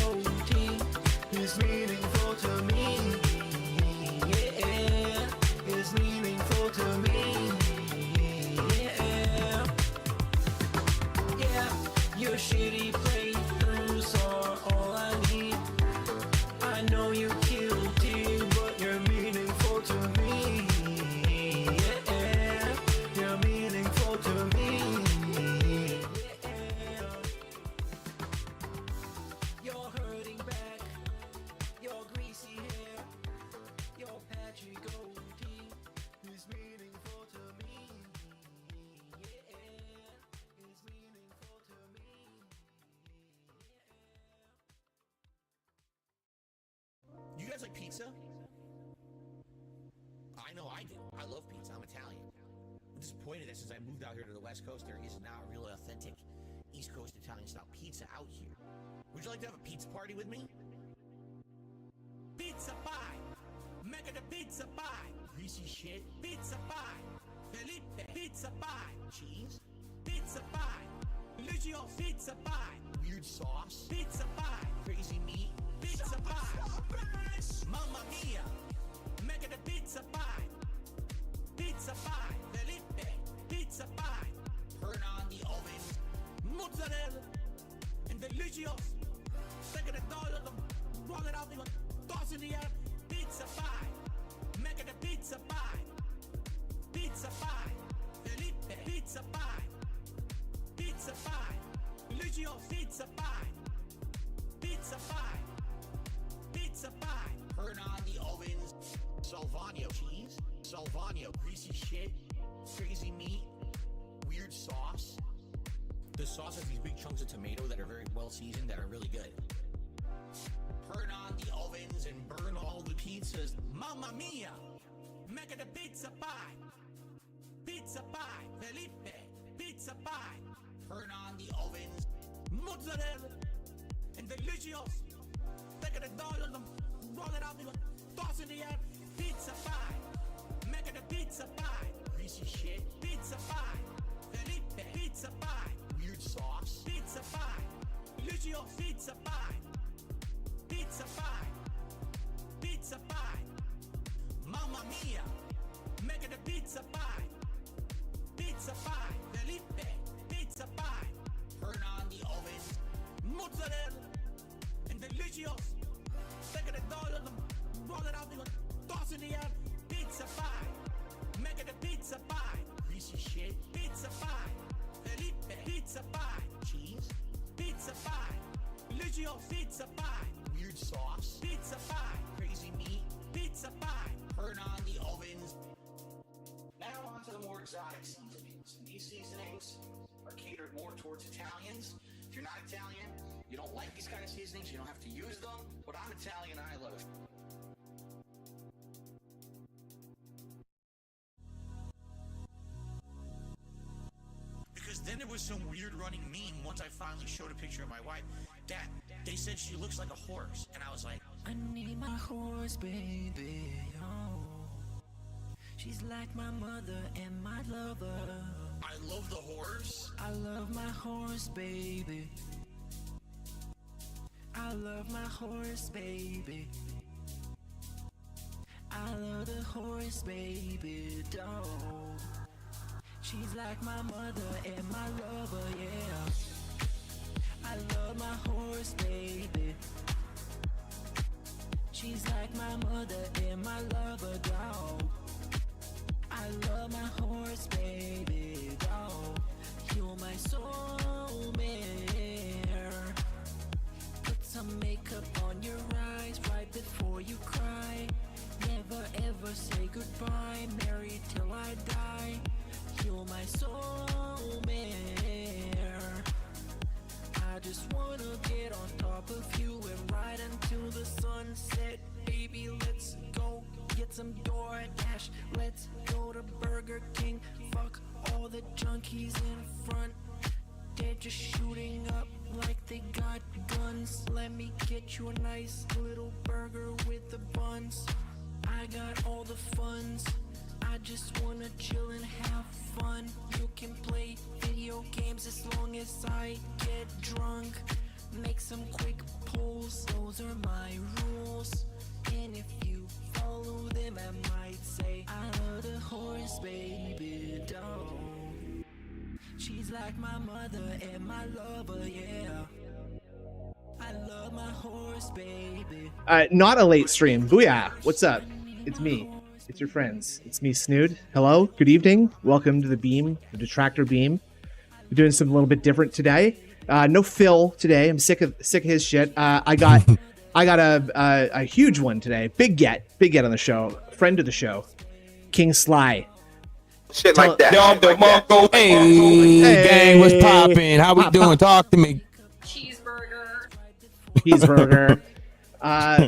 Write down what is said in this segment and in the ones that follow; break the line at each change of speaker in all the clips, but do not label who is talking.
goatee is meaningful to me. Yeah, is meaningful to me. Yeah, yeah, your shitty playthroughs are all I need. I know you guilty, but you're meaningful to me. Yeah, you're meaningful to me. Yeah, you're hurting back, your greasy hair, your patchy goatee is meaningful to me. Yeah, is meaningful to me.
You guys like pizza? I know I do. I love pizza. I'm Italian. I'm disappointed that since I moved out here to the West Coast, there is now a real authentic East Coast Italian style pizza out here. Would you like to have a pizza party with me? Pizza pie! Mega the pizza pie! Greasy shit. Pizza pie! Felipe! Pizza pie! Cheese? Pizza pie! Lucio! Pizza pie! Weird sauce? Pizza pie! Crazy meat? Pizza pie! Mamma mia! Mega the pizza pie! Pizza pie! Felipe! Pizza pie! Turn on the oven! Mozzarella! And delicious! Take it all of them! Roll it out, they go toss in the air! Pizza pie! Mega the pizza pie! Pizza pie! Felipe! Pizza pie! Pizza pie! Lucio! Pizza pie! Pizza pie! Pizza pie! Turn on the ovens. Salvagno cheese. Salvagno greasy shit. Crazy meat. Weird sauce. The sauce has these big chunks of tomato that are very well seasoned, that are really good. Turn on the ovens and burn all the pizzas. Mamma mia! Mega the pizza pie! Pizza pie! Felipe! Pizza pie! Turn on the ovens. Mozzarella! And delicious! Take it all of them, roll it out, they go toss in the air. Pizza pie, mega the pizza pie. Greasy shit. Pizza pie, Felipe. Pizza pie, weird sauce. Pizza pie, Lucio. Pizza pie, pizza pie, pizza pie. Mamma mia, mega the pizza pie. Pizza pie, Felipe. Pizza pie. Turn on the oven. Mozzarella and delicious. Take it all of them, roll it out, they go toss in the air. Pizza pie, mega the pizza pie. Greasy shit. Pizza pie, Felipe. Pizza pie. Cheese. Pizza pie. Lucio. Pizza pie. Weird sauce. Pizza pie. Crazy meat. Pizza pie. Turn on the ovens. Now on to the more exotic seasonings. And these seasonings are catered more towards Italians. If you're not Italian, you don't like these kind of seasonings, you don't have to use them, but I'm Italian, I love it. Because then there was some weird running meme once I finally showed a picture of my wife that they said she looks like a horse, and I was like,
I need my horse, baby. Oh, she's like my mother and my lover.
I love the horse.
I love my horse, baby. I love my horse, baby. I love the horse, baby. Oh, she's like my mother and my lover, yeah. I love my horse, baby. She's like my mother and my lover, dog. I love my horse, baby, dog. You're my soulmate. Put some makeup on your eyes right before you cry. Never ever say goodbye, married till I die. You're my soulmate. I just wanna get on top of you and ride until the sunset. Baby, let's go get some DoorDash. Let's go to Burger King. Fuck all the junkies in front. They're just shooting up like they got guns. Let me get you a nice little burger with the buns. I got all the funds. I just wanna chill and have fun. You can play video games as long as I get drunk. Make some quick pulls. like my mother and my lover, yeah. I love my horse, baby.
Not a late stream. Booyah. What's up? It's me. It's your friends. It's me, Snood. Hello. Good evening. Welcome to the Beam, the DetractorBeam. We're doing something a little bit different today. No Phil today. I'm sick of his shit. I got a huge one today. Big get on the show. Friend of the show, Kingslytee.
Shit like that.
Yo, the Marco. Hey, gang, what's poppin'? How we doing? Talk to me.
Cheeseburger.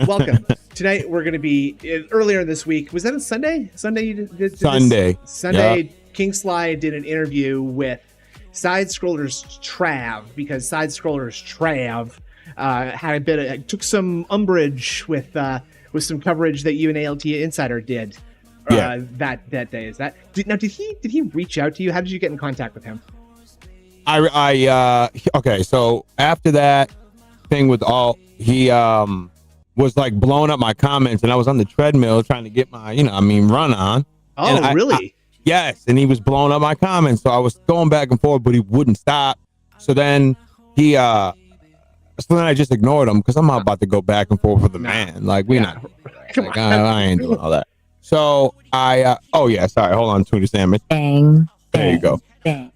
Welcome. Tonight we're going to be earlier this week. Was that a Sunday? Sunday you did
Sunday.
Sunday.
Yep.
Kingslytee did an interview with SideScrollersTrav because SideScrollersTrav had a bit of, took some umbrage with some coverage that you and ALT Insider did that day. Is that did he reach out to you? How did you get in contact with him?
Okay, so after that thing with all, he was like blowing up my comments, and I was on the treadmill trying to get my run on.
Oh, really?
Yes, and he was blowing up my comments, so I was going back and forth, but he wouldn't stop. So then I just ignored him because I'm not about to go back and forth with the man. Like I ain't doing all that. So sorry, hold on, Tuna Sandwich. Bang. There you go. Bang.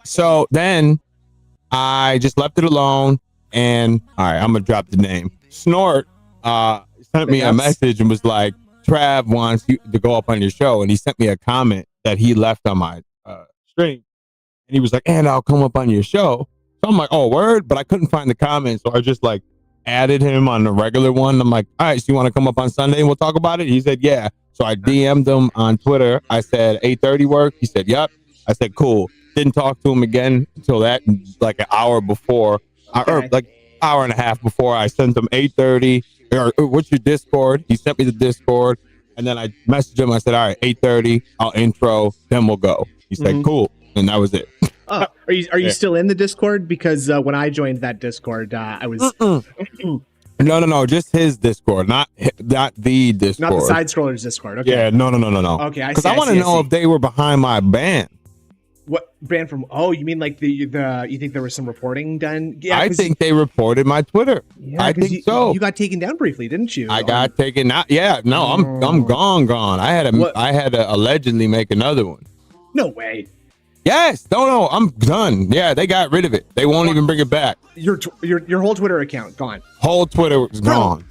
So then I just left it alone, and all right, I'm gonna drop the name. Snort sent me a message and was like, Trav wants you to go up on your show, and he sent me a comment that he left on my stream, and he was like, and I'll come up on your show. So I'm like, oh, word, but I couldn't find the comment, so I just like added him on the regular one. I'm like, all right, so you want to come up on Sunday and we'll talk about it? He said, yeah. So I DM'd him on Twitter. I said 8:30 work. He said, yep. I said, cool. Didn't talk to him again until that, like an hour before, or like hour and a half before. I sent him 8:30. Or what's your Discord? He sent me the Discord, and then I messaged him. I said, all right, 8:30, I'll intro, then we'll go. He said, cool, and that was it.
Oh, are you still in the Discord? Because when I joined that Discord, I was
No, just his Discord, not the Discord,
not the SideScrollers Discord. Okay.
Yeah, no.
Okay,
because I want to know if they were behind my ban.
What ban from? Oh, you mean like the you think there was some reporting done? Yeah,
I think they reported my Twitter.
Yeah,
I think so.
You got taken down briefly, didn't you?
I got taken out. Yeah, no, I'm gone. I had to allegedly make another one.
No way.
Yes, no, I'm done. Yeah, they got rid of it. They won't even bring it back.
Your whole Twitter account gone.
Whole Twitter was gone.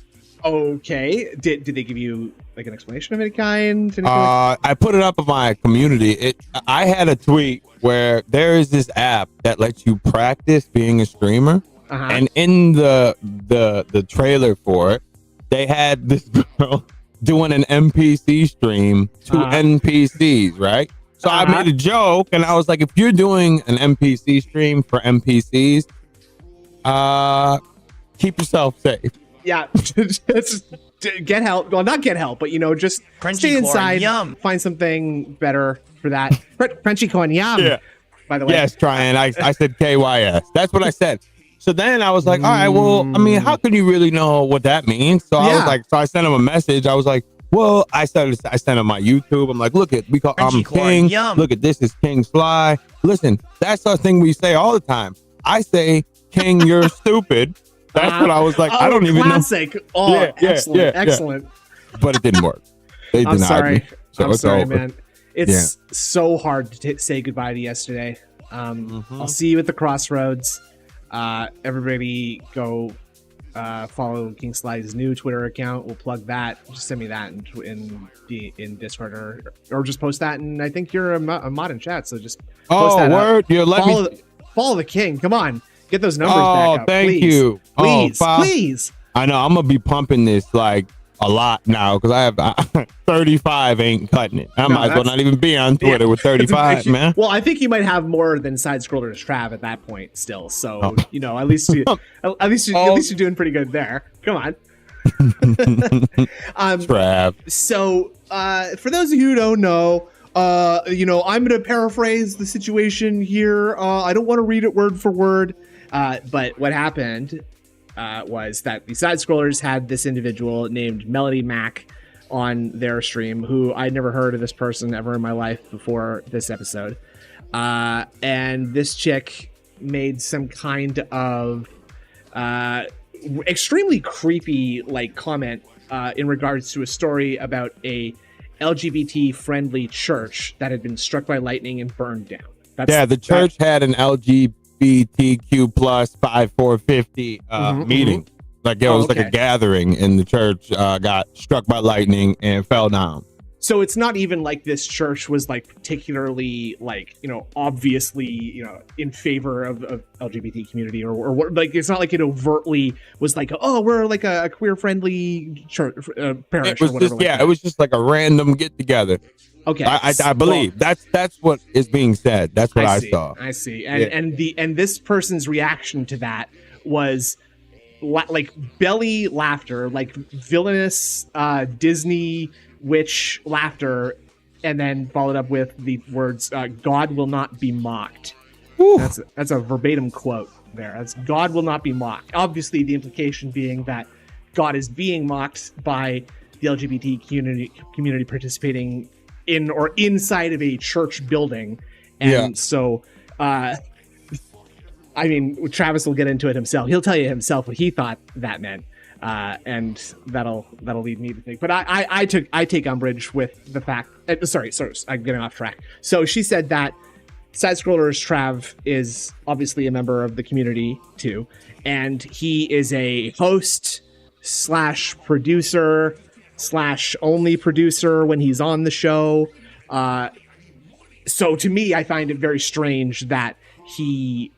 Okay. Did they give you like an explanation of any kind?
I put it up on my community. I had a tweet where there is this app that lets you practice being a streamer, and in the trailer for it, they had this girl doing an NPC stream to NPCs, right? So I made a joke, and I was like, if you're doing an NPC stream for NPCs, keep yourself safe.
Yeah, get help. Well, not get help, but just stay inside. Yum. Find something better for that. Crunchy corn, yum. Yeah. By the way,
yes, trying. I said KYS. That's what I said. So then I was like, all right, well, I mean, how can you really know what that means? So I was like, so I sent him a message. I was like, well, I sent him my YouTube. I'm like, look at I'm King. Yum. Look at this is Kingslytee. Listen, that's our thing we say all the time. I say, King, you're stupid. That's what I was like. I don't even know.
Classic. Oh, yeah, excellent.
But it didn't work. They denied me. So
I'm sorry, man. It's so hard to say goodbye to yesterday. I'll see you at the crossroads. Everybody go follow Kingslytee's new Twitter account. We'll plug that. Just send me that in Discord or just post that. And I think you're a mod in chat, so just post that
word. You're
follow the king. Come on. Get those numbers back up.
Thank
please.
you.
Please.
I know I'm gonna be pumping this like a lot now because I have 35 ain't cutting it. I might as well not even be on Twitter with 35, man.
Well, I think you might have more than SideScrollersTrav at that point still. So at least you're doing pretty good there. Come on.
Trav.
So for those of you who don't know, I'm gonna paraphrase the situation here. I don't want to read it word for word. But what happened was that the side scrollers had this individual named Melody Mac on their stream, who I'd never heard of this person ever in my life before this episode. and this chick made some kind of extremely creepy like comment in regards to a story about a LGBT friendly church that had been struck by lightning and burned down.
The church had an LGBTQ plus 5450 meeting. Like it was like a gathering, and the church got struck by lightning and fell down.
So it's not even like this church was like particularly like, obviously, in favor of LGBT community or like, it's not like it overtly was like, oh, we're like a queer friendly church parish or whatever.
It was just like a random get together.
Okay.
I believe that's what is being said. That's what I saw.
I see. And this person's reaction to that was like belly laughter, like villainous Disney witch laughter, and then followed up with the words "God will not be mocked." That's a verbatim quote there. That's "God will not be mocked." Obviously, the implication being that God is being mocked by the LGBT community participating in or inside of a church building, and so. I mean, Travis will get into it himself. He'll tell you himself what he thought that meant, and that'll lead me to think. But I take umbrage with the fact. Sorry, I'm getting off track. So she said that SideScrollersTrav is obviously a member of the community too, and he is a host / producer / only producer when he's on the show. So to me, I find it very strange that he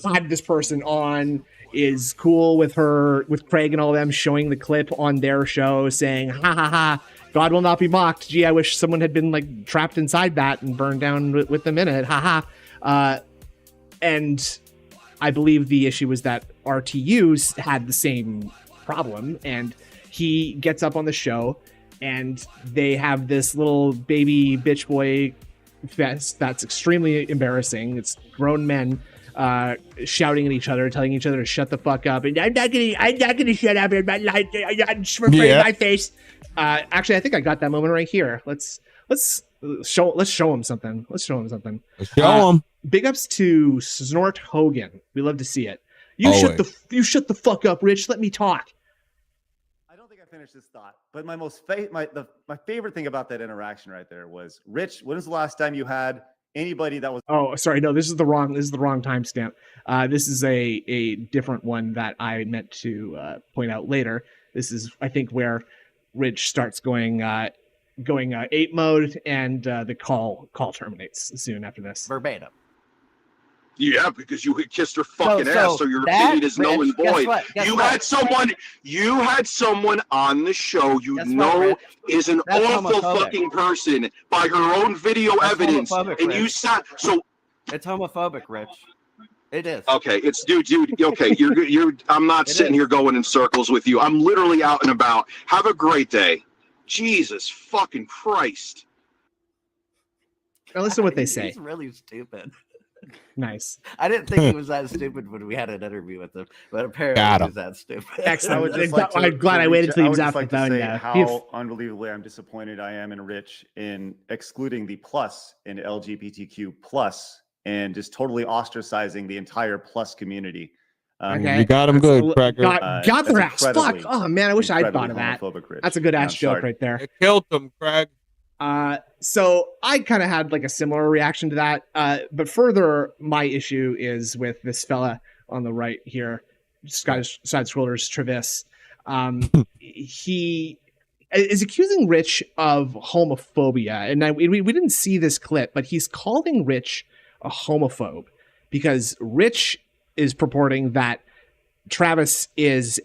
had this person on, is cool with her, with Craig and all of them, showing the clip on their show saying, ha ha ha, God will not be mocked. Gee, I wish someone had been like trapped inside that and burned down with them in it. Ha ha. And I believe the issue was that RTUs had the same problem, and he gets up on the show and they have this little baby bitch boy fest that's extremely embarrassing. It's grown men shouting at each other, telling each other to shut the fuck up, and I'm not gonna shut up in my life. I'm afraid of my face. Actually, I think I got that moment right here. Let's show him something. Let's show him. Big ups to Snort Hogan. We love to see it. You shut the fuck up, Rich. Let me talk.
I don't think I finished this thought, but my favorite thing about that interaction right there was, Rich, when was the last time you had anybody that was...
Oh, sorry. No, this is the wrong timestamp. This is a different one that I meant to point out later. This is, I think, where Rich starts going ape mode, and the call terminates soon after this.
Verbatim.
Yeah, because you kissed her fucking ass, so your opinion is null and void. You had someone on the show you know is an awful fucking person by her own video evidence, and you sat so.
It's homophobic, Rich. It is.
Okay, it's dude. Okay, you're. I'm not sitting here going in circles with you. I'm literally out and about. Have a great day. Jesus fucking Christ.
Now listen to what they say.
He's really stupid.
Nice.
I didn't think he was that stupid when we had an interview with him, but apparently he was that stupid.
Excellent. I'm glad I waited till he was off the phone.
How unbelievably I'm disappointed I am in Rich in excluding the plus in LGBTQ plus and just totally ostracizing the entire plus community.
Okay. You got him good, Cracker.
Got their ass. Fuck. Oh man, I wish I'd thought of that. That's a good ass joke right there.
It killed him, Craig.
So I kind of had like a similar reaction to that. But further, my issue is with this fella on the right here, SideScrollersTrav. He is accusing Rich of homophobia, and we didn't see this clip, but he's calling Rich a homophobe because Rich is purporting that Travis is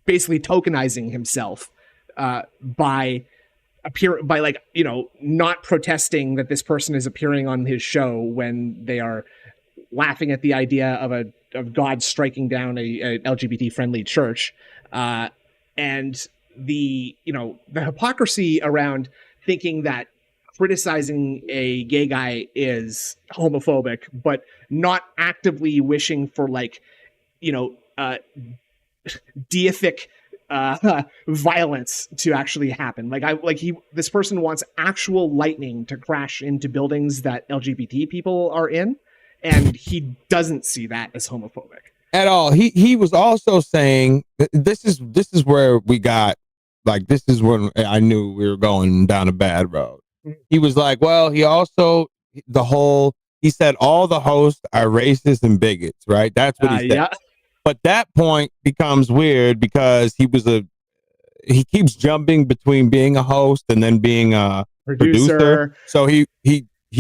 basically tokenizing himself by not protesting that this person is appearing on his show when they are laughing at the idea of God striking down a LGBT friendly church, and the hypocrisy around thinking that criticizing a gay guy is homophobic, but not actively wishing for deific violence to actually happen. This person wants actual lightning to crash into buildings that LGBT people are in, and he doesn't see that as homophobic
at all. He was also saying this is where we got, like, this is when I knew we were going down a bad road. He was like, well, he said all the hosts are racist and bigots, right? That's what he said.
Yeah.
But that point becomes weird because he keeps jumping between being a host and then being a producer. So he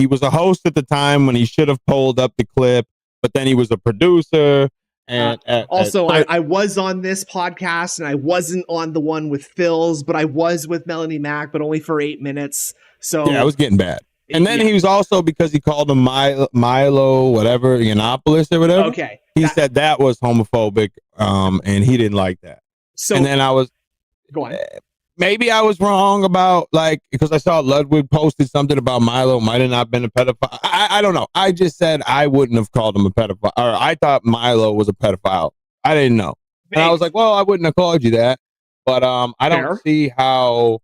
was a host at the time when he should have pulled up the clip, but then he was a producer. And
I was on this podcast, and I wasn't on the one with Phil's, but I was with Melanie Mack, but only for 8 minutes. So
yeah, it was getting bad. And then he was also, because he called him Milo, whatever, Yiannopoulos or whatever.
Okay.
He said that was homophobic, and he didn't like that.
So,
and then I was,
go on.
Maybe I was wrong about, like, because I saw Ludwig posted something about Milo might have not been a pedophile. I don't know. I just said I wouldn't have called him a pedophile, or I thought Milo was a pedophile. I didn't know. And I was like, well, I wouldn't have called you that. But I don't see how,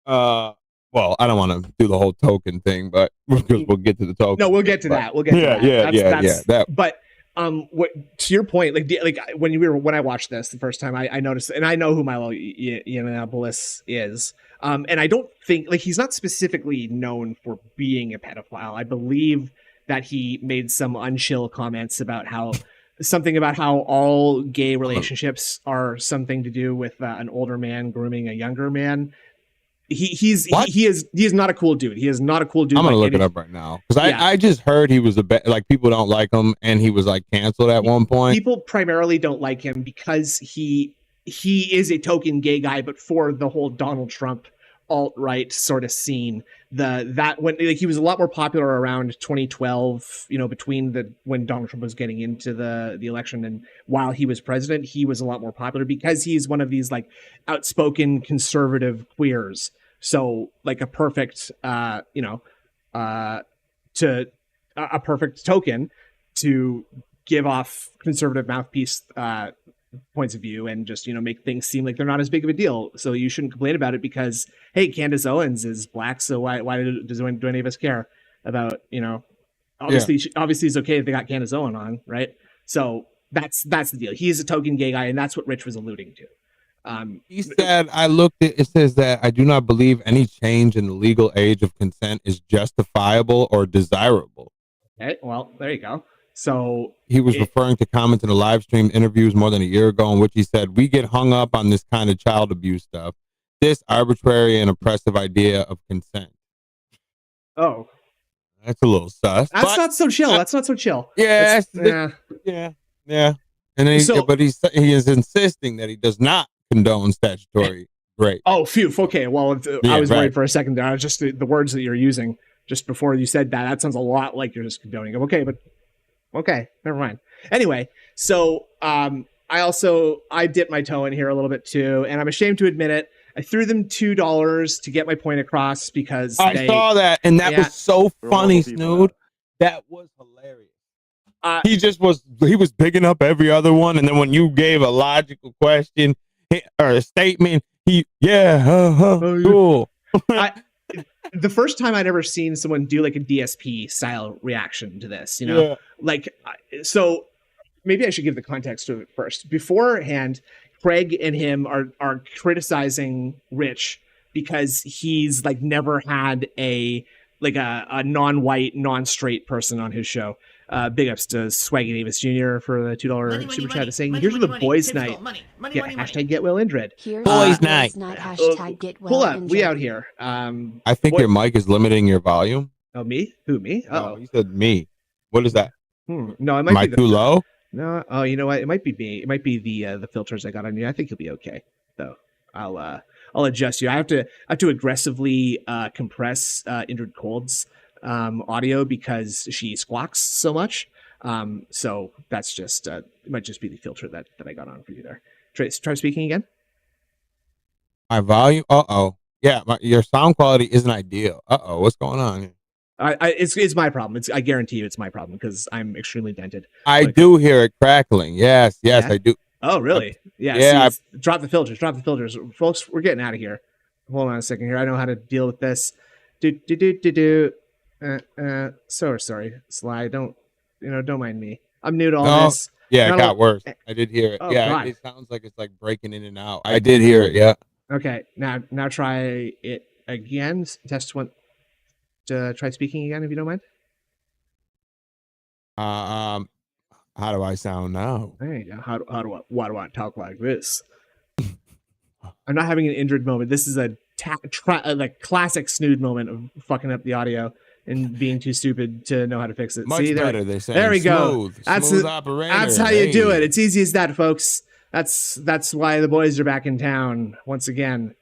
well, I don't want to do the whole token thing, but because we'll get to the token.
No, we'll get to that. We'll get to that.
Yeah.
But what, to your point, like when I watched this the first time, I noticed, and I know who Milo Yiannopoulos is, and I don't think, like, he's not specifically known for being a pedophile. I believe that he made some unchill comments about how all gay relationships are something to do with an older man grooming a younger man. He is not a cool dude. He is not a cool dude.
I'm gonna look it up right now because I just heard he was like, people don't like him, and he was like canceled at one point.
People primarily don't like him because he is a token gay guy, but for the whole Donald Trump alt-right sort of scene, he was a lot more popular around 2012, between when Donald Trump was getting into the election and while he was president, he was a lot more popular because he's one of these, like, outspoken conservative queers. So, like, a perfect perfect token to give off conservative mouthpiece points of view and just, make things seem like they're not as big of a deal. So you shouldn't complain about it because, hey, Candace Owens is black, so why do any of us care about, obviously it's okay if they got Candace Owens on, right? So that's the deal. He's a token gay guy, and that's what Rich was alluding to.
He said, it says that I do not believe any change in the legal age of consent is justifiable or desirable.
Okay, well, there you go. So
he was referring to comments in the live stream interviews more than a year ago in which he said, we get hung up on this kind of child abuse stuff, this arbitrary and oppressive idea of consent.
Oh,
that's a little sus.
That's not so chill. That's not so chill.
Yeah. And then but he is insisting that he does not condone statutory rape.
Oh, phew. Okay. Well, I was worried for a second there. I was just the words that you're using just before you said that sounds a lot like you're just condoning it. Okay, never mind. Anyway, so I dipped my toe in here a little bit too, and I'm ashamed to admit it. I threw them $2 to get my point across because
I saw that, and that was so funny, Snood. That was hilarious. He was picking up every other one, and then when you gave a logical question or a statement, cool.
The first time I'd ever seen someone do like a DSP style reaction to this, so maybe I should give the context to it first. Beforehand, Craig and him are criticizing Rich because he's like never had a non-white, non-straight person on his show. Big ups to Swaggy Davis Jr. for the $2 super chat saying, here's the boys' night. Hashtag get well Indred.
Boys' night.
Hashtag get well
Pull up.
Indred.
We out here.
I think your mic is limiting your volume.
Oh, me? Who, me?
Oh, you said me. What is that?
No, it might
Am I
be
too low?
No. Oh, you know what? It might be me. It might be the filters I got on you. I think you'll be okay, though. I'll adjust you. I have to aggressively compress Indred Cold's audio because she squawks so much. So that's just it might just be the filter that I got on for you there. Try speaking again.
My volume. Yeah, your sound quality isn't ideal. What's going on here?
It's my problem. I guarantee you it's my problem because I'm extremely dented.
I do hear it crackling. Yes, I do.
Oh, really? Yeah.
Yeah.
Drop the filters. Drop the filters, folks. We're getting out of here. Hold on a second here. I know how to deal with this. So sorry, Sly. Don't mind me. I'm new to all this.
Yeah, it got worse. I did hear it.
Oh,
yeah,
God.
it sounds like it's like breaking in and out. I did hear it. Yeah.
Okay. Now try it again. Test one. Try speaking again, if you don't mind.
How do I sound now?
There you go. Why do I talk like this? I'm not having an injured moment. This is a like classic Snood moment of fucking up the audio and being too stupid to know how to fix it.
Much
See,
better. They're saying
there we go.
Smooth operator.
That's how you do it. It's easy as that, folks. That's why the boys are back in town once again.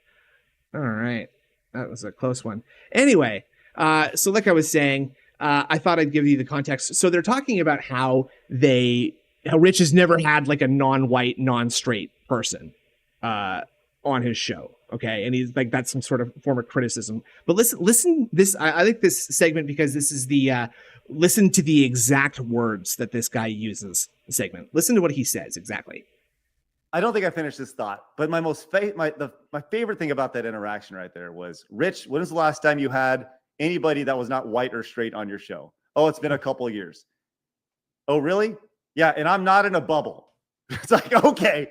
All right, that was a close one. Anyway, so like I was saying, I thought I'd give you the context. So they're talking about how Rich has never had like a non-white, non-straight person on his show. Okay. And he's like, that's some sort of form of criticism. But listen, I like this segment because this is the listen to the exact words that this guy uses segment. Listen to what he says exactly.
I don't think I finished this thought, but my favorite thing about that interaction right there was, Rich, when was the last time you had anybody that was not white or straight on your show? Oh, it's been a couple of years. Oh, really? Yeah. And I'm not in a bubble. It's like, okay.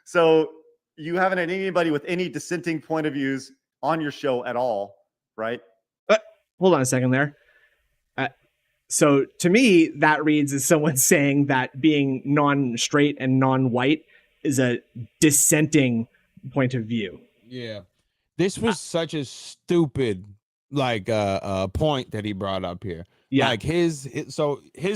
So you haven't had anybody with any dissenting point of views on your show at all, right?
Hold on a second there. So to me, that reads as someone saying that being non-straight and non-white is a dissenting point of view.
Yeah. This was such a stupid point that he brought up here.
Yeah.
Like his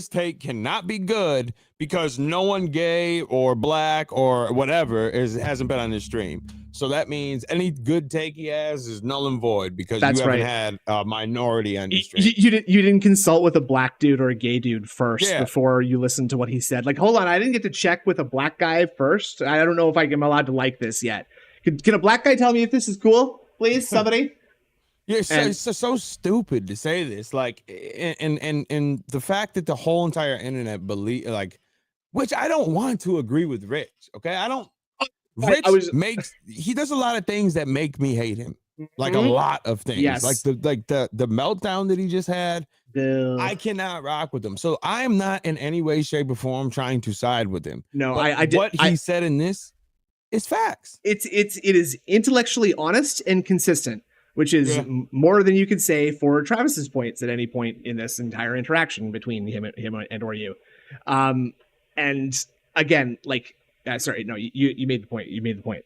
take cannot be good because no one gay or black or whatever hasn't been on this stream. So that means any good take he has is null and void because you haven't had a minority on your stream.
You didn't consult with a black dude or a gay dude first before you listened to what he said. Like, hold on, I didn't get to check with a black guy first. I don't know if I'm allowed to like this yet. Can a black guy tell me if this is cool, please? Somebody.
Yeah, it's so stupid to say this. Like, and the fact that the whole entire internet which I don't want to agree with Rich. Okay, I don't. Rich he does a lot of things that make me hate him. Like a lot of things.
Yes.
Like the meltdown that he just had. I cannot rock with him. So I am not in any way, shape, or form trying to side with him.
No,
what he said in this is facts.
It is intellectually honest and consistent, which is more than you could say for Travis's points at any point in this entire interaction between him and or you. And again, like, sorry, no, you made the point. You made the point.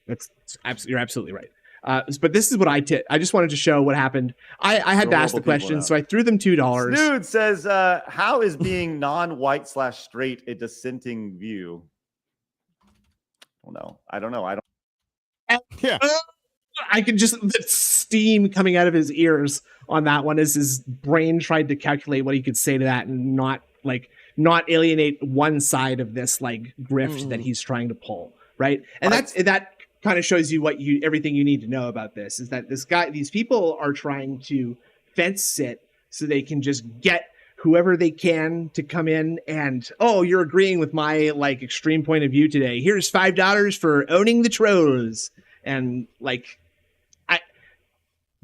You're absolutely right. But this is what I just wanted to show what happened. I had to ask the question, so I threw them $2.
Snood says, how is being non-white / straight a dissenting view? Well, no, I don't know.
Yeah. I could just the steam coming out of his ears on that one as his brain tried to calculate what he could say to that and not alienate one side of this like grift that he's trying to pull, right? And that kind of shows you everything you need to know about this is that these people are trying to fence sit so they can just get whoever they can to come in and, oh, you're agreeing with my like extreme point of view today. Here's $5 for owning the trolls. And like,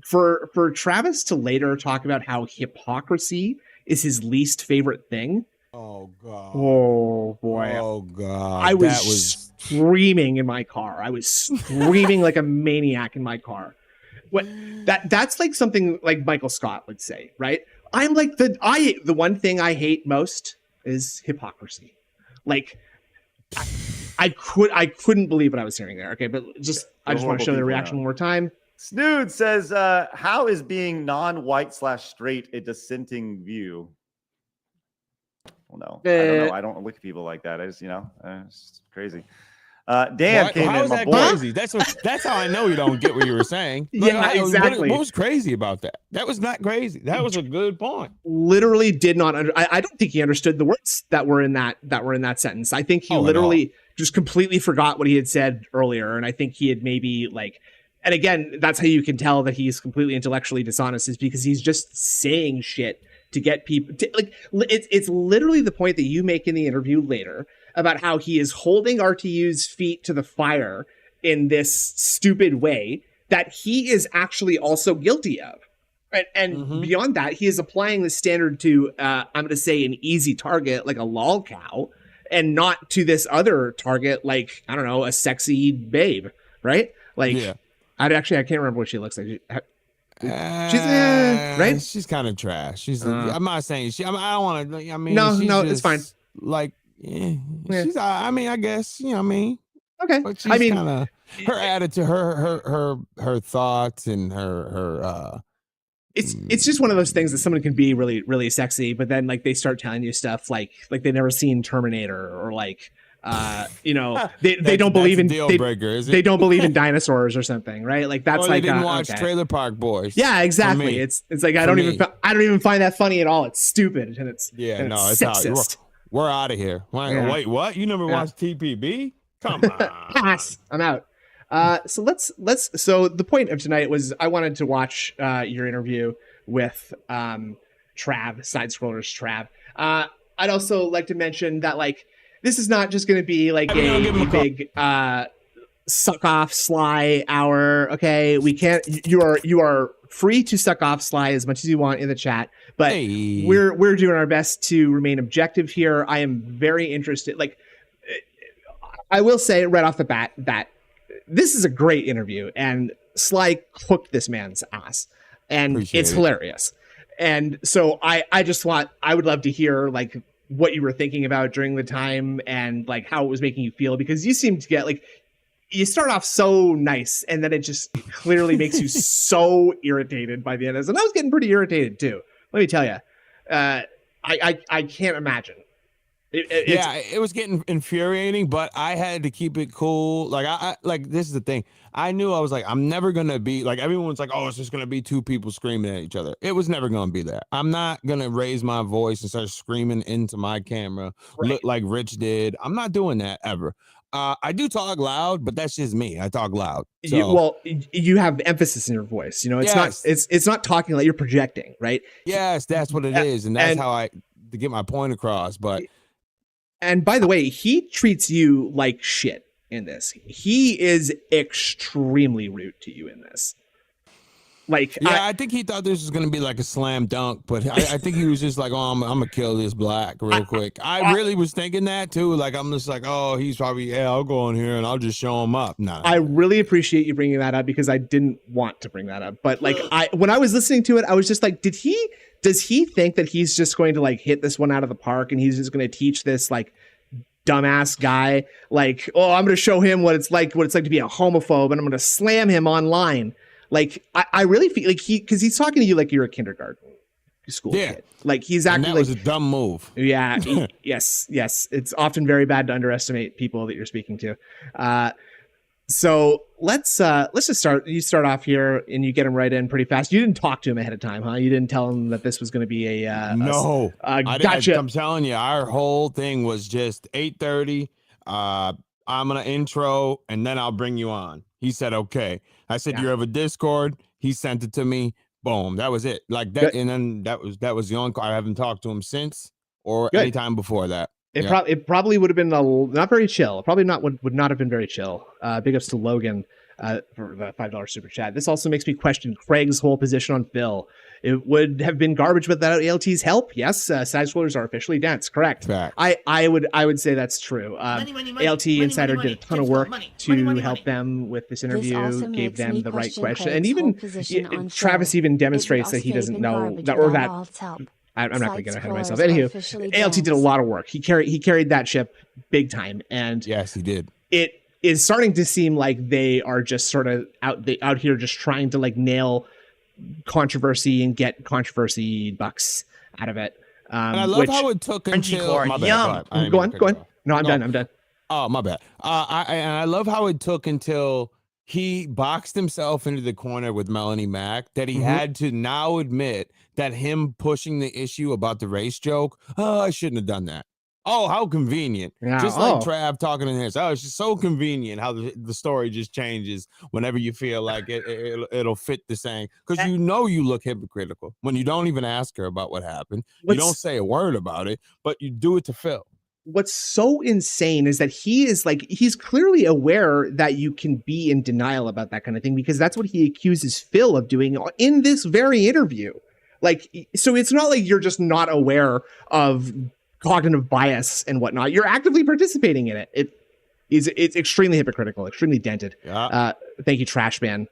for Travis to later talk about how hypocrisy is his least favorite thing.
Oh God.
Oh boy.
Oh God.
I was screaming in my car. I was screaming like a maniac in my car. That's like something like Michael Scott would say, right? I'm like the one thing I hate most is hypocrisy. Like I couldn't believe what I was hearing there. Okay, but I just want to show the reaction one more time.
Snood says, how is being non-white / straight a dissenting view? Well, no, I don't know. I don't look at people like that. I just, it's crazy. Dan came in.
How is that crazy? That's how I know you don't get what you were saying.
Exactly.
What was crazy about that? That was not crazy. That was a good point.
Literally did not. I don't think he understood the words that were in that sentence. I think he literally just completely forgot what he had said earlier, and I think he had maybe like. And again, that's how you can tell that he's completely intellectually dishonest is because he's just saying shit to get people to, like, it's literally the point that you make in the interview later about how he is holding RTU's feet to the fire in this stupid way that he is actually also guilty of. And beyond that, he is applying the standard to, I'm going to say, an easy target, like a lol cow, and not to this other target, like, I don't know, a sexy babe, right? Like, I can't remember what she looks like. She's right.
She's kind of trash. She's. I'm not saying she. I don't want to. I mean,
no,
just,
it's fine.
Like, she's. I mean, I guess you know. What I mean,
okay.
But she's kind of her attitude, her thoughts, and her.
It's just one of those things that someone can be really, really sexy, but then like they start telling you stuff like they've never seen Terminator, or like you know, they don't believe in
deal breaker, is it?
They don't believe in dinosaurs or something, right? Like that's
or
like
they didn't watch Trailer Park Boys.
Yeah, exactly. It's like I don't even find that funny at all. It's stupid and it's it's sexist.
We're out of here. Wait, what? You never watched TPB? Come on.
Pass. I'm out. So let's so the point of tonight was I wanted to watch your interview with Trav, SideScrollersTrav. I'd also like to mention that like this is not just going to be like a big suck off Sly hour. Okay, we can't. You are free to suck off Sly as much as you want in the chat, but we're doing our best to remain objective here. I am very interested. Like I will say right off the bat that this is a great interview, and Sly cooked this man's ass, and it's hilarious. And so I would love to hear like what you were thinking about during the time and like how it was making you feel, because you seem to get like, you start off so nice and then it just clearly makes you so irritated by the end of this. And I was getting pretty irritated too. Let me tell you, I can't imagine.
It was getting infuriating, but I had to keep it cool. Like I like this is the thing. I knew I was like, I'm never gonna be like everyone's like, oh, it's just gonna be two people screaming at each other. It was never gonna be that. I'm not gonna raise my voice and start screaming into my camera, look like Rich did. I'm not doing that ever. I do talk loud, but that's just me. I talk loud. So.
You have emphasis in your voice. You know, it's not talking like you're projecting, right?
Yes, that's what it is, and that's how I to get my point across. But.
And by the way, he treats you like shit in this. He is extremely rude to you in this. Like,
I think he thought this was going to be like a slam dunk, but I think he was just like, oh, I'm going to kill this black real quick. I really was thinking that too. Like, I'm just like, oh, he's probably, I'll go in here and I'll just show him up. No.
I really appreciate you bringing that up because I didn't want to bring that up. But like, when I was listening to it, I was just like, does he think that he's just going to like hit this one out of the park and he's just going to teach this like dumbass guy like, oh, I'm going to show him what it's like to be a homophobe and I'm going to slam him online. Like I really feel like because he's talking to you like you're a kindergarten school kid. Like he's acting
that was a dumb move.
Yeah. Yes. It's often very bad to underestimate people that you're speaking to. So let's just start. You start off here and you get him right in pretty fast. You didn't talk to him ahead of time, huh? You didn't tell him that this was going to be
no.
Gotcha.
I'm telling you, our whole thing was just 8:30. I'm gonna intro and then I'll bring you on. He said, okay. I said, you have a Discord. He sent it to me. Boom. That was it. Like that. Good. And then that was the only call. I haven't talked to him since or any time before that.
It probably would have been not very chill. Probably would not have been very chill. Big ups to Logan for the $5 super chat. This also makes me question Craig's whole position on Phil. It would have been garbage without ALT's help. Yes, side scrollers are officially dense. Correct.
Fact.
I would say that's true. ALT Insider did a ton of work to help them with this interview, gave them the right question, and even Travis even demonstrates that he doesn't know that or that. I'm not going to get ahead of myself. Anywho, ALT did a lot of work. He carried that ship big time, and
yes, he did.
It is starting to seem like they are just sort of out here just trying to like nail controversy and get controversy bucks out of it.
And I love how it took until my bad.
Go on. No, I'm done.
Oh, my bad. I love how it took until he boxed himself into the corner with Melanie Mack that he had to now admit that him pushing the issue about the race joke, I shouldn't have done that. Oh, how convenient. Yeah, just like Trav talking in his. Oh, it's just so convenient how the story just changes whenever you feel like it'll fit the saying. Because you look hypocritical when you don't even ask her about what happened. You don't say a word about it, but you do it to Phil.
what's so insane is that he's clearly aware that you can be in denial about that kind of thing, because that's what he accuses Phil of doing in this very interview. Like, so it's not like you're just not aware of cognitive bias and whatnot. You're actively participating in it. It's extremely hypocritical, extremely dented.
Yeah.
Thank you, Trash Man.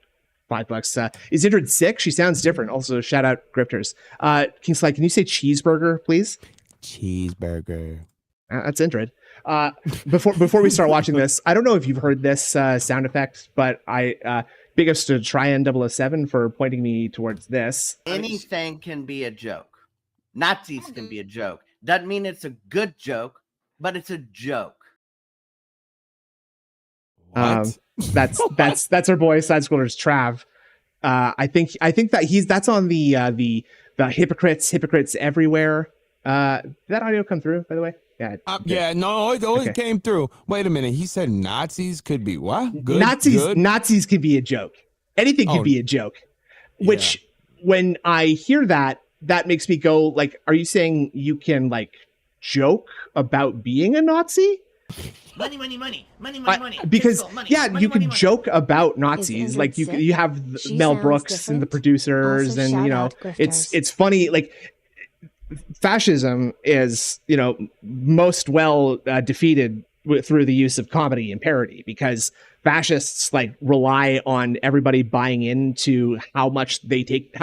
$5. Is Indrid sick? She sounds different. Also, shout out Grifters. Kingslytee, can you say cheeseburger, please?
Cheeseburger.
That's Indrid. Before we start watching this, I don't know if you've heard this sound effect, but big ups to Tryan007 for pointing me towards this.
Anything can be a joke. Nazis can be a joke. Doesn't mean it's a good joke, but it's a joke.
What?
That's our boy SideScrollersTrav. I think that's on the hypocrites everywhere. Did that audio come through, by the way? Yeah.
No, it always came through. Wait a minute. He said Nazis could be what? Good.
Nazis could be a joke. Anything could be a joke. Which, when I hear that makes me go like, are you saying you can like joke about being a Nazi?
Money.
Because
money,
you can joke about Nazis, like you have Mel Brooks and the producers,
also,
and it's funny. Like, fascism is most well defeated through the use of comedy and parody, because fascists like rely on everybody buying into how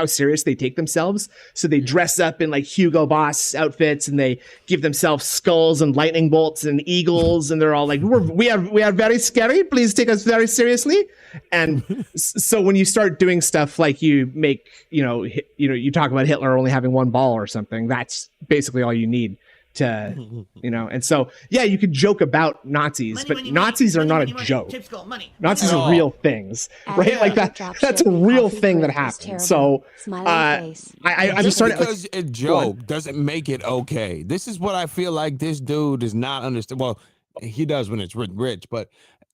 serious they take themselves. So they dress up in like Hugo Boss outfits, and they give themselves skulls and lightning bolts and eagles, and they're all like, we are very scary. Please take us very seriously. And so when you start doing stuff like you make, you talk about Hitler only having one ball or something, that's basically all you need to, and so, you could joke about Nazis, but Nazis are not a joke. Nazis are real things, right? Like that's a real thing that happens. So, I'm starting
because a joke doesn't make it okay. This is what I feel like this dude does not understand. Well, he does when it's rich, but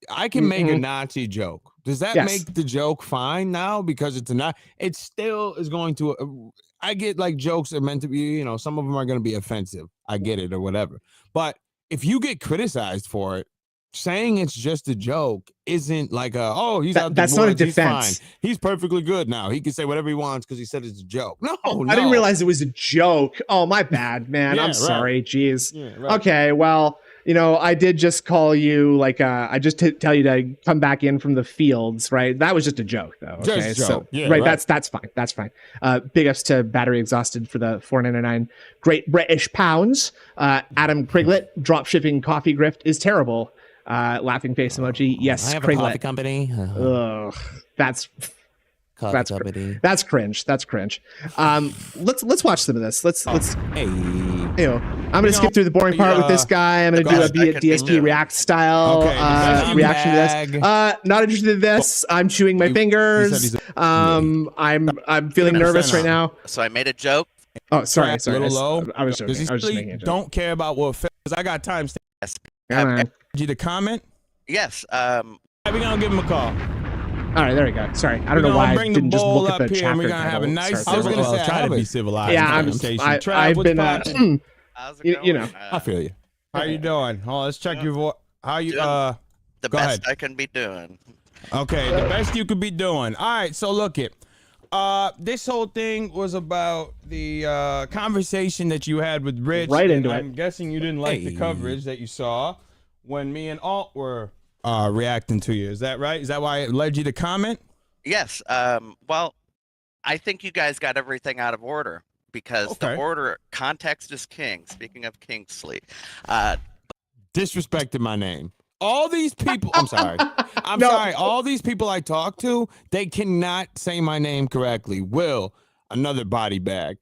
I can make a Nazi joke. Does that make the joke fine now? Because it still is going to, I get like jokes are meant to be, some of them are going to be offensive. I get it or whatever. But if you get criticized for it, saying it's just a joke isn't like he's out.
That's not a defense.
He's fine. He's perfectly good now. He can say whatever he wants because he said it's a joke. No,
I didn't realize it was a joke. Oh, my bad, man. I'm sorry. Jeez. Yeah, right. Okay, well, I did just call you, like, I just tell you to come back in from the fields, right? That was just a joke, though. Okay, so right, that's fine. That's fine. Big ups to Battery Exhausted for the $4.99 Great British Pounds. Adam Kriglet, drop shipping coffee grift is terrible. Laughing face emoji. Yes,
I have
Kriglet.
a coffee company.
Ugh, that's
company.
That's cringe. That's cringe. Let's watch some of this. Let's.
Hey.
I'm gonna skip through the boring part with this guy. I'm gonna do a DSP React style reaction to this. Not interested in this. I'm chewing my fingers. I'm feeling nervous right now.
So I made a joke.
Oh, sorry.
A little low.
I was joking. I was just making a joke.
Don't care about what because I got time.
Come on.
You to comment?
Yes.
We're gonna give him a call.
All right, there we go. Sorry, I don't know why I didn't just look at the chapter.
And we're gonna have a nice. I was gonna say try to be civilized.
Yeah, I've been. I
feel you. How you doing? Oh, let's check your voice. How you?
The
go
best
ahead.
I can be doing.
Okay, the best you could be doing. All right, so look it. This whole thing was about the conversation that you had with Rich.
Right into
I'm guessing you didn't like the coverage that you saw when me and Alt were reacting to you. Is that right? Is that why it led you to comment?
Yes. Well, I think you guys got everything out of order because the order context is king. Speaking of Kingslytee,
disrespected my name. All these people, I'm sorry. I'm sorry. All these people I talk to, they cannot say my name correctly. Will, another body bag.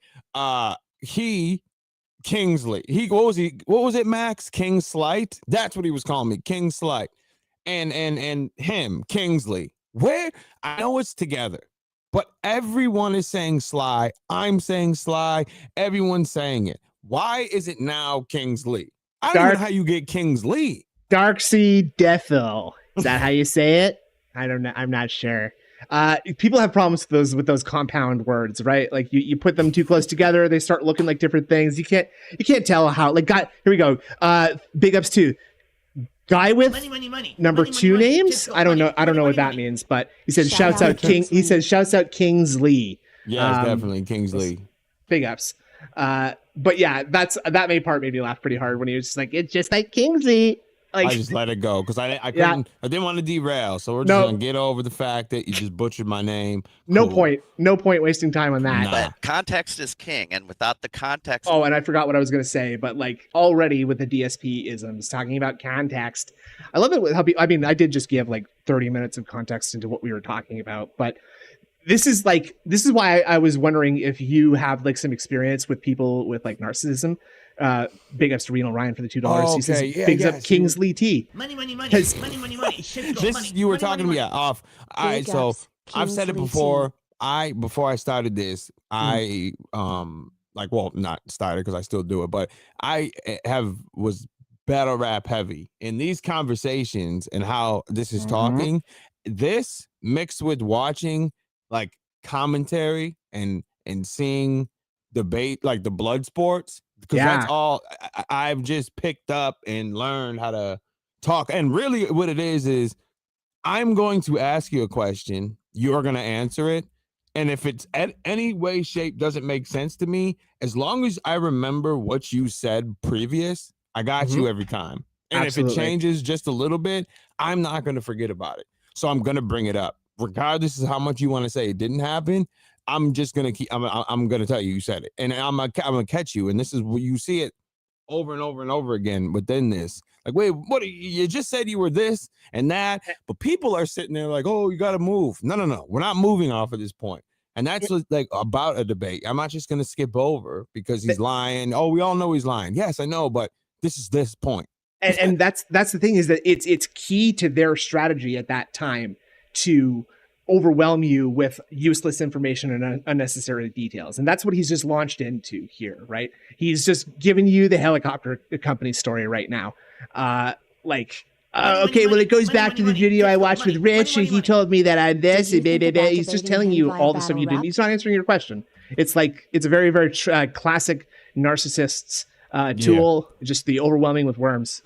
Kingsley. What was it, Max? Kingslytee? That's what he was calling me. Kingslytee. And him, Kingsley. Where? I know it's together. But everyone is saying Sly. I'm saying Sly. Everyone's saying it. Why is it now Kingslytee? I don't know how you get Kingslytee.
Darksea Defil. Is that how you say it? I don't know. I'm not sure. People have problems with those compound words, right? Like you put them too close together, they start looking like different things. You can't tell how. Like, here we go. Big ups to guy with number 2 names. I don't know what that means, but he said shouts out King. He says shouts out Kingslytee.
Yeah, definitely Kingslytee.
Big ups. But yeah, that made me laugh pretty hard when he was just like, it's just like Kingslytee. Like,
I just let it go because I didn't want to derail. So we're just gonna get over the fact that you just butchered my name.
No point wasting time on that.
Nah.
But context is king, and without the context.
Oh, and I forgot what I was gonna say, but like already with the DSP isms talking about context, I love it with how I mean, I did just give like 30 minutes of context into what we were talking about, but this is why I was wondering if you have like some experience with people with like narcissism. Big ups to Renal Ryan for the $2.
Oh,
he says
okay.
bigs up Kingslytee.
Money.
This you were talking to me off. All right, so I've said it before. Before I started this, I not started because I still do it, but I was battle rap heavy in these conversations and how this is talking. This mixed with watching like commentary and seeing debate, like the blood sports, because that's all I've just picked up and learned how to talk. And really what it is I'm going to ask you a question, you're going to answer it, and if it's at any way, shape doesn't make sense to me, as long as I remember what you said previous, I got you every time. And Absolutely. If it changes just a little bit, I'm not going to forget about it. So I'm going to bring it up. Regardless of how much you want to say it didn't happen, I'm just going to keep, I'm going to tell you said it. And I'm going to catch you. And this is what you see it over and over and over again within this. Like, wait, what? You just said you were this and that, but people are sitting there like, oh, you got to move. No. We're not moving off of this point. And that's like about a debate. I'm not just going to skip over because he's lying. Oh, we all know he's lying. Yes, I know, but this is this point.
And that's the thing is that it's key to their strategy at that time to overwhelm you with useless information and unnecessary details. And that's what he's just launched into here, right? He's just giving you the helicopter company story right now. Okay, well, it goes back to the video I watched with Rich, and he told me that I'm this. He's just telling you all the stuff you didn't. He's not answering your question. It's like, it's a very, very classic narcissist's tool, just the overwhelming with words.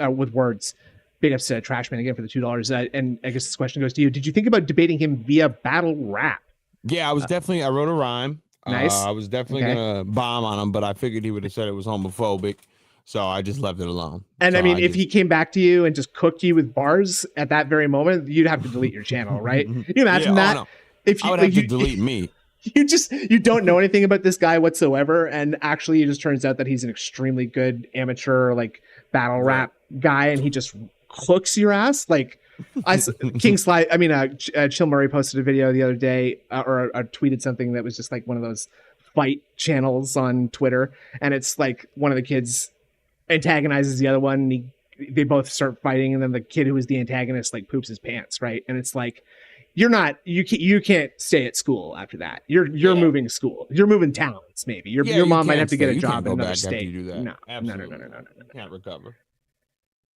Big ups to Trashman again for the $2. And I guess this question goes to you. Did you think about debating him via battle rap?
Yeah, I was definitely, I wrote a rhyme.
Nice.
I was definitely going to bomb on him, but I figured he would have said it was homophobic. So I just left it alone.
And
so
I mean, if he came back to you and just cooked you with bars at that very moment, you'd have to delete your channel, right? Can you imagine that?
No.
If you,
I would have to delete me.
You don't know anything about this guy whatsoever, and actually it just turns out that he's an extremely good amateur like battle rap guy, and he just cooks your ass. Like Chill Murray posted a video the other day, or tweeted something that was just like one of those fight channels on Twitter, and it's like one of the kids antagonizes the other one, and they both start fighting, and then the kid who is the antagonist like poops his pants, right? And it's like, you can't stay at school after that. You're moving school. You're moving towns. Maybe your mom might have to get a job in another state.
You do that.
No.
Can't recover.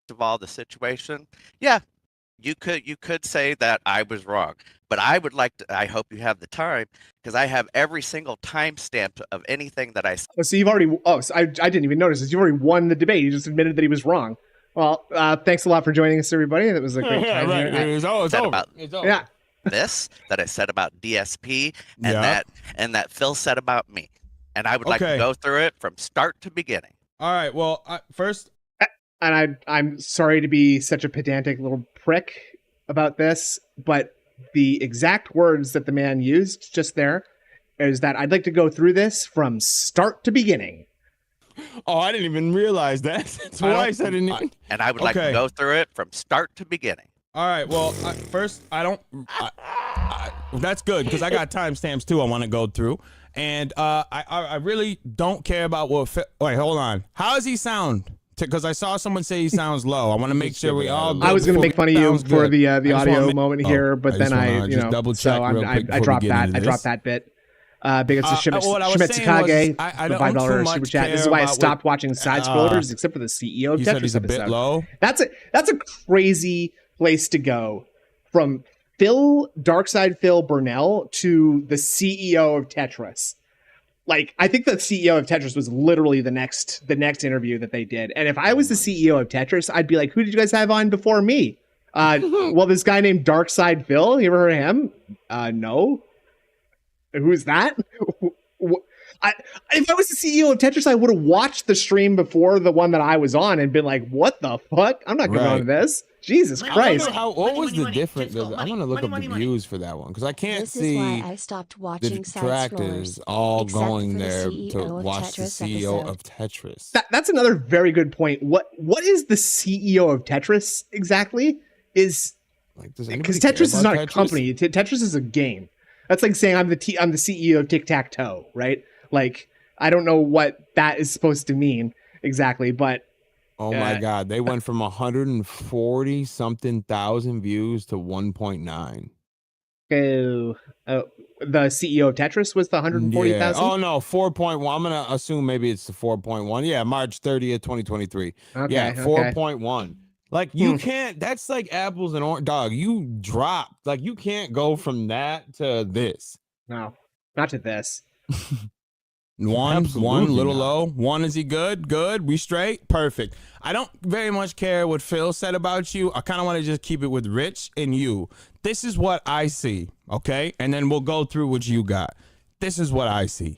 Of all the situation, you could say that I was wrong, but I would like to. I hope you have the time, because I have every single timestamp of anything that I said.
Oh, so you've already. Oh, so I didn't even notice this. You already won the debate. You just admitted that he was wrong. Well, thanks a lot for joining us, everybody. That was a great time.
Right. It's over.
Yeah. This that I said about DSP and that Phil said about me, and I would like to go through it from start to beginning.
All right. Well, first,
and I'm sorry to be such a pedantic little prick about this, but the exact words that the man used just there is that I'd like to go through this from start to beginning.
Oh, I didn't even realize that. That's why I said it.
And I would like to go through it from start to beginning.
All right. Well, first, that's good, because I got timestamps too I want to go through. And I really don't care about what. Wait, hold on. How does he sound? Because I saw someone say he sounds low. I want to make sure we all.
I was going to make fun of you for the audio moment here, but then I double check. I dropped that. I dropped that bit. Big ups to Shimetsukage, the $5 super chat. This is why I stopped watching side scrollers, except for the CEO of Tetris episode.
Bit low.
That's a crazy place to go from Darkside Phil Burnell to the CEO of Tetris. Like, I think the CEO of Tetris was literally the next interview that they did. And if I was the CEO of Tetris, I'd be like, who did you guys have on before me? Well, this guy named Darkside Phil, you ever heard of him? No. Who's that? If I was the CEO of Tetris, I would have watched the stream before the one that I was on and been like, what the fuck? I'm not going on to this. Jesus Christ.
What was the difference? I'm going to look up the views for that one because I can't see
why I stopped watching
the detractors all going there to watch the CEO of Tetris.
That's another very good point. What is the CEO of Tetris exactly? Is because Tetris is not a company. Tetris is a game. That's like saying I'm the CEO of Tic-Tac-Toe, right? Like, I don't know what that is supposed to mean exactly, but
oh my God, they went from 140 something thousand views to 1.9.
The CEO of Tetris was the 140,000.
Yeah. Oh no, 4.1. I'm gonna assume maybe it's the 4.1. Yeah, March 30th, 2023.
Okay,
yeah, 4.1. Like you can't. That's like apples and orange. Dog, you dropped. Like you can't go from that to this.
No, not to this.
One little low. One, is he good? Good. We straight? Perfect. I don't very much care what Phil said about you. I kind of want to just keep it with Rich and you. This is what I see, okay? And then we'll go through what you got. This is what I see.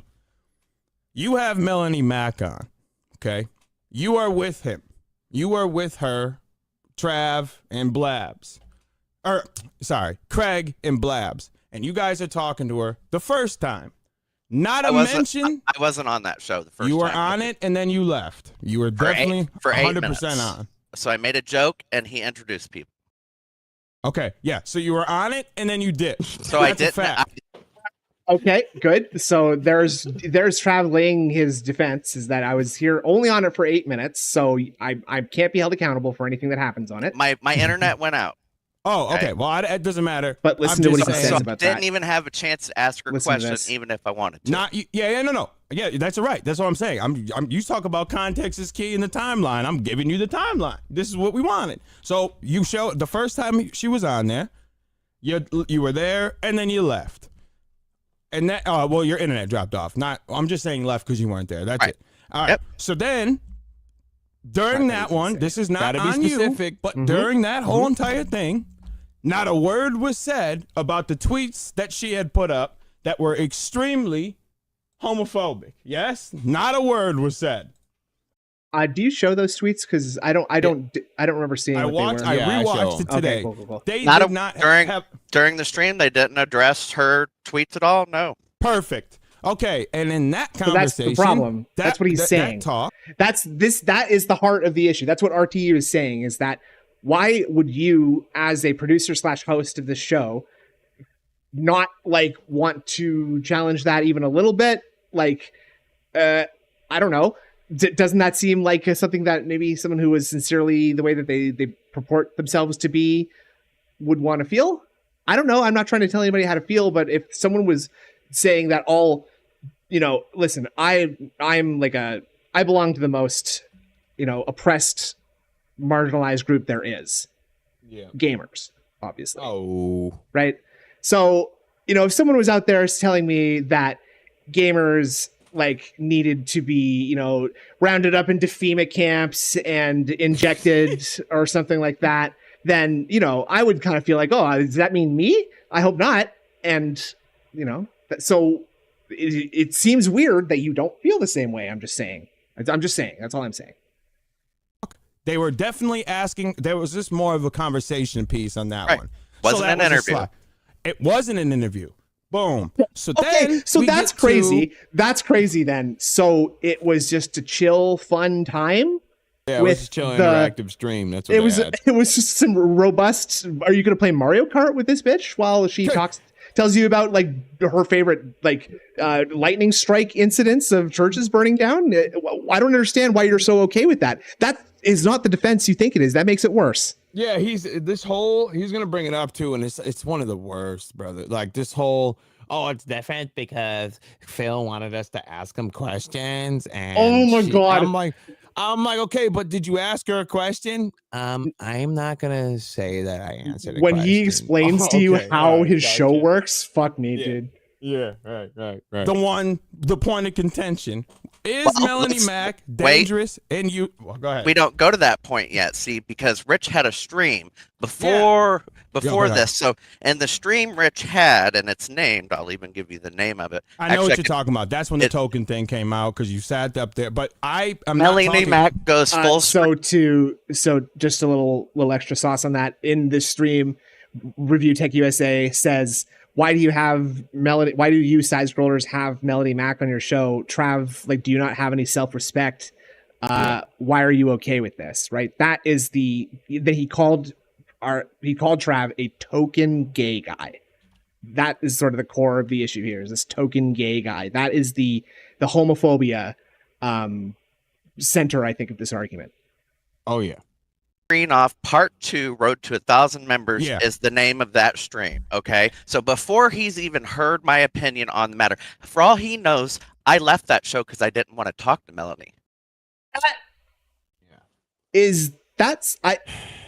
You have Melanie Mack on, okay? You are with him. You are with her, Trav and Blabs. Craig and Blabs. And you guys are talking to her the first time. Not a mention.
I wasn't on that show the first time.
You were on it, and then you left. You were definitely 100% on.
So I made a joke, and he introduced people.
Okay, yeah. So you were on it, and then you dipped.
So I did.
Okay, good. So there's traveling his defense is that I was here only on it for 8 minutes, so I can't be held accountable for anything that happens on it.
My internet went out.
Oh, okay. Well, it doesn't matter.
But listen to what he says about that.
I didn't even have a chance to ask her a question, even if I wanted to.
No. Yeah, that's right. That's what I'm saying. You talk about context is key in the timeline. I'm giving you the timeline. This is what we wanted. So you showed the first time she was on there, you were there, and then you left. And that, well, your internet dropped off. I'm just saying left because you weren't there. That's it. All right. Yep. So then, during that one, this is not on you, but during that whole entire thing, not a word was said about the tweets that she had put up that were extremely homophobic. Yes, not a word was said.
Do you show those tweets? Because I don't remember seeing. I
rewatched it today.
Okay, cool.
They
not
did not
during the stream. They didn't address her tweets at all. No.
Perfect. Okay, and in that conversation,
that's the problem. That's what he's saying. That is the heart of the issue. That's what RTU is saying. Is that why would you, as a producer / host of the show, not like want to challenge that even a little bit? Like, I don't know. Doesn't that seem like something that maybe someone who was sincerely the way that they purport themselves to be would want to feel? I don't know. I'm not trying to tell anybody how to feel, but if someone was saying that listen, I belong to the most, oppressed, marginalized group there is. Yeah. Gamers, obviously.
Oh.
Right? So, if someone was out there telling me that gamers needed to be, rounded up into FEMA camps and injected or something like that, then, I would kind of feel like, oh, does that mean me? I hope not. And, so it seems weird that you don't feel the same way. I'm just saying. That's all I'm saying.
They were definitely asking. There was just more of a conversation piece on that one.
Wasn't an interview.
It wasn't an interview. Boom. So
that's crazy. That's crazy then. So it was just a chill, fun time.
Yeah, it was a chill interactive stream. That's what
it was just some robust. Are you going to play Mario Kart with this bitch while she tells you about her favorite lightning strike incidents of churches burning down? I don't understand why you're so okay with that. That is not the defense you think it is. That makes it worse.
Yeah, he's gonna bring it up too, and it's one of the worst, brother. Like this whole it's different because Phil wanted us to ask him questions, and
oh my god,
I'm like, I'm like, okay, but did you ask her a question? I'm not gonna say that I answered.
When he explains to you how his show works, fuck me, dude.
Yeah, right. The point of contention is Melanie Mac dangerous, and you. Well, go ahead.
We don't go to that point yet, see, because Rich had a stream before this. So, and the stream Rich had, and it's named. I'll even give you the name of it.
I know what you're talking about. That's when the token thing came out because you sat up there. But I'm
Melanie Mac goes full.
So just a little extra sauce on that. In this stream, Review Tech USA says, why do you side-scrollers have Melody Mac on your show? Trav, like, do you not have any self-respect? Why are you okay with this? Right? That is he called Trav a token gay guy. That is sort of the core of the issue here, is this token gay guy. That is the homophobia center, I think, of this argument.
Oh yeah.
Off part 2 Road to 1,000 members is the name of that stream. Okay, so before he's even heard my opinion on the matter, for all he knows, I left that show because I didn't want to talk to Melanie.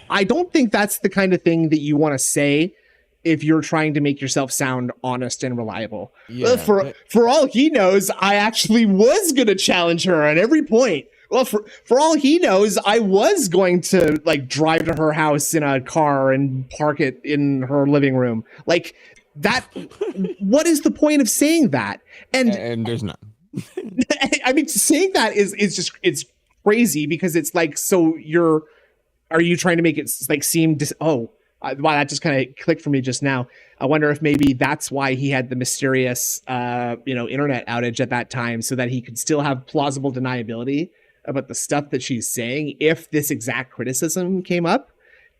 I don't think that's the kind of thing that you want to say if you're trying to make yourself sound honest and reliable. For all he knows, I actually was going to challenge her on every point. Well, for all he knows, I was going to like drive to her house in a car and park it in her living room. Like that. What is the point of saying that? And
there's none.
I mean, saying that is just, it's crazy because it's like, so are you trying to make it like seem wow, that just kind of clicked for me just now. I wonder if maybe that's why he had the mysterious, internet outage at that time, so that he could still have plausible deniability about the stuff that she's saying. If this exact criticism came up,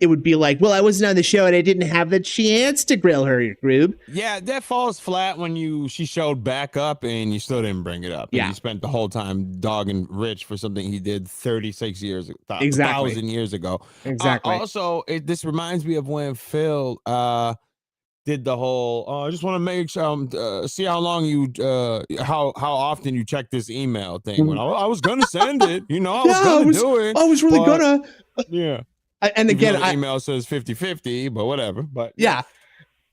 it would be like, well, I wasn't on the show and I didn't have the chance to grill her, Groob.
Yeah, that falls flat when she showed back up and you still didn't bring it up.
Yeah.
And you spent the whole time dogging Rich for something he did 36 years,
exactly.
1,000 years ago.
Exactly.
Also, this reminds me of when Phil did the whole, I just want to make sure, see how long you, how often you check this email thing. When I was going to send it, I was going to do it.
I was really going to.
Yeah.
And again,
the email says 50-50, but whatever. But
yeah.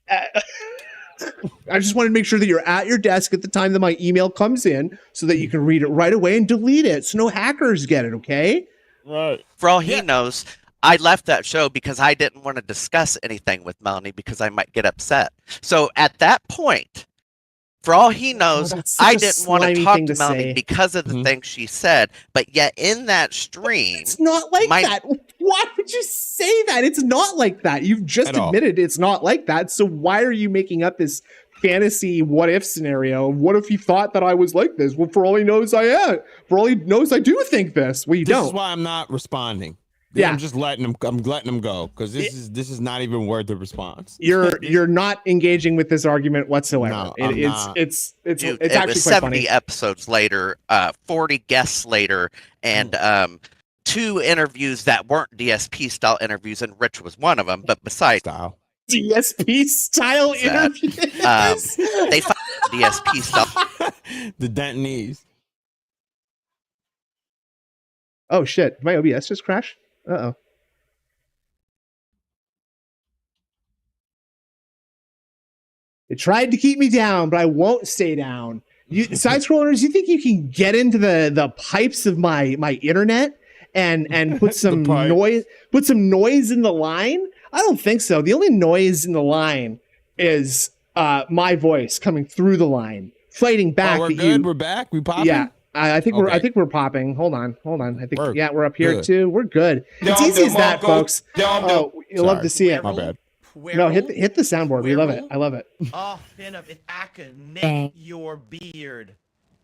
I just wanted to make sure that you're at your desk at the time that my email comes in so that you can read it right away and delete it so no hackers get it, okay?
Right.
For all he knows, I left that show because I didn't want to discuss anything with Melanie because I might get upset. So at that point, for all he knows, I didn't want to talk to Melanie because of the things she said. But yet in that stream,
it's not like that. Why would you say that? It's not like that. You've just admitted it's not like that. So why are you making up this fantasy what if scenario? What if he thought that I was like this? Well, for all he knows, I am. For all he knows, I do think this. Well, you don't.
This is why I'm not responding.
Yeah,
I'm just letting him. I'm letting him go because this is not even worth the response.
You're not engaging with this argument whatsoever.
No,
it's
Dude,
actually
it was
quite
70
funny.
episodes later, 40 guests later, and 2 interviews that weren't DSP style interviews, and Rich was one of them. But besides
DSP style interviews,
they found DSP style.
The Dentonese.
Oh shit! My OBS just crashed. Uh-oh. It tried to keep me down, but I won't stay down. You side scrollers, you think you can get into the pipes of my internet and put some noise in the line? I don't think so. The only noise in the line is my voice coming through the line, fighting back.
Oh, we're good. We're back. We popping.
Yeah. I think we're popping. Hold on. I think we're up here too. We're good. It's easy as that, folks. Oh, you'll love to see it.
My bad.
No, hit the soundboard. We love it. I love it.
Often of it, I can nick your beard.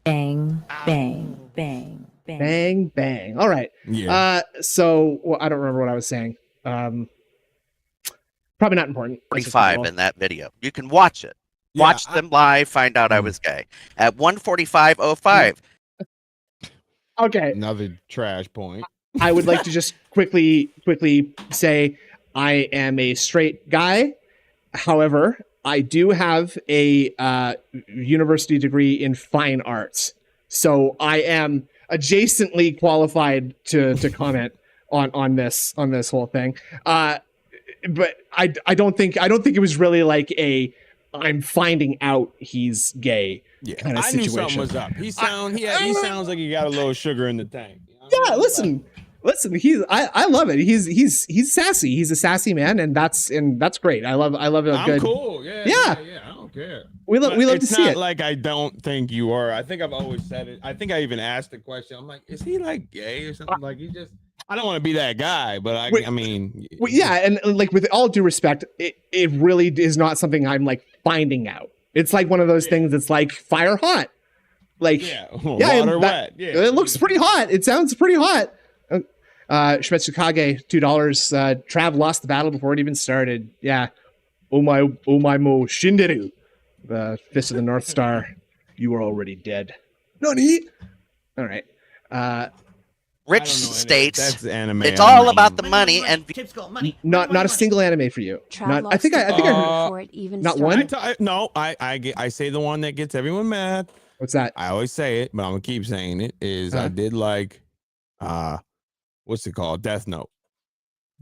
Bang, bang, bang, bang.
Bang, bang. All right.
Yeah.
So I don't remember what I was saying. Probably not important.
45 in that video. You can watch it. Watch them live. Find out I was gay at 1:45:05.
Okay.
Another trash point.
I would like to just quickly say I am a straight guy. However, I do have a university degree in fine arts. So I am adjacently qualified to comment on this whole thing. But I don't think it was really like a I'm finding out he's gay kind of
I
situation.
knew something was up. He sounds like he got a little sugar in the tank.
Yeah, listen. I love it. He's sassy. He's a sassy man, and that's great. I love a
I'm
good.
cool. Yeah. I don't care.
We love to see it.
It's not like I don't think you are. I think I've always said it. I think I even asked the question. I'm like, is he like gay or something? Like he just. I don't want to be that guy, but I mean.
Well, yeah, and like with all due respect, it really is not something I'm like finding out. It's like one of those things that's like fire hot. Like
water wet. Yeah.
It looks pretty hot. It sounds pretty hot. Shmetsukage, $2. Trav lost the battle before it even started. Yeah. Omae mo shinderu. The Fist of the North Star. You are already dead. Nani? All right.
Rich states
that's anime.
it's all about the money and
not a single anime for you.
Trav
I think I heard
before it even
not
started.
one.
I say the one that gets everyone mad.
What's that?
I always say it, but I'm gonna keep saying it. I did like, what's it called? Death Note.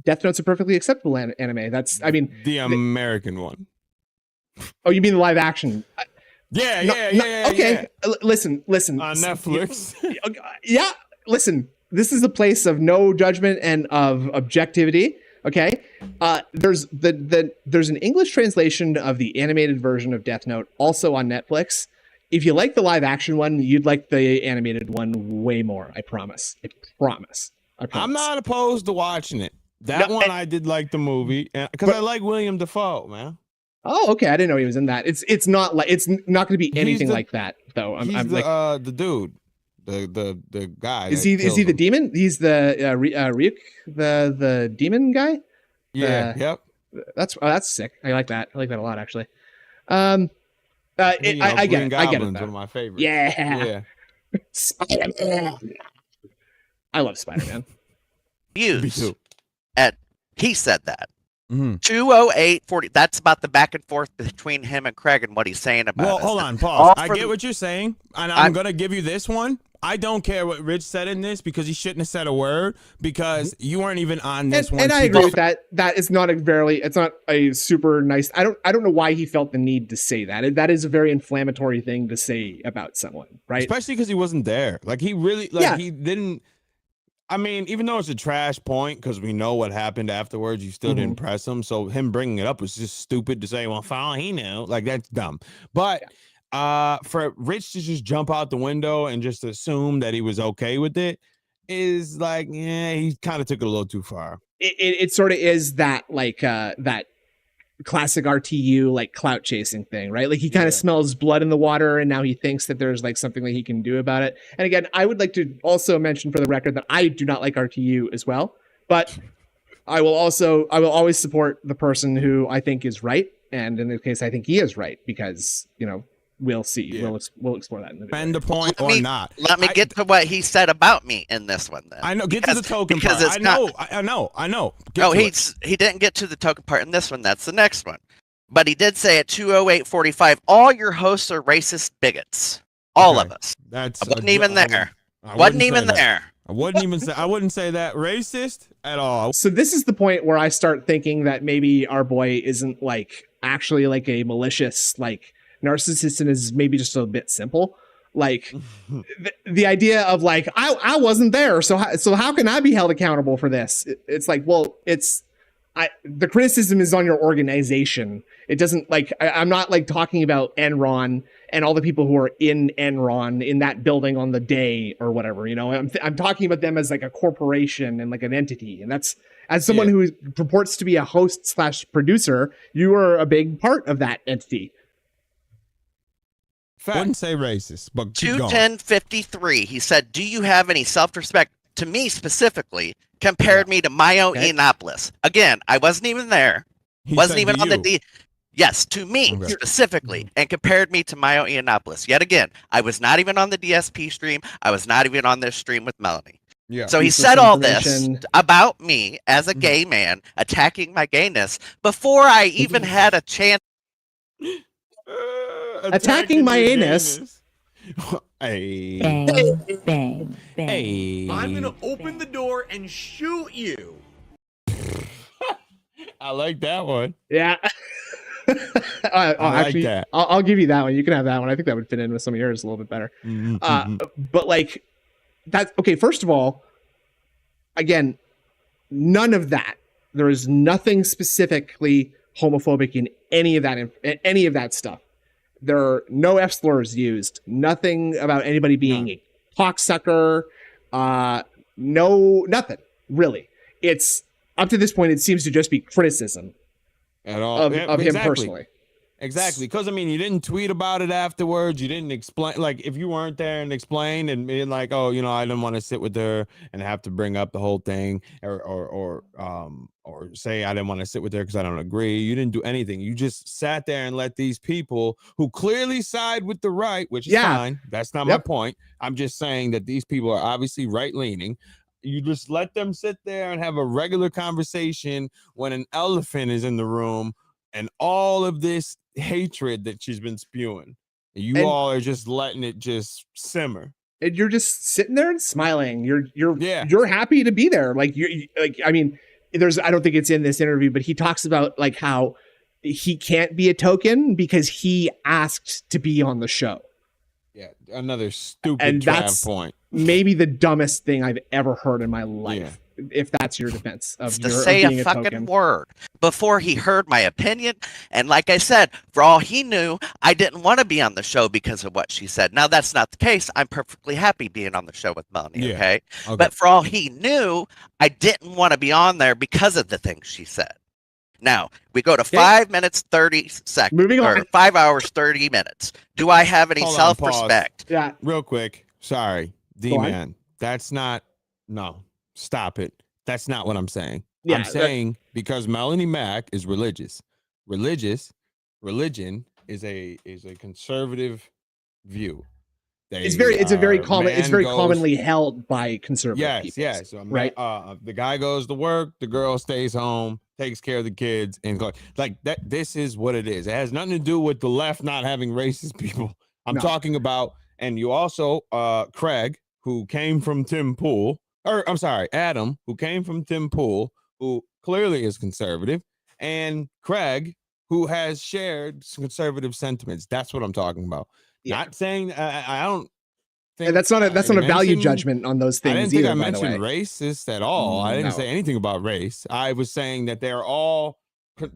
Death Note's a perfectly acceptable anime. That's, I mean,
the American one.
Oh, you mean the live action?
Yeah.
Okay, listen.
On Netflix.
Yeah, listen. This is a place of no judgment and of objectivity. Okay, there's an English translation of the animated version of Death Note also on Netflix. If you like the live action one, you'd like the animated one way more. I promise. I'm
not opposed to watching it. I did like the movie because I like William Dafoe, man.
Oh, okay. I didn't know he was in that. It's not going to be anything like that though. I'm like
the dude. The guy
is he the demon? He's the Ryuk, the demon guy.
Yep.
That's sick. I like that a lot actually. I get it. I get it.
One of my favorites.
Yeah. Spider-Man. I love Spider-Man.
views at he said that. 20840. That's about the back and forth between him and Craig and what he's saying about.
Well, hold on, pause. I get what you're saying, and I'm gonna give you this one. I don't care what Rich said in this because he shouldn't have said a word because you weren't even on this one.
And I agree with that. That is not it's not a super nice. I don't know why he felt the need to say that. That is a very inflammatory thing to say about someone, right?
Especially because he wasn't there. Like he really, he didn't. I mean, even though it's a trash point because we know what happened afterwards, you still didn't press him. So him bringing it up was just stupid to say, well, for all he knew. Like, that's dumb. But for Rich to just jump out the window and just assume that he was okay with it is like, he kind of took it a little too far.
It sort of is that, like, that classic RTU, like, clout chasing thing, right? Like, he kind of smells blood in the water and now he thinks that there's, like, something that he can do about it. And again, I would like to also mention for the record that I do not like RTU as well, but I will always support the person who I think is right. And in this case, I think he is right because, we'll see. Yeah. We'll explore that in the video.
Defend the point or not.
Let me get to what he said about me in this one then.
I know. Get to the token
because
part. I know.
He didn't get to the token part in this one. That's the next one. But he did say at 208:45, all your hosts are racist bigots. All of us. I wasn't even there. I wouldn't say that racist at all.
So this is the point where I start thinking that maybe our boy isn't like actually like a malicious like narcissist and is maybe just a bit simple. Like the idea of like I wasn't there, so how can I be held accountable for this? It's like, well, the criticism is on your organization. It doesn't like I'm not like talking about Enron and all the people who are in Enron in that building on the day or whatever. I'm talking about them as like a corporation and like an entity, and that's as someone who purports to be a host / producer, you are a big part of that entity.
I wouldn't say racist, but
210:53. He said, "Do you have any self-respect?" To me specifically, compared me to Mayo Yiannopoulos. Again, I wasn't even there. Wasn't even on the D. Yes, to me specifically, and compared me to Mayo Yiannopoulos. Yet again, I was not even on the DSP stream. I was not even on this stream with Melanie. Yeah. So he said all this about me as a gay man, attacking my gayness before I even had a chance.
Attacking my anus.
Hey.
Bang, bang, bang.
Hey.
I'm gonna open the door and shoot you.
I like that one.
Yeah.
I like
Actually,
that.
I'll give you that one. You can have that one. I think that would fit in with some of yours a little bit better. But like, that's okay. First of all, again, none of that. There is nothing specifically homophobic in any of that stuff. There are no F slurs used. Nothing about anybody being a cocksucker. Nothing really. It's up to this point. It seems to just be criticism
At all.
of
Exactly.
him personally.
Exactly. Because, I mean, you didn't tweet about it afterwards. You didn't explain. Like, if you weren't there and explained and being like, oh, you know, I didn't want to sit with her and have to bring up the whole thing or say I didn't want to sit with her because I don't agree. You didn't do anything. You just sat there and let these people who clearly side with the right, which is fine. That's not my point. I'm just saying that these people are obviously right-leaning. You just let them sit there and have a regular conversation when an elephant is in the room and all of this hatred that she's been spewing. You all are just letting it just simmer.
And you're just sitting there and smiling. You're happy to be there. Like I mean, I don't think it's in this interview, but he talks about like how he can't be a token because he asked to be on the show.
Yeah, another stupid Trav point.
Maybe the dumbest thing I've ever heard in my life. If that's your defense of
to say a fucking word before he heard my opinion. And like I said, for all he knew, I didn't want to be on the show because of what she said. Now that's not the case. I'm perfectly happy being on the show with Melanie. Okay. But for all he knew, I didn't want to be on there because of the things she said. Now we go to 5 minutes 30 seconds.
Moving on.
Or 5 hours 30 minutes. Do I have any self-respect?
Yeah.
Real quick. Sorry, D-Man. That's not. No. Stop it. That's not what I'm saying.
Yeah,
I'm saying because Melanie Mack is religion is a conservative view.
It's very commonly held by conservative people.
Yes. So,
right.
The guy goes to work, the girl stays home, takes care of the kids, and like that. This is what it is. It has nothing to do with the left not having racist people. I'm talking about, and you also Craig, who came from Tim Pool. Or I'm sorry, Adam, who came from Tim Pool, who clearly is conservative, and Craig, who has shared conservative sentiments. That's what I'm talking about. Yeah. Not saying I don't think
that's not a value judgment on those things.
I didn't think I mentioned racist at all. I didn't say anything about race. I was saying that they're all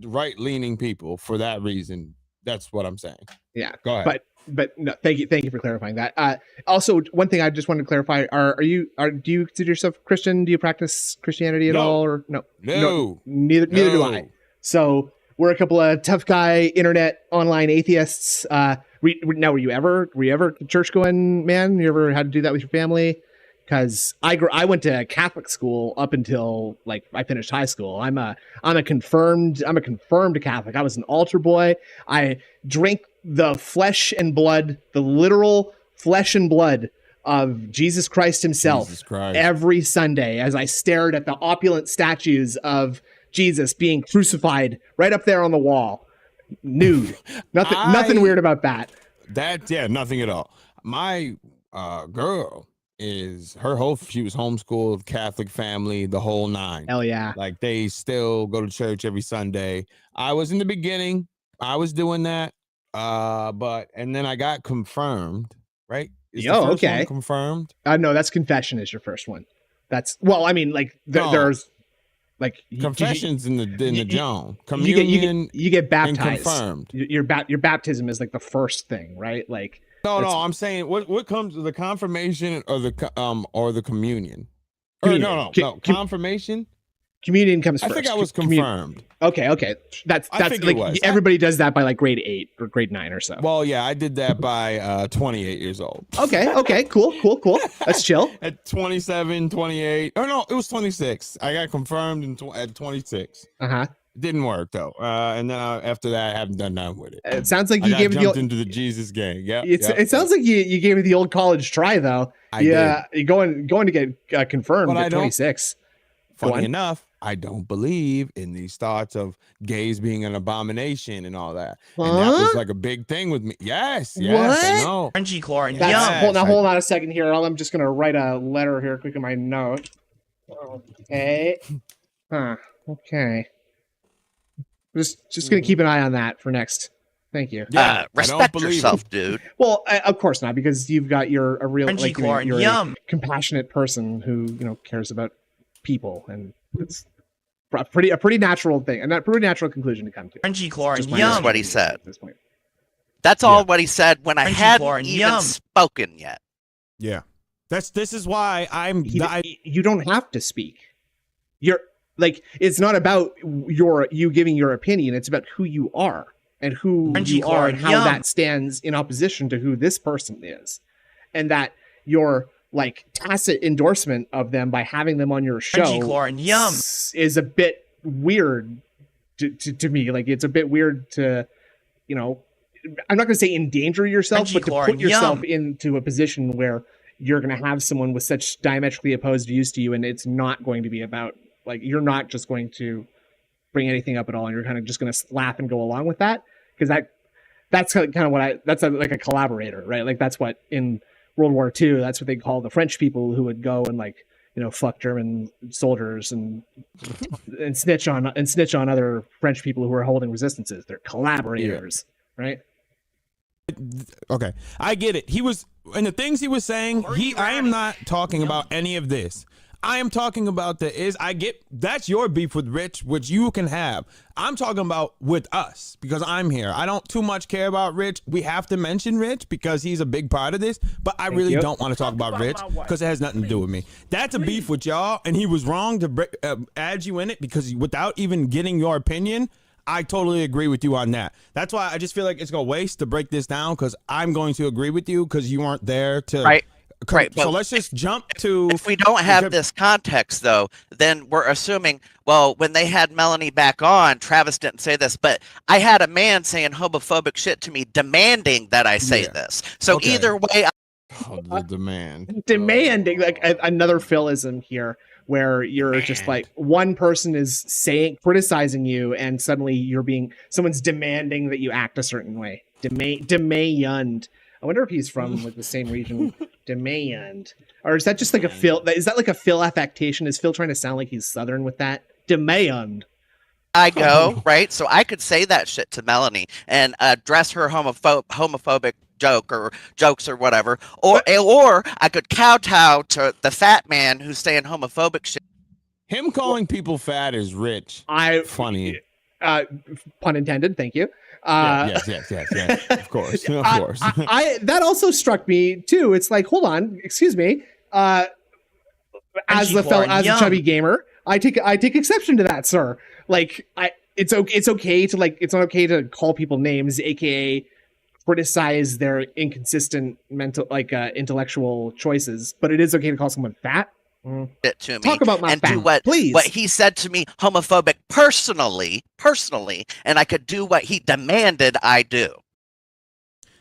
right-leaning people for that reason. That's what I'm saying.
Yeah.
Go ahead.
But no, thank you for clarifying that. Also, one thing I just wanted to clarify: do you consider yourself Christian? Do you practice Christianity at all? Or no? Neither do I. So we're a couple of tough guy internet online atheists. Were you ever a church going man? You ever had to do that with your family? Because I went to Catholic school up until like I finished high school. I'm a confirmed Catholic. I was an altar boy. I drank the flesh and blood, the literal flesh and blood of Jesus Christ himself every Sunday as I stared at the opulent statues of Jesus being crucified right up there on the wall, nude. Nothing weird about that.
Nothing at all. My girl she was homeschooled, Catholic family, the whole nine.
Hell yeah.
Like they still go to church every Sunday. I was in the beginning, I was doing that. And then I got confirmed, right? Is the first one confirmed?
No, that's confession is your first one. That's there's like
confessions in the John. Communion,
you get baptized.
And confirmed.
Your baptism is like the first thing, right? Like
no, I'm saying what comes to the confirmation or the communion. No, confirmation.
Communion comes first.
I think I was confirmed.
Okay. That's like everybody does that by like grade 8 or grade 9 or so.
Well, yeah, I did that by 28 years old.
Okay, cool. That's chill.
At 27, 28. Oh no, it was 26. I got confirmed at 26. It didn't work though. And then after that, I haven't done nothing with it.
It sounds like you gave it
into the Jesus gang. Yeah.
It sounds like you gave it the old college try though. You're going to get confirmed at 26.
Funny enough, I don't believe in these thoughts of gays being an abomination and all that. And that was like a big thing with me. Yes, I know.
Crunchy corn,
Hold on a second here. I'm just gonna write a letter here quick in my note. Okay. Okay. Just gonna keep an eye on that for next. Thank you.
Yeah, respect yourself, dude.
Well, of course not, because you're a real you're a compassionate person who cares about people, and it's a pretty natural thing, and a pretty natural conclusion to come to.
Crunchy corn,
That's what he said. At this point. That's all what he said when I hadn't even spoken yet.
Yeah, this is why
you don't have to speak. You're like, it's not about you giving your opinion. It's about who you are. And who you are and how that stands in opposition to who this person is. And that your like tacit endorsement of them by having them on your show is a bit weird to me. Like, it's a bit weird to, I'm not going to say endanger yourself, but to put yourself into a position where you're going to have someone with such diametrically opposed views to you, and it's not going to be about, like, you're not just going to bring anything up at all, and you're kind of just going to laugh and go along with that, because that's kind of what that's like a collaborator, right? Like, that's what in World War II, that's what they call the French people who would go and, like, fuck German soldiers and snitch on other French people who were holding resistances. They're collaborators, right?
Okay, I get it. He was, and the things he was saying, I am not talking about any of this. I am talking about that's your beef with Rich, which you can have. I'm talking about with us, because I'm here. I don't too much care about Rich. We have to mention Rich because he's a big part of this, but I really don't want to talk about Rich because it has nothing to do with me. That's a beef with y'all, and he was wrong to add you in it, because without even getting your opinion, I totally agree with you on that. That's why I just feel like it's going to waste to break this down, because I'm going to agree with you because you weren't there to...
Right.
So let's just jump to...
If we don't have this context, though, then we're assuming, well, when they had Melanie back on, Travis didn't say this, but I had a man saying homophobic shit to me, demanding that I say this. So either way...
the demand.
Demanding, like another Philism here, where you're just like, one person is criticizing you, and suddenly someone's demanding that you act a certain way. Demand. I wonder if he's from like the same region. Demand, or is that just like a Phil? Is that like a Phil affectation? Is Phil trying to sound like he's Southern with that? Demand.
I go right, so I could say that shit to Melanie and address her homophobic jokes or whatever, or I could kowtow to the fat man who's saying homophobic shit.
Him calling people fat is Rich. Funny.
Pun intended. Thank you.
Yes. Of course.
That also struck me too. It's like, hold on, excuse me. As a chubby gamer, I take exception to that, sir. Like, it's okay to, like, it's not okay to call people names, aka criticize their inconsistent mental, like, intellectual choices, but it is okay to call someone fat.
It to me.
Talk about my
and
fat,
do what
please.
What he said to me homophobic personally, and I could do what he demanded I do.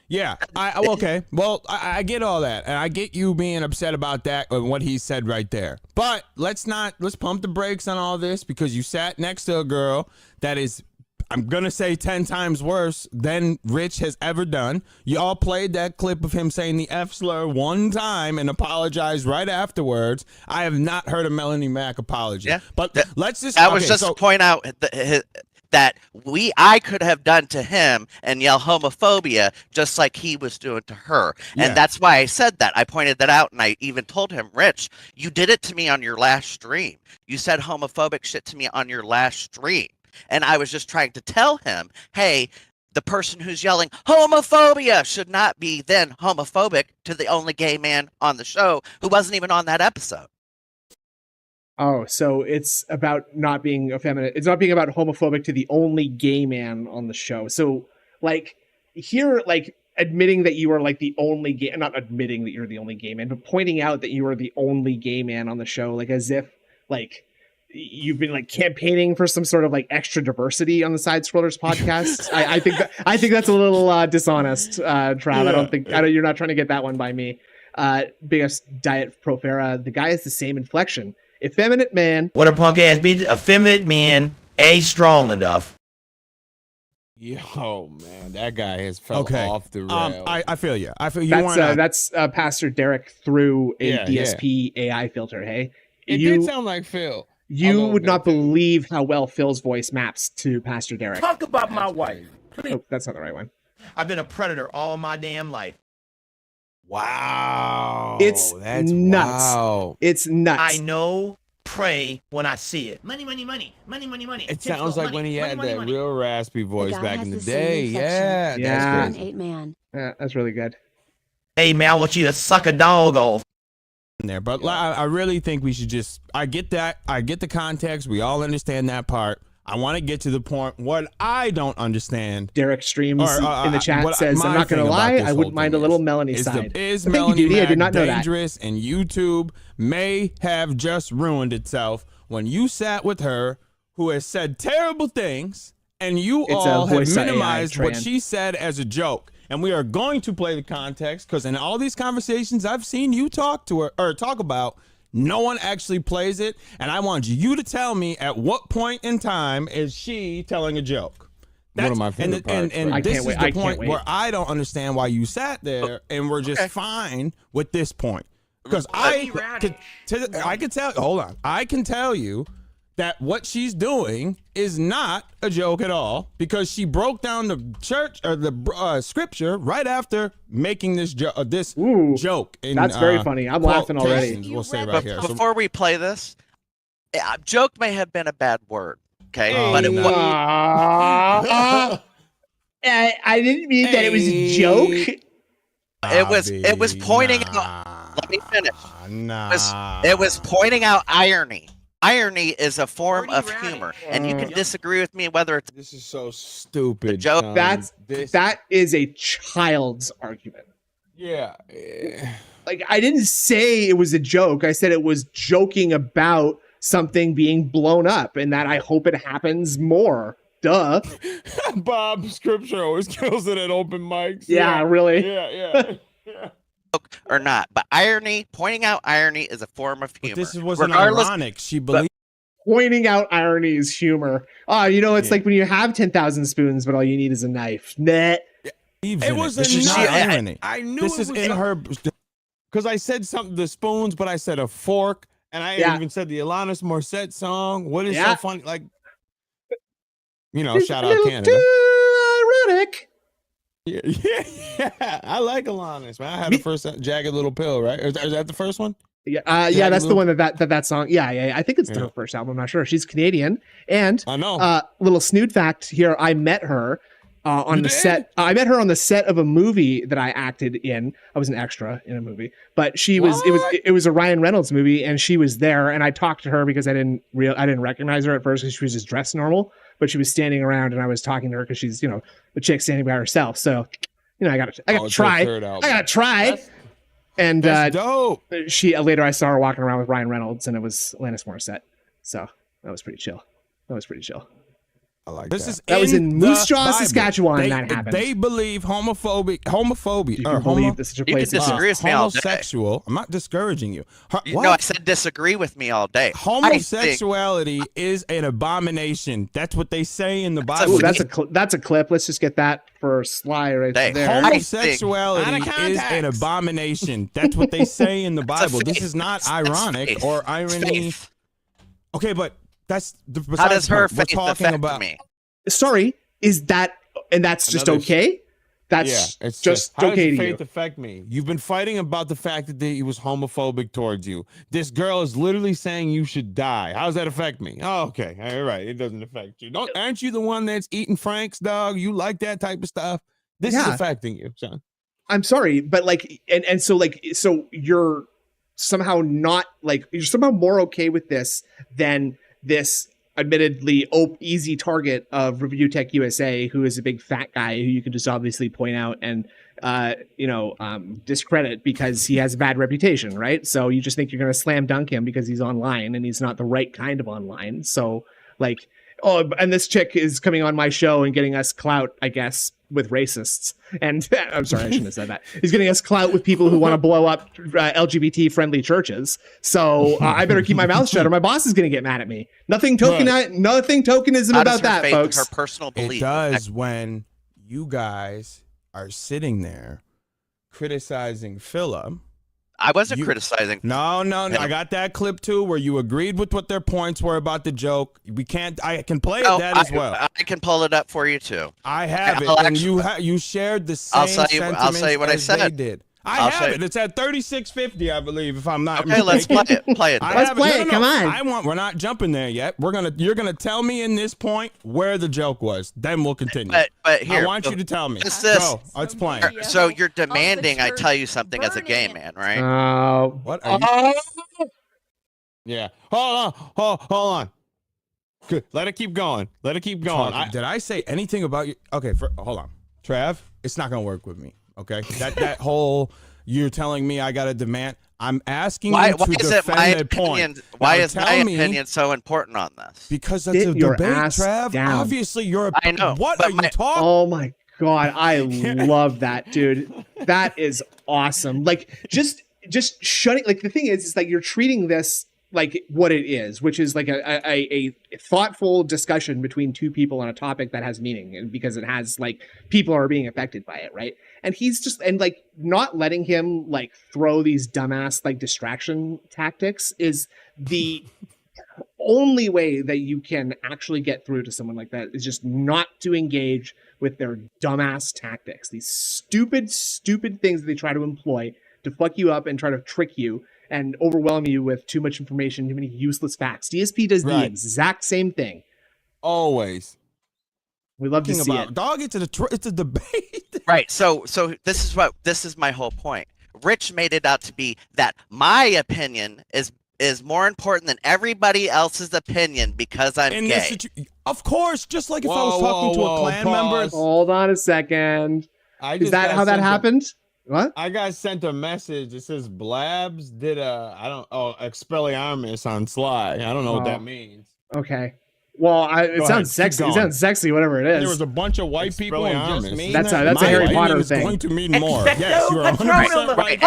Yeah. Okay. Well, I get all that, and I get you being upset about that and what he said right there. But let's pump the brakes on all this, because you sat next to a girl that is, I'm going to say 10 times worse than Rich has ever done. You all played that clip of him saying the F slur one time and apologized right afterwards. I have not heard a Melanie Mac apology. Yeah. But let's just...
I was just to point out that I could have done to him and yell homophobia just like he was doing to her. And that's why I said that. I pointed that out, and I even told him, Rich, you did it to me on your last stream. You said homophobic shit to me on your last stream. And I was just trying to tell him, hey, the person who's yelling homophobia should not be then homophobic to the only gay man on the show who wasn't even on that episode.
Oh, so it's about not being effeminate. It's not being about homophobic to the only gay man on the show. So, like, here, like, admitting that you are, like, the only gay, not admitting that you're the only gay man, but pointing out that you are the only gay man on the show, like, as if, like, you've been, like, campaigning for some sort of, like, extra diversity on the Side Scrollers podcast. I think that's a little dishonest, Trav. You're not trying to get that one by me. Biggest Diet Profera. The guy has the same inflection. Effeminate man.
What a punk ass bitch. Effeminate man. A strong enough.
Yo, man, that guy has fell off the rails.
I feel you. I feel you.
That's Pastor Derek through a DSP AI filter. Hey,
it did sound like Phil.
You would not believe how well Phil's voice maps to Pastor Derek.
Talk about my wife. Please.
Oh, that's not the right one.
I've been a predator all my damn life.
Wow.
It's nuts.
Wow.
It's nuts.
I know. Pray when I see it. Money, money, money, money, money, money.
It sounds like when he had that real raspy voice back in the day. Yeah,
yeah. That's really good.
Hey man, I want you to suck a dog off.
There, but I really think we should just. I get that. I get the context. We all understand that part. I want to get to the point. What I don't understand.
Derek Streams in the chat says, "I'm not going to lie. I wouldn't mind a little Melanie side."
Is
Thank
Melanie
you, Duty. I did not know that.
dangerous? And YouTube may have just ruined itself when you sat with her, who has said terrible things, and you all have minimized what she said as a joke. And we are going to play the context because in all these conversations I've seen you talk to her or talk about. No one actually plays it, and I want you to tell me at what point in time is she telling a joke.
One of my favorite parts.
And this is the point where I don't understand why you sat there and we're just fine with this point. Because I can tell. Hold on, I can tell you that what she's doing is not a joke at all because she broke down the church or the scripture right after making this joke.
That's very funny. I'm laughing already.
We'll say right here.
Before we play this, joke may have been a bad word, okay? But it was.
I didn't mean that it was a joke.
It was pointing out. Let me finish. It was pointing out irony. Irony is a form of humor, and you can disagree with me whether it's.
This is so stupid.
Joke.
That is a child's argument.
Yeah.
Like I didn't say it was a joke. I said it was joking about something being blown up, and that I hope it happens more. Duh.
Bob Scripture always kills it at open mics.
Yeah, really.
Yeah.
Or not, but pointing out irony is a form of humor.
But this wasn't ironic. She believed.
Pointing out irony is humor. It's like when you have 10,000 spoons, but all you need is a knife. Nah.
It was irony. I knew this is in her because I said something the spoons, but I said a fork, and I even said the Alanis Morissette song. What is so funny? Like, shout out Canada.
Too ironic.
Yeah, I like Alanis, man. I had the first Jagged Little Pill, right? Is that the first one?
Yeah, that's the one that song. Yeah. I think it's her first album. I'm not sure. She's Canadian, and
I know.
Little snood fact here: I met her on the set. I met her on the set of a movie that I acted in. I was an extra in a movie, but she was. It was a Ryan Reynolds movie, and she was there. And I talked to her because I didn't recognize her at first because she was just dressed normal. But she was standing around, and I was talking to her because she's, the chick standing by herself. So, I got to try. I got to try. And
that's dope.
She later I saw her walking around with Ryan Reynolds, and it was Alanis Morissette. So that was pretty chill.
I like
that. That was in Moose Jaw, Saskatchewan. That happened.
They believe homophobia.
You can believe this is your place.
You can disagree with me all day.
Homosexual. I'm not discouraging you.
No, I said disagree with me all day.
Homosexuality is an abomination. That's what they say in the Bible.
Ooh, that's a clip. Let's just get that for Sly right there.
Homosexuality is an abomination. That's what they say in the Bible. This is not ironic or irony. Okay, but that's
how does her faith affect me?
Sorry, that's just okay? That's just
how
okay
does
to
faith affect me? You've been fighting about the fact that he was homophobic towards you. This girl is literally saying you should die. How does that affect me? Oh, okay. All right. It doesn't affect you. Aren't you the one that's eating Frank's, dog? You like that type of stuff? This is affecting you, son.
I'm sorry, but so you're somehow not you're somehow more okay with this than this admittedly easy target of Review Tech USA, who is a big fat guy who you can just obviously point out and discredit because he has a bad reputation, right? So you just think you're going to slam dunk him because he's online and he's not the right kind of online. So and this chick is coming on my show and getting us clout, I guess. with racists. And I'm sorry, I shouldn't have said that. He's getting us clout with people who want to blow up LGBT friendly churches. So I better keep my mouth shut or my boss is going to get mad at me. Nothing tokenism about that, folks.
Her personal belief.
It does when you guys are sitting there criticizing Philip.
I wasn't criticizing.
No. I got that clip too, where you agreed with what their points were about the joke. I can play that as well.
I can pull it up for you too.
I have it, and you shared the same sentiments
I'll say what I said.
They did. I have it. It's at 3650, I believe, if I'm not
okay,
mistaken.
let's play it.
Let's play it. Come on.
We're not jumping there yet. You're gonna tell me in this point where the joke was. Then we'll continue.
But here,
I want you to tell me.
Go.
Let's play.
So you're demanding I tell you something as a gay man, right?
What are you? Yeah. Hold on. Good. Let it keep going. Did I say anything about you? Okay, hold on. Trav, it's not gonna work with me. Okay, that whole you're telling me I got a demand. I'm asking you to defend a point.
Why is my opinion so important on this?
Because that's a debate, Trav.
Down.
Obviously, you're.
I know.
What are you talking?
Oh my god, I love that, dude. That is awesome. Like just shutting. Like the thing is like you're treating this like what it is, which is like a thoughtful discussion between two people on a topic that has meaning, and because it has like people are being affected by it, right? And he's just like not letting him like throw these dumbass like distraction tactics is the only way that you can actually get through to someone like that, is just not to engage with their dumbass tactics, these stupid things that they try to employ to fuck you up and try to trick you and overwhelm you with too much information, too many useless facts. DSP does the exact same thing.
Always.
We love to see it.
Dog, it's a debate.
Right. So this is my whole point. Rich made it out to be that my opinion is more important than everybody else's opinion because I'm gay.
Of course, just like if I was talking to a clan member.
Hold on a second. Is that how that happened? What?
I got sent a message. It says Blabs did Expelliarmus on Sly. I don't know what that means.
Okay. Well, it sounds sexy. It sounds sexy, whatever it is.
There was a bunch of white people and just me.
That's a Harry Potter thing.
Going to mean more. Yes, you're 100% right.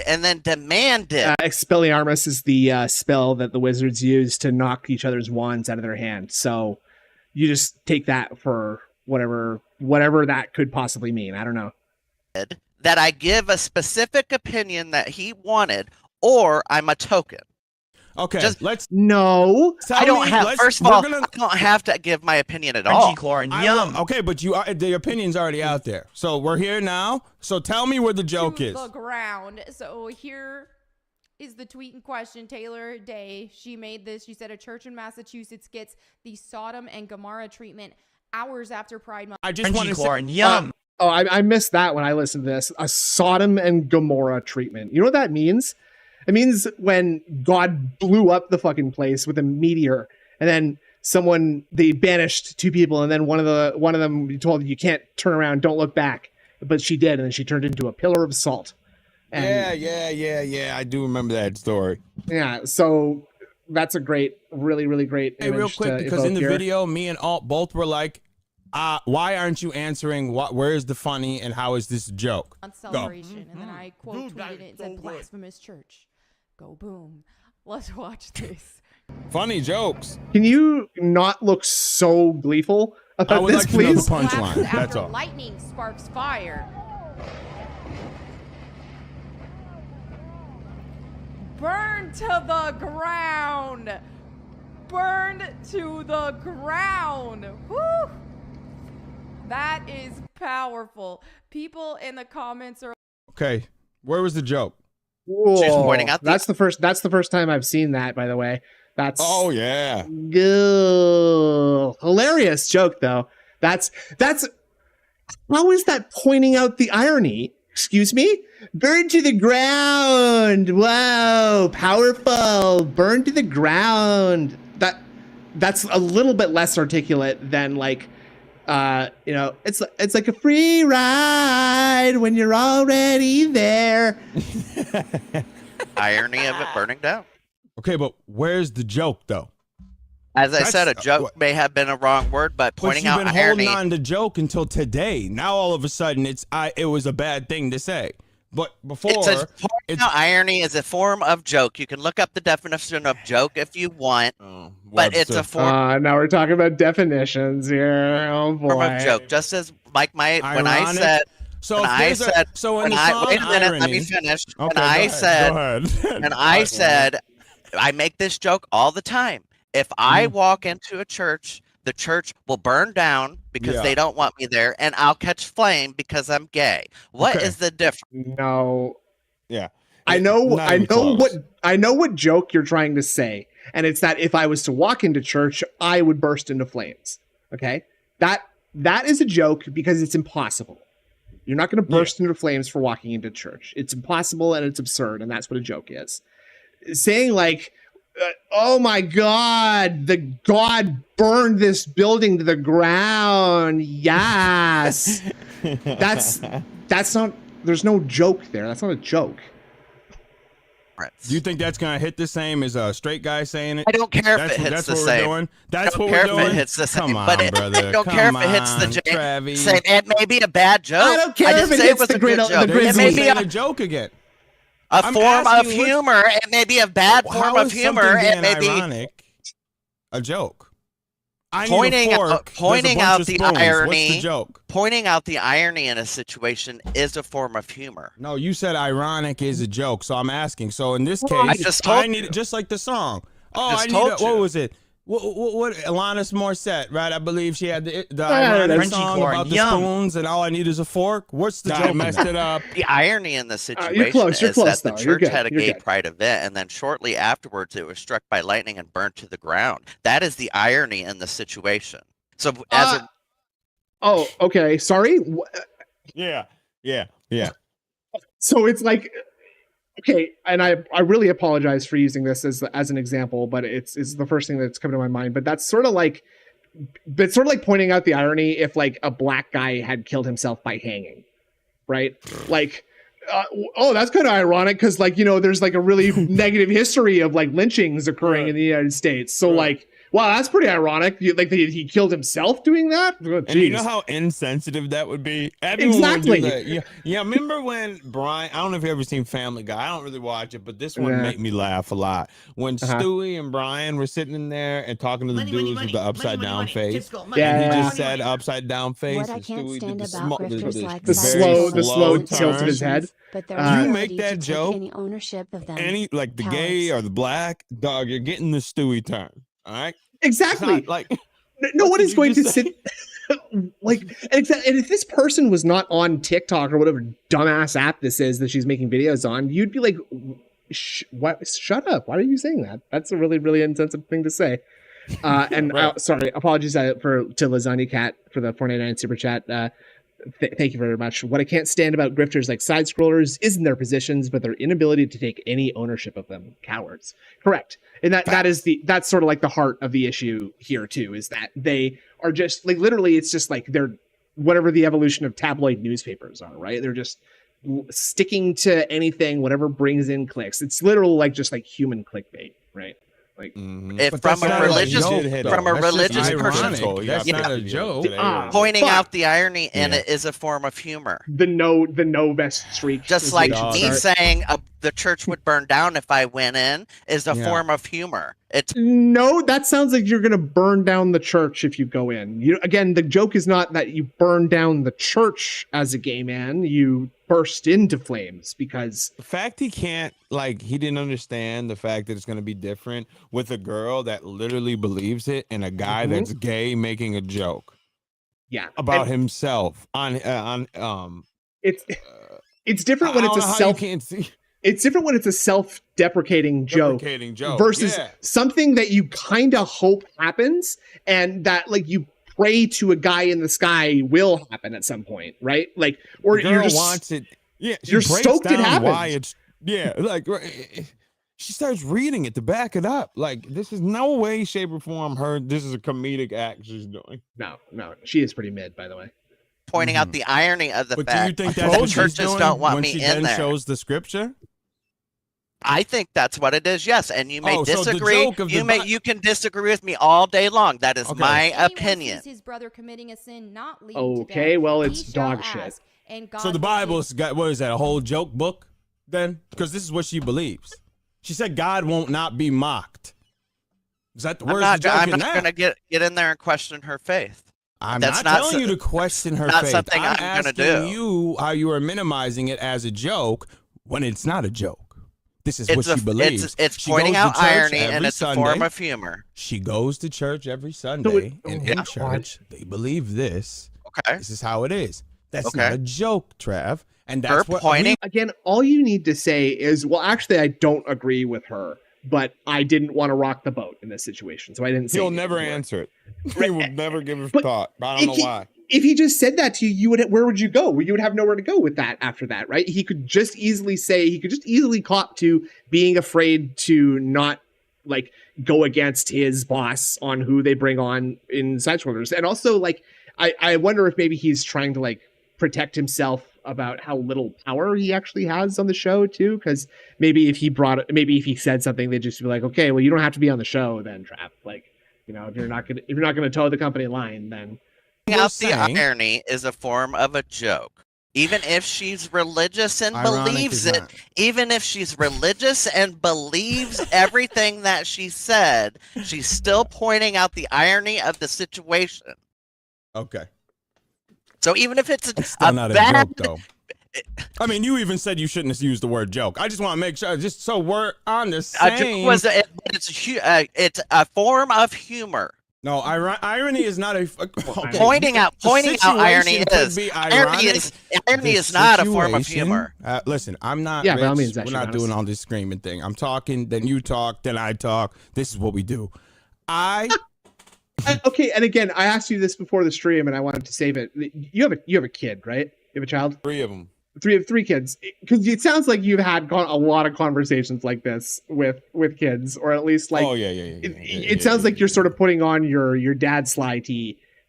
And then demanded.
Expelliarmus is the spell that the wizards use to knock each other's wands out of their hand. So you just take that for whatever that could possibly mean. I don't know.
That I give a specific opinion that he wanted, or I'm a token.
Okay,
no.
I don't have. First of all, I don't have to give my opinion at all.
Okay, but the opinion's already out there. So we're here now. So tell me where the joke is.
The ground. So here is the tweet in question. Taylor Day. She made this. She said a church in Massachusetts gets the Sodom and Gomorrah treatment hours after Pride Month.
I just want to say,
I missed that when I listened to this. A Sodom and Gomorrah treatment. You know what that means? It means when God blew up the fucking place with a meteor, and then they banished two people, and then one of them told you can't turn around, don't look back, but she did, and then she turned into a pillar of salt. And
yeah. I do remember that story.
Yeah, so that's a really, really great image.
Hey, real quick, because in the video, me and Alt both were like, why aren't you answering where is the funny and how is this a joke?
On celebration, and then I quote tweeted it and said blasphemous church. Go boom. Let's watch this.
Funny jokes.
Can you not look so gleeful about this, please?
The punchline. That's all.
Lightning sparks fire. Burn to the ground. Burned to the ground. Woo! That is powerful. People in the comments are
okay. Where was the joke?
Whoa.
She's pointing out
that's the first time I've seen that, by the way. That's hilarious joke though. That's how is that pointing out the irony? Excuse me? Burn to the ground. Wow, powerful. Burn to the ground. That's a little bit less articulate than like it's like a free ride when you're already there.
Irony of it burning down.
Okay, but where's the joke though?
As I said, a joke may have been a wrong word, but pointing out
you've been
irony.
holding on to joke until today. Now all of a sudden it was a bad thing to say. But before,
pointing out irony is a form of joke. You can look up the definition of joke if you want, but it's a form.
Now we're talking about definitions here. Oh boy.
Form of joke, just as like when I said.
So
when I said,
so in the song
wait a minute,
irony,
let me finish.
Okay,
and I said,
and
I said, I make this joke all the time. If I walk into a church, the church will burn down because they don't want me there, and I'll catch flame because I'm gay. What is the difference?
No.
Yeah.
I know what joke you're trying to say, and it's that if I was to walk into church, I would burst into flames. Okay? That is a joke because it's impossible. You're not going to burst into flames for walking into church. It's impossible and it's absurd, and that's what a joke is. Saying like, oh my God, the God burned this building to the ground. Yes. that's not, there's no joke there. That's not a joke.
Do you think that's gonna hit the same as a straight guy saying it?
I don't care if it hits the same.
That's what we're doing.
If it hits the same.
Come on,
but
brother.
I don't care if it hits the same. It may be a bad joke.
I don't care if it hits the griddle.
It may be a joke again.
A form of humor. It may be a bad form of humor. It may be
ironic. A joke.
Pointing out the irony.
What's the joke?
Pointing out the irony in a situation is a form of humor.
No, you said ironic is a joke, so I'm asking. So in this case,
I
need it just like the song.
What
was it? What Alanis Morissette, right? I believe she had the ironic song about the spoons, and all I need is a fork. What's the joke? Messed it up.
The irony in the situation
you're close,
is that the
though.
church had a gay pride event, and then shortly afterwards, it was struck by lightning and burnt to the ground. That is the irony in the situation. So,
oh, okay. Sorry.
Yeah.
So it's like, okay, and I really apologize for using this as an example, but it's the first thing that's come to my mind. But that's sort of like pointing out the irony if like a black guy had killed himself by hanging, right? Like, that's kind of ironic because like, there's like a really negative history of like lynchings occurring in the United States. So like, wow, that's pretty ironic. Like he killed himself doing that. Oh,
and you know how insensitive that would be. Everyone
Exactly.
Would do that. Yeah. Remember when Brian? I don't know if you ever seen Family Guy. I don't really watch it, but this one made me laugh a lot. When Stewie and Brian were sitting in there and talking to the dudes with the upside down face. And he just said upside down face.
What I can't stand about grifters like
the slow tilt of his head.
But
you make that joke.
Any ownership of them.
Like the gay or the black dog, you're getting the Stewie turn. All right.
Exactly.
Like
no one is going to sit like, and if this person was not on TikTok or whatever dumbass app this is that she's making videos on, you'd be like, what? Shut up. Why are you saying that? That's a really, really insensitive thing to say. And sorry, apologies to Lasagna Cat for the 499 super chat. Thank you very much. What I can't stand about grifters like side scrollers isn't their positions, but their inability to take any ownership of them. Cowards. Correct. And that's sort of like the heart of the issue here too, is that they are just like, literally, it's just like they're whatever the evolution of tabloid newspapers are, right? They're just sticking to anything, whatever brings in clicks. It's literally like just like human clickbait, right? Like
if from a religious person,
that's not a joke.
Pointing out the irony in it is a form of humor.
The no vest streak,
just like me saying the church would burn down if I went in, is a form of humor.
No, that sounds like you're gonna burn down the church if you go in. Again, the joke is not that you burn down the church as a gay man. You burst into flames because
the fact he didn't understand the fact that it's going to be different with a girl that literally believes it and a guy that's gay making a joke about himself it's different when it's different when it's a self-deprecating joke versus something that you kind of hope happens and that like you pray to a guy in the sky will happen at some point, right? Like, or you're just wants it. Yeah,
you're stoked it happens.
She starts reading it to back it up. Like, this is no way, shape, or form this is a comedic act she's doing.
No, she is pretty mid, by the way.
Pointing out the irony of the fact
do you think that
churches don't want me in there.
Shows the scripture.
I think that's what it is. Yes, and you may
So the
disagree.
joke of
You can disagree with me all day long. That is my
Anyone
opinion.
sees his brother committing a sin not leading to
Okay,
death,
well,
he
it's
shall
dog shit.
ask, and God
So the
will
Bible's got, what is that, a whole joke book then? Because this is what she believes. She said God won't not be mocked. Is that the word?
I'm not going to get in there and question her faith.
I'm
That's
not telling you to question her
not
faith.
something
I'm
I'm going to
asking
do.
you how you are minimizing it as a joke when it's not a joke. This is what she believes.
It's
She
pointing
goes to
out
church
irony,
every
and it's
Sunday.
a form of humor.
She goes to church every Sunday, and in
yeah.
church, they believe this.
Okay.
This is how it is. That's
Okay.
not a joke, Trav. And that's
Her
what
pointing.
Again, all you need to say is, well, actually, I don't agree with her, but I didn't want to rock the boat in this situation, so I didn't say
He'll
anything
never
to her.
answer it. He will never give a
But
thought. I don't know
if he-
why.
If he just said that to you, where would you go? You would have nowhere to go with that after that, right? He could just easily cop to being afraid to not like go against his boss on who they bring on in SideScrollers. And also, like, I wonder if maybe he's trying to like protect himself about how little power he actually has on the show too. Because maybe if he said something, they'd just be like, okay, well, you don't have to be on the show then, Trav. Like, you know, if you're not gonna toe the company line, then.
Out the irony is a form of a joke. Even if she's religious and believes it, even if she's religious and believes everything that she said, she's still pointing out the irony of the situation.
Okay.
So even if it's
still not a joke, though. I mean, you even said you shouldn't have used the word joke. I just want to make sure, just so we're on the same.
It's a form of humor.
No, irony is not a. Okay.
Pointing out irony is not a form of humor.
Listen, I'm not.
Yeah,
Rich,
by all means,
we're not doing all this screaming thing. I'm talking, then you talk, then I talk. This is what we do.
Okay, and again, I asked you this before the stream, and I wanted to save it. You have a kid, right? You have a child.
3 of them.
Three kids. Because it sounds like you've had a lot of conversations like this with kids, or at least like.
Oh yeah.
It sounds like you're sort of putting on your dad Sly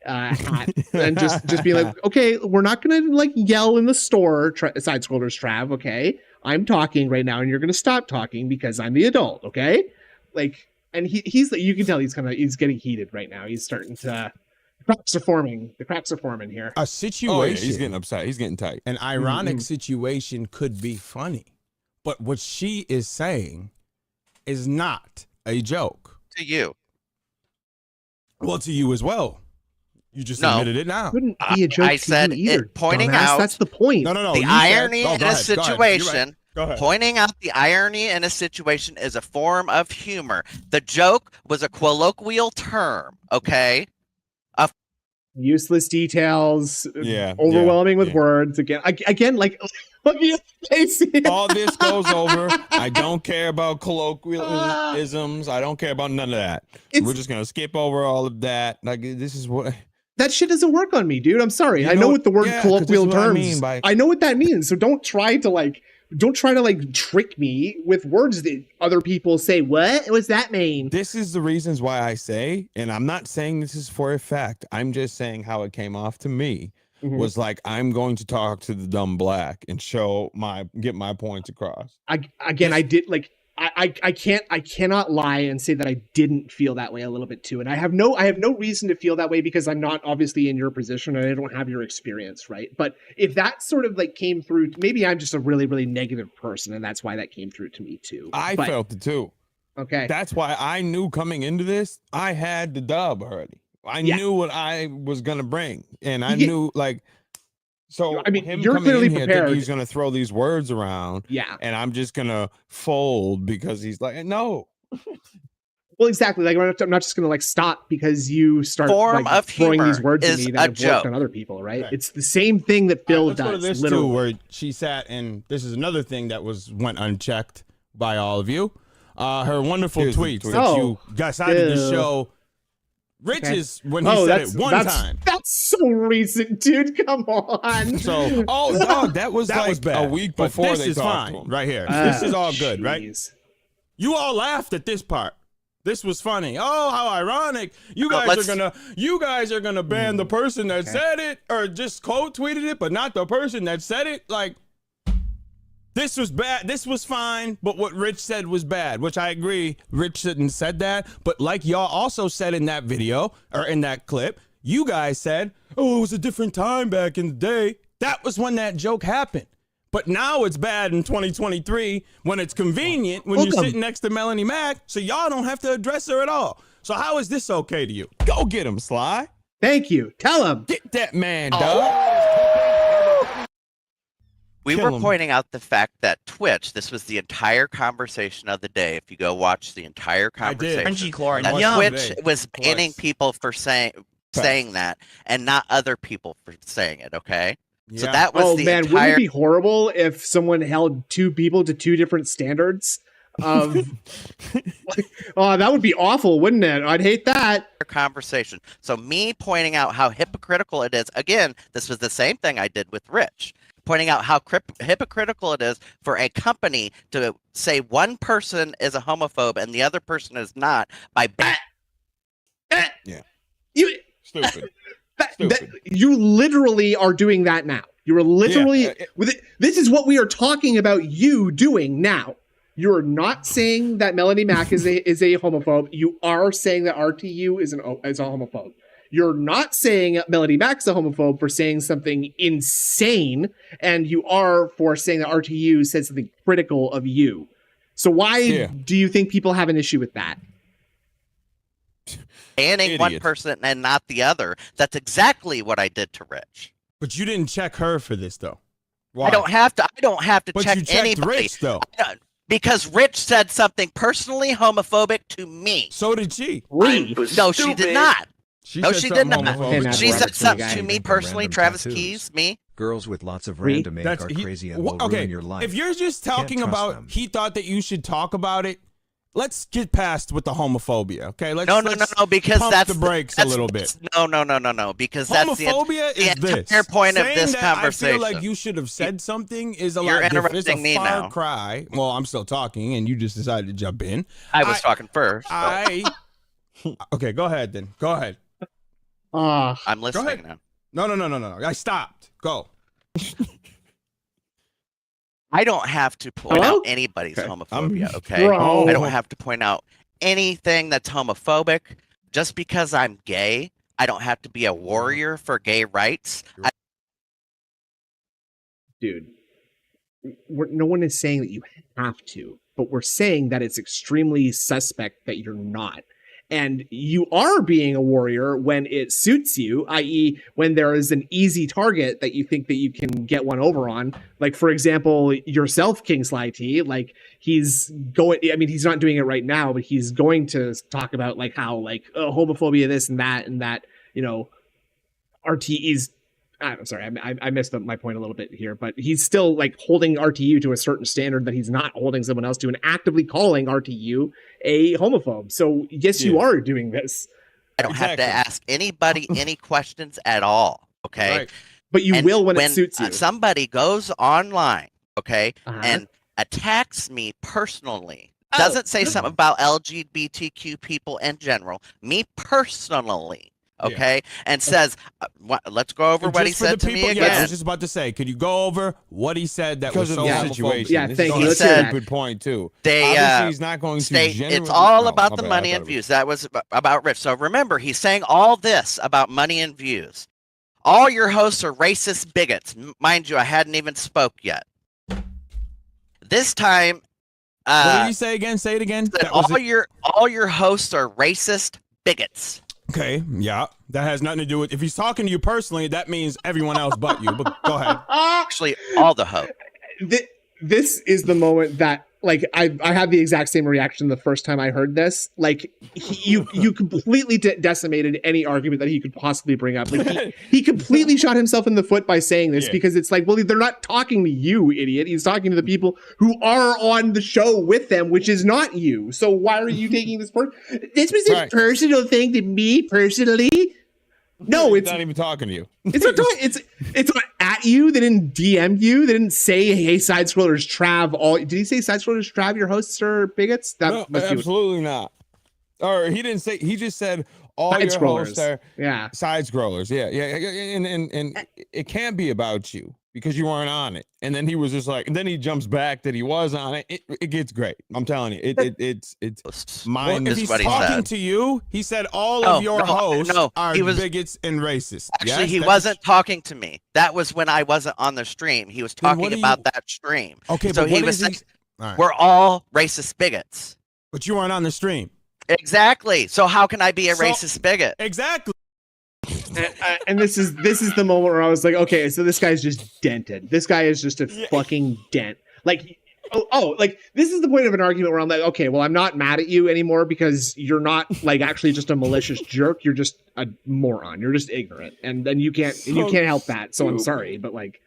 hat and just be like, okay, we're not gonna like yell in the store, SideScrollers Trav. Okay, I'm talking right now, and you're gonna stop talking because I'm the adult. Okay, like, and he's you can tell he's getting heated right now. He's starting to. The cracks are forming here.
A situation.
Oh, yeah, he's getting upset. He's getting tight.
An ironic situation could be funny, but what she is saying is not a joke.
To you.
Well, to you as well. You just admitted it now.
It wouldn't be a joke
I said
you either,
pointing
dumbass.
out.
That's the point.
No.
The irony in a situation.
Go ahead.
Pointing out the irony in a situation is a form of humor. The joke was a colloquial term. Okay.
Useless details, overwhelming with words. Again, like look at your face.
All this goes over. I don't care about colloquialisms. I don't care about none of that. We're just gonna skip over all of that. Like, this is what.
That shit doesn't work on me, dude. I'm sorry. I know what the word colloquial terms. I know what that means. So don't try to trick me with words that other people say. What does that mean?
This is the reasons why I say, and I'm not saying this is for a fact. I'm just saying how it came off to me was like, I'm going to talk to the dumb black and get my points across.
I cannot lie and say that I didn't feel that way a little bit too. And I have no reason to feel that way because I'm not obviously in your position and I don't have your experience, right? But if that sort of like came through, maybe I'm just a really, really negative person and that's why that came through to me too.
I felt it too.
Okay.
That's why I knew coming into this, I had the dub already. I knew what I was going to bring. And I knew like, so
I mean,
him
you're
coming
clearly
in here,
prepared.
I think he's going to throw these words around.
Yeah.
And I'm just going to fold because he's like, no.
Well, exactly. Like, I'm not just going to like stop because you start throwing these words at me that have worked on other people, right? It's the same thing that Phil does.
Go to this too, where she sat, and this is another thing that went unchecked by all of you. Her wonderful tweets that you decided to show. Rich is when he said it one time.
That's so recent, dude. Come on.
So,
dog, that was
bad.
a week before
this
they
is
talked
fine
to him.
right here. This is all good, right? You all laughed at this part. This was funny. Oh, how ironic! You guys are gonna ban the person that said it, or just quote tweeted it, but not the person that said it. Like, this was bad. This was fine, but what Rich said was bad, which I agree. Rich shouldn't have said that. But like y'all also said in that video or in that clip, you guys said, oh, it was a different time back in the day. That was when that joke happened. But now it's bad in 2023 when it's convenient when you're sitting next to Melanie Mack, so y'all don't have to address her at all. So how is this okay to you? Go get him, Sly.
Thank you. Tell him.
Get that man, dog.
We were pointing out the fact that Twitch, this was the entire conversation of the day. If you go watch the entire conversation, that Twitch was banning people for saying that and not other people for saying it, okay? Yeah. So that was the entire...
wouldn't it be horrible if someone held two people to two different standards of oh, that would be awful, wouldn't it? I'd hate that
conversation. So me pointing out how hypocritical it is, again, this was the same thing I did with Rich, pointing out how hypocritical it is for a company to say one person is a homophobe and the other person is not by
Stupid.
You literally are doing that now. You're literally this is what we are talking about you doing now. You're not saying that Melanie Mack is a homophobe. You are saying that RTU is a homophobe. You're not saying Melanie Mack's a homophobe for saying something insane, and you are for saying that RTU said something critical of you. So why do you think people have an issue with that?
Banning one person and not the other. That's exactly what I did to Rich.
But you didn't check her for this, though. Why?
I don't have to
but
check
you checked
anybody.
Rich, though.
Because Rich said something personally homophobic to me.
So did she.
No, she did not. She did not. She said something to me personally. Travis Keys, me.
Girls with lots of random ink are crazy and will ruin your life.
If you're just talking about he thought that you should talk about it, let's get past with the homophobia, okay? Let's
because
pump
that's
the brakes a little bit.
No, because that's
homophobia
the entire point of this conversation.
I feel like you should have said something is a lot different. It's a far cry. Well, I'm still talking, and you just decided to jump in.
I was talking first.
Okay, go ahead then. Go ahead.
I'm listening now.
No. I stopped. Go.
I don't have to point out anybody's homophobia, okay? I don't have to point out anything that's homophobic. Just because I'm gay, I don't have to be a warrior for gay rights.
Dude, no one is saying that you have to, but we're saying that it's extremely suspect that you're not. And you are being a warrior when it suits you, i.e. when there is an easy target that you think that you can get one over on. Like, for example, yourself, Kingslytee, like he's he's not doing it right now, but he's going to talk about like how like homophobia, this and that, you know, RTE's, I'm sorry, I missed my point a little bit here, but he's still like holding RTU to a certain standard that he's not holding someone else to and actively calling RTU a homophobe. So yes, you are doing this.
I don't have to ask anybody any questions at all. Okay.
Right. But you will when it suits you.
Somebody goes online, okay, and attacks me personally. Doesn't say something about LGBTQ people in general. Me personally. Okay, and says, let's go over what he said to me again.
I was just about to say, could you go over what he said that was so
situation?
Yeah, thank you.
That's a good point, too.
Obviously,
he's not going to
it's all about the money and views. That was about Rich. So remember, he's saying all this about money and views. All your hosts are racist bigots. Mind you, I hadn't even spoke yet. This time...
what did he say again? Say it again.
All your hosts are racist bigots.
Okay, yeah, that has nothing to do with, if he's talking to you personally, that means everyone else but you, but go ahead.
Actually, all the hosts.
This is the moment that, like, I had the exact same reaction the first time I heard this. Like, you completely decimated any argument that he could possibly bring up. Like, he completely shot himself in the foot by saying this because it's like, well, they're not talking to you, idiot. He's talking to the people who are on the show with them, which is not you. So why are you taking this This was a personal thing to me personally. No, it's
not even talking to you.
It's not talking. It's not at you. They didn't DM you. They didn't say, "Hey, SideScrollersTrav." Did he say SideScrollersTrav? Your hosts are bigots.
No, absolutely not. Or he didn't say. He just said all your hosts are side scrollers. Yeah, and it can't be about you. because you weren't on it. And then he was just like, and then he jumps back that he was on it. It gets great. I'm telling you, it's mine.
If he's talking to you, he said all of your hosts are bigots and racist.
Actually, he wasn't talking to me. That was when I wasn't on the stream. He was talking about that stream.
Okay,
so
but
he was saying, we're all racist bigots.
But you weren't on the stream.
Exactly. So how can I be a racist bigot?
Exactly.
And this is the moment where I was like, okay, so this guy's just dented. This guy is just a fucking dent. Like, like this is the point of an argument where I'm like, okay, well, I'm not mad at you anymore because you're not like actually just a malicious jerk. You're just a moron. You're just ignorant, and then you can't help that. So I'm sorry, but like,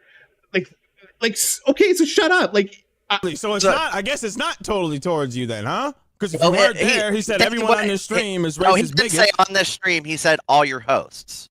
okay, so shut up. Like,
so it's not. I guess it's not totally towards you then, huh? Because if you weren't there, he said everyone on this stream is racist.
No, he didn't say on this stream. He said all your hosts.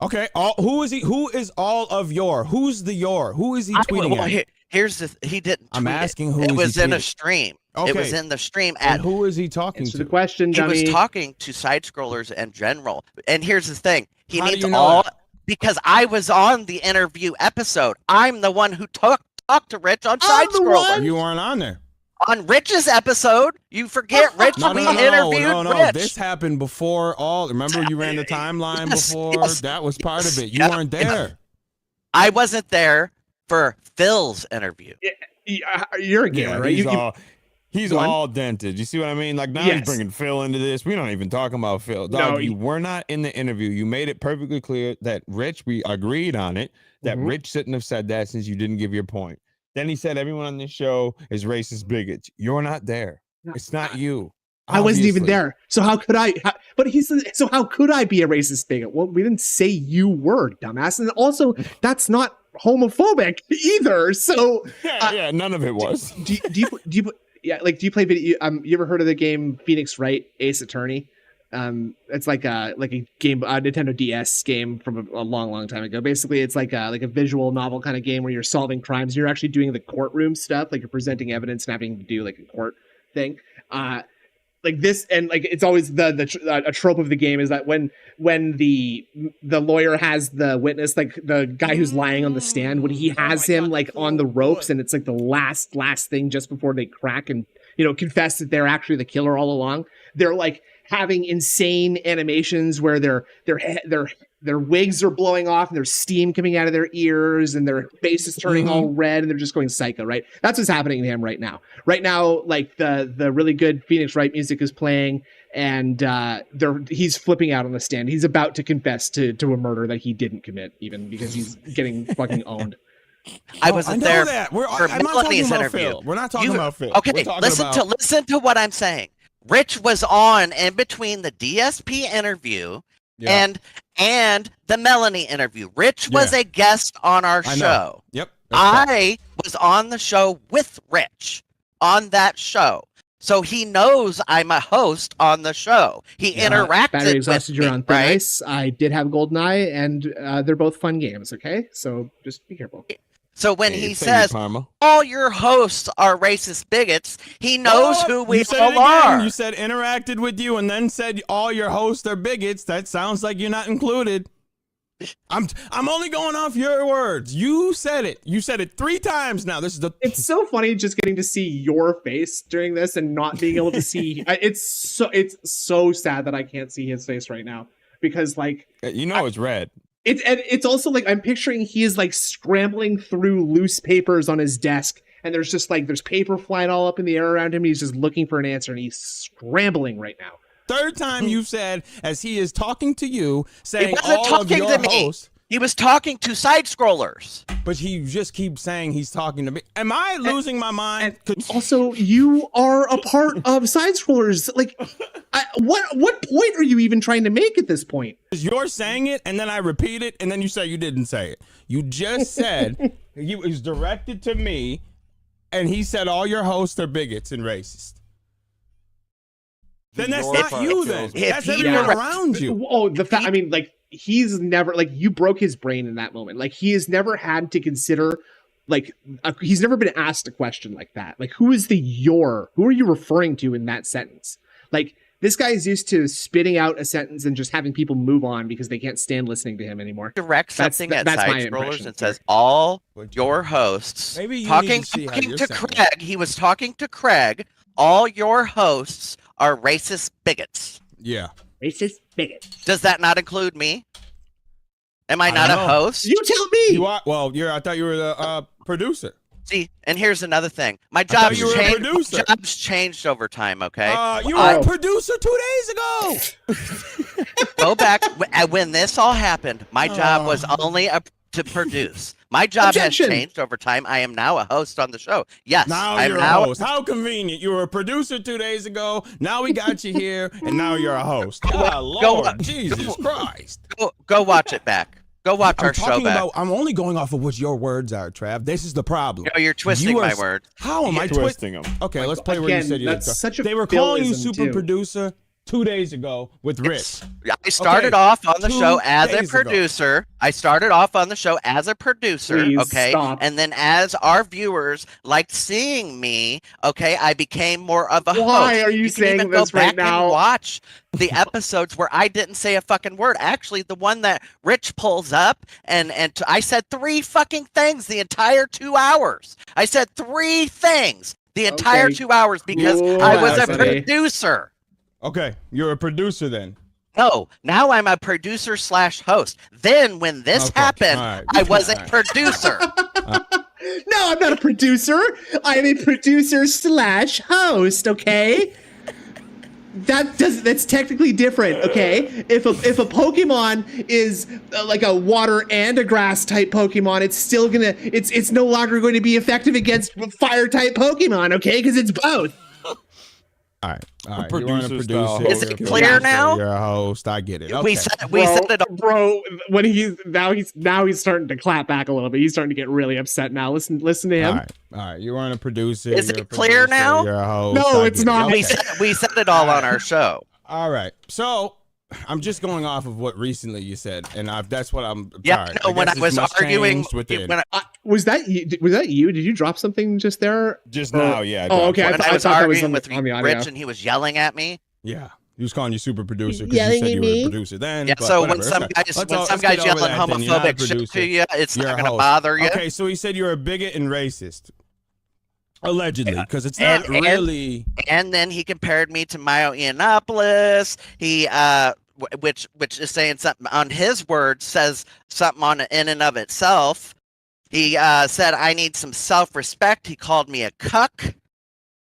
Okay, who is he? Who is all of your? Who's the your? Who is he tweeting at?
Here's the. He didn't.
I'm asking who.
It was in a stream. Okay. It was in the stream.
And who is he talking to?
The question, dummy.
He was talking to side scrollers in general. And here's the thing. He needs all because I was on the interview episode. I'm the one who talked to Rich on side scroller.
You weren't on there.
On Rich's episode, you forget Rich. We interviewed Rich.
This happened before all. Remember, you ran the timeline before.
Yes.
That was part of it. You weren't there.
I wasn't there for Phil's interview.
You're a gamer, right?
He's all dented. You see what I mean? Like now he's bringing Phil into this. We're not even talking about Phil. Dog, you were not in the interview. You made it perfectly clear that Rich. We agreed on it. That Rich shouldn't have said that since you didn't give your point. Then he said everyone on this show is racist bigots. You're not there. It's not you.
I wasn't even there. So how could I? So how could I be a racist bigot? Well, we didn't say you were, dumbass. And also, that's not homophobic either. So
none of it was.
Do you play video? You ever heard of the game Phoenix Wright Ace Attorney? It's like a game, a Nintendo DS game from a long time ago. Basically, it's like a visual novel kind of game where you're solving crimes. You're actually doing the courtroom stuff, like you're presenting evidence and having to do like a court thing. Like this, and like it's always a trope of the game is that when the lawyer has the witness, like the guy who's lying on the stand, when he has him like on the ropes, and it's like the last thing just before they crack and confess that they're actually the killer all along. They're like having insane animations where their wigs are blowing off and there's steam coming out of their ears and their face is turning all red and they're just going psycho, right? That's what's happening to him right now. Right now, like the really good Phoenix Wright music is playing and he's flipping out on the stand. He's about to confess to a murder that he didn't commit, even because he's getting fucking owned.
I wasn't there.
I'm not talking about Phil. We're not talking about Phil.
Okay, listen to what I'm saying. Rich was on in between the DSP interview and the Melanie interview. Rich was a guest on our show.
Yep.
I was on the show with Rich on that show. So he knows I'm a host on the show. He interacted
Battery exhausted,
with me,
you're on thin ice. I did have GoldenEye, and they're both fun games, okay? So just be careful.
So when he says all your hosts are racist bigots, he knows who we all are.
You said interacted with you and then said all your hosts are bigots. That sounds like you're not included. I'm only going off your words. You said it. You said it 3 times now.
It's so funny just getting to see your face during this and not being able to see. It's so sad that I can't see his face right now because like
it's red.
It's also like I'm picturing he is like scrambling through loose papers on his desk, and there's just like there's paper flying all up in the air around him. And he's just looking for an answer, and he's scrambling right now.
3rd time you've said as he is talking to you, saying all of your hosts.
He was talking to side scrollers.
But he just keeps saying he's talking to me. Am I losing my mind?
And also, you are a part of side scrollers. Like, what point are you even trying to make at this point?
You're saying it, and then I repeat it, and then you say you didn't say it. You just said it was directed to me, and he said all your hosts are bigots and racist. Then that's not you. Then that's everyone around you.
Oh, I mean, like. He's never like you broke his brain in that moment. Like he has never had to consider he's never been asked a question like that. Like who are you referring to in that sentence? Like This guy is used to spitting out a sentence and just having people move on because they can't stand listening to him anymore.
Direct something at Side Scrollers and says all your hosts talking to Craig. He was talking to Craig. All your hosts are racist bigots.
Yeah.
Racist bigots.
Does that not include me? Am I not a host?
You tell me.
You are. Well, I thought you were the producer.
See, and here's another thing. My job's changed over time, okay?
You were a producer 2 days ago.
Go back. When this all happened, my job was only to produce. My job has changed over time. I am now a host on the show. Yes,
now you're a host. How convenient. You were a producer 2 days ago. Now we got you here, and now you're a host. Oh, Lord, Jesus Christ.
Go watch it back. Go watch our show back.
I'm only going off of what your words are, Trav. This is the problem.
No, you're twisting my words.
How am I twisting them? Okay, let's play where you said you did. They were calling you super producer 2 days ago with Rich.
I started off on the show as a producer. Okay? And then as our viewers liked seeing me, okay, I became more of a host.
Why are you saying this right now?
And watch the episodes where I didn't say a fucking word. Actually, the one that Rich pulls up, and I said 3 fucking things the entire 2 hours. I said 3 things the entire 2 hours because I was a producer.
Okay, you're a producer then.
No, now I'm a producer / host. Then when this happened, I was a producer.
No, I'm not a producer. I'm a producer / host, okay? That's technically different, okay? If a Pokemon is like a water and a grass type Pokemon, it's no longer going to be effective against fire type Pokemon, okay? Because it's both.
All right. You want a producer.
Is it clear now?
You're a host. I get it. Okay.
We said it,
bro. When he's starting to clap back a little bit. He's starting to get really upset now. Listen to him.
All right. You weren't a producer.
Is it clear now?
You're a host.
No, it's not.
We said it all on our show.
All right. So I'm just going off of what recently you said, and that's what I'm.
Yeah.
Sorry.
No, when I was arguing,
was that you? Did you drop something just there?
Just now, yeah.
Oh, okay.
I was arguing with Rich, and he was yelling at me.
Yeah, he was calling you super producer because you said you were a producer then.
Yeah. So when some guys yelling homophobic shit to you, it's not going to bother you.
Okay, so he said you're a bigot and racist. Allegedly, because it's not really.
And then he compared me to Mayo Yiannopoulos. He which is saying something on his words, says something in and of itself. He said I need some self-respect. He called me a cuck.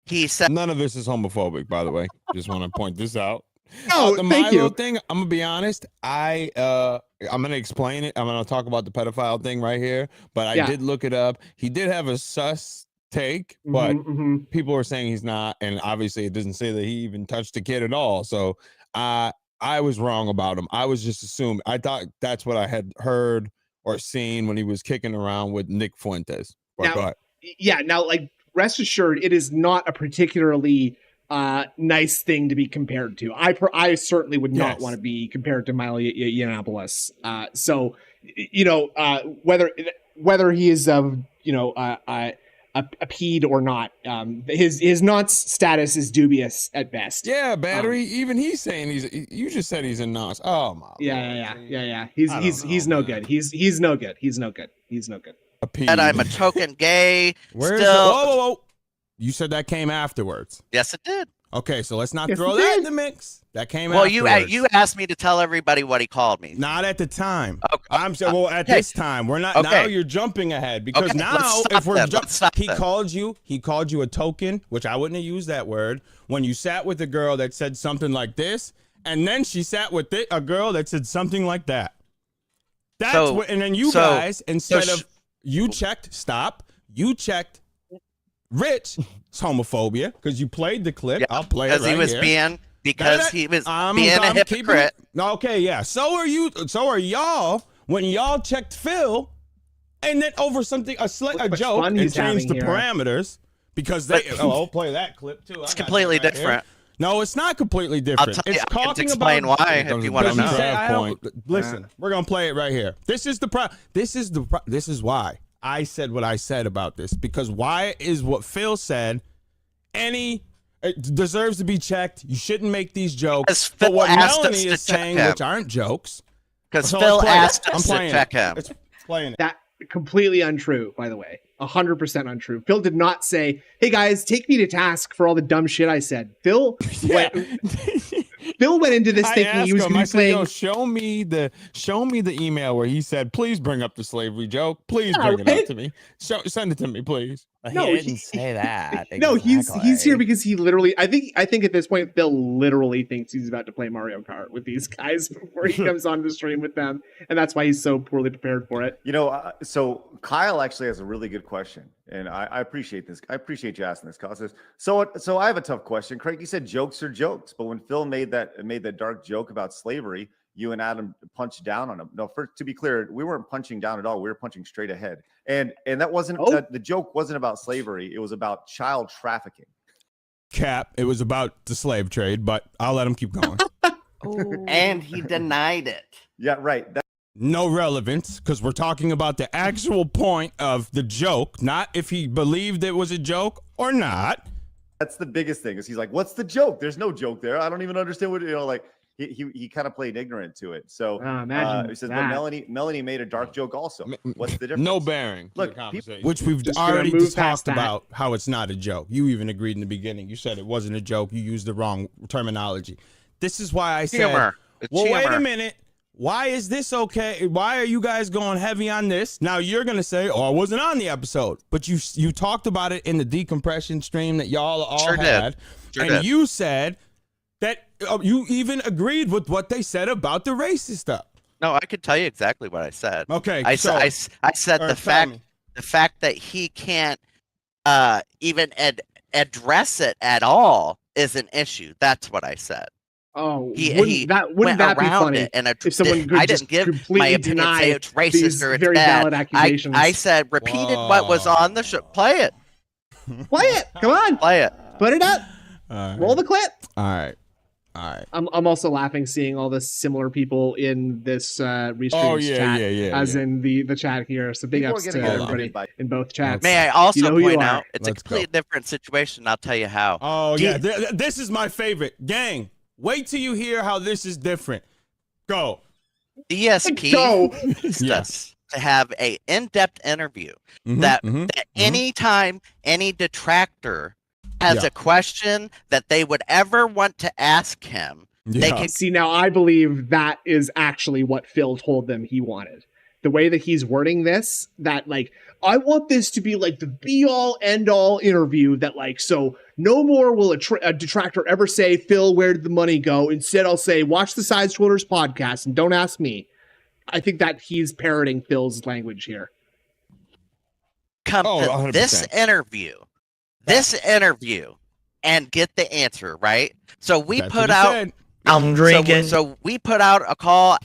He said
none of this is homophobic, by the way. Just want to point this out.
Oh,
the
thank
Milo
you.
thing, I'm gonna be honest. I'm gonna explain it. I'm gonna talk about the pedophile thing right here. But I did look it up. He did have a sus take, but people are saying he's not, and obviously it doesn't say that he even touched a kid at all. So I was wrong about him. I was just assuming. I thought that's what I had heard or seen when he was kicking around with Nick Fuentes. But go ahead.
Yeah, now, like, rest assured, it is not a particularly nice thing to be compared to. I certainly would not want to be compared to Milo Yiannopoulos. So, whether he is a peed or not, his nonce status is dubious at best.
Yeah, battery. Even he's saying you just said he's a nonce. Oh my.
Yeah. He's no good. He's no good. He's no good. He's no good.
And I'm a token gay.
Whoa. You said that came afterwards.
Yes, it did.
Okay, so let's not throw that in the mix. That came afterwards.
Well, you asked me to tell everybody what he called me.
Not at the time. Okay. I'm saying, well, at this time, we're not. Now you're jumping ahead because now, if we're he called you a token, which I wouldn't have used that word when you sat with a girl that said something like this, and then she sat with a girl that said something like that. That's what, and then you guys instead of you checked Rich's homophobia because you played the clip. I'll play it right
because he was being a hypocrite.
Okay, yeah. So are you. So are y'all when y'all checked Phil, and then over something a joke and changed the parameters because they. I'll play that clip too.
It's completely different.
No, it's not completely different.
It's talking explain about why if you want to know.
Listen, we're gonna play it right here. This is This is why I said what I said about this because why is what Phil said any It deserves to be checked. You shouldn't make these jokes.
Phil
But what
asked
Melanie
us
is
to check
saying,
him.
which aren't jokes.
Because
So
Phil
let's play it.
asked
I'm
us to
playing
check
it.
him.
It's playing it.
That completely untrue, by the way. 100% untrue. Phil did not say, "Hey guys, take me to task for all the dumb shit I said." Phil went into this thinking he was going to be playing.
Yo, show me the email where he said, "Please bring up the slavery joke. Please bring it up to me. Send it to me, please."
No,
he didn't say that.
No, he's here
exactly.
because he literally. I think at this point, Phil literally thinks he's about to play Mario Kart with these guys before he comes on the stream with them, and that's why he's so poorly prepared for it.
You know, so Kyle actually has a really good question, and I appreciate this. I appreciate you asking this, Kyle. Says, so I have a tough question. Craig, you said jokes are jokes, but when Phil made that dark joke about slavery, you and Adam punched down on him. No, to be clear, we weren't punching down at all. We were punching straight ahead. And that wasn't the joke wasn't about slavery. It was about child trafficking.
Cap. It was about the slave trade, but I'll let him keep going.
And he denied it.
Yeah, right.
No relevance, because we're talking about the actual point of the joke, not if he believed it was a joke or not.
That's the biggest thing. Is he's like, "What's the joke? There's no joke there. I don't even understand what like." He kind of played ignorant to it. So he says, "But Melanie made a dark joke also. What's the difference?"
No bearing.
Look,
which we've already talked about how it's not a joke. You even agreed in the beginning. You said it wasn't a joke. You used the wrong terminology. This is why I said, well, wait a minute. Why is this okay? Why are you guys going heavy on this? Now you're going to say, oh, I wasn't on the episode. But you talked about it in the decompression stream that y'all all had. And you said that you even agreed with what they said about the racist stuff.
No, I could tell you exactly what I said.
Okay,
I said the fact that he can't even address it at all is an issue. That's what I said.
Oh,
wouldn't
that be funny?
And
if someone could
I didn't give my opinion, say it's racist or it's bad. I said repeated what was on the show. Play it.
Play it. Come on.
Play it.
Put it up. Roll the clip.
All right.
I'm also laughing seeing all the similar people in this restream chat, as in the chat here. So big ups to everybody in both chats.
May I also point out it's a completely different situation. I'll tell you how.
Oh yeah, this is my favorite. Gang, wait till you hear how this is different. Go.
DSP needs us to have a in-depth interview that anytime any detractor has a question that they would ever want to ask him, they can
see. Now I believe that is actually what Phil told them he wanted. The way that he's wording this, that like, I want this to be like the be all end all interview that like, so no more will a detractor ever say, Phil, where did the money go? Instead, I'll say, watch the SideScrollers podcast and don't ask me. I think that he's parroting Phil's language here.
Come to this interview and get the answer, right? So we put out
I'm drinking.
So we put out a call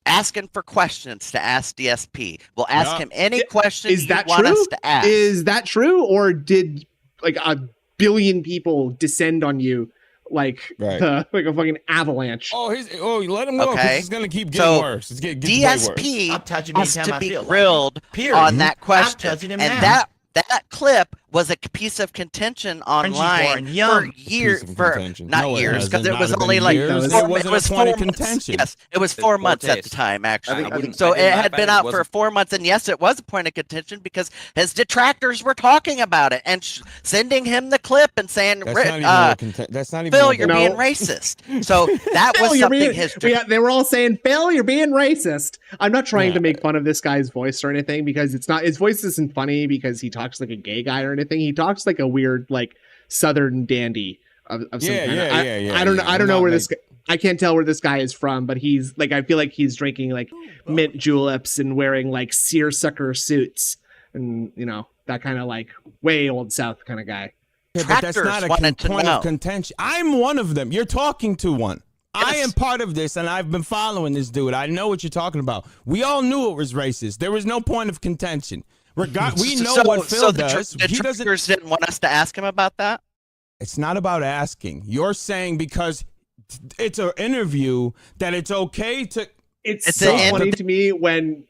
asking for questions to ask DSP. We'll ask him any questions you want us to ask.
Is that true, or did like a billion people descend on you like like a fucking avalanche?
Let him go. This is gonna keep getting worse. It's getting
DSP
worse.
has to be grilled on that question, and that clip was a piece of contention online for years, not years, because it was only like it was 4 months. Yes, it was 4 months at the time, actually. So it had been out for 4 months, and yes, it was a point of contention because his detractors were talking about it and sending him the clip and saying,
"That's not even
Phil, you're being racist." So that was something
they were all saying, "Phil, you're being racist." I'm not trying to make fun of this guy's voice or anything, because it's not, his voice isn't funny because he talks like a gay guy or anything. He talks like a weird, like Southern dandy of some kind. I don't know where this. I can't tell where this guy is from, but he's like, I feel like he's drinking like mint juleps and wearing like seersucker suits, and you know, that kind of like way old South kind of guy.
Yeah, but that's not a point of contention. I'm one of them. You're talking to one. Yes. I am part of this, and I've been following this dude. I know what you're talking about. We all knew it was racist. There was no point of contention. We know what Phil does.
The detractors didn't want us to ask him about that?
It's not about asking. You're saying because it's an interview that it's okay to...
It's so funny to me when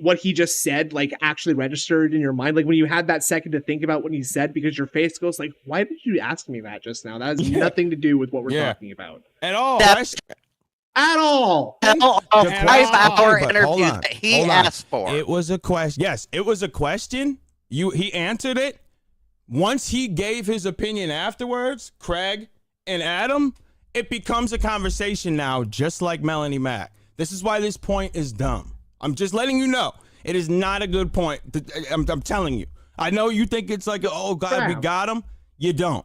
what he just said like actually registered in your mind, like when you had that second to think about what he said, because your face goes like, why did you ask me that just now? That has nothing to do with what we're talking about
at all.
At all.
Hell, a 5-hour interview that he asked for.
It was a question. Yes, it was a question. He answered it. Once he gave his opinion afterwards, Craig and Adam, it becomes a conversation now, just like Melanie Mack. This is why this point is dumb. I'm just letting you know. It is not a good point. I'm telling you. I know you think it's like, oh, God, we got him. You don't.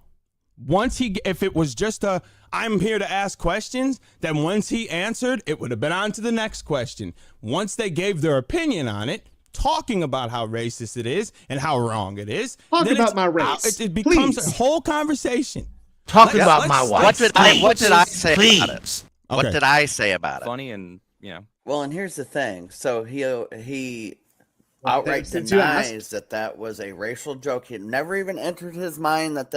If it was just I'm here to ask questions, then once he answered, it would have been on to the next question. Once they gave their opinion on it, talking about how racist it is and how wrong it is.
Talk about my race.
It becomes a whole conversation.
Talking about my wife.
What did I say
please.
about it? What did I say about it?
Funny and, you know.
Well, and here's the thing. So he outright denies that was a racial joke. It never even entered his mind that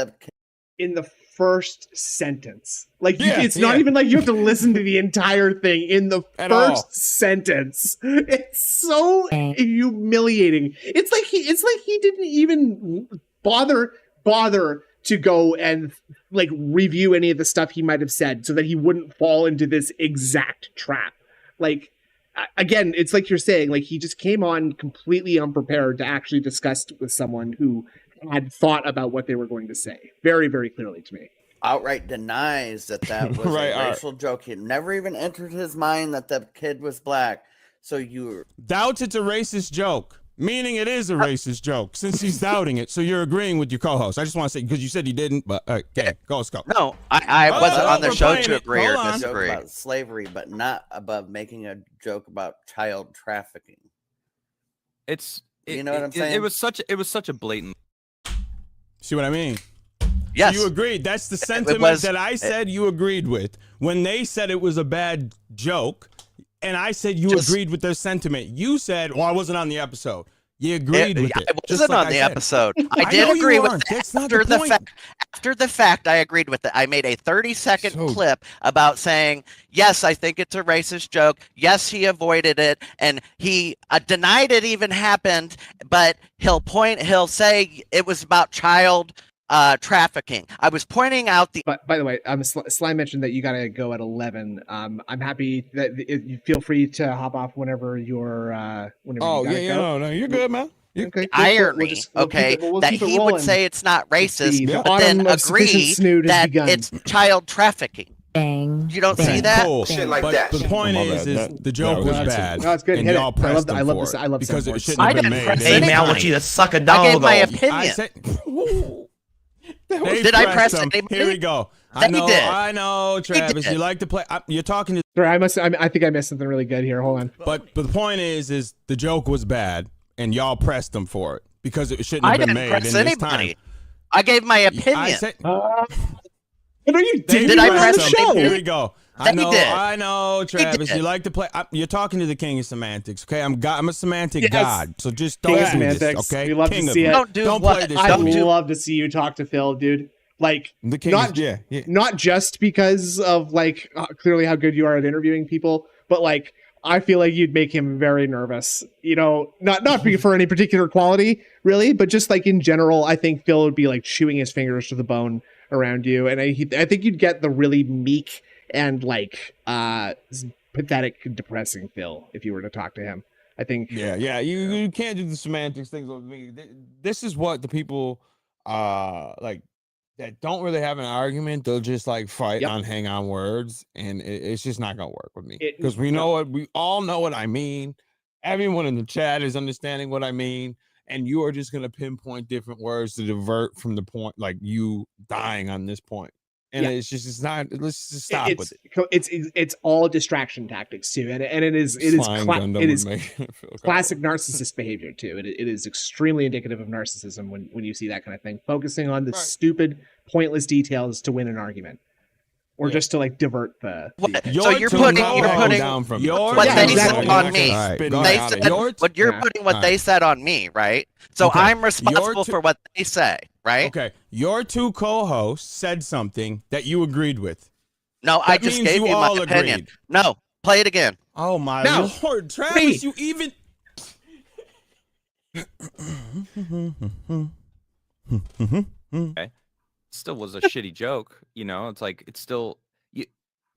in the first sentence. Like it's not even like you have to listen to the entire thing. In the first sentence, it's so humiliating. It's like he didn't even bother to go and like review any of the stuff he might have said so that he wouldn't fall into this exact trap. Like, again, it's like you're saying, like he just came on completely unprepared to actually discuss with someone who had thought about what they were going to say very, very clearly to me.
Outright denies that was a racial joke. It never even entered his mind that the kid was black. So you
doubts it's a racist joke, meaning it is a racist joke since he's doubting it. So you're agreeing with your co-host. I just want to say, because you said he didn't, but okay, let's go.
No, I wasn't on the show to agree or disagree.
Joke about slavery, but not above making a joke about child trafficking.
You
know what I'm saying?
It was such a blatant.
See what I mean?
Yes.
So you agreed. That's the sentiment that I said you agreed with. When they said it was a bad joke, and I said you agreed with their sentiment. You said, well, I wasn't on the episode. You agreed with it.
I wasn't on the episode. I did agree with it. After the fact, I agreed with it. I made a 30-second clip about saying, yes, I think it's a racist joke. Yes, he avoided it. And he denied it even happened. But he'll say it was about child trafficking. I was pointing out the.
But by the way, Sly mentioned that you got to go at 11. I'm happy that you feel free to hop off whenever you're.
No, you're good, man.
Okay.
Irony, that he would say it's not racist, but then agree that it's child trafficking. You don't see that?
Cool.
Shit like
but
that.
The point is the joke was bad.
No, it's good.
And y'all pressed him for it.
I love
because
it
shouldn't have been made.
Hey, man, I want you to suck a dog.
I gave my opinion. Did I press anybody?
Here we go. I know, Travis. You like to play. You're talking to.
Sorry, I think I missed something really good here. Hold on.
But the point is the joke was bad, and y'all pressed him for it because it shouldn't have been made in this time.
I gave my opinion.
No, you didn't.
Did I press him?
Here we go. I know, Travis. You like to play. You're talking to the king of semantics, okay? I'm a semantic god, so just don't do this, okay?
We love to see it.
Don't
play this. I'd love to see you talk to Phil, dude. Like,
the king
not just because of like clearly how good you are at interviewing people, but like I feel like you'd make him very nervous. You know, not for any particular quality, really, but just like in general, I think Phil would be like chewing his fingers to the bone around you, and I think you'd get the really meek and like pathetic, depressing Phil if you were to talk to him. I think.
Yeah. You can't do the semantics things with me. This is what the people like that don't really have an argument. They'll just like fight on hang on words, and it's just not gonna work with me because we all know what I mean. Everyone in the chat is understanding what I mean. And you are just going to pinpoint different words to divert from the point, like you dying on this point. And it's not, let's just stop with it.
It's all distraction tactics too. And it is classic narcissist behavior too. It is extremely indicative of narcissism when you see that kind of thing, focusing on the stupid, pointless details to win an argument. Or just to like divert the.
So you're putting what they said on me. You're putting what they said on me, right? So I'm responsible for what they say, right?
Okay. Your two co-hosts said something that you agreed with.
No, I just gave you my opinion. No, play it again.
Oh my Lord, Travis! You even
Okay. Still was a shitty joke, you know. It's like it's still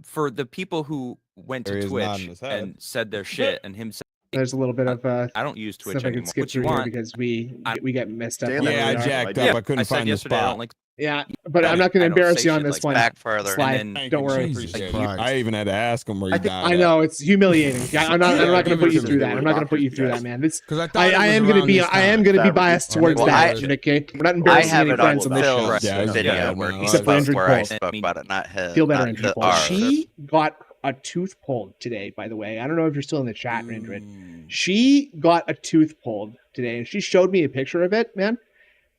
for the people who went to Twitch and said their shit and him.
There's a little bit of
I don't use Twitch
stuff I
anymore.
can skip through here because we get messed up.
Yeah, I jacked up. I couldn't find the spot.
Yeah, but I'm not going to embarrass you on this one.
Back further.
Slide. Don't worry.
I even had to ask him where you got it.
I know it's humiliating. I'm not going to put you through that. I'm not going to put you through that, man. I am going to be biased towards that. Okay, we're not embarrassing any friends on this show.
Video where he
Except for injured
I
Paul.
spoke about it, not his.
Feel better, injured Paul. She got a tooth pulled today, by the way. I don't know if you're still in the chat, Indrid. She got a tooth pulled today, and she showed me a picture of it, man.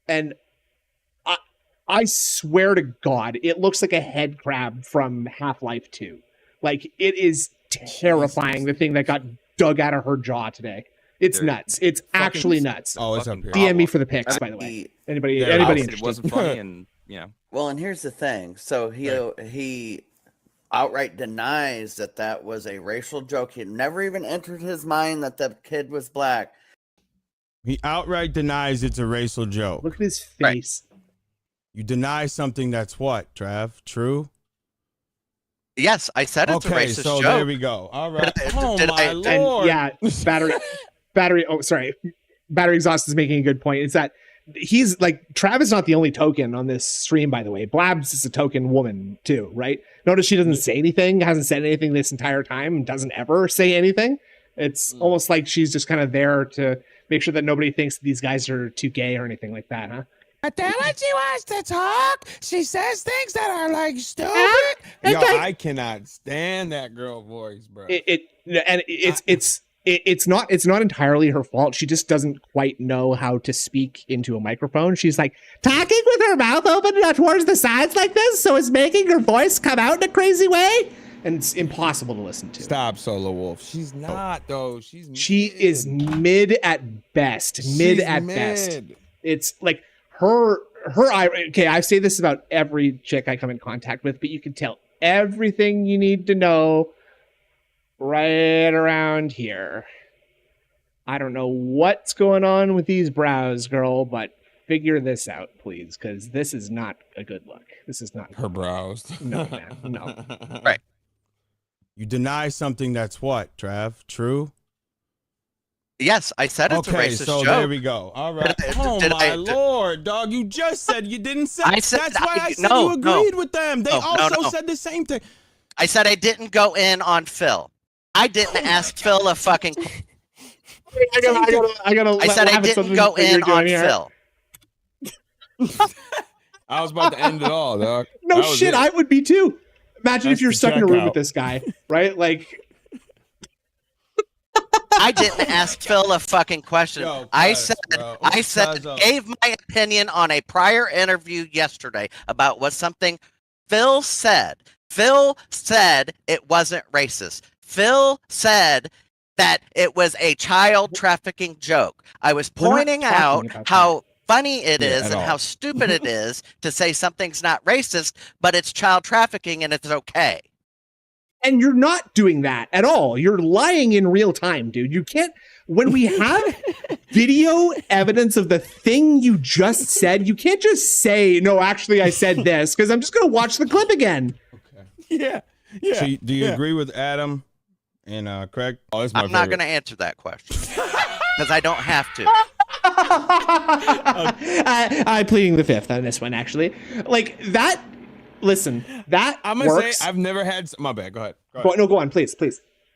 And I swear to God, it looks like a head crab from Half-Life 2. Like, it is terrifying, the thing that got dug out of her jaw today. It's nuts. It's actually nuts.
Oh, it's up here.
DM me for the pics, by the way. Anybody interested?
It wasn't funny, and
Well, and here's the thing. So he outright denies that was a racial joke. It never even entered his mind that the kid was black.
He outright denies it's a racial joke.
Look at his face.
Right. You deny something that's what, Trav? True?
Yes, I said it's a racist
so
joke.
There we go. All right. Lord.
And yeah, battery. Oh, sorry. Battery exhaust is making a good point. It's that he's like, Trav is not the only token on this stream, by the way. Blabs is a token woman too, right? Notice she doesn't say anything, hasn't said anything this entire time, and doesn't ever say anything. It's almost like she's just kind of there to make sure that nobody thinks that these guys are too gay or anything like that, huh?
But then when she wants to talk, she says things that are like stupid. Yo, I cannot stand that girl voice, bro.
It's not entirely her fault. She just doesn't quite know how to speak into a microphone. She's like talking with her mouth open towards the sides like this, so it's making her voice come out in a crazy way, and it's impossible to listen to.
Stop, Solo Wolf. She's not though.
She is mid at best. Mid at best. It's like her okay, I say this about every chick I come in contact with, but you can tell everything you need to know right around here. I don't know what's going on with these brows, girl, but figure this out, please, because this is not a good look. This is not
her brows.
No, man, no.
Right.
You deny something that's what, Trav? True?
Yes, I said it's a racist joke.
Okay, so there we go. All right. Lord, dog, you just said you didn't say. That's why I said you agreed with them. They also said the same thing.
I said I didn't go in on Phil. I didn't ask Phil a fucking. I said I didn't go in on Phil.
I was about to end it all, dog.
No shit, I would be too. Imagine if you're stuck in a room with this guy, right? Like.
I didn't ask Phil a fucking question. I gave my opinion on a prior interview yesterday about what something Phil said. Phil said it wasn't racist. Phil said that it was a child trafficking joke. I was pointing out how funny it is and how stupid it is to say something's not racist, but it's child trafficking and it's okay.
And you're not doing that at all. You're lying in real time, dude. You can't, when we have video evidence of the thing you just said, you can't just say, no, actually I said this, because I'm just going to watch the clip again.
Okay. Yeah. So do you agree with Adam and Craig?
I'm not going to answer that question because I don't have to.
I'm pleading the fifth on this one, actually. Like that. Listen, that
I'm gonna
works.
say I've never had. My bad. Go ahead.
Go on, please.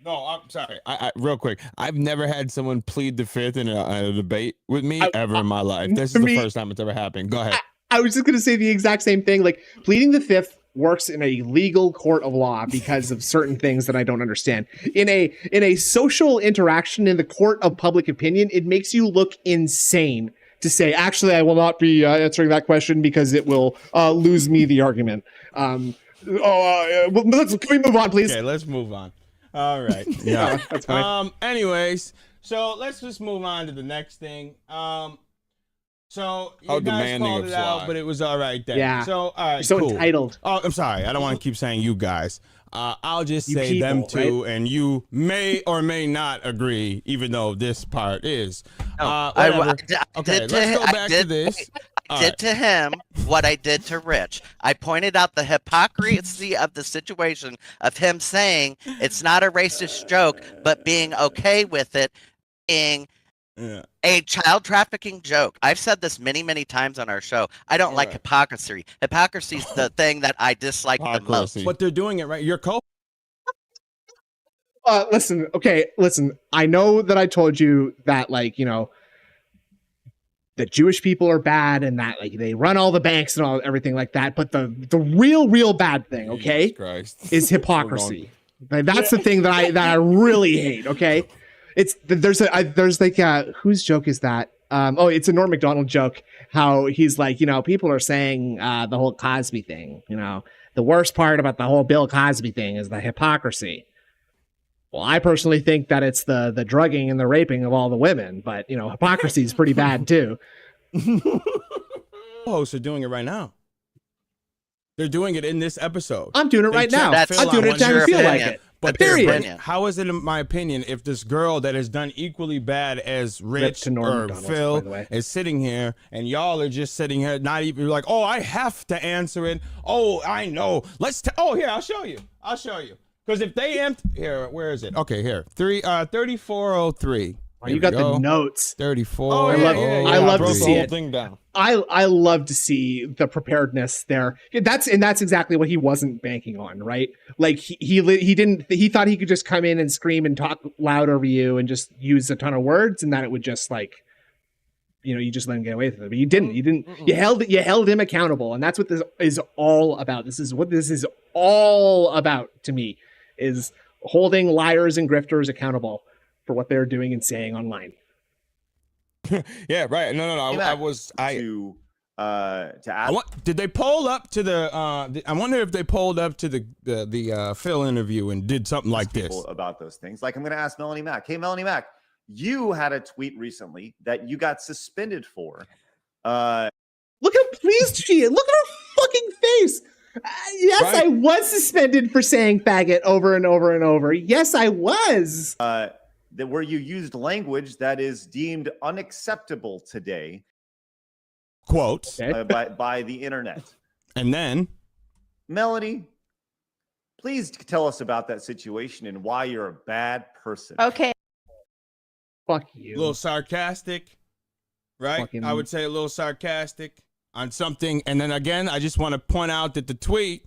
No, I'm sorry. I real quick. I've never had someone plead the fifth in a debate with me ever in my life. This is the first time it's ever happened. Go ahead.
I was just gonna say the exact same thing. Like pleading the fifth works in a legal court of law because of certain things that I don't understand. In a social interaction in the court of public opinion, it makes you look insane to say, actually, I will not be answering that question because it will lose me the argument. Can we move on, please?
Okay, let's move on. All right.
Yeah, that's fine.
Anyways, so let's just move on to the next thing.
So you guys called it out, but it was all right then.
Yeah.
So all right,
You're so
cool.
entitled.
Oh, I'm sorry. I don't want to keep saying you guys. I'll just
You
say
people,
them two,
right?
and you may or may not agree, even though this part is.
I
Whatever. Okay,
did
let's
to-
go
I
back
did-
to this.
I did to him what I did to Rich. I pointed out the hypocrisy of the situation of him saying it's not a racist joke, but being okay with it being a child trafficking joke. I've said this many, many times on our show. I don't like hypocrisy. Hypocrisy is the thing that I dislike the most.
But they're doing it right. You're
Listen. I know that I told you that, like, you know, that Jewish people are bad and that, like, they run all the banks and everything like that. But the real bad thing, okay, is hypocrisy. Like, that's the thing that I really hate. Okay, there's whose joke is that? It's a Norm Macdonald joke. How he's like, you know, people are saying the whole Cosby thing. You know, the worst part about the whole Bill Cosby thing is the hypocrisy. Well, I personally think that it's the drugging and the raping of all the women, but, you know, hypocrisy is pretty bad too.
Hosts are doing it right now. They're doing it in this episode.
I'm doing it right now. I'm doing it to feel like it.
But
period.
How is it, in my opinion, if this girl that has done equally bad as Rich or Phil is sitting here and y'all are just sitting here, not even like, oh, I have to answer it. Oh, I know. Here, I'll show you. Because if they here, where is it? Okay, here. 3403.
Oh, you got the notes.
34.
Oh, I love to see it.
Thing down.
I love to see the preparedness there. That's exactly what he wasn't banking on, right? Like he thought he could just come in and scream and talk loud over you and just use a ton of words and that it would just, like, you know, you just let him get away with it. But you didn't. You held him accountable, and that's what this is all about. This is what this is all about to me, is holding liars and grifters accountable for what they're doing and saying online.
Yeah, right. No. Did they poll up to the? I wonder if they polled up to the Phil interview and did something like this
about those things. Like, I'm going to ask Melanie Mack. Hey, Melanie Mack, you had a tweet recently that you got suspended for.
Look how pleased she is. Look at her fucking face. Yes, right? I was suspended for saying faggot over and over and over. Yes, I was.
Where you used language that is deemed unacceptable today.
Quote.
By the internet.
And then?
Melanie, please tell us about that situation and why you're a bad person.
Okay.
Fuck you.
A little sarcastic, right? I would say a little sarcastic on something. And then again, I just want to point out that the tweet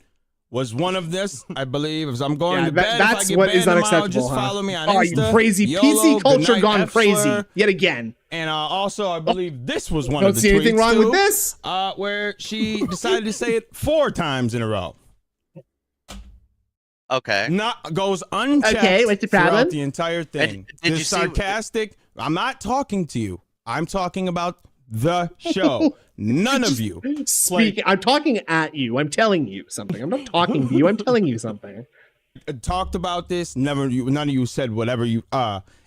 was one of this, I believe. As I'm going to bed,
that's what is unacceptable.
Just follow me on
Insta.
You
crazy
YOLO,
PC culture gone crazy yet again.
And also, I believe this was one of the tweets.
Don't see anything wrong with this.
Where she decided to say it 4 times in a row.
Okay.
Goes unchecked.
Okay, what's the problem?
Throughout the entire thing.
Did you
sarcastic? I'm not talking to you. I'm talking about the show. None of you.
I'm talking at you. I'm telling you something. I'm not talking to you. I'm telling you something.
Talked about this. None of you said whatever you.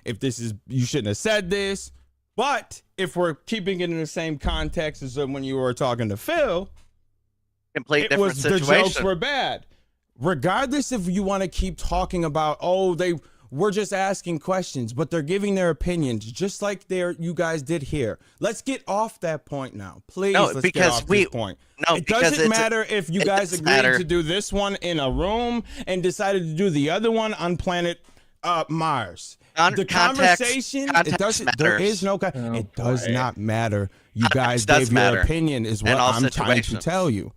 If this is, you shouldn't have said this. But if we're keeping it in the same context as when you were talking to Phil,
different situation.
The jokes were bad. Regardless if you want to keep talking about, we're just asking questions, but they're giving their opinions, just like you guys did here. Let's get off that point now, please.
No,
let's
because
get off this point.
No,
it doesn't matter if you guys agreed to do this one in a room and decided to do the other one on planet Mars. The conversation, it doesn't. There is no. It does not matter. You guys gave your opinion, is what I'm trying to tell you.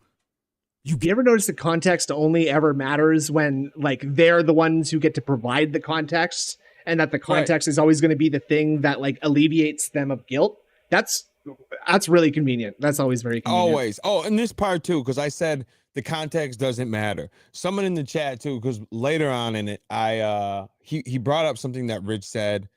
You ever notice the context only ever matters when, like, they're the ones who get to provide the context, and that the context is always going to be the thing that, like, alleviates them of guilt? That's really convenient. That's always very convenient.
Always. Oh, and this part too, because I said the context doesn't matter. Someone in the chat too, because later on in it, he brought up something that Rich said,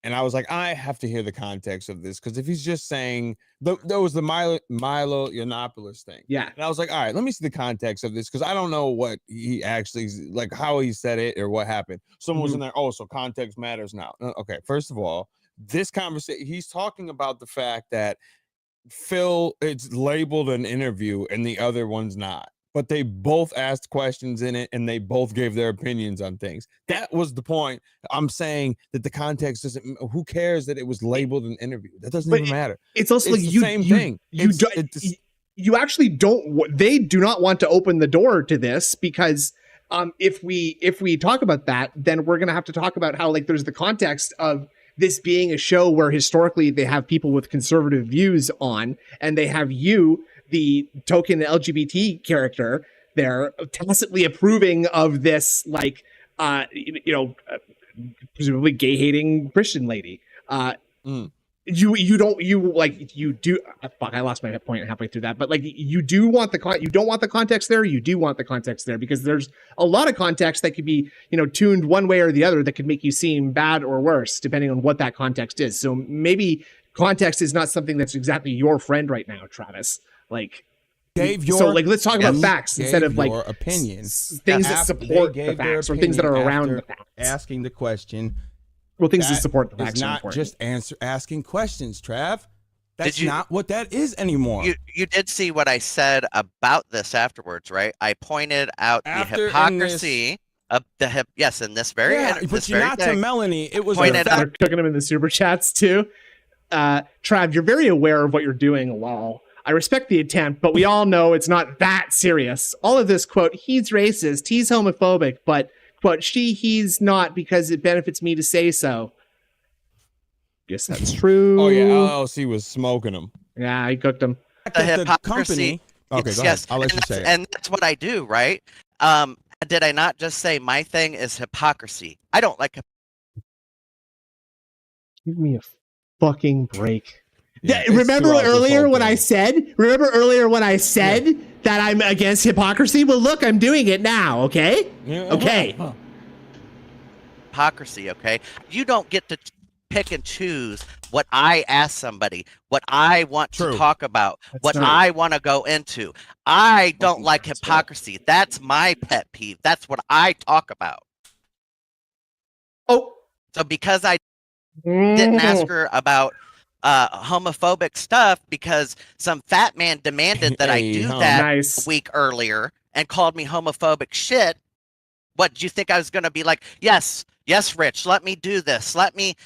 and I was like, I have to hear the context of this, because if he's just saying there was the Milo Yiannopoulos thing,
yeah,
and I was like, all right, let me see the context of this, because I don't know what he actually, like, how he said it or what happened. Someone was in there. So context matters now. Okay, first of all, this conversation, he's talking about the fact that
Phil, it's labeled an interview and the other one's not. But they both asked questions in it and they both gave their opinions on things. That was the point. I'm saying that the context doesn't. Who cares that it was labeled an interview? That doesn't even matter.
It's also
the same thing.
You actually don't. They do not want to open the door to this because if we talk about that, then we're gonna have to talk about how like there's the context of this being a show where historically they have people with conservative views on, and they have you, the token LGBT character, there tacitly approving of this, like, presumably gay hating Christian lady. You do. Fuck, I lost my point halfway through that. But like, you don't want the context there. You do want the context there because there's a lot of context that could be, tuned one way or the other that could make you seem bad or worse depending on what that context is. So maybe context is not something that's exactly your friend right now, Travis. Like, let's talk about facts instead of like
opinions,
things that support the facts or things that are around the facts.
Asking the question.
Well, things that support the facts
is not just asking questions, Trav. That's not what that is anymore.
You did see what I said about this afterwards, right? I pointed out the hypocrisy of the yes, in this very
but you're not to Melanie. It was
they're cooking them in the super chats too. Trav, you're very aware of what you're doing. Lol. I respect the attempt, but we all know it's not that serious. All of this, quote, he's racist, he's homophobic, but quote, he's not because it benefits me to say so. Guess that's true.
Oh yeah, LLC was smoking them.
Yeah, he cooked them.
The hypocrisy.
Okay, go ahead. I'll let you say it.
And that's what I do, right? Did I not just say my thing is hypocrisy? I don't like.
Give me a fucking break. Yeah, remember earlier when I said that I'm against hypocrisy? Well, look, I'm doing it now, okay? Okay.
Hypocrisy, okay? You don't get to pick and choose what I ask somebody, what I want to talk about, what I want to go into. I don't like hypocrisy. That's my pet peeve. That's what I talk about.
Oh.
So because I didn't ask her about homophobic stuff because some fat man demanded that I do that a week earlier and called me homophobic shit. What, do you think I was going to be like, yes, Rich, let me do this. Let me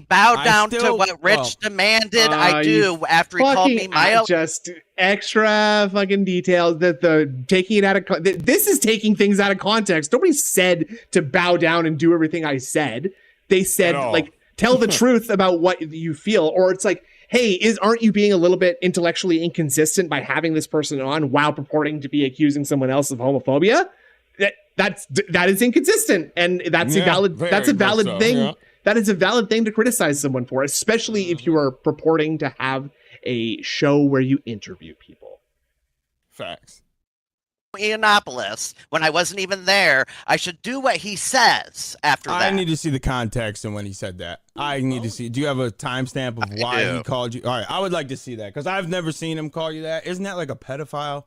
bow down to what Rich demanded I do after he called me my
just extra fucking details that taking it out of this is taking things out of context. Nobody said to bow down and do everything I said. They said like tell the truth about what you feel, or it's like, hey, aren't you being a little bit intellectually inconsistent by having this person on while purporting to be accusing someone else of homophobia? That is inconsistent, and that's a valid thing. Yeah. That is a valid thing to criticize someone for, especially if you are purporting to have a show where you interview people.
Facts.
Indianapolis when I wasn't even there. I should do what he says after that.
I need to see the context and when he said that. I need to see. Do you have a timestamp of why he called you? All right, I would like to see that because I've never seen him call you that. Isn't that like a pedophile?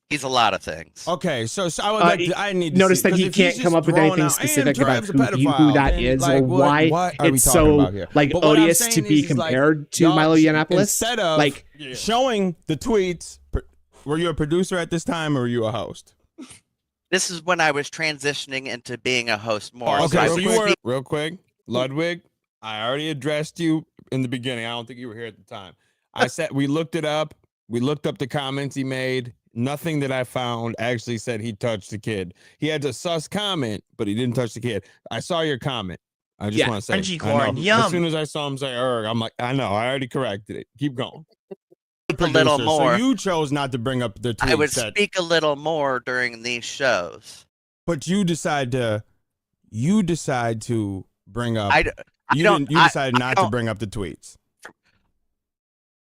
He's a lot of things.
Okay, so I would like to. I need to
notice that he can't come up with anything specific about who that is or why it's so like odious to be compared to Milo Yiannopoulos.
Instead of like showing the tweets. Were you a producer at this time or were you a host?
This is when I was transitioning into being a host more.
Okay, so real quick, Ludwig, I already addressed you in the beginning. I don't think you were here at the time. I said we looked it up. We looked up the comments he made. Nothing that I found actually said he touched the kid. He had a sus comment, but he didn't touch the kid. I saw your comment. I just want to say,
crunchy corn, yum.
As soon as I saw him say, I'm like, I know, I already corrected it. Keep going.
A little more.
So you chose not to bring up the tweet.
I would speak a little more during these shows.
But you decide to bring up. You decided not to bring up the tweets.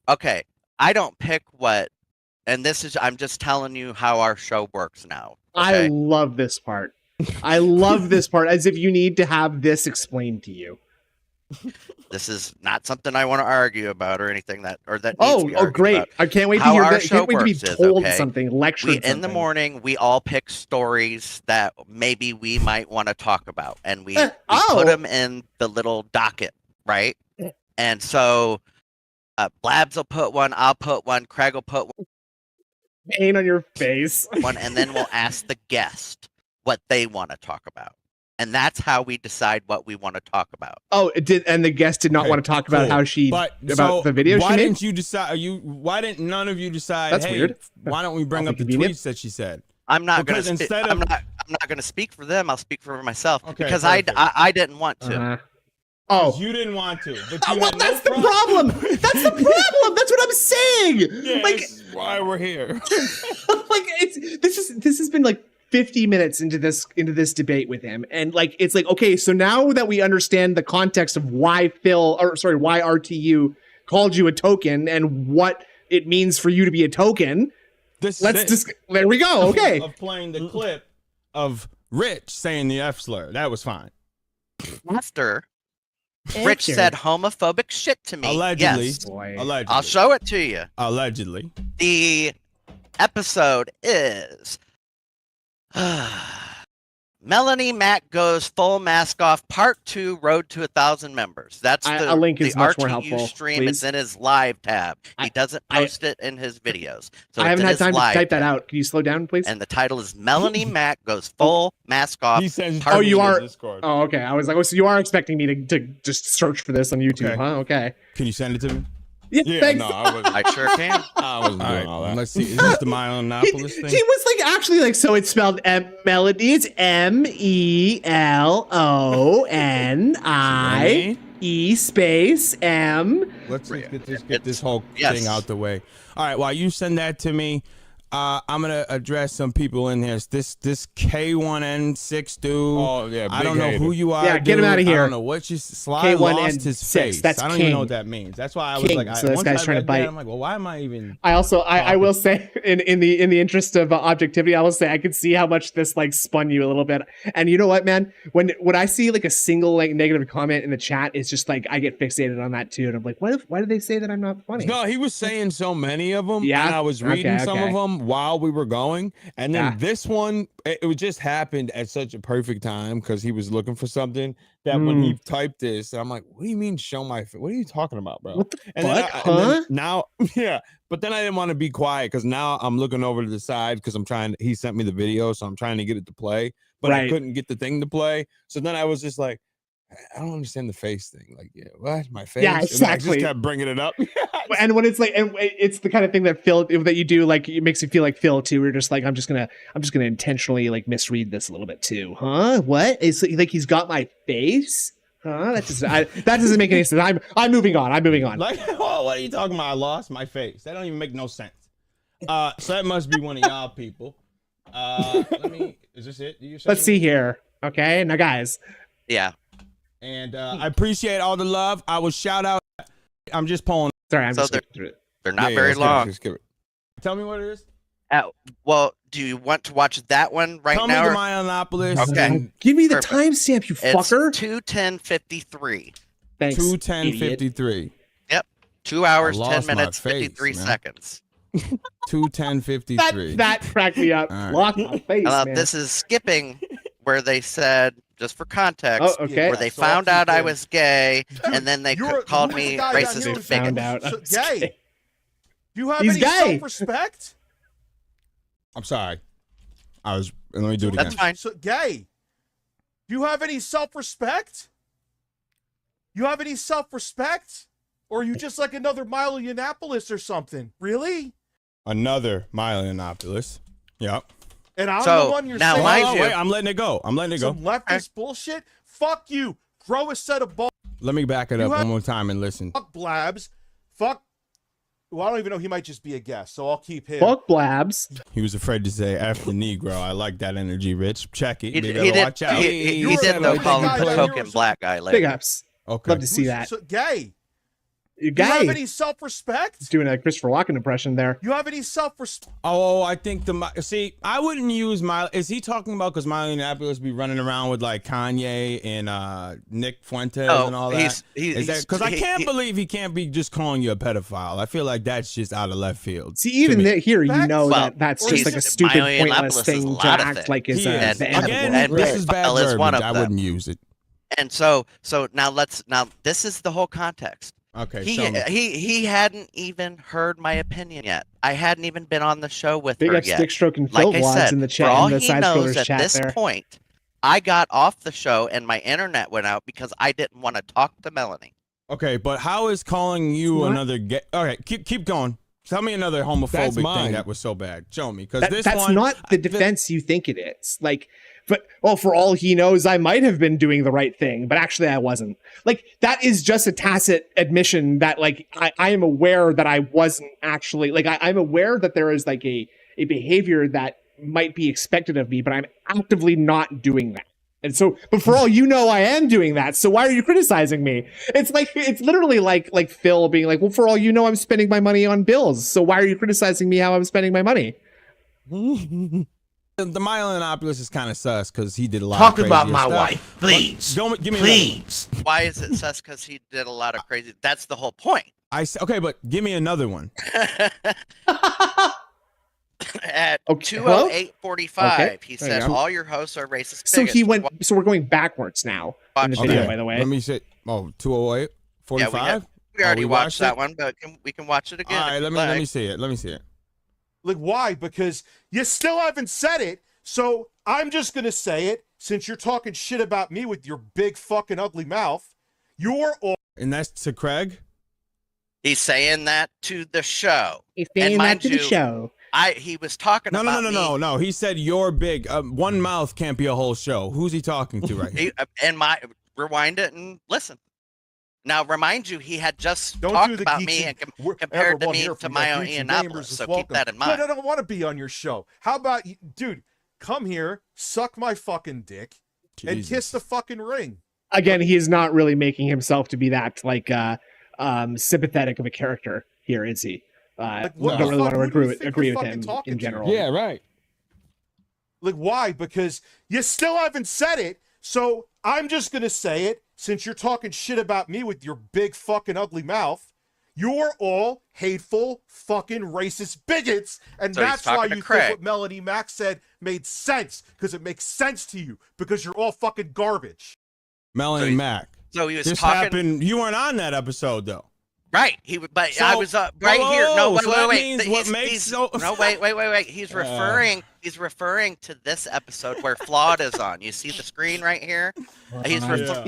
Okay, I don't pick what, and I'm just telling you how our show works now. Okay?
I love this part. I love this part as if you need to have this explained to you.
This is not something I want to argue about or anything that.
Oh, great!
About.
I can't wait to hear that. I can't wait to be told something, lectured.
In the morning, we all pick stories that maybe we might want to talk about, and we put them in the little docket, right? And so Blabs will put one. I'll put one. Craig will put
Pain on your face.
one, and then we'll ask the guest what they want to talk about, and that's how we decide what we want to talk about.
Oh, it did, and the guest did not want to talk about how she the video.
Why
she
didn't you decide? Why didn't none of you decide?
That's
hey,
weird.
Why don't we bring up the tweets that she said?
I'm not going
Because
to. I'm not going to speak for them. I'll speak for myself because
perfect.
I didn't want to.
Oh,
you didn't want to. But you
well, that's the problem. That's the problem. That's what I'm saying.
Yeah,
like,
this is why we're here.
like this has been like 50 minutes into this debate with him, and like it's like, okay, so now that we understand the context of why why RTU called you a token and what it means for you to be a token, there we go. Okay,
of playing the clip of Rich saying the F slur, that was fine.
After Rich said homophobic shit to me.
Allegedly.
Yes.
Allegedly.
I'll show it to you.
Allegedly.
The episode is Melanie Mac goes full mask off, part 2, Road to 1,000 members. That's
a link is much more
RTU
helpful,
stream.
please.
It's in his live tab. He doesn't post it in his videos. So
I haven't had time to type that out. Can you slow down, please?
And the title is Melanie Mac goes full mask off.
He says,
oh, you are. Oh, okay. I was like, oh, so you are expecting me to just search for this on YouTube,
Okay.
huh? Okay.
Can you send it to me?
Yeah, thanks.
No, I wasn't.
I sure can.
I wasn't doing all that. Let's see. Is this the Myelonopolis thing?
He was like actually like, so it's spelled Melody. It's MELONIE space M.
Let's get this whole thing out the way. All right, while you send that to me, I'm gonna address some people in here. This K1N6 dude. Oh yeah, I don't know who you are.
Yeah, get him out of here.
I don't know what you. Sly lost his face.
That's
I don't
King.
even know what that means. That's why I was
King.
like,
So this guy's trying to bite.
I'm like, well, why am I even?
I also, I will say, in the interest of objectivity, I will say I could see how much this like spun you a little bit. And you know what, man? When I see like a single like negative comment in the chat, it's just like I get fixated on that too. And I'm like, why did they say that I'm not funny?
No, he was saying so many of them.
Yeah,
and I was reading some
okay.
of them while we were going, and then this one, it just happened at such a perfect time because he was looking for something that when he typed this, I'm like, what do you mean show my face? What are you talking about, bro?
What the fuck,
and then now, yeah, but then I didn't want to be quiet because now I'm looking over to the side because he sent me the video, so I'm trying to get it to play, but I couldn't get the thing to play. So then I was just like, I don't understand the face thing. Like, yeah, what? My face?
Yeah, exactly.
And I just kept bringing it up.
And when it's like, it's the kind of thing that you do, like it makes you feel like Phil too. We're just like, I'm just gonna intentionally like misread this a little bit too, huh? What? It's like he's got my face, huh? That doesn't make any sense. I'm moving on.
Like, oh, what are you talking about? I lost my face. That don't even make no sense. So that must be one of y'all people. Is this it?
Let's see here. Okay, now guys.
Yeah.
And I appreciate all the love. I will shout out. I'm just pulling.
Sorry,
they're not very long.
Tell me what it is.
Well, do you want to watch that one right
Tell
now?
Tell me the Myelonopolis.
Okay.
Give me the timestamp, you fucker.
2:10:53.
Thanks.
2:10:53.
Yep. 2 hours, 10 minutes, 53 seconds.
2:10:53.
That cracked me up.
Right.
Lost my face, man.
This is skipping where they said, just for context, where they found out I was gay, and then they called me racist and bigot.
Gay. Do you have any self-respect?
I'm sorry. Let me do it again.
That's fine.
So, gay. Do you have any self-respect? You have any self-respect? Or are you just like another Myelonopolis or something? Really?
Another Myelonopolis. Yep.
And I'm the one you're saying.
Wait, I'm letting it go.
Some leftist bullshit? Fuck you. Grow a set of balls.
Let me back it up one more time and listen.
Fuck Blabs. Fuck. Well, I don't even know. He might just be a guest, so I'll keep him.
Fuck Blabs.
He was afraid to say F the Negro. I like that energy, Rich. Check it.
He did, though, call him the token black guy later.
Big ups.
Okay.
Love to see that.
Gay.
You're
Do you
gay.
have any self-respect?
Doing a Christopher Walken impression there.
You have any self-respect?
Oh, I think I wouldn't use is he talking about because Myelonopolis be running around with like Kanye and Nick Fuentes and all that? Because I can't believe he can't be just calling you a pedophile. I feel like that's just out of left field.
See, even here, you know that's just like a stupid, pointless thing to act like is the end
again,
of the
this is bad verbiage.
One of
I wouldn't use it.
And so now this is the whole context.
Okay.
He hadn't even heard my opinion yet. I hadn't even been on the show with
Big
her
up
yet.
Stick Stroke and Phil
Like I
vlogs
said,
in the chat.
for all
in the
he knows, at
chat
this
there.
point, I got off the show and my internet went out because I didn't want to talk to Melanie.
Okay, but how is calling you another gay? All right, keep going. Tell me another homophobic thing that was so bad. Show me, because
that's not the defense you think it is. Like, but well, for all he knows, I might have been doing the right thing, but actually I wasn't. Like, that is just a tacit admission that, like, I am aware that I wasn't actually, like, I'm aware that there is like a behavior that might be expected of me, but I'm actively not doing that. And so, but for all you know, I am doing that. So why are you criticizing me? It's like, it's literally like Phil being like, well, for all you know, I'm spending my money on bills. So why are you criticizing me how I'm spending my money?
The Myelinopolis is kind of sus because he did a lot
Talk
of
about my
stuff.
wife, please.
Give me
please.
Why is it sus? Because he did a lot of crazy. That's the whole point.
Okay, but give me another one.
At
Okay,
2:08:45, he
there you
said
go.
all your hosts are racist.
So
bigots.
he went, so we're going backwards now in the video, by the way.
Let me see. Oh, 2:08, 45?
We already watched that one, but we can watch it again.
All right, let me see it. Let me see it.
Like, why? Because you still haven't said it, so I'm just going to say it since you're talking shit about me with your big fucking ugly mouth. You're all.
And that's to Craig?
He's saying that to the show.
He's saying that to the show.
He was talking about me.
No. He said you're big. One mouth can't be a whole show. Who's he talking to right here?
Rewind it and listen. Now, remind you, he had just talked about me and compared me to my own Ianopoulos, so keep that in mind.
But I don't want to be on your show. How about you, dude, come here, suck my fucking dick, and kiss the fucking ring.
Again, he is not really making himself to be that, like, sympathetic of a character here, is he? I don't really want to agree with him in general.
Yeah, right.
Like, why? Because you still haven't said it, so I'm just going to say it since you're talking shit about me with your big fucking ugly mouth. You're all hateful fucking racist bigots, and so that's why you think what Melanie Mac said made sense, because it makes sense to you, because you're all fucking garbage.
Melanie Mac.
So he was
this
talking.
Happened. You weren't on that episode though.
Right, I was right here. No, wait. He's referring to this episode where Flawed is on. You see the screen right here.
You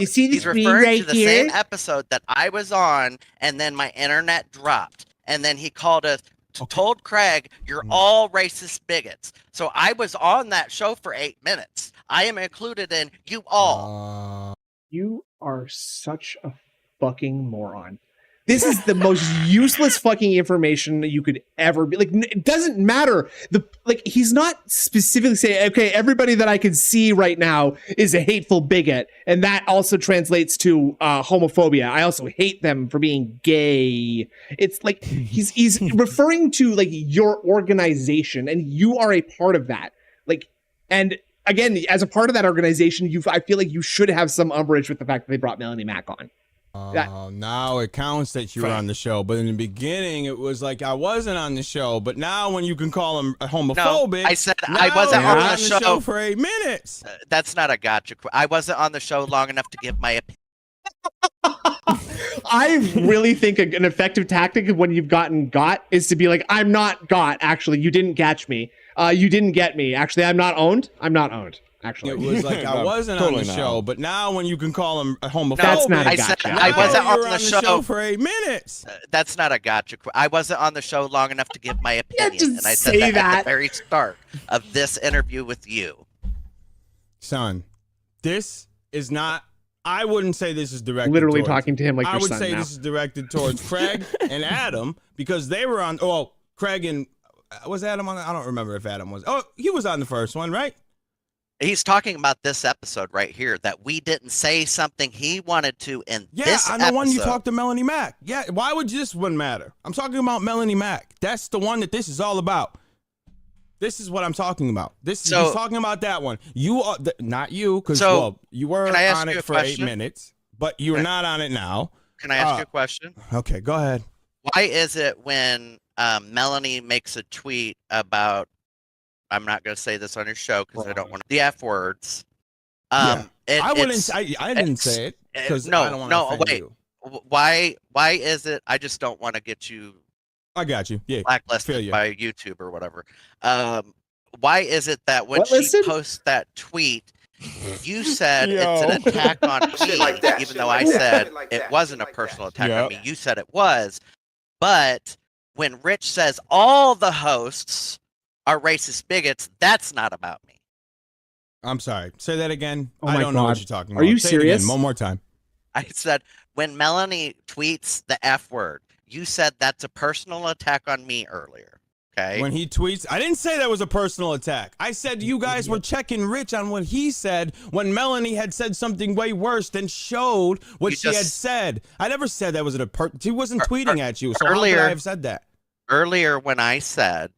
see the screen right
to the same episode that I was on, and then my internet dropped, and then he called us. Told Craig, you're all racist bigots. So I was on that show for 8 minutes. I am included in you all.
You are such a fucking moron. This is the most useless fucking information that you could ever be. Like, it doesn't matter. He's not specifically saying, okay, everybody that I can see right now is a hateful bigot, and that also translates to homophobia. I also hate them for being gay. It's like he's referring to like your organization, and you are a part of that. Like, and again, as a part of that organization, I feel like you should have some umbrage with the fact that they brought Melanie Mac on.
Now it counts that you were on the show, but in the beginning it was like I wasn't on the show. But now when you can call him homophobic,
no, I said I wasn't on the show
for 8 minutes.
That's not a gotcha. I wasn't on the show long enough to give my opinion.
I really think an effective tactic when you've gotten got is to be like, I'm not got. Actually, you didn't catch me. You didn't get me. Actually, I'm not owned. I'm not owned. Actually,
it was like I wasn't on the show, but now when you can call him homophobic,
that's not a
gotcha. I wasn't on the
show for 8 minutes.
That's not a gotcha. I wasn't on the show long enough to give my opinion, and I said that at the very start of this interview with you.
Son, this is not. I wouldn't say this is directed.
Literally
towards,
talking to him like
I
your
would
son
say
now.
This is directed towards Craig and Adam because they were on. Oh, Craig and was Adam on? I don't remember if Adam was. Oh, he was on the first one, right?
He's talking about this episode right here that we didn't say something he wanted to in this episode.
Yeah, on the one you talked to Melanie Mac. Yeah, why would this one matter? I'm talking about Melanie Mac. That's the one that this is all about. This is what I'm talking about. He's talking about that one. You are not you, because you were on it for 8 minutes, but you're not on it now.
Can I ask you a question?
Okay, go ahead.
Why is it when Melanie makes a tweet about, I'm not going to say this on your show because I don't want the F words.
I didn't say it because I don't want to offend you.
why is it? I just don't want to get you.
I got you. Yeah,
blacklisted by YouTube or whatever. Why is it that when she posts that tweet, you said it's an attack on me, even though I said it wasn't a personal attack on me? You said it was. But when Rich says all the hosts are racist bigots, that's not about me.
I'm sorry. Say that again.
Oh
I don't know what you're talking about.
Are you
Say
serious?
It again, one more time.
I said when Melanie tweets the F word, you said that's a personal attack on me earlier. Okay.
When he tweets, I didn't say that was a personal attack. I said you guys were checking Rich on what he said when Melanie had said something way worse than showed what she had said. I never said that was a he wasn't tweeting at you. So earlier, how could I have said that?
Earlier when I said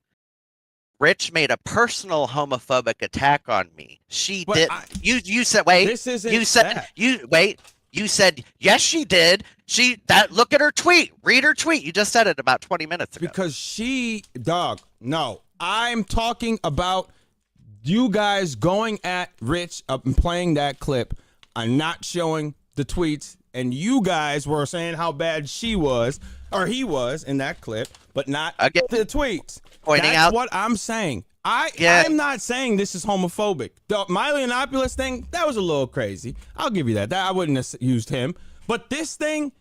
Rich made a personal homophobic attack on me. She did. You said wait.
This isn't
you said
that.
you wait. You said yes, she did. Look at her tweet. Read her tweet. You just said it about 20 minutes ago.
Because no, I'm talking about you guys going at Rich up and playing that clip. I'm not showing the tweets, and you guys were saying how bad she was or he was in that clip, but not the tweets.
Pointing
That's
out
what I'm saying. I'm not saying this is homophobic. The Miley Yiannopoulos thing, that was a little crazy. I'll give you that. I wouldn't have used him. But this thing,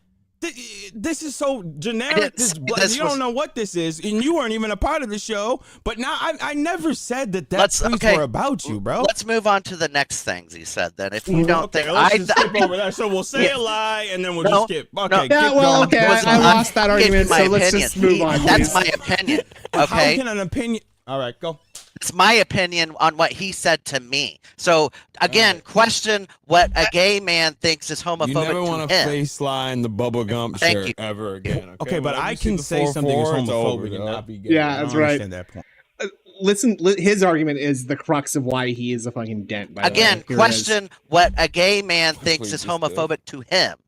this is so generic. You don't know what this is, and you weren't even a part of the show. But now I never said that tweets were about you, bro.
Let's move on to the next things he said. Then, if you don't think
let's just skip over that. So we'll say a lie, and then we'll just skip. Okay.
I lost that argument. So let's just move on.
That's my opinion. Okay.
How can an opinion? All right, go.
It's my opinion on what he said to me. So again, question what a gay man thinks is homophobic.
You never
to
want to
him.
face line the bubblegum shirt ever again.
Okay, but I can say something is homophobic and not be gay.
Yeah, that's right.
Understand that point.
Listen, his argument is the crux of why he is a fucking dent. By
Again,
the way.
question what a gay man thinks is homophobic to him.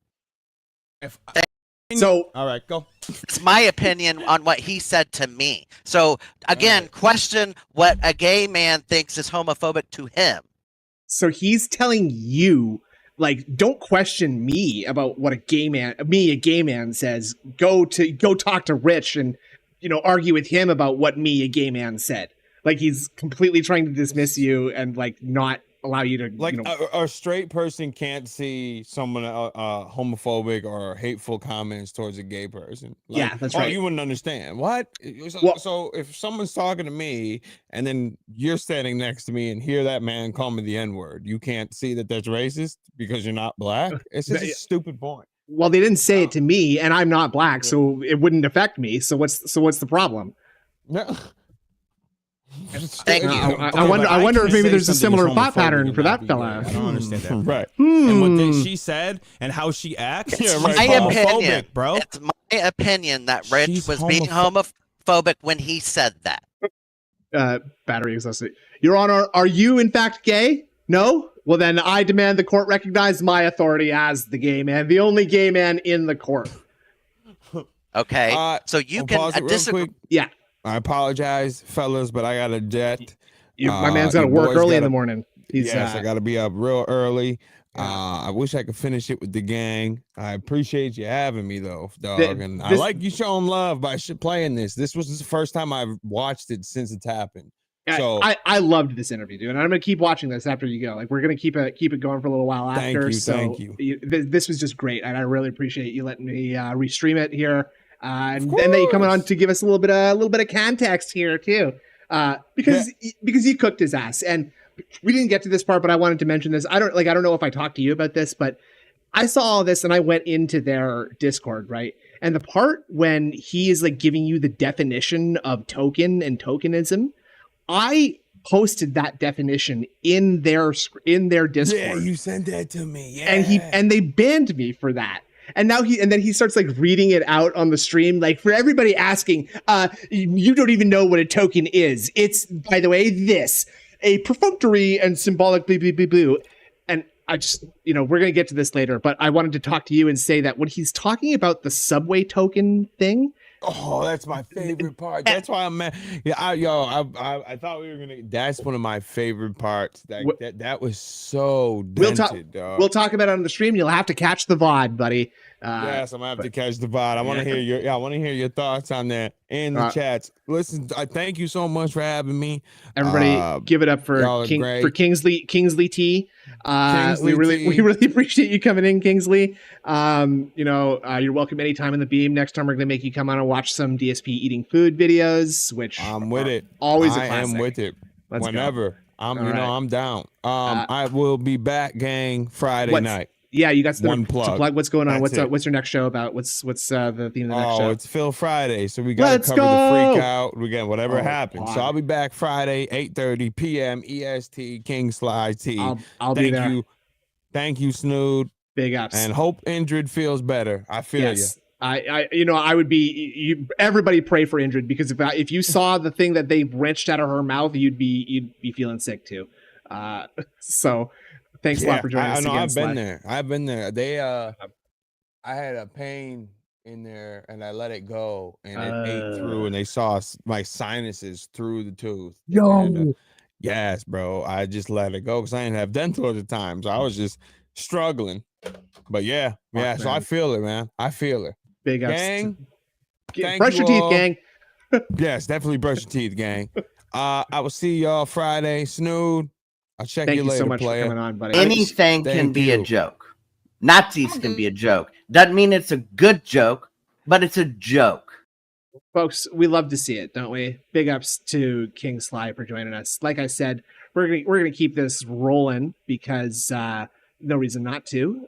So,
all right, go.
It's my opinion on what he said to me. So again, question what a gay man thinks is homophobic to him.
So he's telling you, like, don't question me about what a gay man says. Go talk to Rich and, argue with him about what a gay man said. Like, he's completely trying to dismiss you and, like, not allow you to,
a straight person can't see someone homophobic or hateful comments towards a gay person.
Yeah, that's right.
You wouldn't understand. What? So if someone's talking to me and then you're standing next to me and hear that man call me the N-word, you can't see that that's racist because you're not black? It's just a stupid point.
Well, they didn't say it to me, and I'm not black, so it wouldn't affect me. So what's the problem?
No.
Thank you.
I wonder if maybe there's a similar thought pattern for that fella.
I don't understand that.
Right.
And what she said and how she acts.
It's my opinion, bro. It's my opinion that Rich was being homophobic when he said that.
Battery exhausted. Your Honor, are you in fact gay? No? Well, then I demand the court recognize my authority as the gay man, the only gay man in the court.
Okay. So you can disagree.
Yeah.
I apologize, fellas, but I got a jet.
My man's got to work early in the morning.
I got to be up real early. I wish I could finish it with the gang. I appreciate you having me, though, dog. I like you showing love by playing this. This was the first time I've watched it since it's happened. So
I loved this interview, dude, and I'm gonna keep watching this after you go. Like, we're gonna keep it going for a little while after.
Thank you.
This was just great, and I really appreciate you letting me restream it here. And then you coming on to give us a little bit of context here too, because you cooked his ass, and we didn't get to this part, but I wanted to mention this. I don't know if I talked to you about this, but I saw all this and I went into their Discord, right? And the part when he is like giving you the definition of token and tokenism, I posted that definition in their Discord.
Yeah, you sent that to me. Yeah,
and they banned me for that. And now then he starts like reading it out on the stream, like for everybody asking, you don't even know what a token is. It's, by the way, a perfunctory and symbolic blah, blah, blah, blah. And I just, we're going to get to this later, but I wanted to talk to you and say that when he's talking about the subway token thing.
Oh, that's my favorite part. That's why I'm mad. Yeah, I thought we were gonna. That's one of my favorite parts. That was so dented, dog.
We'll talk about it on the stream. You'll have to catch the VOD, buddy.
Yes, I'm gonna have to catch the VOD. I want to hear your thoughts on that in the chats. Listen, I thank you so much for having me.
Everybody, give it up for Kingslytee. We really appreciate you coming in, Kingsley. You're welcome anytime in the beam. Next time we're gonna make you come on and watch some DSP eating food videos, which
I'm with it.
Always a classic.
I am with it. Whenever I'm down.
Right.
I will be back, gang, Friday night.
Yeah, you got some
plug.
to plug. What's going on?
That's
What's your next show about? What's the theme of the next show?
Oh, it's Phil Friday, so we got to cover the freak out. We got whatever happens. So I'll be back Friday, 8:30 p.m. EST, Kingslytee.
I'll be there.
Thank you, Snood.
Big ups.
And hope Indrid feels better. I feel you.
I would be. Everybody pray for Indrid, because if you saw the thing that they wrenched out of her mouth, you'd be feeling sick too. So. Thanks a lot for joining us again.
I've been there. I had a pain in there and I let it go and it ate through, and they saw my sinuses through the tooth. And, yes, bro. I just let it go because I didn't have dental at the time, so I was just struggling. But so I feel it, man. I feel it.
Big ups.
Gang.
Brush your teeth, gang.
Yes, definitely brush your teeth, gang. I will see y'all Friday. Snood. I'll check you later. Thank you so much for coming on, buddy.
Anything can be a joke. Nazis can be a joke. Doesn't mean it's a good joke, but it's a joke.
Folks, we love to see it, don't we? Big ups to King Sly for joining us. Like I said, we're gonna keep this rolling because no reason not to.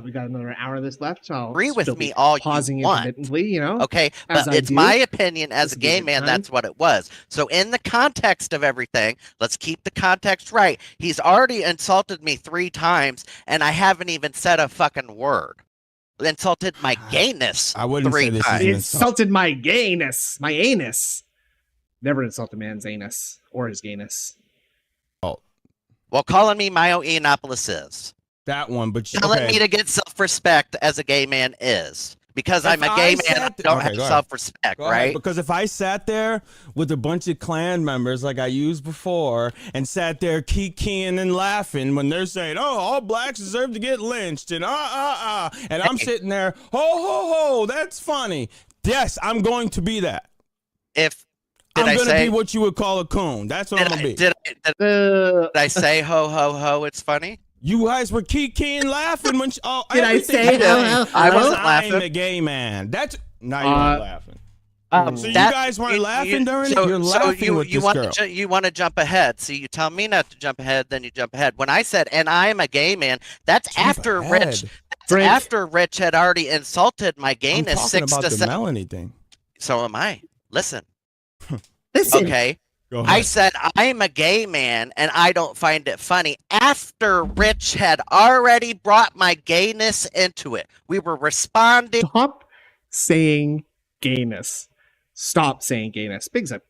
We got another hour of this left. So I'll
agree with me all
pausing
you want.
intermittently,
Okay, but it's my opinion as a gay man. That's what it was. So in the context of everything, let's keep the context right. He's already insulted me 3 times, and I haven't even said a fucking word. Insulted my gayness.
I wouldn't
3
say this
times.
He insulted my gayness, my anus. Never insult a man's anus or his gayness.
Well, calling me Myo Yiannopoulos is.
That one, but
telling me to get self-respect as a gay man is. Because I'm a gay man, I don't have self-respect, right?
Because if I sat there with a bunch of Klan members like I used before and sat there kikiing and laughing when they're saying, oh, all blacks deserve to get lynched and and I'm sitting there, ho, ho, ho, that's funny. Yes, I'm going to be that. I'm going to be what you would call a coon. That's what I'm going to be.
Did I say ho, ho, ho, it's funny?
You guys were kikiing laughing when
did I say ho, ho, ho?
I wasn't laughing.
I'm a gay man. That's now you're laughing. So you guys weren't laughing during it? You're laughing with this girl.
You want to jump ahead. See, you tell me not to jump ahead, then you jump ahead. When I said, and I'm a gay man, that's after Rich. That's after Rich had already insulted my gayness.
I'm talking about the Melanie thing.
So am I. Listen.
Listen.
Okay. I said I'm a gay man and I don't find it funny after Rich had already brought my gayness into it. We were responding.
Stop saying gayness. Stop saying gayness. Big up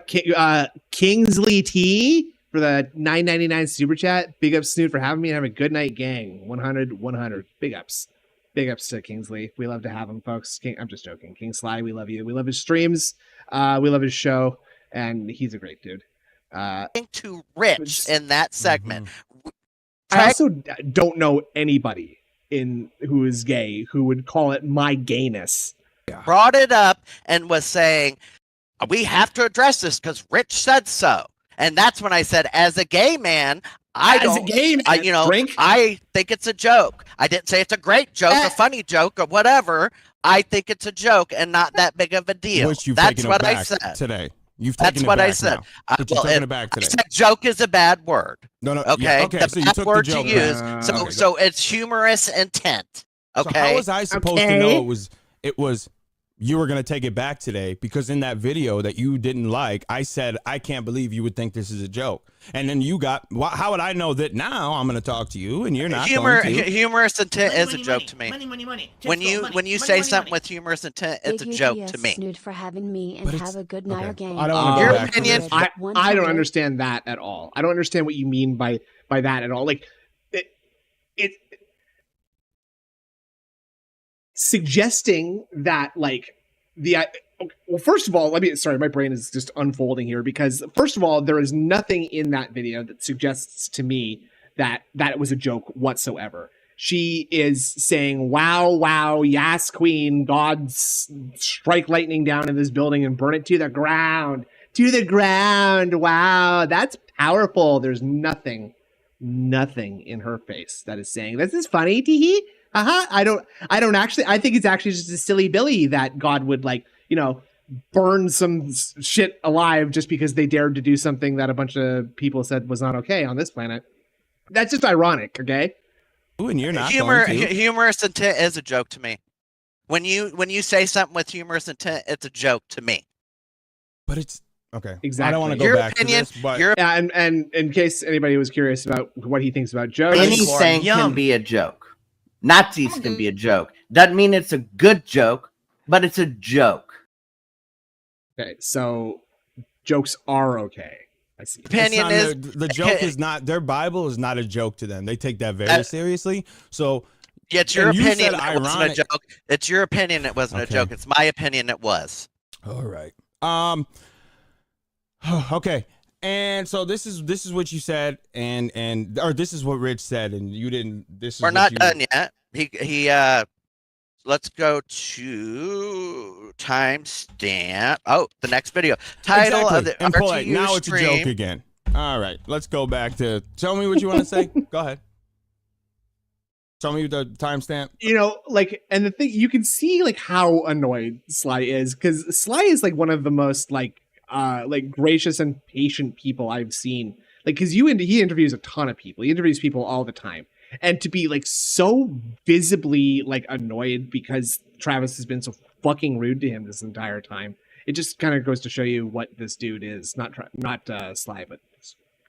Kingslytee for the $9.99 super chat. Big up Snood for having me and have a good night, gang. 100. Big ups. Big ups to Kingsley. We love to have him, folks. I'm just joking. King Sly, we love you. We love his streams. We love his show. And he's a great dude.
To Rich in that segment.
I also don't know anybody who is gay who would call it my gayness.
Brought it up and was saying, we have to address this because Rich said so. And that's when I said, as a gay man, I think it's a joke. I didn't say it's a great joke, a funny joke, or whatever. I think it's a joke and not that big of a deal.
That's what I said today.
That's what I said.
Back today.
I said joke is a bad word.
No.
Okay.
Yeah, okay.
The
so
bad word to use. So it's humorous intent. Okay.
So how was I supposed to know it was you were going to take it back today? Because in that video that you didn't like, I said, I can't believe you would think this is a joke. And then you got, how would I know that now I'm going to talk to you and you're not going to?
Humorous intent is a joke to me. When you say something with humorous intent, it's a joke to me.
Snood for having me and have a good night, gang.
I don't understand that at all. I don't understand what you mean by that at all. Like it suggesting that well, first of all, my brain is just unfolding here because first of all, there is nothing in that video that suggests to me that it was a joke whatsoever. she is saying, wow, wow, yes, queen, God, strike lightning down in this building and burn it to the ground. To the ground. Wow, that's powerful. There's nothing in her face that is saying, this is funny, teehee. I don't actually, I think it's actually just a silly Billy that God would, like, you know, burn some shit alive just because they dared to do something that a bunch of people said was not okay on this planet. That's just ironic, okay?
Ooh, and you're not
humorous intent is a joke to me. When you say something with humorous intent, it's a joke to me.
But it's okay.
Exactly.
I don't want to go back to this, but
yeah, and in case anybody was curious about what he thinks about jokes,
anything can be a joke. Nazis can be a joke. Doesn't mean it's a good joke, but it's a joke.
Okay, so jokes are okay. I see.
Opinion is
the joke is not, their Bible is not a joke to them. They take that very seriously. So
yeah, it's your opinion. It wasn't a joke. It's your opinion. It wasn't a joke. It's my opinion. It was.
All right. Okay. And so this is what you said, or this is what Rich said, and you didn't. This is
we're not done yet. He let's go to timestamp. Oh, the next video title of the RTU
now it's
stream.
a joke again. All right, let's go back to tell me what you want to say. Go ahead. Tell me the timestamp.
You know, like, and the thing, you can see like how annoyed Sly is, because Sly is like one of the most like gracious and patient people I've seen. Like, because he interviews a ton of people. He interviews people all the time. And to be like so visibly like annoyed because Travis has been so fucking rude to him this entire time, it just kind of goes to show you what this dude is. Not Sly, but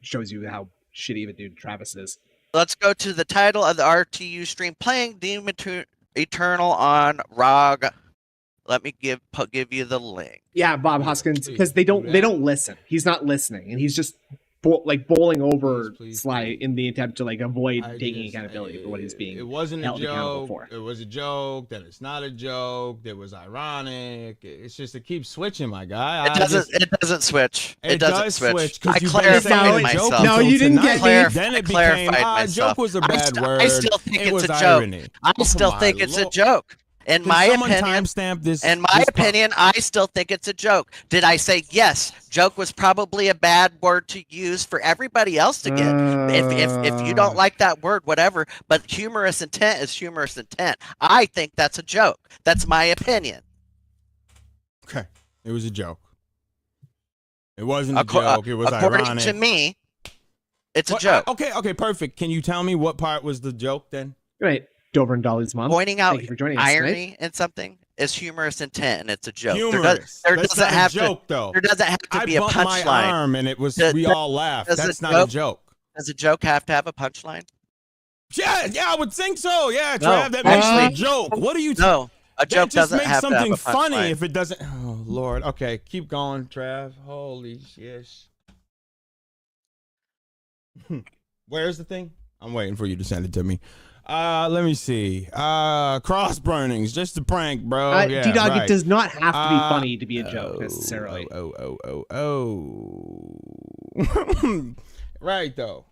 shows you how shitty of a dude Travis is.
Let's go to the title of the RTU stream, playing Doom Eternal on ROG. Let me give you the link.
Yeah, Bob Hoskins, because they don't listen. He's not listening, and he's just bowling over Sly in the attempt to like avoid taking accountability for what he's being.
It wasn't a
held accountable
joke.
for.
It was a joke. Then it's not a joke. That was ironic. It's just it keeps switching, my guy.
It doesn't switch. It doesn't switch.
I
clarified myself.
No, you didn't get me.
Then it became joke was a bad word.
I still think it's a joke. I still think it's a joke. In my opinion, I still think it's a joke. Did I say yes? Joke was probably a bad word to use for everybody else to get. If you don't like that word, whatever. But humorous intent is humorous intent. I think that's a joke. That's my opinion.
Okay, it was a joke. It wasn't a joke. It was
according
ironic.
to me, it's a joke.
Okay, perfect. Can you tell me what part was the joke then?
Right. Dover and Dolly's mom.
Pointing out
irony
in something is humorous intent, and it's a joke.
Humorous.
There doesn't have
joke, though.
There doesn't have to be a punchline.
My arm and it was we all laughed. That's not a joke.
Does a joke have to have a punchline?
Yeah, I would think so. Yeah, Trav, that makes a joke. What are you?
No, a joke doesn't have to have a punchline.
Something funny if it doesn't. Oh Lord. Okay, keep going, Trav. Holy shit. Where's the thing? I'm waiting for you to send it to me. Let me see. Cross burnings, just a prank, bro.
D-Dog, it does not have to be funny to be a joke necessarily.
Right though.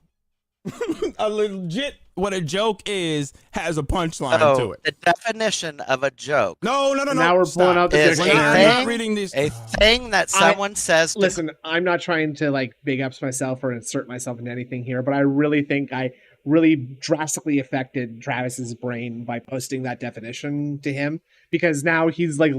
A legit what a joke is has a punchline to it.
The definition of a joke.
No.
Now we're pulling out the
dictionary.
I'm not reading these.
A thing that someone says.
Listen, I'm not trying to like big ups myself or insert myself into anything here, but I really think I really drastically affected Travis's brain by posting that definition to him, because now he's like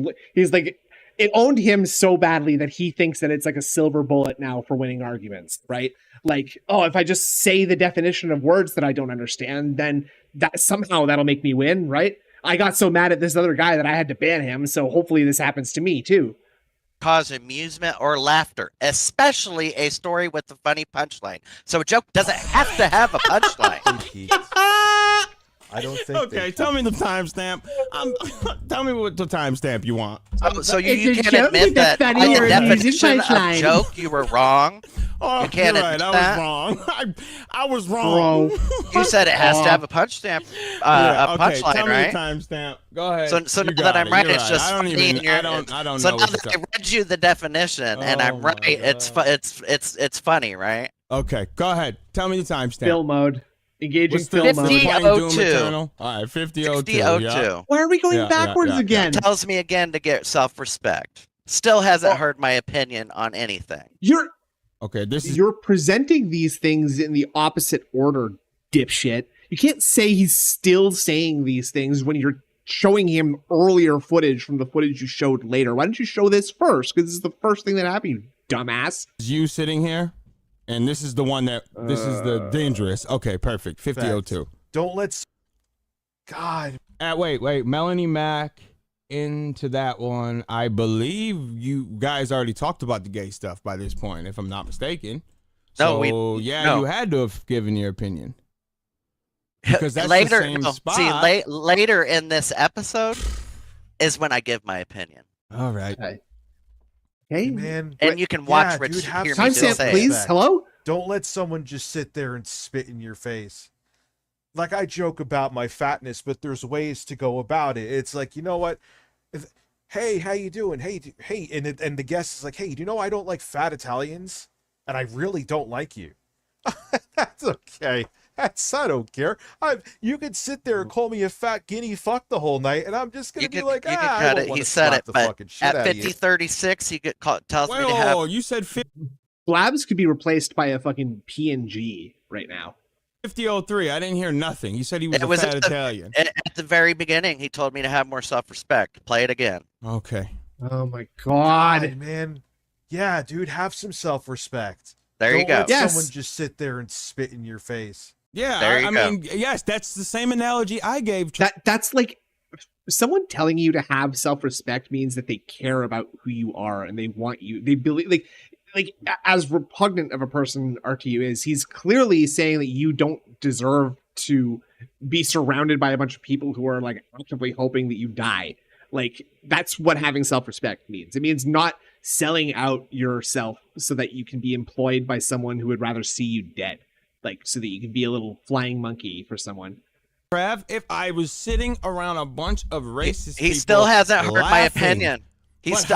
it owned him so badly that he thinks that it's like a silver bullet now for winning arguments, right? Like, oh, if I just say the definition of words that I don't understand, then that somehow that'll make me win, right? I got so mad at this other guy that I had to ban him, so hopefully this happens to me too.
Cause amusement or laughter, especially a story with a funny punchline. So a joke doesn't have to have a punchline.
I don't think.
Okay, tell me the timestamp. Tell me what the timestamp you want.
So you can admit that by the definition of joke, you were wrong.
Oh,
you can't
admit that. I was wrong. I was wrong.
You said it has to have a punchline, punchline,
tell
right?
Me the timestamp. Go ahead.
So now that I'm right, it's just funny.
I don't know.
So now that I read you the definition and I'm right, it's funny, right?
Okay, go ahead. Tell me the timestamp.
Bill mode. Engaging film mode.
5002.
All right, 5002.
Yeah.
Why are we going backwards again?
Tells me again to get self-respect. Still hasn't heard my opinion on anything.
You're
You're
presenting these things in the opposite order, dipshit. You can't say he's still saying these things when you're showing him earlier footage from the footage you showed later. Why don't you show this first? Because this is the first thing that happened, you dumbass.
You sitting here, and this is the one that this is the dangerous. Okay, perfect. 5002.
Don't let's. God.
Wait. Melanie Mac into that one. I believe you guys already talked about the gay stuff by this point, if I'm not mistaken.
No,
you had to have given your opinion. Because that's
later,
the same spot.
See, later in this episode is when I give my opinion.
All right.
Hey,
man.
And you can watch Rich hear me
timestamp, please. Hello?
Don't let someone just sit there and spit in your face. Like, I joke about my fatness, but there's ways to go about it. It's like, you know what? Hey, how you doing? Hey, and the guest is like, hey, do you know I don't like fat Italians? And I really don't like you. That's okay. I don't care. You could sit there and call me a fat guinea fuck the whole night, and I'm just gonna be like, I don't want to slap the fucking shit
at
out of you.
5036, you get called. Tells me to
Oh,
have.
you said
Blabs could be replaced by a fucking PNG right now.
5003. I didn't hear nothing. You said he was a fat Italian.
At the very beginning, he told me to have more self-respect. Play it again.
Okay.
Oh my God,
man. Yeah, dude, have some self-respect.
There you go.
Don't let someone just sit there and spit in your face.
Yeah,
there you go.
mean, yes, that's the same analogy I gave.
That's like someone telling you to have self-respect means that they care about who you are and they want you. They believe like as repugnant of a person RTU is, he's clearly saying that you don't deserve to be surrounded by a bunch of people who are like actively hoping that you die. Like, that's what having self-respect means. It means not selling out yourself so that you can be employed by someone who would rather see you dead. Like, so that you can be a little flying monkey for someone.
Trav, if I was sitting around a bunch of racist
he
people
still hasn't heard my
laughing,
opinion.
look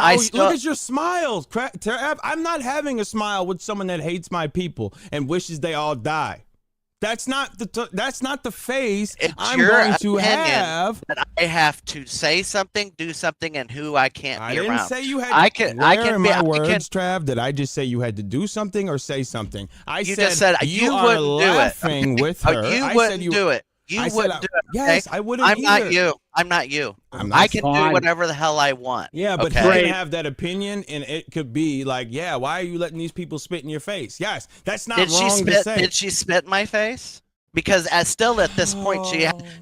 at your smiles. Trav, I'm not having a smile with someone that hates my people and wishes they all die. That's not the phase I'm going to have.
That I have to say something, do something, and who I can't be around.
I didn't say you had.
I can.
Trav. Did I just say you had to do something or say something?
You just said you
are
wouldn't
laughing
do it.
with her.
You wouldn't do it. You wouldn't do it.
Yes,
okay?
I wouldn't.
I'm not you. I'm not you. I can do whatever the hell I want.
Yeah, but
okay?
you can have that opinion, and it could be like, yeah, why are you letting these people spit in your face? Yes, that's not wrong to say.
Did she spit in my face? Because still at this point,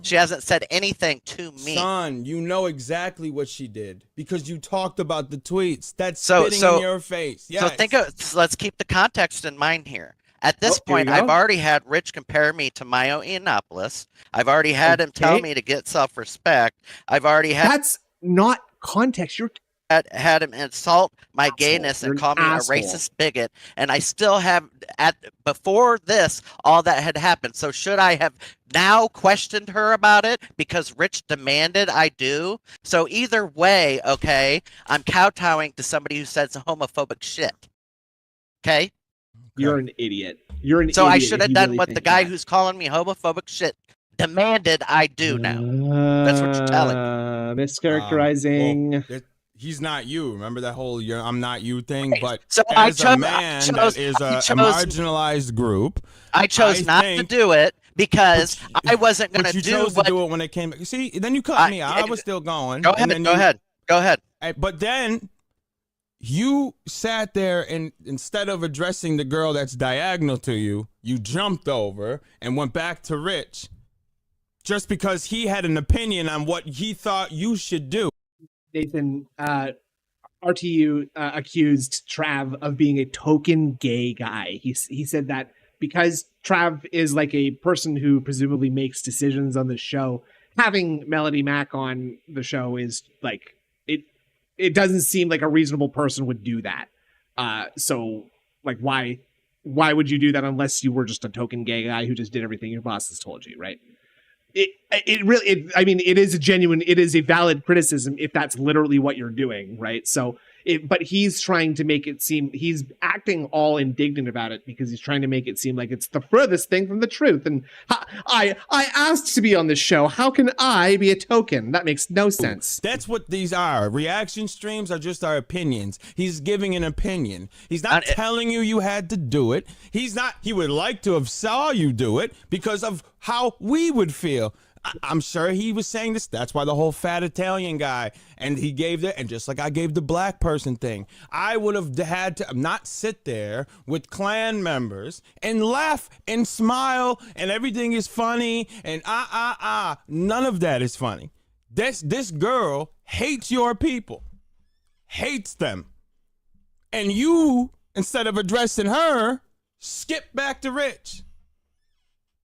she hasn't said anything to me.
Son, you know exactly what she did because you talked about the tweets. That's spitting in your face. Yes.
So let's keep the context in mind here. At this point, I've already had Rich compare me to Mayo Yiannopoulos. I've already had him tell me to get self-respect. I've already had.
That's not context. You're
had him insult my gayness and call me a racist bigot, and I still have before this all that had happened. So should I have now questioned her about it because Rich demanded I do? So either way, okay, I'm kowtowing to somebody who says homophobic shit. Okay,
you're an idiot. You're an
so
idiot.
I should have done what the guy who's calling me homophobic shit demanded I do now. That's what you're telling me.
Mischaracterizing.
He's not you. Remember that whole "I'm not you" thing? But
so
as a man that is a marginalized group,
I chose not to do it because I wasn't going to do.
You chose to do it when it came. See, then you cut me. I was still going.
Go ahead. Go ahead.
But then you sat there and instead of addressing the girl that's diagonal to you, you jumped over and went back to Rich, just because he had an opinion on what he thought you should do.
Nathan, RTU accused Trav of being a token gay guy. He said that because Trav is like a person who presumably makes decisions on the show, having Melody Mac on the show is like, it doesn't seem like a reasonable person would do that. So like, why would you do that unless you were just a token gay guy who just did everything your bosses told you, right? I mean, it is a valid criticism if that's literally what you're doing, right? So but he's trying to make it seem, he's acting all indignant about it because he's trying to make it seem like it's the furthest thing from the truth. And I asked to be on this show. How can I be a token? That makes no sense.
That's what these are. Reaction streams are just our opinions. He's giving an opinion. He's not telling you had to do it. He would like to have saw you do it because of how we would feel. I'm sure he was saying this. That's why the whole fat Italian guy, and he gave that, and just like I gave the black person thing, I would have had to not sit there with clan members and laugh and smile and everything is funny and none of that is funny. This girl hates your people, hates them, and you, instead of addressing her, skip back to Rich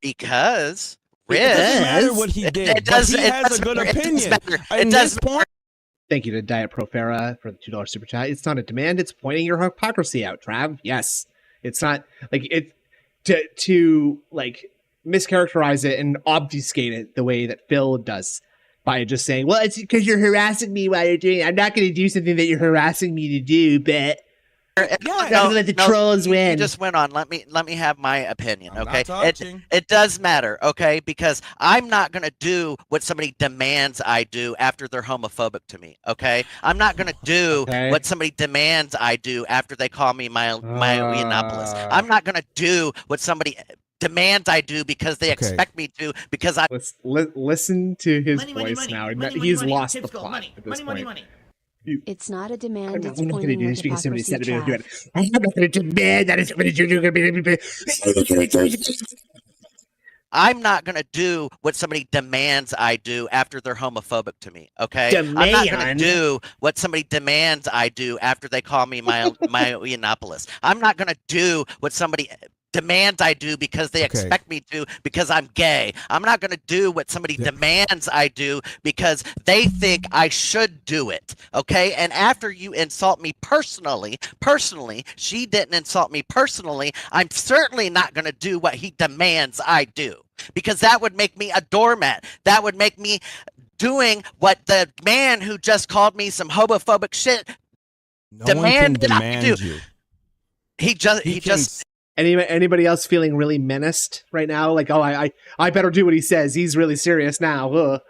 because.
It doesn't matter what he did, but he has a good opinion.
It does point. Thank you to Diet Profera for the $2 super chat. It's not a demand; it's pointing your hypocrisy out, Trav. Yes, it's not like it to like mischaracterize it and obfuscate it the way that Phil does by just saying, "Well, it's because you're harassing me while you're doing it. I'm not going to do something that you're harassing me to do, but." Let the trolls win.
You just went on. Let me have my opinion, okay? It does matter, okay? Because I'm not gonna do what somebody demands I do after they're homophobic to me, okay? I'm not gonna do what somebody demands I do after they call me my Yiannopoulos. I'm not gonna do what somebody demands I do because they expect me to. Because I
listen to his voice now. He's lost the plot at this point.
It's not a demand.
I'm not going to do this because somebody said to do it. I'm not going to demand that somebody
I'm not going to do what somebody demands I do after they're homophobic to me, okay?
Demand.
I'm not going to do what somebody demands I do after they call me my Yiannopoulos. I'm not going to do what somebody demands I do because they expect me to because I'm gay. I'm not going to do what somebody demands I do because they think I should do it, okay? And after you insult me personally, she didn't insult me personally, I'm certainly not going to do what he demands I do because that would make me a doormat. That would make me doing what the man who just called me some homophobic shit demanded I do.
You.
He just
Anybody else feeling really menaced right now? Like, oh, I better do what he says. He's really serious now. Ugh.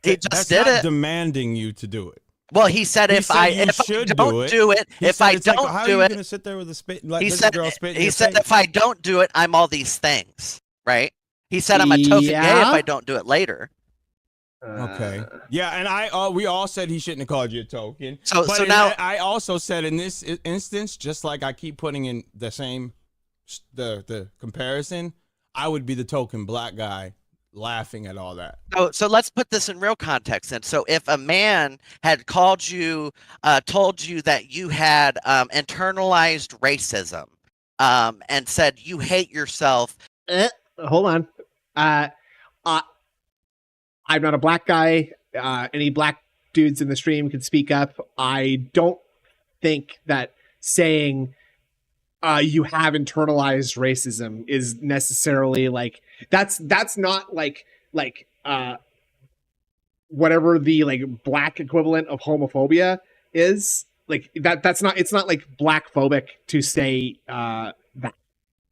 He just did it.
Demanding you to do it.
Well, he said if I don't do it, if I don't
how
do
are you
it,
gonna sit there with a spit?
He said if I don't do it, I'm all these things, right? He said I'm a token gay if I don't do it later.
Okay. Yeah, and we all said he shouldn't have called you a token.
So now
I also said in this instance, just like I keep putting in the same the comparison, I would be the token black guy laughing at all that.
So let's put this in real context then. So if a man had called you, told you that you had internalized racism, and said you hate yourself.
Hold on. I'm not a black guy. Any black dudes in the stream can speak up. I don't think that saying you have internalized racism is necessarily like that's not like whatever the like black equivalent of homophobia is. Like that's not, it's not like black phobic to say that.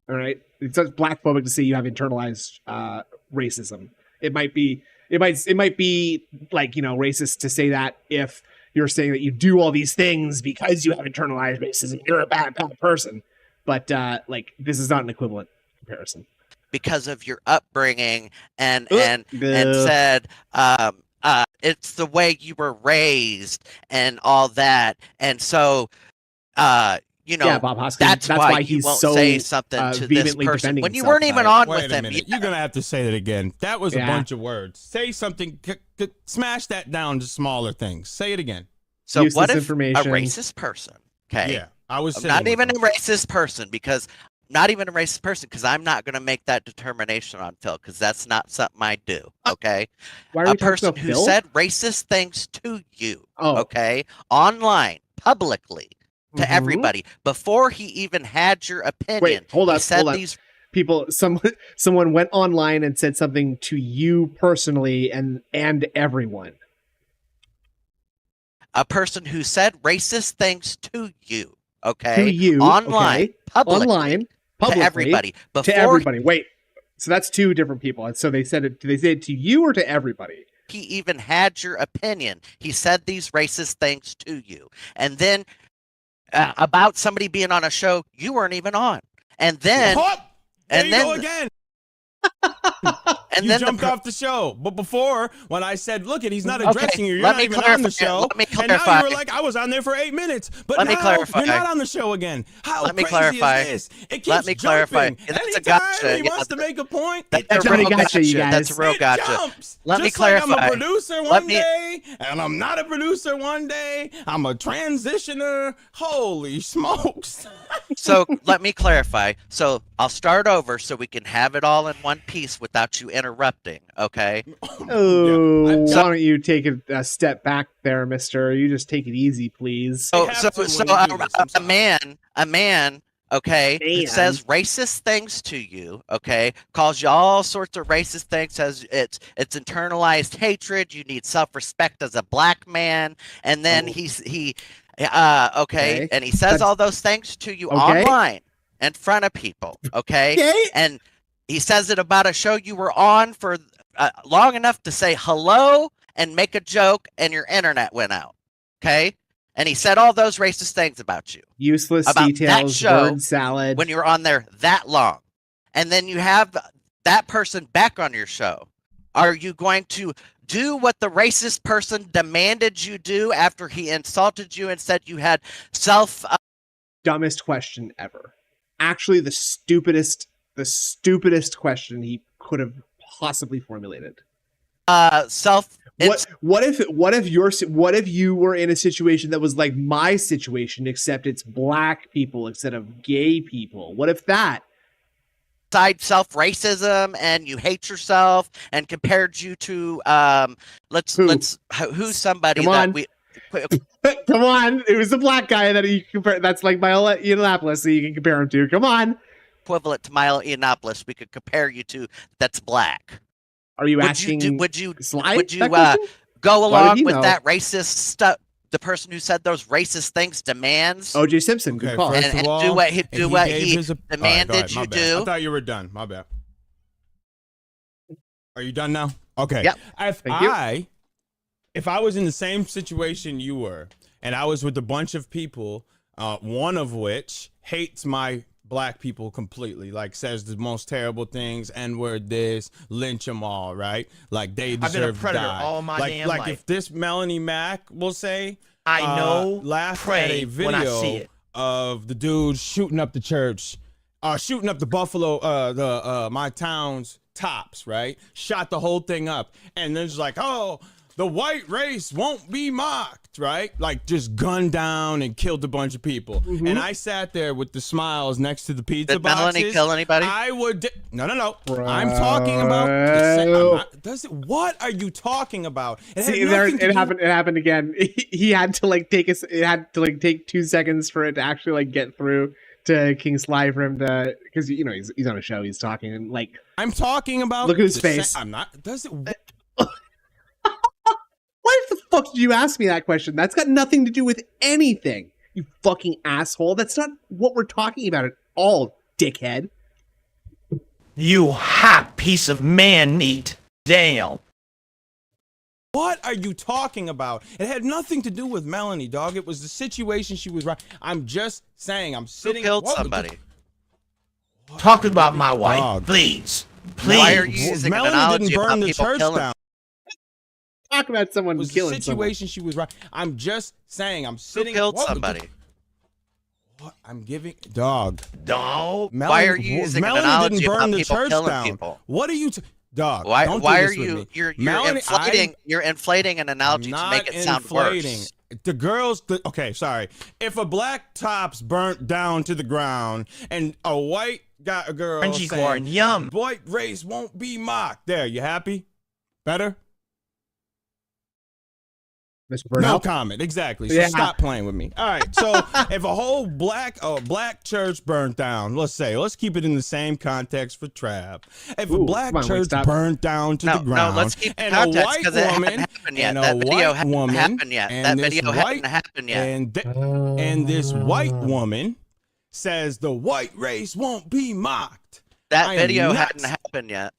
All right, it's not black phobic to say you have internalized racism. It might be like, you know, racist to say that if you're saying that you do all these things because you have internalized racism, you're a bad person. But like, this is not an equivalent comparison
because of your upbringing and said it's the way you were raised and all that, and so you know,
Bob Hoskins,
that's why he won't say something to this person when you weren't even on with him.
You're gonna have to say that again. That was a bunch of words. Say something. Smash that down to smaller things. Say it again.
So what if a racist person? Okay.
Yeah. I'm
not even a racist person because I'm not going to make that determination on Phil because that's not something I do. Okay.
Why are
a person who said racist things to you. Okay. Online, publicly, to everybody before he even had your opinion.
Wait, hold on. People, someone went online and said something to you personally and everyone.
a person who said racist things to you, okay?
To you,
online,
okay.
publicly,
Online, publicly,
to everybody.
to everybody. Wait, so that's two different people. And so they said it. Did they say it to you or to everybody?
He even had your opinion. He said these racist things to you, and then about somebody being on a show you weren't even on, and then
there you go again.
And
you
then
jumped off the show. But before, when I said, look, he's not addressing you. You're not even on the show.
Let me clarify.
And now you were like, I was on there for 8 minutes. But
let me
now
clarify.
You're not on the show again. How
let me
crazy
clarify.
is this? It keeps
let me clarify.
jumping.
That's a
Anytime
gotcha.
he wants to make a point,
that's a real
gotcha, you guys.
That's a real gotcha.
Jumps.
Let me
Just like
clarify.
I'm a producer one day, and I'm not a producer one day. I'm a transitioner. Holy smokes.
So let me clarify. So I'll start over so we can have it all in one piece without you interrupting, okay?
Oh, why don't you take a step back there, mister? You just take it easy, please.
So a man, okay, who says racist things to you, okay, calls you all sorts of racist things, says it's internalized hatred, you need self-respect as a black man, and then okay, and he says all those things to you online in front of people, okay? And he says it about a show you were on for long enough to say hello and make a joke, and your internet went out, okay? And he said all those racist things about you.
Useless
about
details,
that show
word salad.
When you were on there that long. And then you have that person back on your show. Are you going to do what the racist person demanded you do after he insulted you and said you had
dumbest question ever. Actually, the stupidest question he could have possibly formulated. What if you were in a situation that was like my situation, except it's black people instead of gay people? What if that
self-racism and you hate yourself and compared you to who's somebody that we
come on, it was the black guy that you compare. That's like Milo Yiannopoulos, so you can compare him to. Come on,
equivalent to Milo Yiannopoulos, we could compare you to. That's black.
Are you asking?
Would you go along with that racist stuff? The person who said those racist things demands.
O.J. Simpson, good call.
And do what he demanded you do.
I thought you were done. My bad. Are you done now? Okay.
Yep.
If I was in the same situation you were, and I was with a bunch of people, one of which hates my black people completely, like says the most terrible things, N-word this, lynch them all, right? Like they deserve
I've been a predator
to die.
all my damn life.
Like if this Melanie Mack will say,
I know,
laugh
pray
at a video
when I see it.
of the dude shooting up the church, shooting up the Buffalo, my town's tops, right? Shot the whole thing up, and then it's like, oh, the white race won't be mocked, right? Like just gunned down and killed a bunch of people.
Mm-hmm.
And I sat there with the smiles next to the pizza
Did
boxes.
Melanie kill anybody?
I would. No. I'm talking about. What are you talking about?
It happened again. He had to like take It had to like take 2 seconds for it to actually like get through to Kingslytee for him to, because he's on a show, he's talking, and like
I'm talking about.
Look at his face.
I'm not. Does it?
Why the fuck did you ask me that question? That's got nothing to do with anything, you fucking asshole. That's not what we're talking about at all, dickhead.
You hot piece of man meat. Damn.
What are you talking about? It had nothing to do with Melanie, dog. It was the situation she was right. I'm just saying, I'm sitting.
Who killed somebody?
Talk about my wife, dog. Please.
Why are you using
Melanie
analogy
didn't burn
about
the
people
church
killing?
down.
Talk about someone
Was
killing
the situation she was right. I'm just saying, I'm sitting.
Who killed somebody?
What? I'm giving dog.
Dog.
Why are you using
Melanie
analogy
didn't burn
about
the
people
church
killing
down.
people?
What are you, dog?
Why
don't
are
do this with
you?
me.
You're
Melanie,
inflating. You're inflating an analogy to make it sound worse.
The girls. Okay, sorry. If a black top's burnt down to the ground and a white girl
Crunchy
saying,
corn, yum.
white race won't be mocked. There, you happy? Better? No comment. Exactly. So stop playing with me. All right. So if a whole black church burnt down, let's keep it in the same context for Trav. If a black church burnt down to the ground,
let's keep
and
context,
a white woman
and
a white woman
happened yet.
and
That video hadn't happened yet.
And this white woman says the white race won't be mocked.
That video hadn't happened yet.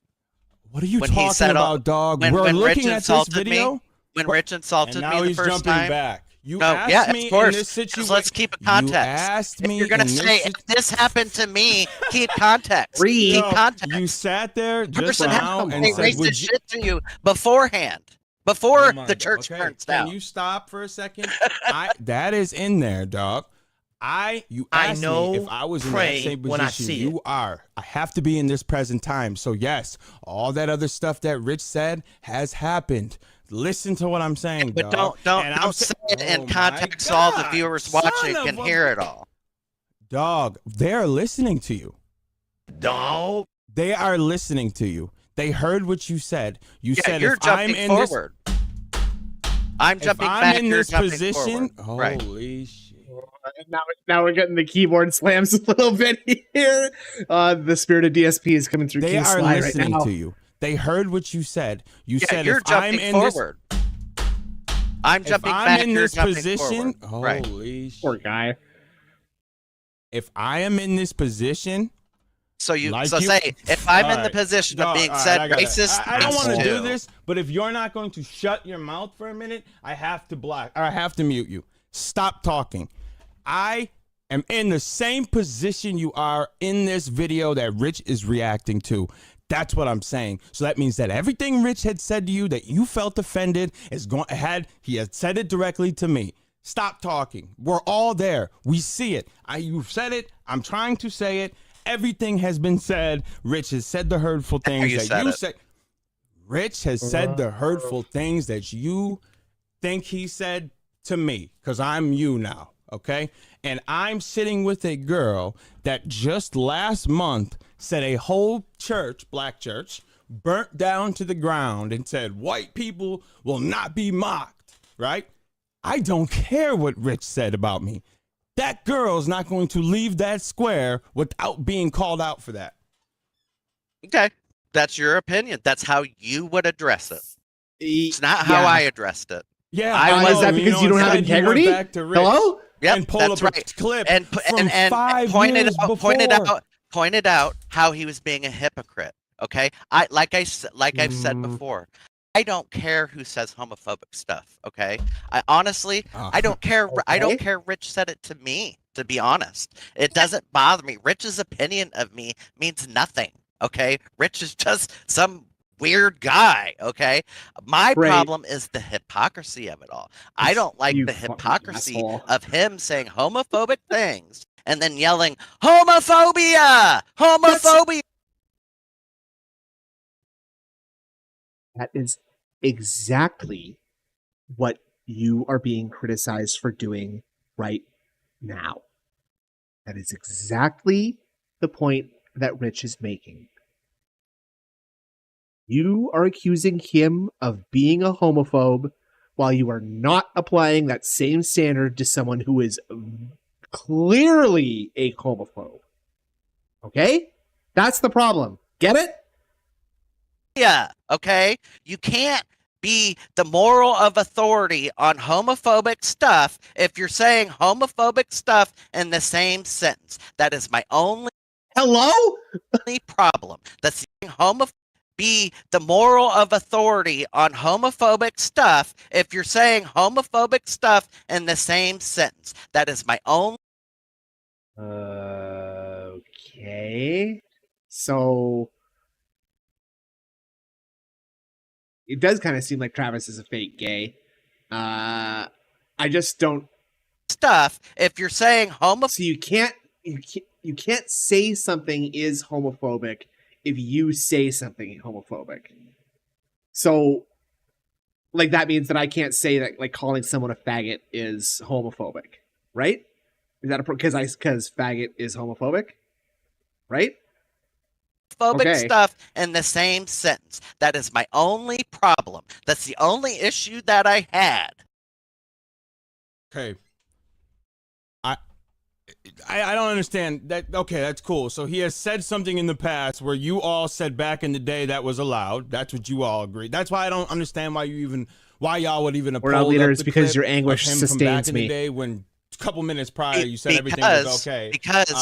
What are you talking about, dog? We're looking at this video.
When Rich insulted
and
me
now
the
he's
first
jumping
time.
back. You asked me
of course.
in this situation.
Let's keep it context.
You asked me
if you're gonna say if this happened to me, keep context. Keep context.
You sat there just now and said,
"Would shit to you beforehand, before the church burns down."
Can you stop for a second? That is in there, dog. You asked me if I was in that same position. You are. I have to be in this present time. So yes, all that other stuff that Rich said has happened. Listen to what I'm saying,
but
dog.
don't say it in context so all the viewers watching can hear it all.
Dog, they're listening to you.
Dog.
They are listening to you. They heard what you said. You said
you're
if
jumping
I'm in
forward. I'm jumping
if
back.
I'm in this position,
forward.
Holy shit.
Now we're getting the keyboard slams a little bit here. The spirit of DSP is coming through.
They
Kingslytee
are listening
right now.
to you. They heard what you said. You said
you're
if
jumping
I'm in
forward. I'm jumping back.
in this position,
forward.
Holy shit.
Poor guy.
If I am in this position,
say if I'm in the position of being said racist,
I don't want to do this, but if you're not going to shut your mouth for a minute, I have to block or I have to mute you. Stop talking. I am in the same position you are in this video that Rich is reacting to. That's what I'm saying. So that means that everything Rich had said to you that you felt offended he had said it directly to me. Stop talking. We're all there. We see it. You've said it. I'm trying to say it. Everything has been said. Rich has said the hurtful things that you said. Rich has said the hurtful things that you think he said to me, because I'm you now, okay? And I'm sitting with a girl that just last month said a whole church, black church, burnt down to the ground and said white people will not be mocked, right? I don't care what Rich said about me. That girl's not going to leave that square without being called out for that.
Okay, that's your opinion. That's how you would address it. It's not how I addressed it.
Yeah,
is that because you don't have integrity? Hello?
Yep,
and pull
that's
up
right.
A clip
and
from 5 years before.
Pointed out how he was being a hypocrite. Okay, I've said before, I don't care who says homophobic stuff. Okay, I honestly, I don't care. Okay. I don't care. Rich said it to me. To be honest, it doesn't bother me. Rich's opinion of me means nothing. Okay, Rich is just some weird guy. Okay, my problem is the hypocrisy of it all. I don't like the hypocrisy of him saying homophobic things and then yelling homophobia.
That is exactly what you are being criticized for doing right now. That is exactly the point that Rich is making. You are accusing him of being a homophobe while you are not applying that same standard to someone who is clearly a homophobe. Okay? That's the problem. Get it?
Yeah, okay? You can't be the moral of authority on homophobic stuff if you're saying homophobic stuff in the same sentence. That is my only problem. That's be the moral of authority on homophobic stuff if you're saying homophobic stuff in the same sentence. That is my only.
Okay. So it does kind of seem like Travis is a fake gay. I just don't
stuff if you're saying
So you can't say something is homophobic if you say something homophobic. So, like, that means that I can't say that, like, calling someone a faggot is homophobic, right? Is that because faggot is homophobic, right?
Phobic stuff in the same sentence. That is my only problem. That's the only issue that I had
Okay. I don't understand that. Okay, that's cool. So he has said something in the past where you all said back in the day that was allowed. That's what you all agreed. That's why I don't understand why y'all would even
We're not leaders because your anguish sustains me.
In the day when a couple minutes prior you said everything was okay.
Because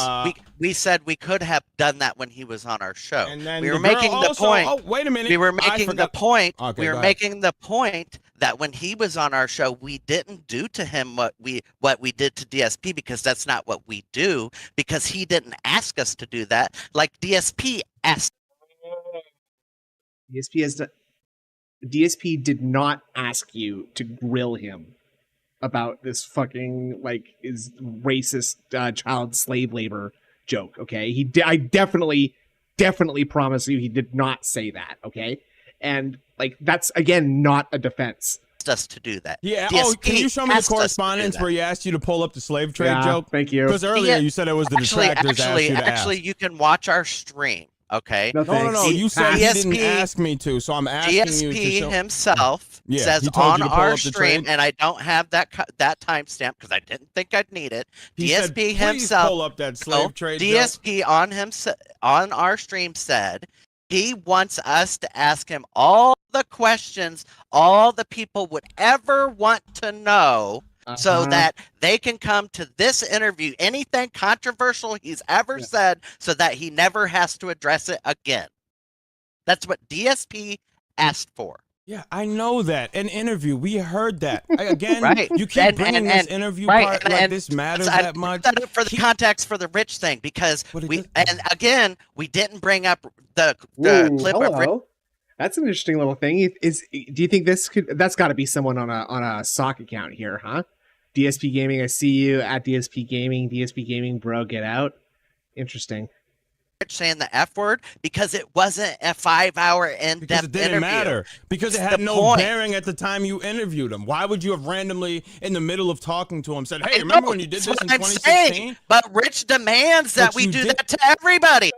we said we could have done that when he was on our show.
And then
we were making the point.
Oh, wait a minute.
We were making the point.
Okay,
we were making the point that when he was on our show, we didn't do to him what we did to DSP, because that's not what we do, because he didn't ask us to do that. Like DSP asked.
DSP did not ask you to grill him about this fucking is racist child slave labor joke. Okay, I definitely promise you he did not say that. Okay, and that's again not a defense.
Us to do that.
Yeah. Can you show me the correspondence where he asked you to pull up the slave trade joke?
Thank you.
Because earlier you said it was the detractors asked you to
actually, you can watch our stream. Okay.
No. You said he didn't ask me to, so I'm asking you to show.
DSP himself says on our stream, and I don't have that timestamp because I didn't think I'd need it. DSP himself
pull up that slave trade
DSP joke. on our stream said he wants us to ask him all the questions all the people would ever want to know, so that they can come to this interview, anything controversial he's ever said, so that he never has to address it again. That's what DSP asked for.
Yeah, I know that. An interview. We heard that. Again,
right.
You keep bringing this interview part like this matters that much.
For the context for the Rich thing, because we didn't bring up the clip of Rich.
That's an interesting little thing. Do you think that's got to be someone on a sock account here, huh? DSP Gaming, I see you at DSP Gaming, bro, get out. Interesting.
Saying the F word because it wasn't a 5-hour in-depth
because it didn't matter because it had no bearing at the time you interviewed him. Why would you have randomly in the middle of talking to him said, "Hey, remember when you did this in 2016?"
But Rich demands that we do that to everybody.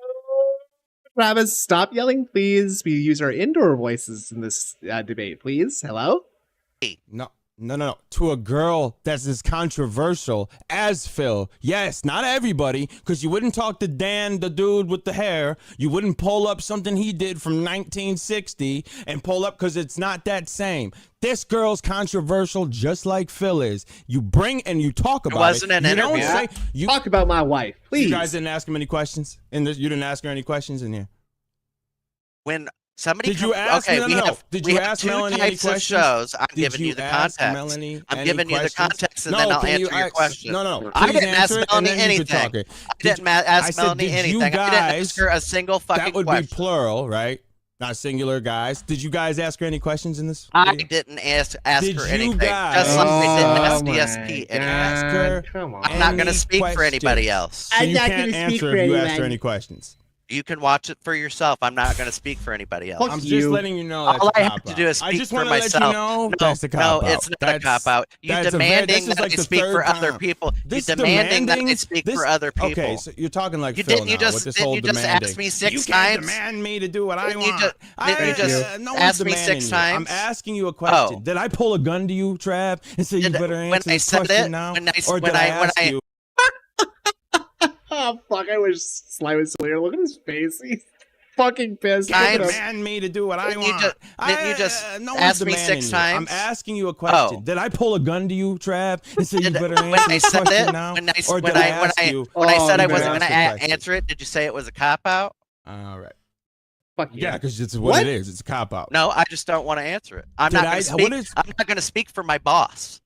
Travis, stop yelling, please. We use our indoor voices in this debate, please. Hello?
No. To a girl that's as controversial as Phil. Yes, not everybody, because you wouldn't talk to Dan, the dude with the hair. You wouldn't pull up something he did from 1960 and pull up because it's not that same. This girl's controversial just like Phil is. You bring and you talk about it.
Wasn't an interview.
Don't say, you talk about my wife, please.
You guys didn't ask him any questions? You didn't ask her any questions in here?
When somebody
did you ask Did you ask Melanie any questions?
Shows. I'm giving you the context. I'm giving you the context, and then I'll answer your question.
No.
I didn't ask Melanie anything. I didn't ask Melanie anything. I didn't ask her a single fucking question.
That would be plural, right? Not singular, guys. Did you guys ask her any questions in this?
I didn't ask her anything. Just like we didn't ask DSP anything.
Ask her.
Come on.
I'm not going to speak for anybody else.
So you can't answer if you asked her any questions.
You can watch it for yourself. I'm not going to speak for anybody else.
I'm just letting you know.
All I have to do is speak for myself.
No, it's not
a cop out. You demanding that I speak for other people. You demanding that I speak for other people.
Okay, so you're talking like Phil now with this whole demanding.
You just ask me 6 times.
You can't demand me to do what I want.
Didn't you just ask me 6 times?
I'm asking you a question. Did I pull a gun to you, Trav, and say you better answer this question now? Or did I ask you?
Oh, fuck, I wish Sly was still here. Look at his face. He's fucking pissed.
Demand me to do what I want.
Didn't you just ask me 6 times?
I'm asking you a question. Did I pull a gun to you, Trav, and say you better answer this question now?
When I said I wasn't going to answer it, did you say it was a cop-out?
All right.
Fuck
yeah, because it's what it is. It's a cop-out.
No, I just don't want to answer it. I'm not going to speak for my boss.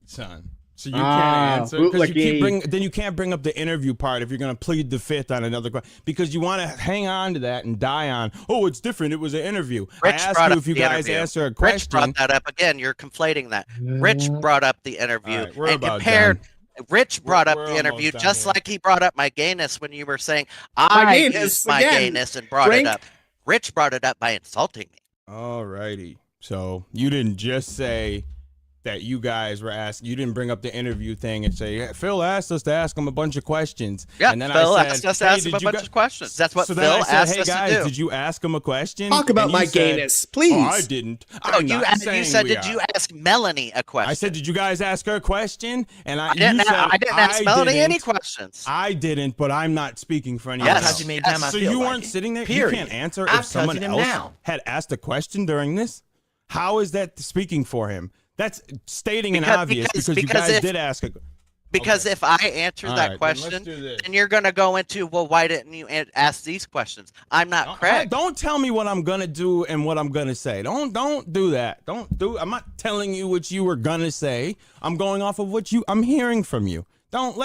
Son. So you can't answer because you can't bring up the interview part if you're going to plead the fifth on another question because you want to hang on to that and die on. Oh, it's different. It was an interview.
Rich
I asked you if you guys answer a question.
Rich brought that up again. You're conflating that. Rich brought up the interview
and compared.
Rich brought up the interview just like he brought up my gayness when you were saying I used my gayness and brought it up. Rich brought it up by insulting me.
All righty. So you didn't just say that you guys were asking. You didn't bring up the interview thing and say, yeah, Phil asked us to ask him a bunch of questions.
Yeah,
and then
Phil
I said,
asked us to ask him a bunch of questions. That's what Phil asked us to do.
Hey guys, did you ask him a question?
Talk about my gayness, please.
Oh, I didn't.
No, you said, did you ask Melanie a question?
I said, did you guys ask her a question? And
I didn't ask Melanie any questions.
I didn't, but I'm not speaking for anyone else. So you weren't sitting there? You can't answer if someone else had asked a question during this? How is that speaking for him? That's stating an obvious because you guys did ask a.
Because if I answer that question, then you're going to go into, well, why didn't you ask these questions? I'm not Craig.
Don't tell me what I'm going to do and what I'm going to say. Don't do that. I'm not telling you what you were going to say. I'm going off of what I'm hearing from you. Don't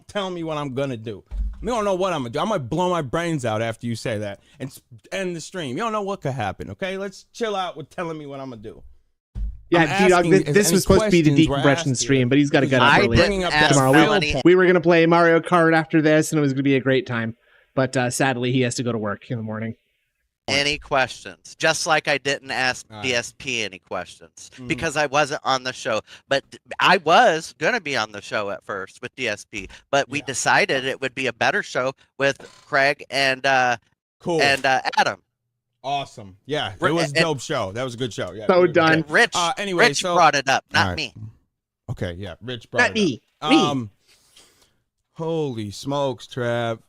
tell me what I'm going to do. You don't know what I'm going to do. I might blow my brains out after you say that and end the stream. You don't know what could happen, okay? Let's chill out with telling me what I'm going to do.
Yeah, G-Dog, this was supposed to be the decompression stream, but he's got to get up early tomorrow. We were going to play Mario Kart after this, and it was going to be a great time. But sadly, he has to go to work in the morning.
Any questions? Just like I didn't ask DSP any questions because I wasn't on the show. But I was going to be on the show at first with DSP, but we decided it would be a better show with Craig and Adam.
Awesome. Yeah, it was a dope show. That was a good show. Yeah.
So done.
Rich,
anyway,
Rich brought it up, not me.
Okay, yeah, Rich brought it up.
Me.
Holy smokes, Trav.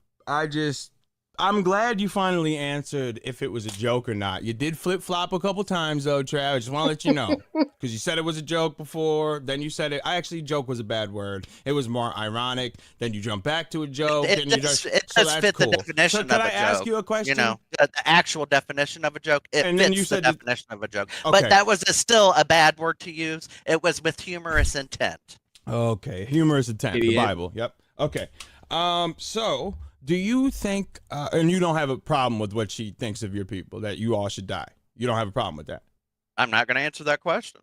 I'm glad you finally answered if it was a joke or not. You did flip-flop a couple times, though, Trav. I just want to let you know. Because you said it was a joke before. Then you said it. Joke was a bad word. It was more ironic. Then you jumped back to a joke.
It does fit the definition of a joke.
Can I ask you a question?
You know, the actual definition of a joke. It fits the definition of a joke.
Okay.
But that was still a bad word to use. It was with humorous intent.
Okay. Humorous intent. Idiot. The Bible. Yep. Okay. So... do you think, and you don't have a problem with what she thinks of your people, that you all should die? You don't have a problem with that?
I'm not going to answer that question.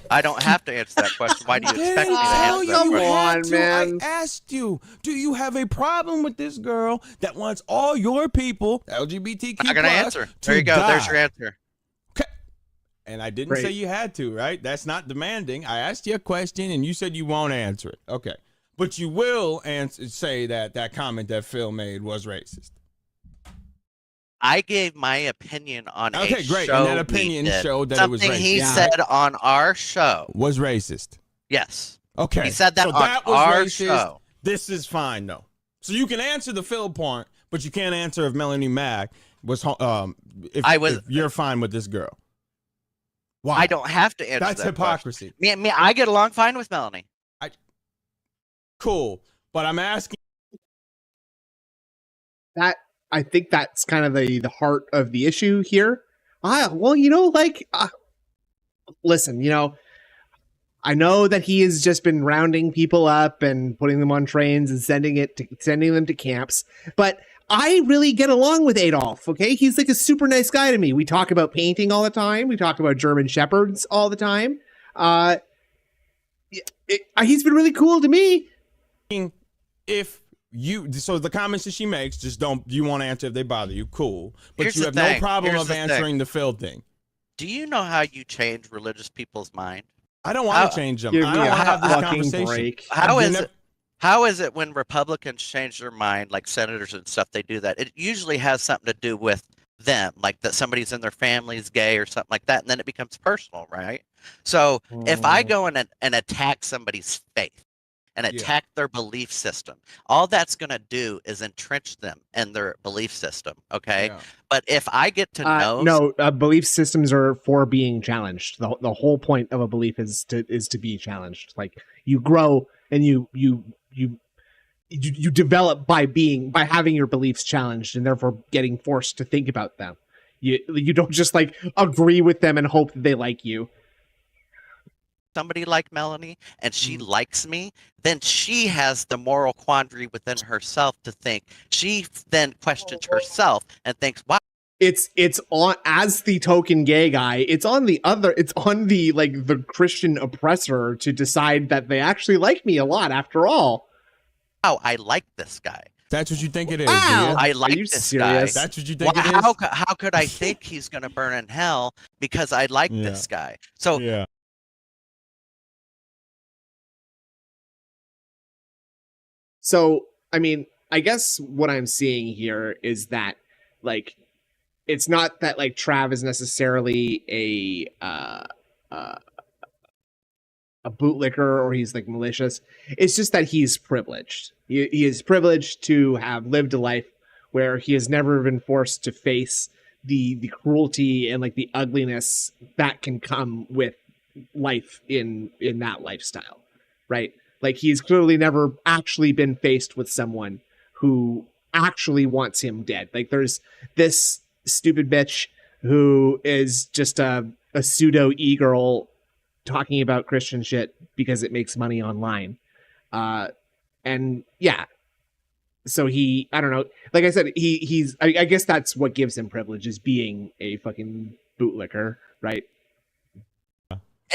I don't have to answer that question. Why do you expect me to answer that question?
Come on, man.
I asked you, do you have a problem with this girl that wants all your people, LGBTQ+,
I'm not going to answer. There you go.
Die?
There's your answer.
Okay. And I didn't say you had to, right? That's not demanding. I asked you a question, and you said you won't answer it. Okay. But you will say that comment that Phil made was racist.
I gave my opinion on a
great.
show.
And that opinion showed that it was racist.
Something he said on our show
was racist.
Yes.
Okay.
He said that on our show.
This is fine though. So you can answer the Phil part, but you can't answer if Melanie Mack was if you're fine with this girl. Why?
I don't have to answer
That's
that
hypocrisy.
Me, I get along fine with Melanie.
Cool, but I'm asking
that. I think that's kind of the heart of the issue here. Listen, I know that he has just been rounding people up and putting them on trains and sending them to camps, but I really get along with Adolf. Okay, he's like a super nice guy to me. We talk about painting all the time. We talk about German Shepherds all the time. He's been really cool to me.
So the comments that she makes, you want to answer if they bother you, cool. But
Here's
you have no problem of answering the Phil thing.
Do you know how you change religious people's mind?
I don't want to change them. I don't want to have this conversation.
Break. How is it when Republicans change their mind, like senators and stuff, they do that? It usually has something to do with them, like that somebody's in their family's gay or something like that, and then it becomes personal, right? So if I go and attack somebody's faith, and attack their belief system, all that's going to do is entrench them in their belief system, okay? Yeah. But if I get to know...
belief systems are for being challenged. The whole point of a belief is to be challenged. Like, you grow and you develop by having your beliefs challenged and therefore getting forced to think about them. You don't just, agree with them and hope that they like you.
Somebody like Melanie and she likes me, then she has the moral quandary within herself to think. She then questions herself and thinks, wow.
It's on, as the token gay guy, it's on the the Christian oppressor to decide that they actually like me a lot after all.
Oh, I like this guy.
That's what you think it is.
Wow. I like this guy.
That's what you think it is?
How could I think he's going to burn in hell because I like this guy? So
So, I mean, I guess what I'm seeing here is that, like, it's not that like Trav is necessarily a bootlicker or he's like malicious. It's just that he's privileged. He is privileged to have lived a life where he has never been forced to face the cruelty and like the ugliness that can come with life in that lifestyle, right? Like he's clearly never actually been faced with someone who actually wants him dead. Like there's this stupid bitch who is just a pseudo e-girl talking about Christian shit because it makes money online. And yeah, so he, I don't know, like I said, I guess that's what gives him privilege, is being a fucking bootlicker, right?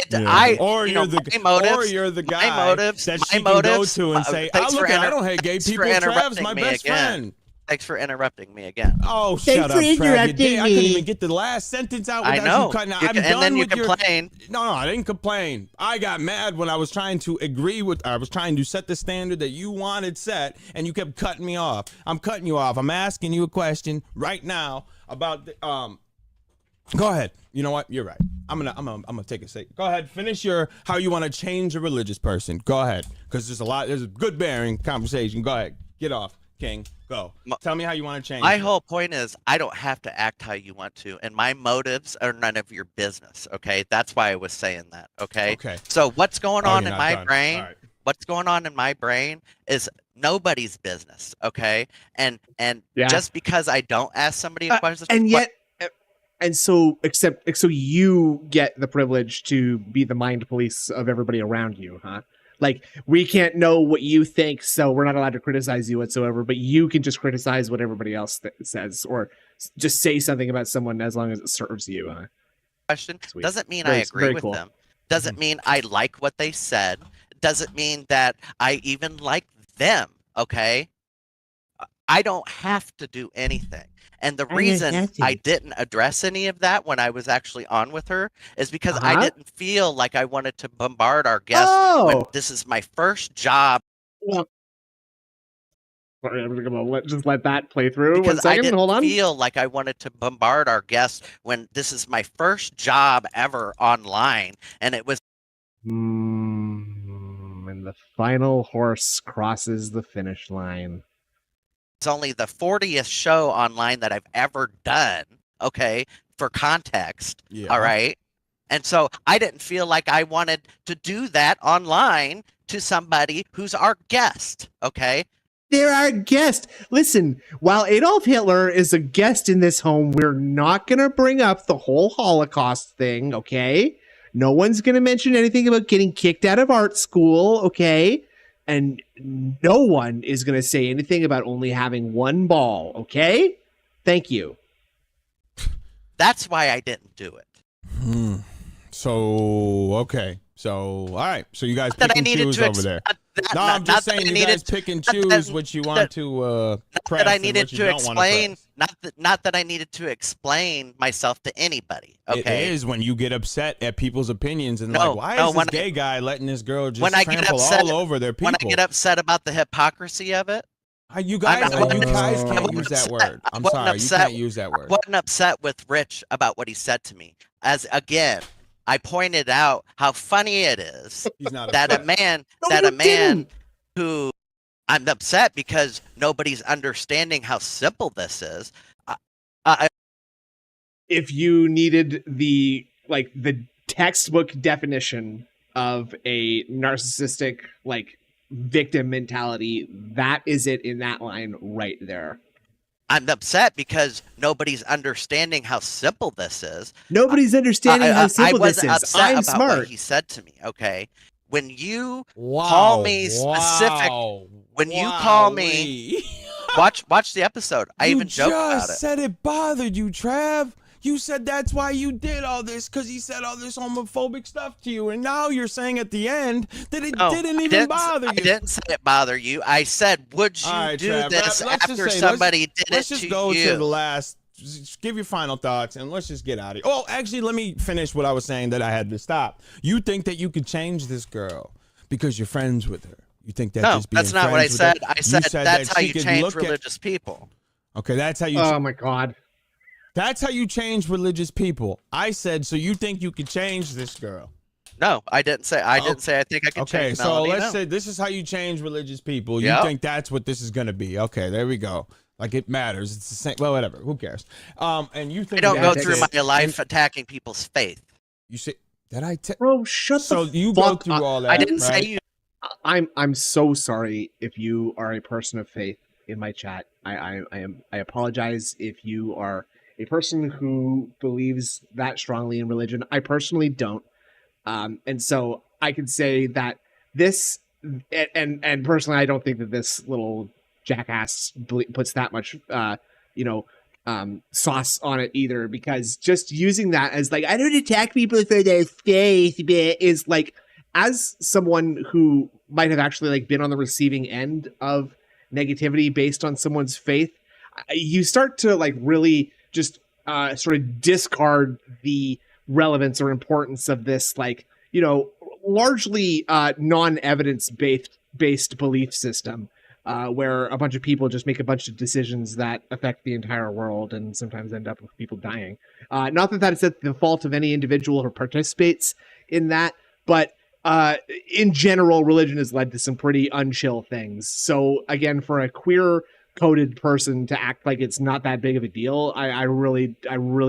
Yeah. Or you're the guy that she can go to and say, "Oh, look, I don't hate gay people. Trav's my best friend."
Thanks for interrupting me again.
Oh, shut up, Trav. I couldn't even get the last sentence out without you cutting out. I'm done with your... No, I didn't complain. I got mad when I was trying to I was trying to set the standard that you wanted set, and you kept cutting me off. I'm cutting you off. I'm asking you a question right now about the, Go ahead. You know what? You're right. I'm gonna take a second. Go ahead. Finish how you want to change a religious person. Go ahead, because there's a good bearing conversation. Go ahead. Get off, King. Go. Tell me how you want to change.
My whole point is I don't have to act how you want to, and my motives are none of your business. Okay, that's why I was saying that. Okay.
Okay.
So what's going on in my brain? Right. What's going on in my brain is nobody's business. Okay, and just because I don't ask somebody a question,
and yet. And so, so you get the privilege to be the mind police of everybody around you, huh? Like, we can't know what you think, so we're not allowed to criticize you whatsoever, but you can just criticize what everybody else says, or just say something about someone as long as it serves you, huh?
Question doesn't mean I agree with them. Doesn't mean I like what they said. Doesn't mean that I even like them, okay? I don't have to do anything. And the reason I didn't address any of that when I was actually on with her is because I didn't feel like I wanted to bombard our guests when this is my first job.
Well, sorry, I'm gonna just let that play through.
Because
1 second, hold on.
I didn't feel like I wanted to bombard our guests when this is my first job ever online, and it was.
And the final horse crosses the finish line.
It's only the 40th show online that I've ever done, okay, for context, all right? And so I didn't feel like I wanted to do that online to somebody who's our guest, okay?
They're our guest. Listen, while Adolf Hitler is a guest in this home, we're not going to bring up the whole Holocaust thing, okay? No one's going to mention anything about getting kicked out of art school, okay? And no one is going to say anything about only having one ball, okay? Thank you.
That's why I didn't do it.
So, okay. So, all right. So you guys pick and choose over there. No, I'm just saying you guys pick and choose what you want to press and what you don't want to press.
Not that I needed to explain myself to anybody. Okay,
it is when you get upset at people's opinions and like, why is this gay guy letting this girl just trample all over their people?
When I get upset about the hypocrisy of it,
you guys can't use that word. I'm sorry, you can't use that word.
I wasn't upset with Rich about what he said to me. As again, I pointed out how funny it is that a man who I'm upset because nobody's understanding how simple this is.
If you needed the textbook definition of a narcissistic victim mentality, that is it in that line right there.
I'm upset because nobody's understanding how simple this is.
Nobody's understanding how simple this is.
I'm
about
smart. What he said to me, okay? When you call me specific, when you call me, watch the episode. I even joked about it.
You just said it bothered you, Trav. You said that's why you did all this, because he said all this homophobic stuff to you, and now you're saying at the end that it didn't even bother you.
I didn't say it bother you. I said, would you do this after somebody did it to you?
Let's just go to the last. Just give your final thoughts, and let's just get out of here. Oh, actually, let me finish what I was saying that I had to stop. You think that you could change this girl because you're friends with her. You think that
No,
just being
that's not what I
friends with
said.
her-
I said that's
that
how
she
you
could
change
look at-
religious people.
Okay, that's how you.
Oh my God.
That's how you change religious people. I said, so you think you could change this girl?
No, I didn't say. I didn't say I think I could
Okay,
change
so
Melanie.
let's
no.
say this is how you change religious people. You
Yep.
think that's what this is going to be? Okay, there we go. Like it matters. It's the same. Well, whatever. Who cares? And you think
I don't go
that's
through
it.
my life attacking people's faith.
You say that I
Bro, shut
so
the
you
fuck
go through
up.
all that.
I didn't
right?
say you.
I'm so sorry if you are a person of faith in my chat. I apologize if you are a person who believes that strongly in religion. I personally don't. And so I can say that this and personally I don't think that this little jackass puts that much sauce on it either, because just using that as like, I don't attack people for their faith is like, as someone who might have actually like been on the receiving end of negativity based on someone's faith, you start to like really just sort of discard the relevance or importance of this, like, largely non-evidence based belief system, where a bunch of people just make a bunch of decisions that affect the entire world and sometimes end up with people dying. Not that that's at the fault of any individual who participates in that, but in general, religion has led to some pretty unchill things. So again, for a queer coded person to act like it's not that big of a deal, I really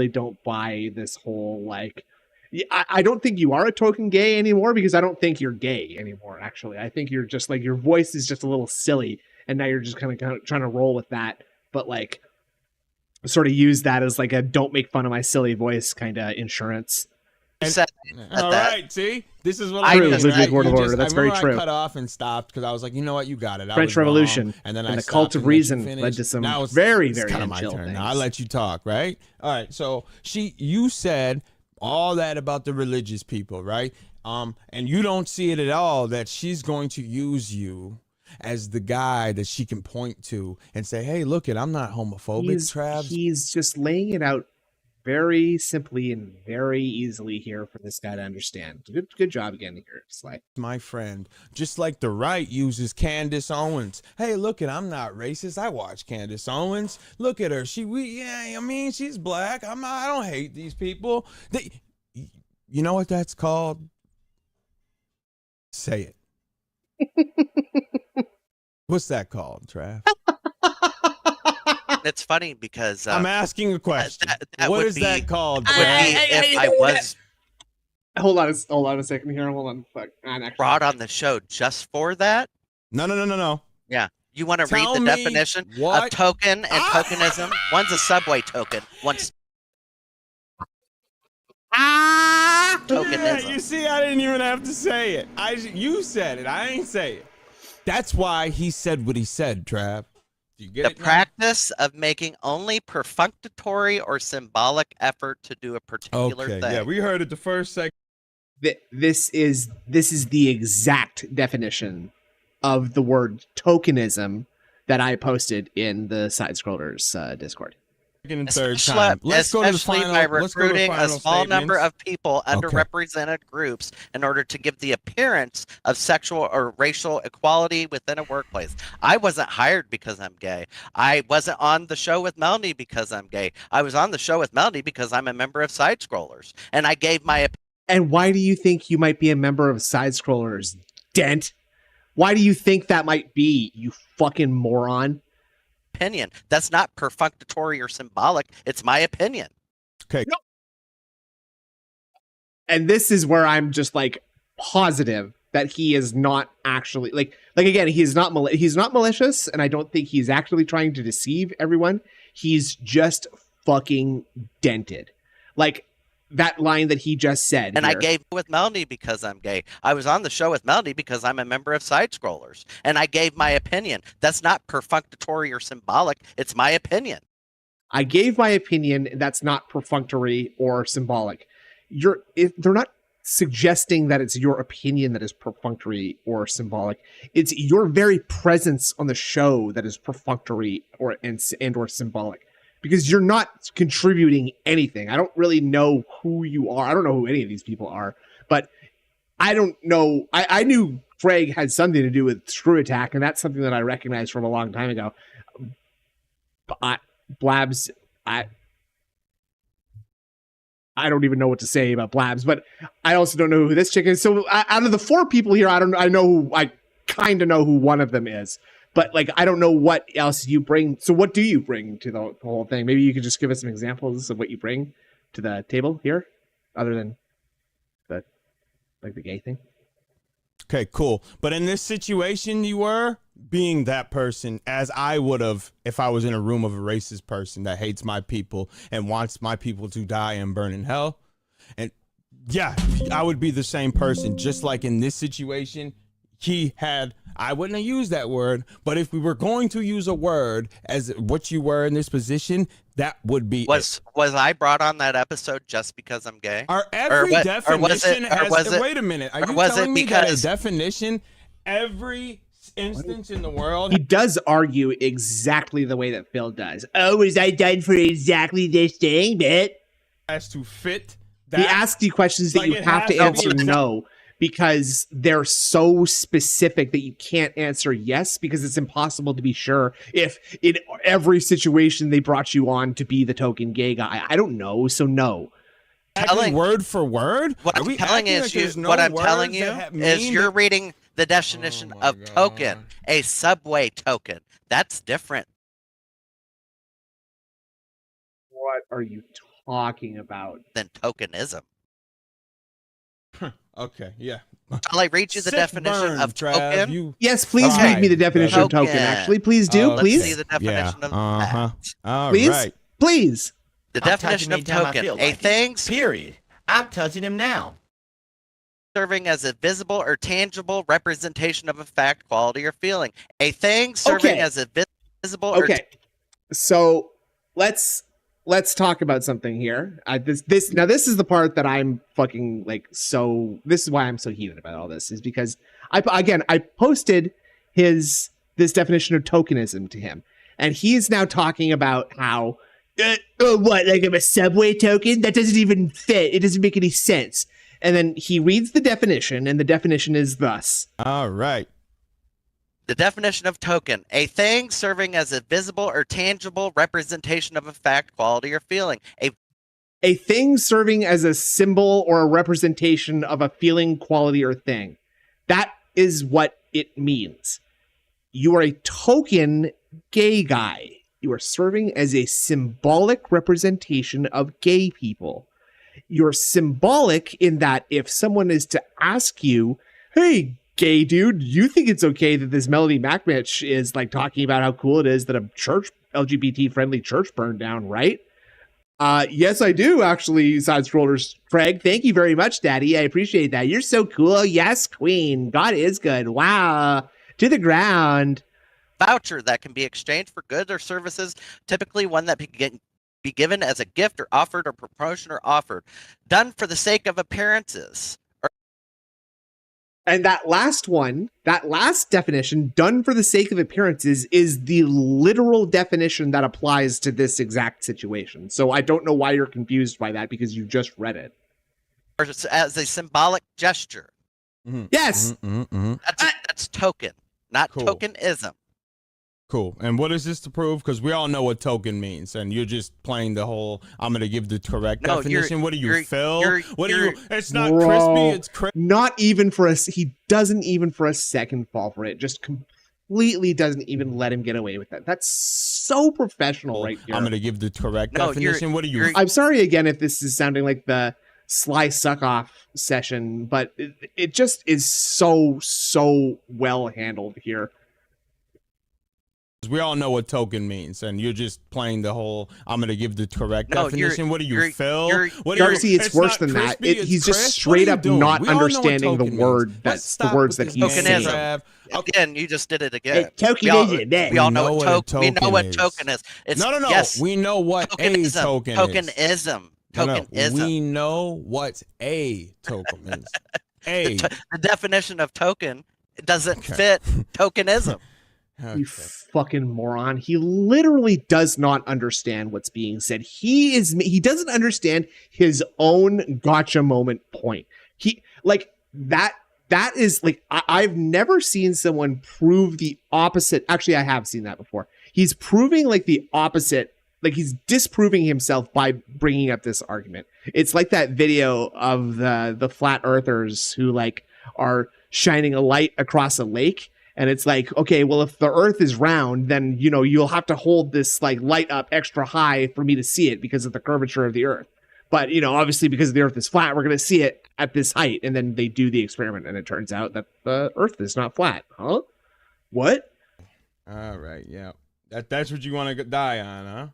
don't buy this whole like, I don't think you are a token gay anymore, because I don't think you're gay anymore. Actually, I think you're just like, your voice is just a little silly, and now you're just kind of trying to roll with that, but like sort of use that as like a don't make fun of my silly voice kind of insurance.
All right, see, this is what
I
I mean.
Ludwig
Right?
Word of
You
Order. That's very
I
true.
I cut off and stopped because I was like, you know what, you got it. I
French
was wrong.
Revolution
And then
and
I
the
stopped
Cult of
and let you
Reason
finish.
led to some
Now it's
very
kind of my
unchill
turn.
things.
Now I'll let you talk, right? All right. So you said all that about the religious people, right? And you don't see it at all that she's going to use you as the guy that she can point to and say, hey, look it, I'm not homophobic, Trav.
He's just laying it out very simply and very easily here for this guy to understand. Good job again here, Sly.
My friend, just like the right uses Candace Owens. Hey, look it, I'm not racist. I watch Candace Owens. Look at her. She's black. I don't hate these people. You know what that's called? Say it. What's that called, Trav?
It's funny because
I'm asking a question. What is that called?
Would be if I was
Hold on a second here. Hold on. Fuck.
brought on the show just for that.
No.
Yeah. You want to read
Tell
the
me
definition
what-
of token and tokenism? One's a subway token. One's tokenism.
You see, I didn't even have to say it. You said it. I ain't say it. That's why he said what he said, Trav. Do you get
The
it now?
practice of making only perfunctory or symbolic effort to do a particular
Okay,
thing.
yeah, we heard it the first second.
This is the exact definition of the word tokenism that I posted in the SideScrollers Discord.
Second and third time. Let's go to the
Especially
final.
by
Let's go to the
recruiting a
final
small number
statements.
of people, underrepresented groups, in order to give the appearance of sexual or racial equality within a workplace. I wasn't hired because I'm gay. I wasn't on the show with Melanie because I'm gay. I was on the show with Melanie because I'm a member of SideScrollers, and I gave my
And why do you think you might be a member of SideScrollers, Dent? Why do you think that might be, you fucking moron?
opinion. That's not perfunctory or symbolic. It's my opinion.
Okay.
No. And this is where I'm just like positive that he is not actually like again, he's not malicious, and I don't think he's actually trying to deceive everyone. He's just fucking dented. Like that line that he just said.
And
here.
I gave with Melanie because I'm gay. I was on the show with Melanie because I'm a member of SideScrollers. And I gave my opinion. That's not perfunctory or symbolic. It's my opinion.
I gave my opinion. That's not perfunctory or symbolic. They're not suggesting that it's your opinion that is perfunctory or symbolic. It's your very presence on the show that is perfunctory or symbolic. Because you're not contributing anything. I don't really know who you are. I don't know who any of these people are, but I don't know. I knew Craig had something to do with Screw Attack, and that's something that I recognized from a long time ago. Blabs, I don't even know what to say about Blabs, but I also don't know who this chick is. So out of the 4 people here, I kind of know who one of them is, but like, I don't know what else you bring. So what do you bring to the whole thing? Maybe you could just give us some examples of what you bring to the table here, other than the gay thing.
Okay, cool. But in this situation, you were being that person, as I would have if I was in a room of a racist person that hates my people and wants my people to die and burn in hell. And yeah, I would be the same person, just like in this situation. I wouldn't have used that word, but if we were going to use a word as what you were in this position, that would be
was I brought on that episode just because I'm gay?
Wait a minute. Are you telling me that a definition, every instance in the world?
He does argue exactly the way that Phil does. Oh, was I done for exactly this thing, but
has to fit that?
He asks you questions that you have to answer no, because they're so specific that you can't answer yes, because it's impossible to be sure if in every situation they brought you on to be the token gay guy. I don't know, so no.
Word for word?
What I'm telling you is you're reading the definition of token, a subway token. That's different.
What are you talking about?
Than tokenism.
Okay, yeah.
Shall I read you the definition of token?
Yes, please read me the definition of token. Actually, please do, please.
Let's see the definition of that.
Please, please.
The definition of token: a thing.
Period. I'm touching him now.
Serving as a visible or tangible representation of a fact, quality, or feeling. A thing serving as a visible.
Okay. So let's talk about something here. This is the part that I'm fucking like, so this is why I'm so heated about all this, is because I posted this definition of tokenism to him, and he's now talking about how what, like I'm a subway token? That doesn't even fit. It doesn't make any sense. And then he reads the definition, and the definition is thus.
All right.
The definition of token: a thing serving as a visible or tangible representation of a fact, quality, or feeling.
A thing serving as a symbol or a representation of a feeling, quality, or thing. That is what it means. You are a token gay guy. You are serving as a symbolic representation of gay people. You're symbolic in that if someone is to ask you, hey, gay dude, you think it's okay that this Melody Mac bitch is like talking about how cool it is that a church, LGBT friendly church burned down, right? Yes, I do, actually, SideScrollersTrav. Thank you very much, Daddy. I appreciate that. You're so cool. Yes, Queen. God is good. Wow. To the ground.
Voucher that can be exchanged for goods or services, typically one that be given as a gift or offered or promotion or offered, done for the sake of appearances.
And that last definition, done for the sake of appearances, is the literal definition that applies to this exact situation. So I don't know why you're confused by that, because you just read it.
Or as a symbolic gesture.
Mm-hmm. Yes.
Mm-hmm.
That's token, not tokenism.
Cool. And what is this to prove? Because we all know what token means, and you're just playing the whole, I'm going to give the correct definition. What are you, Phil? It's not crispy, it's crispy.
Not even for us. He doesn't even for a second fall for it. Just completely doesn't even let him get away with that. That's so professional right here.
I'm going to give the correct definition. What are you?
I'm sorry again if this is sounding like the Sly Suck-Off session, but it just is so well handled here.
We all know what token means, and you're just playing the whole, I'm going to give the correct definition. What are you, Phil?
Darcy, it's worse than that. He's just straight up not understanding the words that he's saying.
Again, you just did it again.
Tokenism.
We all know what token is.
No.
Yes,
we know what a token is.
Tokenism. Tokenism.
We know what a token is.
The definition of token doesn't fit tokenism.
Okay. You fucking moron. He literally does not understand what's being said. He doesn't understand his own gotcha moment point. He like that that is like, I've never seen someone prove the opposite. Actually, I have seen that before. He's proving like the opposite. Like he's disproving himself by bringing up this argument. It's like that video of the flat earthers who like are shining a light across a lake. And it's like, okay, well, if the earth is round, then, you know, you'll have to hold this like light up extra high for me to see it because of the curvature of the earth. But, you know, obviously because the earth is flat, we're going to see it at this height. And then they do the experiment and it turns out that the earth is not flat. Huh? What?
All right. Yeah. That's what you want to die on, huh?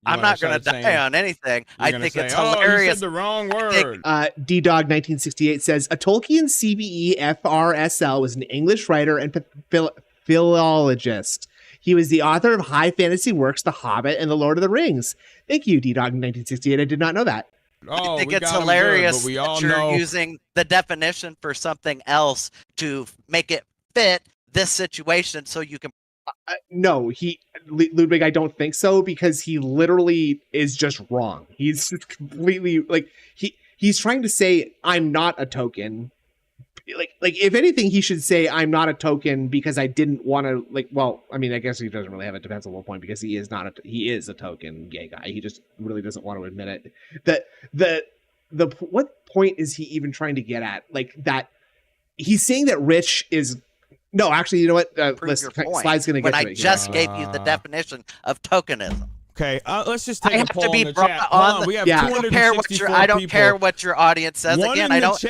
I'm not going to die on anything. I think it's hilarious.
Oh, you said the wrong word.
D-Dog1968 says, a Tolkien CBE FRSL was an English writer and philologist. He was the author of high fantasy works The Hobbit and The Lord of the Rings. Thank you, D-Dog1968. I did not know that.
I think it's hilarious that you're using the definition for something else to make it fit this situation so you can...
No, Ludwig, I don't think so, because he literally is just wrong. He's just completely like he's trying to say I'm not a token. Like if anything, he should say I'm not a token because I didn't want to like. Well, I mean, I guess he doesn't really have a defensible point because he is not he is a token gay guy. He just really doesn't want to admit it. The what point is he even trying to get at? Like that he's saying that Rich is. No, actually, you know what? Slide's going to get to it.
When I just gave you the definition of tokenism.
Okay, let's just take a poll
to be
in the chat.
On
we have
I don't care what your audience says. Again, I don't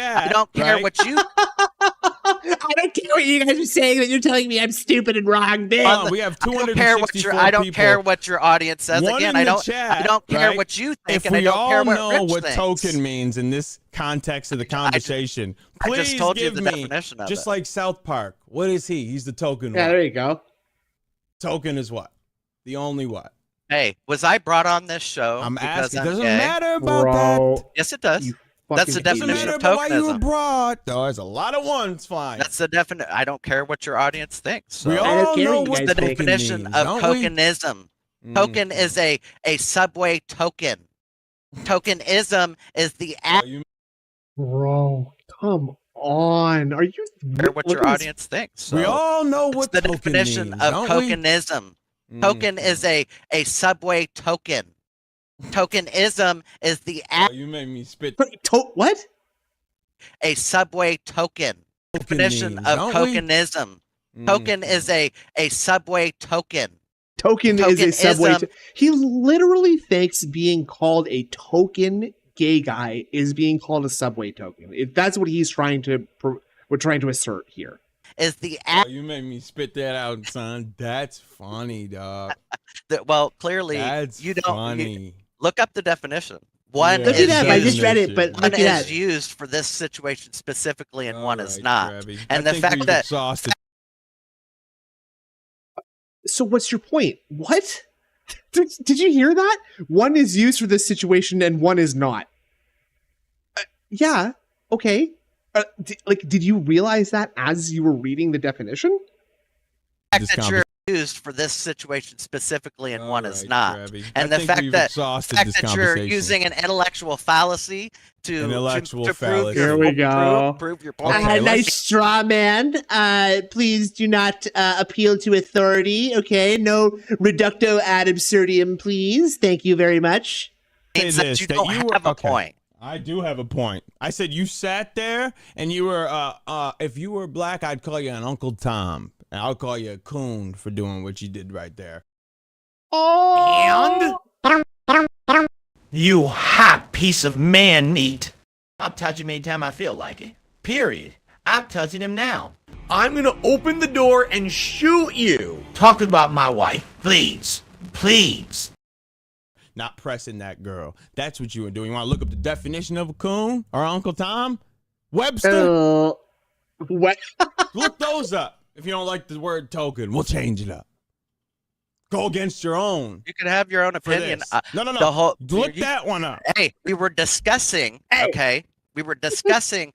care what you.
I don't care what you guys are saying, but you're telling me I'm stupid and wrong.
We have 264
I don't care what your audience says. Again, I don't care what you think.
If we all know what token means in this context of the conversation, please
I just told you the
me,
definition of
just
it.
Like South Park, what is he? He's the token.
Yeah, there you go.
Token is what? The only what?
Hey, was I brought on this show?
I'm
because
asking.
I'm
Doesn't
gay?
matter about that.
Yes, it does. That's the definition of
tokenism. Why you were
tokenism.
brought? Oh, there's a lot of ones flying.
That's the definition. I don't care what your audience thinks. So.
We all know
what the definition
means,
of tokenism. Token is a subway token. Tokenism is the act.
Bro, come on. Are you
care what your audience thinks? So.
We all know what
the definition
means,
of
don't we?
tokenism. Token is a subway token. Tokenism is the act.
You made me spit.
What?
A subway token. Definition
means,
of tokenism. Token is a subway token.
Token is a subway. He literally thinks being called a token gay guy is being called a subway token. If that's what he's trying to, we're trying to assert here.
Is the act.
You made me spit that out, son. That's funny, dog.
Well, clearly
that's
you don't.
Funny.
Look up the definition. One
look at that. I just read it, but
one
look at
is used for this situation specifically, and one is not.
Travi.
And the fact that.
Exhausted.
So what's your point? What? Did you hear that? One is used for this situation, and one is not. Yeah. Okay. Did you realize that as you were reading the definition?
The fact that you're used for this situation specifically and one is not.
Travi.
And the fact that you're using an intellectual fallacy to prove
Here we go.
Prove your point.
Nice straw man. Please do not appeal to authority. Okay, no reducto ad absurdum, please. Thank you very much.
Means that you don't have a point.
I do have a point. I said you sat there and you were, if you were black, I'd call you an Uncle Tom. And I'll call you a coon for doing what you did right there.
And you hot piece of man meat. I'll touch him anytime I feel like it. Period. I'm touching him now. I'm gonna open the door and shoot you. Talk about my wife, please. Please.
Not pressing that girl. That's what you were doing. You want to look up the definition of a coon or Uncle Tom? Webster?
What?
Look those up. If you don't like the word token, we'll change it up. Go against your own.
You can have your own opinion.
No. Look that one up.
Hey, we were discussing, okay? We were discussing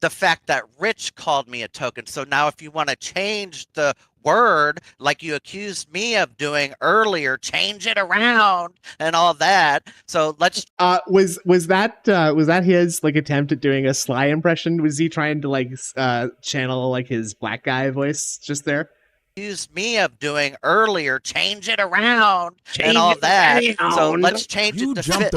the fact that Rich called me a token. So now if you want to change the word like you accused me of doing earlier, change it around and all that. So let's
was that his like attempt at doing a Sly impression? Was he trying to like channel like his black guy voice just there?
Accused me of doing earlier, change it around and all that. So let's change it to fit.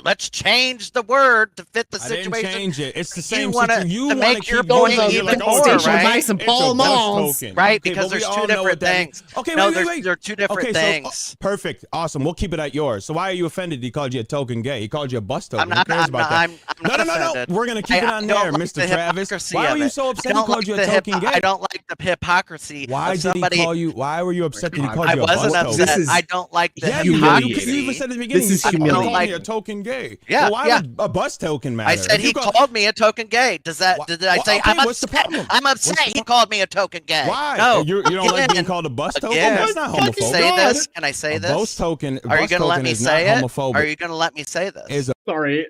Let's change the word to fit the situation.
I didn't change it. It's the same.
You want to keep going even more, right?
Some Paul Malls,
right? Because there's two different things.
Okay,
no,
wait.
There are two different things.
So, perfect, awesome. We'll keep it at yours. So why are you offended? He called you a token gay. He called you a bus token.
I'm not offended.
No. We're gonna keep it on there, Mr. Travis. Why are you so upset? He called you a token gay.
I don't like the hypocrisy.
Why did he call you? Why were you upset that he called you a bus
token? I wasn't upset. I don't like the hypocrisy.
You even said at the beginning.
This is
humiliating. He called me a token gay.
Yeah.
Well, why would a bus token matter?
I said he called me a token gay. Did I say I'm upset? I'm upset. He called me a token gay.
Why?
No.
You don't like being called a bus token? That's not homophobic.
Say this? Can I say this?
Bus token.
Are you going to let me say it?
Homophobic.
Are you going to let me say this?
Sorry.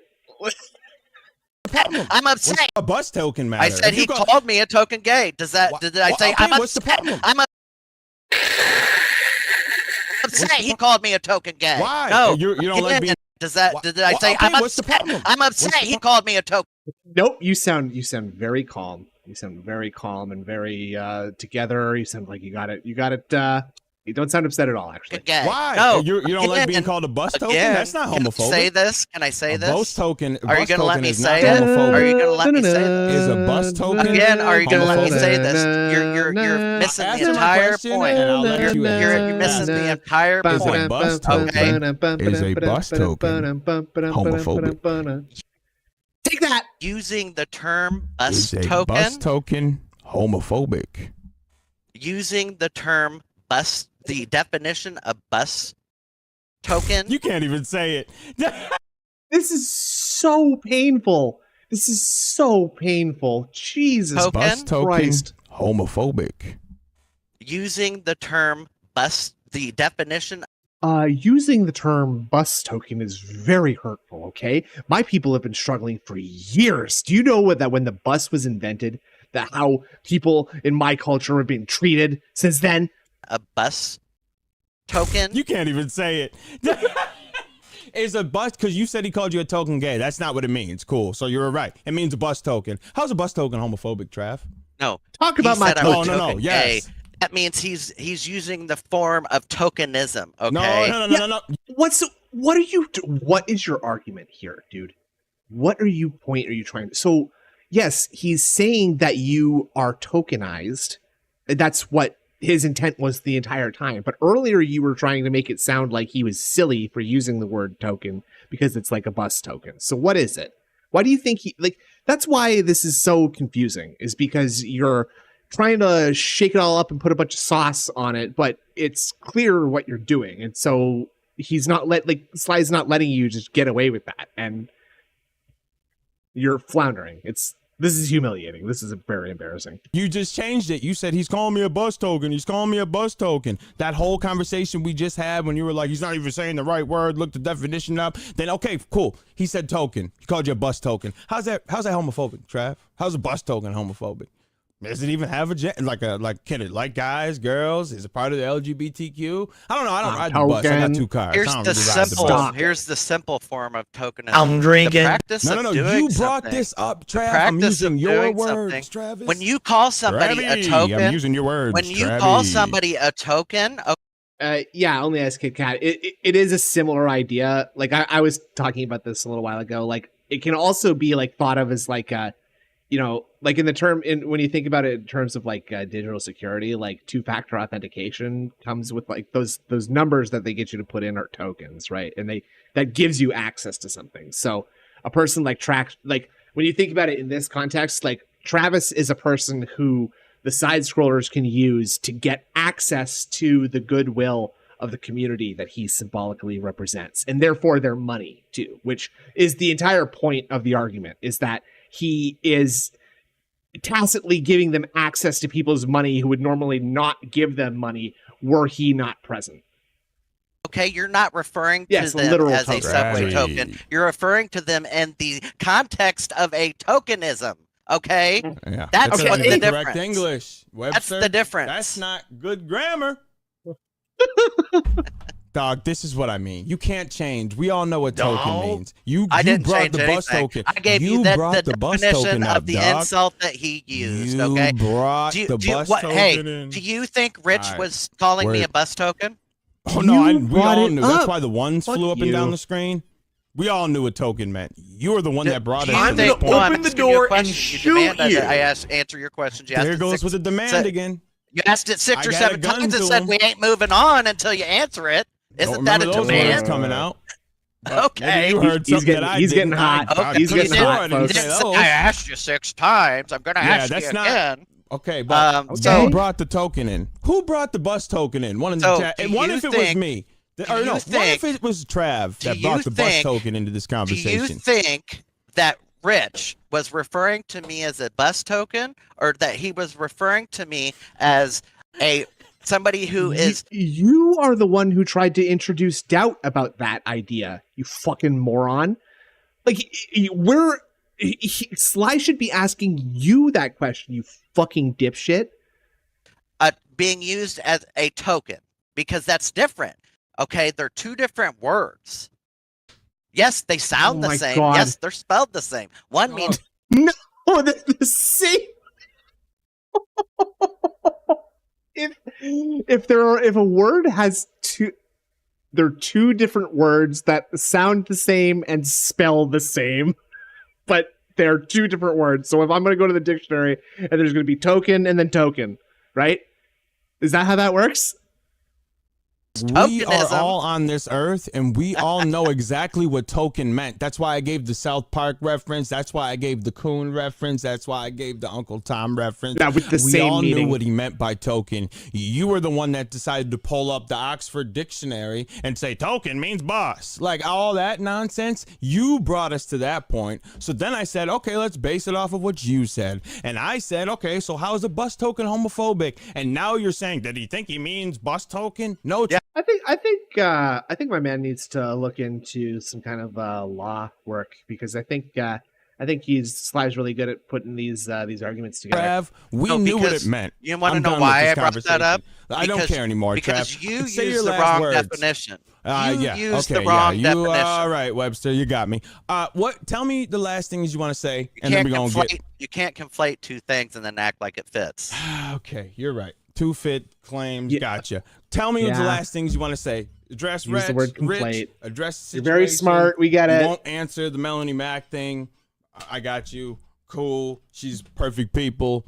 I'm upset.
What's a bus token matter?
I said he called me a token gay. Did I say I'm upset? I'm upset. He called me a token gay.
Why?
No.
You don't like being.
Did I say I'm upset? I'm upset. He called me a token.
Nope. You sound very calm. You sound very calm and very together. You sound like you got it. You don't sound upset at all, actually.
Why?
No.
You don't like being called a bus token? That's not homophobic.
Can I say this? Can I say this?
Bus token.
Are you going to let me say it?
Homophobic.
Are you going to let me say this?
Is a bus token?
Again, are you going to let me say this? You're missing the entire point. You're missing the entire point.
Is a bus token homophobic?
Take that.
Using the term bus
Is a
token.
Bus token homophobic?
Using the term bus. The definition of bus token.
You can't even say it.
This is so painful. Jesus
Bus token
Christ.
Homophobic.
Using the term bus. The definition.
Using the term bus token is very hurtful, okay? My people have been struggling for years. Do you know that when the bus was invented, that how people in my culture have been treated since then?
A bus token.
You can't even say it. Is a bus, because you said he called you a token gay. That's not what it means. Cool. So you're right. It means a bus token. How's a bus token homophobic, Trav?
No.
Talk about my
token. No. Yes.
Gay. That means he's using the form of tokenism. Okay.
No.
What is your argument here, dude? What are you trying to? So, yes, he's saying that you are tokenized. That's what his intent was the entire time. But earlier you were trying to make it sound like he was silly for using the word token because it's like a bus token. So what is it? Why do you think that's why this is so confusing, is because you're trying to shake it all up and put a bunch of sauce on it, but it's clear what you're doing. And so he's not Sly's not letting you just get away with that. And you're floundering. This is humiliating. This is very embarrassing.
You just changed it. You said he's calling me a bus token. He's calling me a bus token. That whole conversation we just had when you were like, he's not even saying the right word. Look the definition up. Then okay, cool. He said token. He called you a bus token. How's that homophobic, Trav? How's a bus token homophobic? Does it even have can it like guys, girls? Is it part of the LGBTQ? I don't know. I don't ride the bus. I got 2 cars.
Here's the simple form of tokenism.
I'm drinking.
No. You brought this up, Trav. I'm using your words, Travis.
When you call somebody a token,
I'm using your words.
When you call somebody a token,
yeah, only as Kit Kat. It is a similar idea. Like I was talking about this a little while ago. Like it can also be like thought of as like a, like in the term when you think about it in terms of like digital security, like 2-factor authentication comes with like those numbers that they get you to put in are tokens, right? And that gives you access to something. So a person like when you think about it in this context, like Travis is a person who the side scrollers can use to get access to the goodwill of the community that he symbolically represents, and therefore their money too, which is the entire point of the argument, is that he is tacitly giving them access to people's money who would normally not give them money were he not present.
Okay, you're not referring to them as a subway token. You're referring to them in the context of a tokenism. Okay,
Yeah,
that's what the
correct
difference.
English. Webster,
That's the difference.
That's not good grammar. Dog, this is what I mean. You can't change. We all know what token means. You
didn't
brought
change
the bus
anything.
token.
I gave you
brought
the
bus
definition
token
of
up,
the
dog.
insult that he used.
You
Okay,
brought the bus token
hey,
in.
do you think Rich
All right.
was calling me
Word.
a bus token?
Oh no, we
brought
all
it
knew. That's
up.
why the ones
Fuck
flew up and
you.
down the screen. We all knew what token meant. You were the one that brought it.
I'm
to this
gonna
point.
open the door and shoot you.
I asked, answer your questions. You
There
asked
goes with the demand again.
You asked it 6 or
I got a
7
gun
times and
to
said
him.
we ain't moving on until you answer it. Isn't
Don't
that a
remember those
demand?
words coming out. But
Okay.
maybe you heard
He's
something
getting-
that I
he's getting
didn't.
hot.
I
He's
could've
getting hot,
sworn and
folks.
said, "Oh."
I asked you 6 times. I'm gonna ask you again.
Okay, but
so-
who brought the token in? Who brought the bus token in? One in the
So,
chat.
do
And what
you
if it was
think-
me?
do
Or
you
no, what
think-
if it was Trav that
do
brought
you
the bus
think-
token into this
Do you
conversation?
think that Rich was referring to me as a bus token, or that he was referring to me as somebody who is?
You are the one who tried to introduce doubt about that idea. You fucking moron. Like Sly should be asking you that question. You fucking dipshit.
Being used as a token, because that's different. Okay, they're 2 different words. Yes, they sound
Oh
the
my
same.
God.
Yes, they're spelled the same. One means
No, they're the same. if a word has they're 2 different words that sound the same and spell the same, but they're 2 different words. So if I'm going to go to the dictionary and there's going to be token and then token, right? Is that how that works?
We are all on this earth and we all know exactly what token meant. That's why I gave the South Park reference. That's why I gave the Coon reference. That's why I gave the Uncle Tom reference.
Yeah, with the
we
same
all
meaning.
knew what he meant by token. You were the one that decided to pull up the Oxford Dictionary and say token means boss. Like all that nonsense. You brought us to that point. So then I said, okay, let's base it off of what you said. And I said, okay, so how is a bus token homophobic? And now you're saying, did he think he means bus token? No,
Yeah.
I think my man needs to look into some kind of law work, because I think Sly's really good at putting these arguments together.
Trav, we knew what it meant.
You want to
I'm
know
done
why I
with this
brought that up?
I don't care anymore,
because
Trav.
you
Say
used
your
the
last
wrong
words.
definition.
Yeah.
used
Okay.
the wrong
yeah. You,
definition.
all right, Webster, you got me. What? Tell me the last things you want to say,
You
and then
can't
we're gonna get.
You can't conflate 2 things and then act like it fits.
Okay, you're right. 2 fit claims.
Yeah.
Gotcha. Tell me what's the
Yeah.
last things you want to say. Address
Use the word
Rich.
conflate.
Address the
You're
situation.
very smart. We get
You
it.
won't answer the Melanie Mac thing. I got you. Cool. She's perfect people.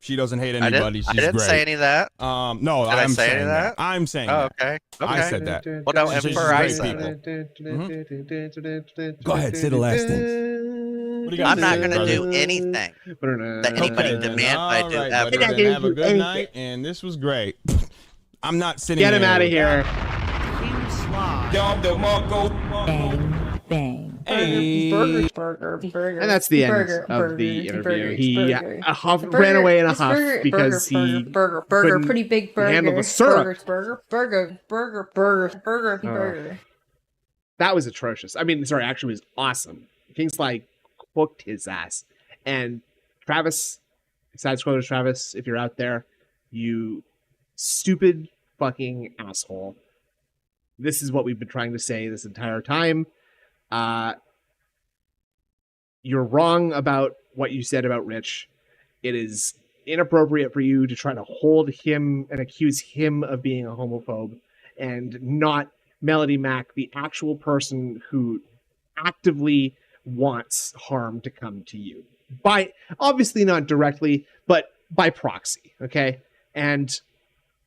She doesn't hate anybody. She's
I didn't
great.
say any of that.
No,
Did
I'm
I say any
saying
of
that.
that?
I'm saying
Oh,
that.
okay.
I said that.
Well, don't
She's
infer I
great
said
people.
Mm-hmm.
Go ahead, say the last things. What do you got
I'm
to
not
say,
going to
brother?
do anything that anybody
Okay, then.
demands I
All
do
right,
ever.
brother, then have a good night, and this was great. I'm not sitting
Get him
there
out of here.
Bang, bang.
Hey.
Burger.
And that's the end of the interview. He ran away in a huff because he couldn't
pretty big burger.
handle the syrup.
Burger.
That was atrocious. I mean, sorry, actually, it was awesome. Kingslytee cooked his ass. And Travis, SideScrollers Travis, if you're out there, you stupid fucking asshole. This is what we've been trying to say this entire time. You're wrong about what you said about Rich. It is inappropriate for you to try to hold him and accuse him of being a homophobe, and not Melody Mac, the actual person who actively wants harm to come to you. By obviously not directly, but by proxy, okay? And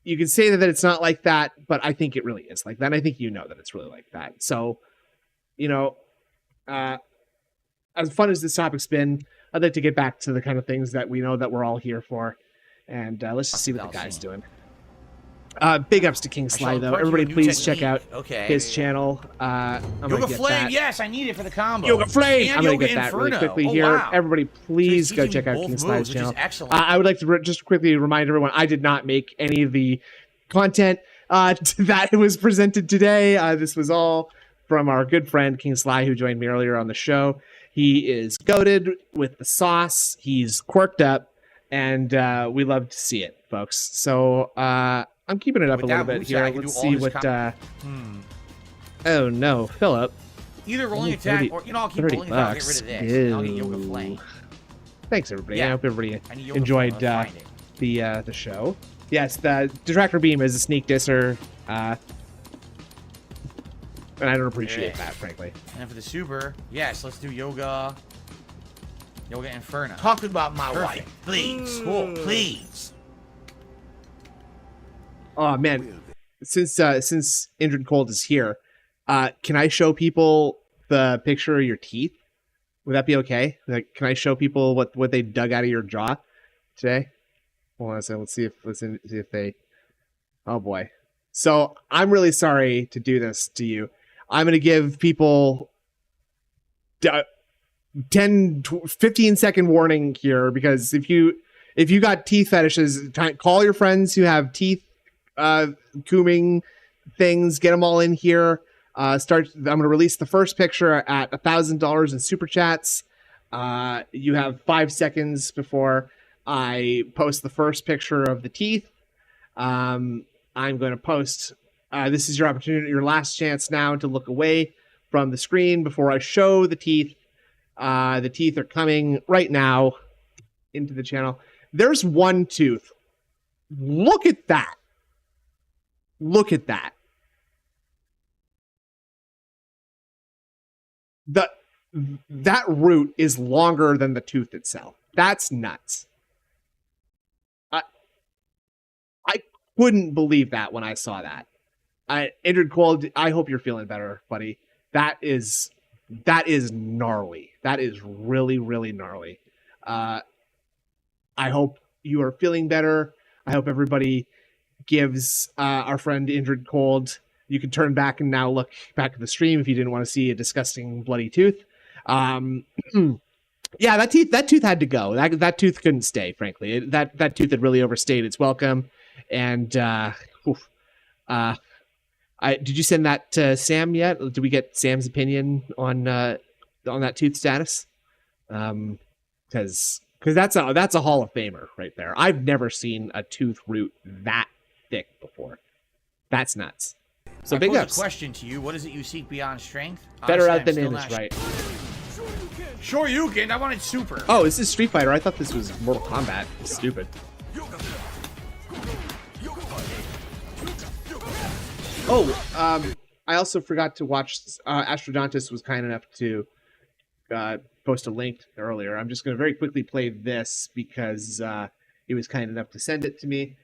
you can say that it's not like that, but I think it really is like that. And I think you know that it's really like that. So, you know, as fun as this topic's been, I'd like to get back to the kind of things that we know that we're all here for. And let's just see what the guy's doing. Big ups to Kingslytee, though. Everybody, please check out his channel. I'm
Yoga
get
Flame,
that.
yes, I need it for the combo.
Yoga Flame!
And
I'm going
Yoga
to get that really
Inferno.
quickly
Oh,
here.
wow.
Everybody, please
So
go
he's
check out
teaching me both
Kingslytee's
moves, which is
channel.
excellent.
I would like to just quickly remind everyone, I did not make any of the content that was presented today. This was all from our good friend Kingslytee, who joined me earlier on the show. He is goated with the sauce. He's quirked up, and we love to see it, folks. So I'm keeping it up a little bit here. Let's see what. Oh no, Philip.
Either rolling attack or I'll keep rolling attack. I'll get rid of this. And I'll get Yoga Flame.
Thanks everybody. I hope everybody enjoyed the show. Yes, the DetractorBeam is a sneak disser. And I don't appreciate that, frankly.
And then for the super, yes, let's do Yoga Inferno. Talk about my wife, please. Cool, please.
Oh man, since Injured Cold is here, can I show people the picture of your teeth? Would that be okay? Like, can I show people what they dug out of your jaw today? Hold on a second. Let's see if they. Oh boy. So I'm really sorry to do this to you. I'm going to give people 10, 15 second warning here, because if you got teeth fetishes, call your friends who have teeth combing things, get them all in here. I'm going to release the first picture at $1,000 in super chats. You have 5 seconds before I post the first picture of the teeth. I'm going to post. This is your opportunity, your last chance now to look away from the screen before I show the teeth. The teeth are coming right now into the channel. There's one tooth. Look at that. Look at that. That root is longer than the tooth itself. That's nuts. I couldn't believe that when I saw that. Injured Cold, I hope you're feeling better, buddy. That is gnarly. That is really, really gnarly. I hope you are feeling better. I hope everybody gives our friend Injured Cold. You can turn back and now look back at the stream if you didn't want to see a disgusting bloody tooth. Yeah, that tooth had to go. That tooth couldn't stay, frankly. That tooth had really overstayed its welcome. And did you send that to Sam yet? Did we get Sam's opinion on that tooth status? Because that's a Hall of Famer right there. I've never seen a tooth root that thick before. That's nuts. So big ups.
A question to you: what is it you seek beyond strength?
Better out than in is right.
Sure you can. I wanted super.
Oh, this is Street Fighter. I thought this was Mortal Kombat. Stupid. Oh, I also forgot to watch. Astrodontus was kind enough to post a link earlier. I'm just going to very quickly play this because he was kind enough to send it to me.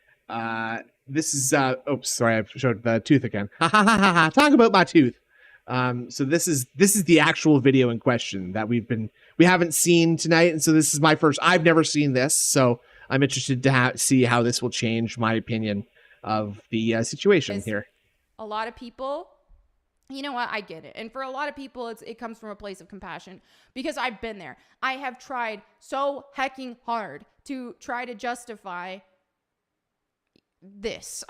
This is oops, sorry, I showed the tooth again. Ha ha ha ha ha. Talk about my tooth. So this is the actual video in question that we haven't seen tonight, and so this is my first. I've never seen this, so I'm interested to see how this will change my opinion of the situation here.
A lot of people, you know what? I get it. And for a lot of people, it comes from a place of compassion, because I've been there. I have tried so hecking hard to try to justify this,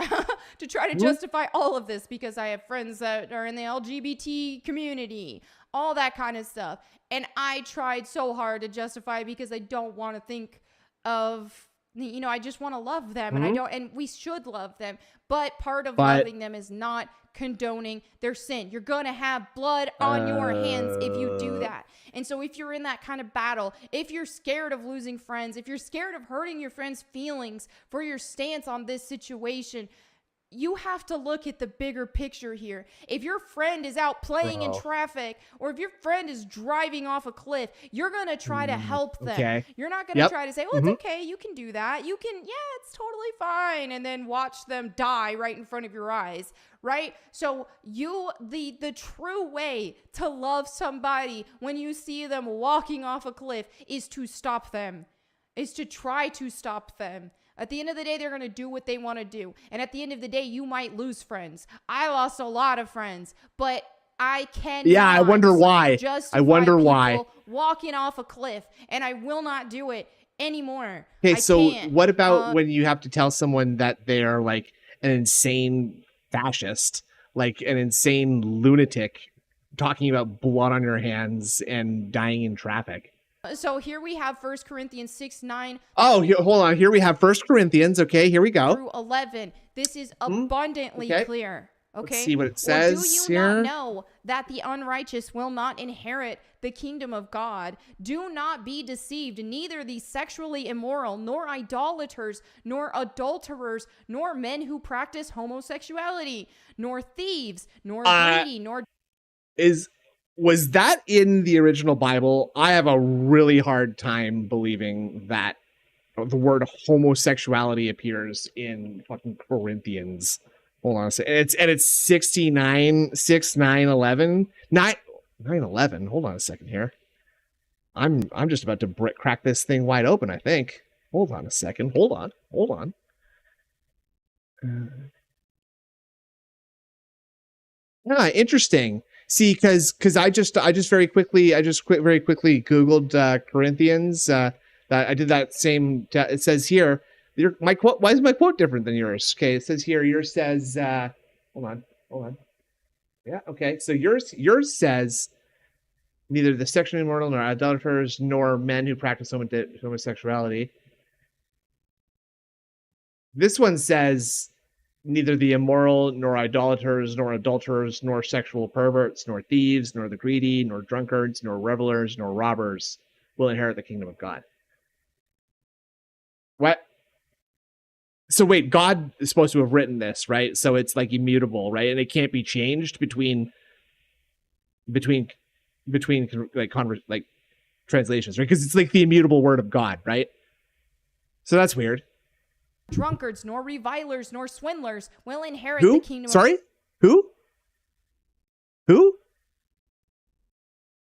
to try to justify all of this, because I have friends that are in the LGBT community, all that kind of stuff. And I tried so hard to justify, because I don't want to think of, I just want to love them, and we should love them. But part of loving them is not condoning their sin. You're going to have blood on your hands if you do that. And so if you're in that kind of battle, if you're scared of losing friends, if you're scared of hurting your friends' feelings for your stance on this situation, you have to look at the bigger picture here. If your friend is out playing in traffic, or if your friend is driving off a cliff, you're going to try to help them. Okay. You're not going to try to say, well, it's okay. You can do that. You can, it's totally fine. And then watch them die right in front of your eyes. Right? So the true way to love somebody when you see them walking off a cliff is to stop them, is to try to stop them. At the end of the day, they're going to do what they want to do. And at the end of the day, you might lose friends. I lost a lot of friends, but I can.
Yeah, I wonder why. I wonder why.
Walking off a cliff, and I will not do it anymore.
Okay, so what about when you have to tell someone that they're like an insane fascist, like an insane lunatic, talking about blood on your hands and dying in traffic.
So here we have 1 Corinthians 6:9.
Oh, hold on. Here we have 1 Corinthians. Okay, here we go.
Through 11. This is abundantly clear. Okay.
Let's see what it says
or do you
here.
not know that the unrighteous will not inherit the kingdom of God? Do not be deceived. Neither the sexually immoral, nor idolaters, nor adulterers, nor men who practice homosexuality, nor thieves, nor greedy, nor...
Was that in the original Bible? I have a really hard time believing that the word homosexuality appears in fucking Corinthians. Hold on a second. It's 69, 6, 9, 11. 9, 11. Hold on a second here. I'm just about to crack this thing wide open, I think. Hold on a second. Hold on. Interesting. See, because I just very quickly Googled Corinthians. I did that same. It says here. My quote. Why is my quote different than yours? Okay, it says here. Yours says. Hold on. Yeah. Okay. So yours says, neither the sexually immoral, nor idolaters, nor men who practice homosexuality. This one says, neither the immoral, nor idolaters, nor adulterers, nor sexual perverts, nor thieves, nor the greedy, nor drunkards, nor revelers, nor robbers will inherit the kingdom of God. What? So wait, God is supposed to have written this, right? So it's like immutable, right? And it can't be changed between like translations, right? Because it's like the immutable word of God, right? So that's weird.
Drunkards, nor revilers, nor swindlers will inherit
Who?
the kingdom
Sorry?
of
Who?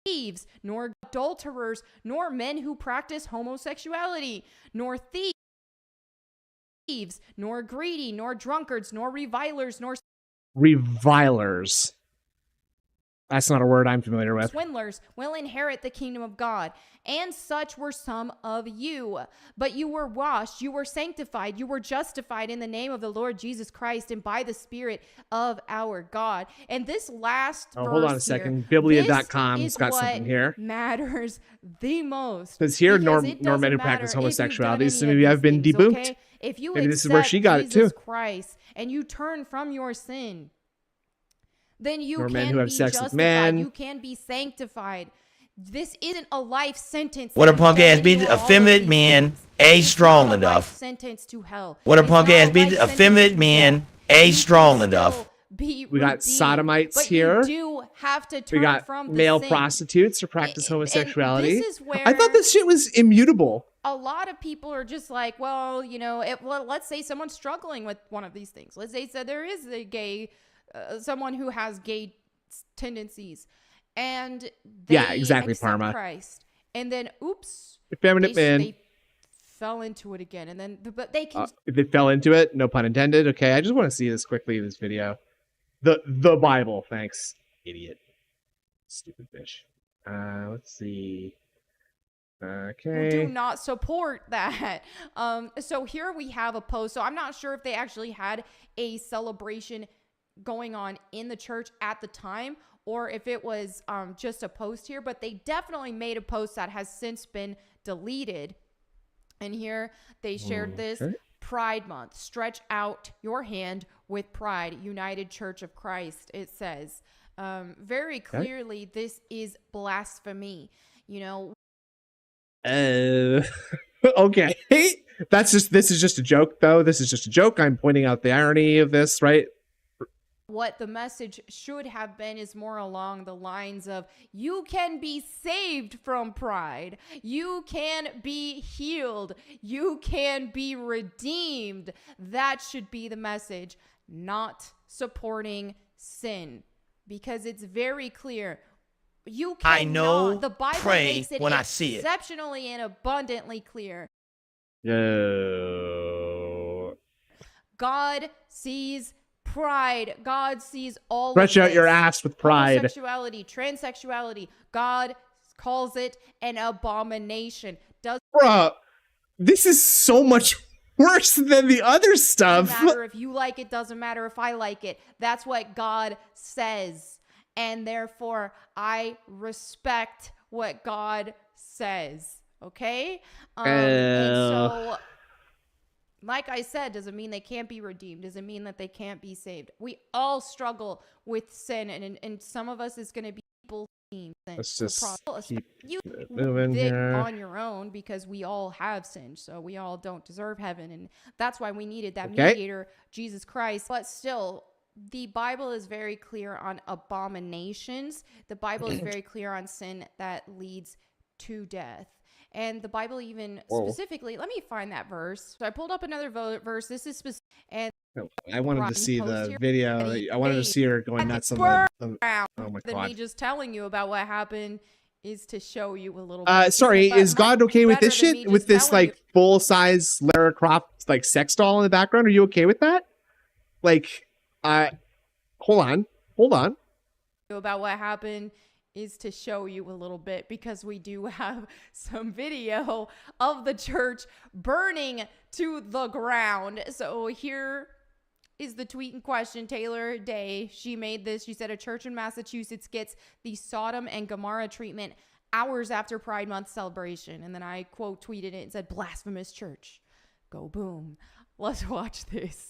thieves, nor adulterers, nor men who practice homosexuality, nor thieves, nor greedy, nor drunkards, nor revilers, nor
Revilers. That's not a word I'm familiar with.
swindlers will inherit the kingdom of God. And such were some of you. But you were washed, you were sanctified, you were justified in the name of the Lord Jesus Christ and by the Spirit of our God. And this last verse
hold on a second.
Here,
Biblia.com's got something here.
Matters the most.
Because here, nor men who practice homosexuality. So maybe I've been debunked.
Okay? If you
maybe this is where she got
Jesus
it too.
Christ and you turn from your sin, then you
nor
can
men who have
be
sex
justified.
with men.
You can be sanctified. This isn't a life sentence.
What a punk ass bitch, effeminate men, age strong enough.
Sentence to hell.
What a punk ass bitch, effeminate men, age strong enough.
We got sodomites here.
You do have to turn
we got
from
male
sin.
prostitutes who practice homosexuality.
This is where
I thought this shit was immutable.
A lot of people are just like, well, you know, let's say someone's struggling with one of these things. Let's say there is a gay, someone who has gay tendencies, and they accept
Parma.
Christ, and then oops,
effeminate man.
They fell into it again, and then but they can.
They fell into it. No pun intended. Okay, I just want to see this quickly. This video, the Bible. Thanks, idiot, stupid fish. Let's see. Okay.
Do not support that. So here we have a post. So I'm not sure if they actually had a celebration going on in the church at the time, or if it was just a post here, but they definitely made a post that has since been deleted. And here they shared this: Pride Month, stretch out your hand with pride, United Church of Christ. It says very clearly, this is blasphemy. You know.
Okay. This is just a joke, though. This is just a joke. I'm pointing out the irony of this, right?
What the message should have been is more along the lines of, you can be saved from pride. You can be healed. You can be redeemed. That should be the message, not supporting sin. Because it's very clear. You cannot,
I know,
the Bible
pray
makes it
when I see it.
Exceptionally and abundantly clear. God sees pride. God sees all
Stretch out your ass with pride.
Homosexuality, transsexuality. God calls it an abomination.
Bruh, this is so much worse than the other stuff.
Doesn't matter if you like it, doesn't matter if I like it. That's what God says. and therefore I respect what God says. Okay? And so, like I said, doesn't mean they can't be redeemed. Doesn't mean that they can't be saved. We all struggle with sin, and some of us is going to be people.
Let's just keep
you
moving here.
on your own, because we all have sinned, so we all don't deserve heaven, and that's why we needed that mediator, Jesus Christ. But still, the Bible is very clear on abominations. The Bible is very clear on sin that leads to death. And the Bible even specifically, let me find that verse. So I pulled up another verse. This is specific. And
I wanted to see the video. I wanted to see her going nuts on the oh my
God. Me just telling you about what happened is to show you a little
sorry, is God okay with this shit? With this like full size Lara Croft like sex doll in the background? Are you okay with that? Like, hold on.
About what happened is to show you a little bit, because we do have some video of the church burning to the ground. So here is the tweet in question. Taylor Day, she made this. She said a church in Massachusetts gets the Sodom and Gomorrah treatment hours after Pride Month celebration. And then I quote tweeted it and said, blasphemous church. Go boom. Let's watch this.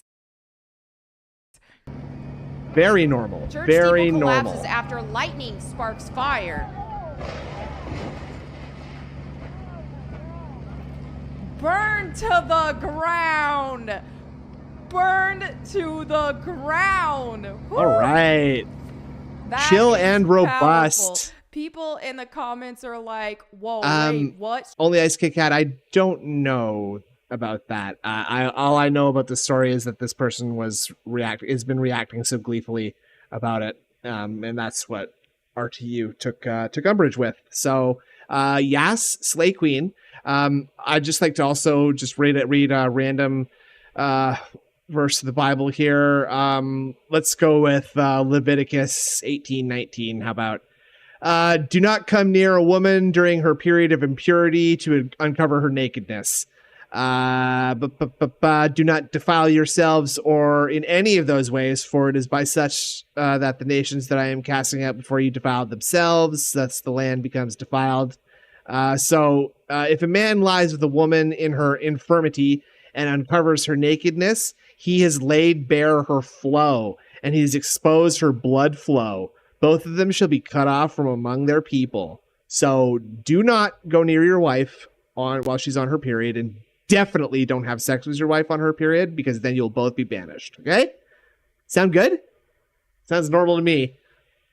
Very normal.
Church
very
steeple
normal.
Collapses after lightning sparks fire. Burned to the ground. Burned to the ground. Woo!
All right.
That
chill
is
and robust.
powerful. People in the comments are like, whoa, wait, what?
Only Ice Kit Kat, I don't know about that. All I know about the story is that this person has been reacting so gleefully about it, and that's what RTU took umbrage with. So yes, Slay Queen. I'd just like to also just read a random verse of the Bible here. Let's go with Leviticus 18:19. How about do not come near a woman during her period of impurity to uncover her nakedness. Do not defile yourselves or in any of those ways, for it is by such that the nations that I am casting out before you defile themselves, thus the land becomes defiled. So if a man lies with a woman in her infirmity and uncovers her nakedness, he has laid bare her flow, and he has exposed her blood flow. Both of them shall be cut off from among their people. So do not go near your wife while she's on her period, and definitely don't have sex with your wife on her period, because then you'll both be banished. Okay? Sound good? Sounds normal to me.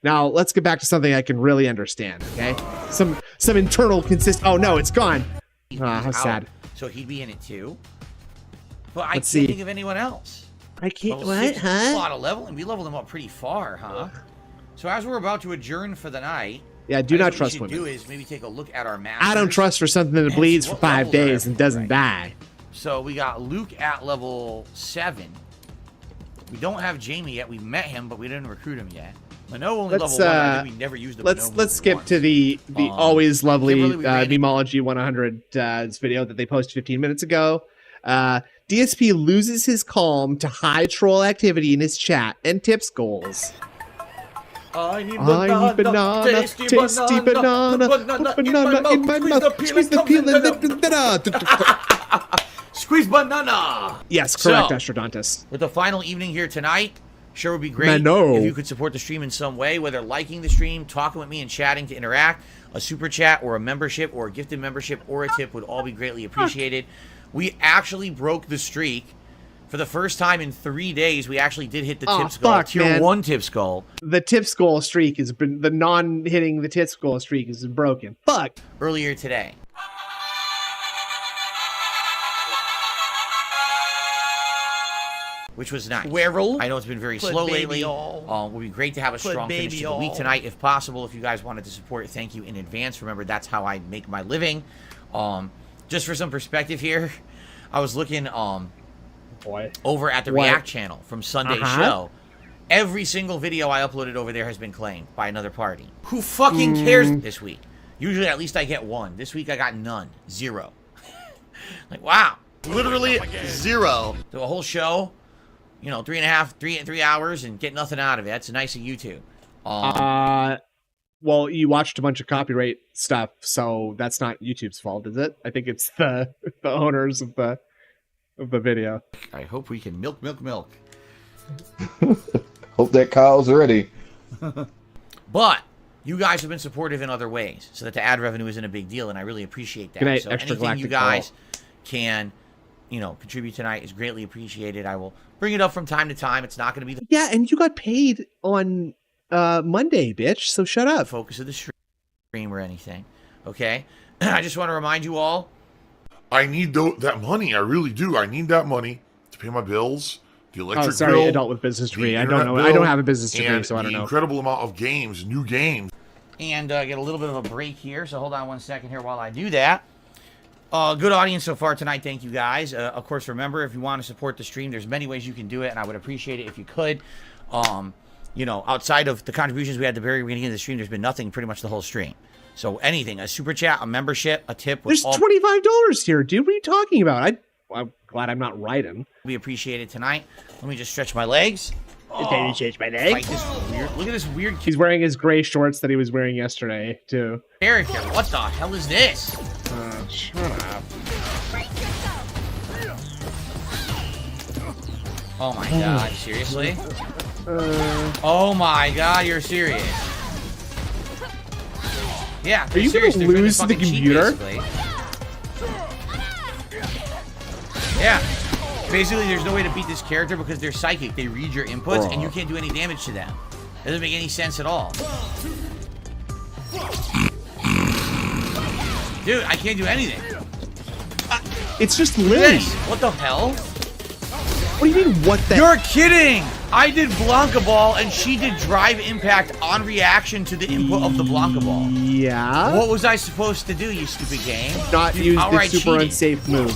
Now let's get back to something I can really understand. Okay? Some internal Oh no, it's gone. How sad.
So he'd be in it too. But I can't
see.
think of anyone else.
I can't.
Level
What?
6
Huh?
A lot of level, and we leveled them up pretty far, huh? So as we're about to adjourn for the night,
Yeah, do not trust
women. What we
women.
should do is maybe take a look at our masters.
I don't trust for something that bleeds for
what
5
levels are
days and doesn't die.
So we got Luke at level 7. We don't have Jamie yet. We met him, but we didn't recruit him yet. Mano only level 1. I think we never used him.
Let's skip to the always lovely
Kimberly,
Memology 100 video that they posted 15 minutes ago. DSP loses his calm to high troll activity in his chat and tips goals.
I need
banana, tasty banana in my mouth, squeeze the peel and
squeeze banana.
Yes, correct, Astrodontus.
With the final evening here tonight, sure would be great if you could support the stream in some way, whether liking the stream, talking with me, and chatting to interact. A super chat or a membership or a gifted membership or a tip would all be greatly appreciated. We actually broke the streak. For the first time in 3 days, we actually did hit the tips goal. Tier 1 tips goal.
The tips goal streak has been, the non-hitting the tips goal streak has been broken. Fuck.
Earlier today. Which was nice. I know it's been very slow lately. It would be great to have a strong finish to the week tonight, if possible. If you guys wanted to support, thank you in advance. Remember, that's how I make my living. Just for some perspective here, I was looking over at the React channel from Sunday's show. Every single video I uploaded over there has been claimed by another party. Who fucking cares this week? Usually at least I get one. This week I got none. 0. Like, wow. Literally 0. So a whole show, you know, 3 hours and get nothing out of it. That's nice of you two.
Well, you watched a bunch of copyright stuff, so that's not YouTube's fault, is it? I think it's the owners of the video.
I hope we can milk.
Hope that Kyle's ready.
But you guys have been supportive in other ways, so that the ad revenue isn't a big deal, and I really appreciate that.
Good night,
so
Extra
anything you
Galactic
guys can, contribute tonight is greatly appreciated. I will bring it up from time to time. It's not going to be the
Yeah, and you got paid on Monday, bitch. So shut up.
focus of the stream or anything. Okay, I just want to remind you all.
I need that money. I really do. I need that money to pay my bills, the electric
Oh, sorry,
bill,
adult with business degree.
the
I don't know.
internet
I don't
bill,
have a business degree,
and
so I don't
the
know.
incredible amount of games, new games.
And get a little bit of a break here. So hold on one second here while I do that. Good audience so far tonight. Thank you guys. Of course, remember, if you want to support the stream, there's many ways you can do it, and I would appreciate it if you could. Outside of the contributions we had at the very beginning of the stream, there's been nothing pretty much the whole stream. So anything, a super chat, a membership, a tip.
There's $25 here, dude. What are you talking about? I'm glad I'm not riding.
We appreciate it tonight. Let me just stretch my legs.
Can you change my leg?
Look at this weird
He's wearing his gray shorts that he was wearing yesterday, too.
character. What the hell is this?
Shut up.
Oh my god, seriously? Oh my god, you're serious. Yeah,
are you
serious.
gonna
They're
lose the
fucking cheat,
computer?
basically. Yeah. Basically, there's no way to beat this character because they're psychic. They read your inputs, and you can't do any damage to them. It doesn't make any sense at all. Dude, I can't do anything.
It's just
Look at
Lily.
this. What the hell?
What do you mean, what the?
You're kidding! I did Blanca Ball, and she did Drive Impact on reaction to the input of the Blanca Ball.
Yeah?
What was I supposed to do, you stupid game?
Not
You
use the
outright
super
cheated.
unsafe move.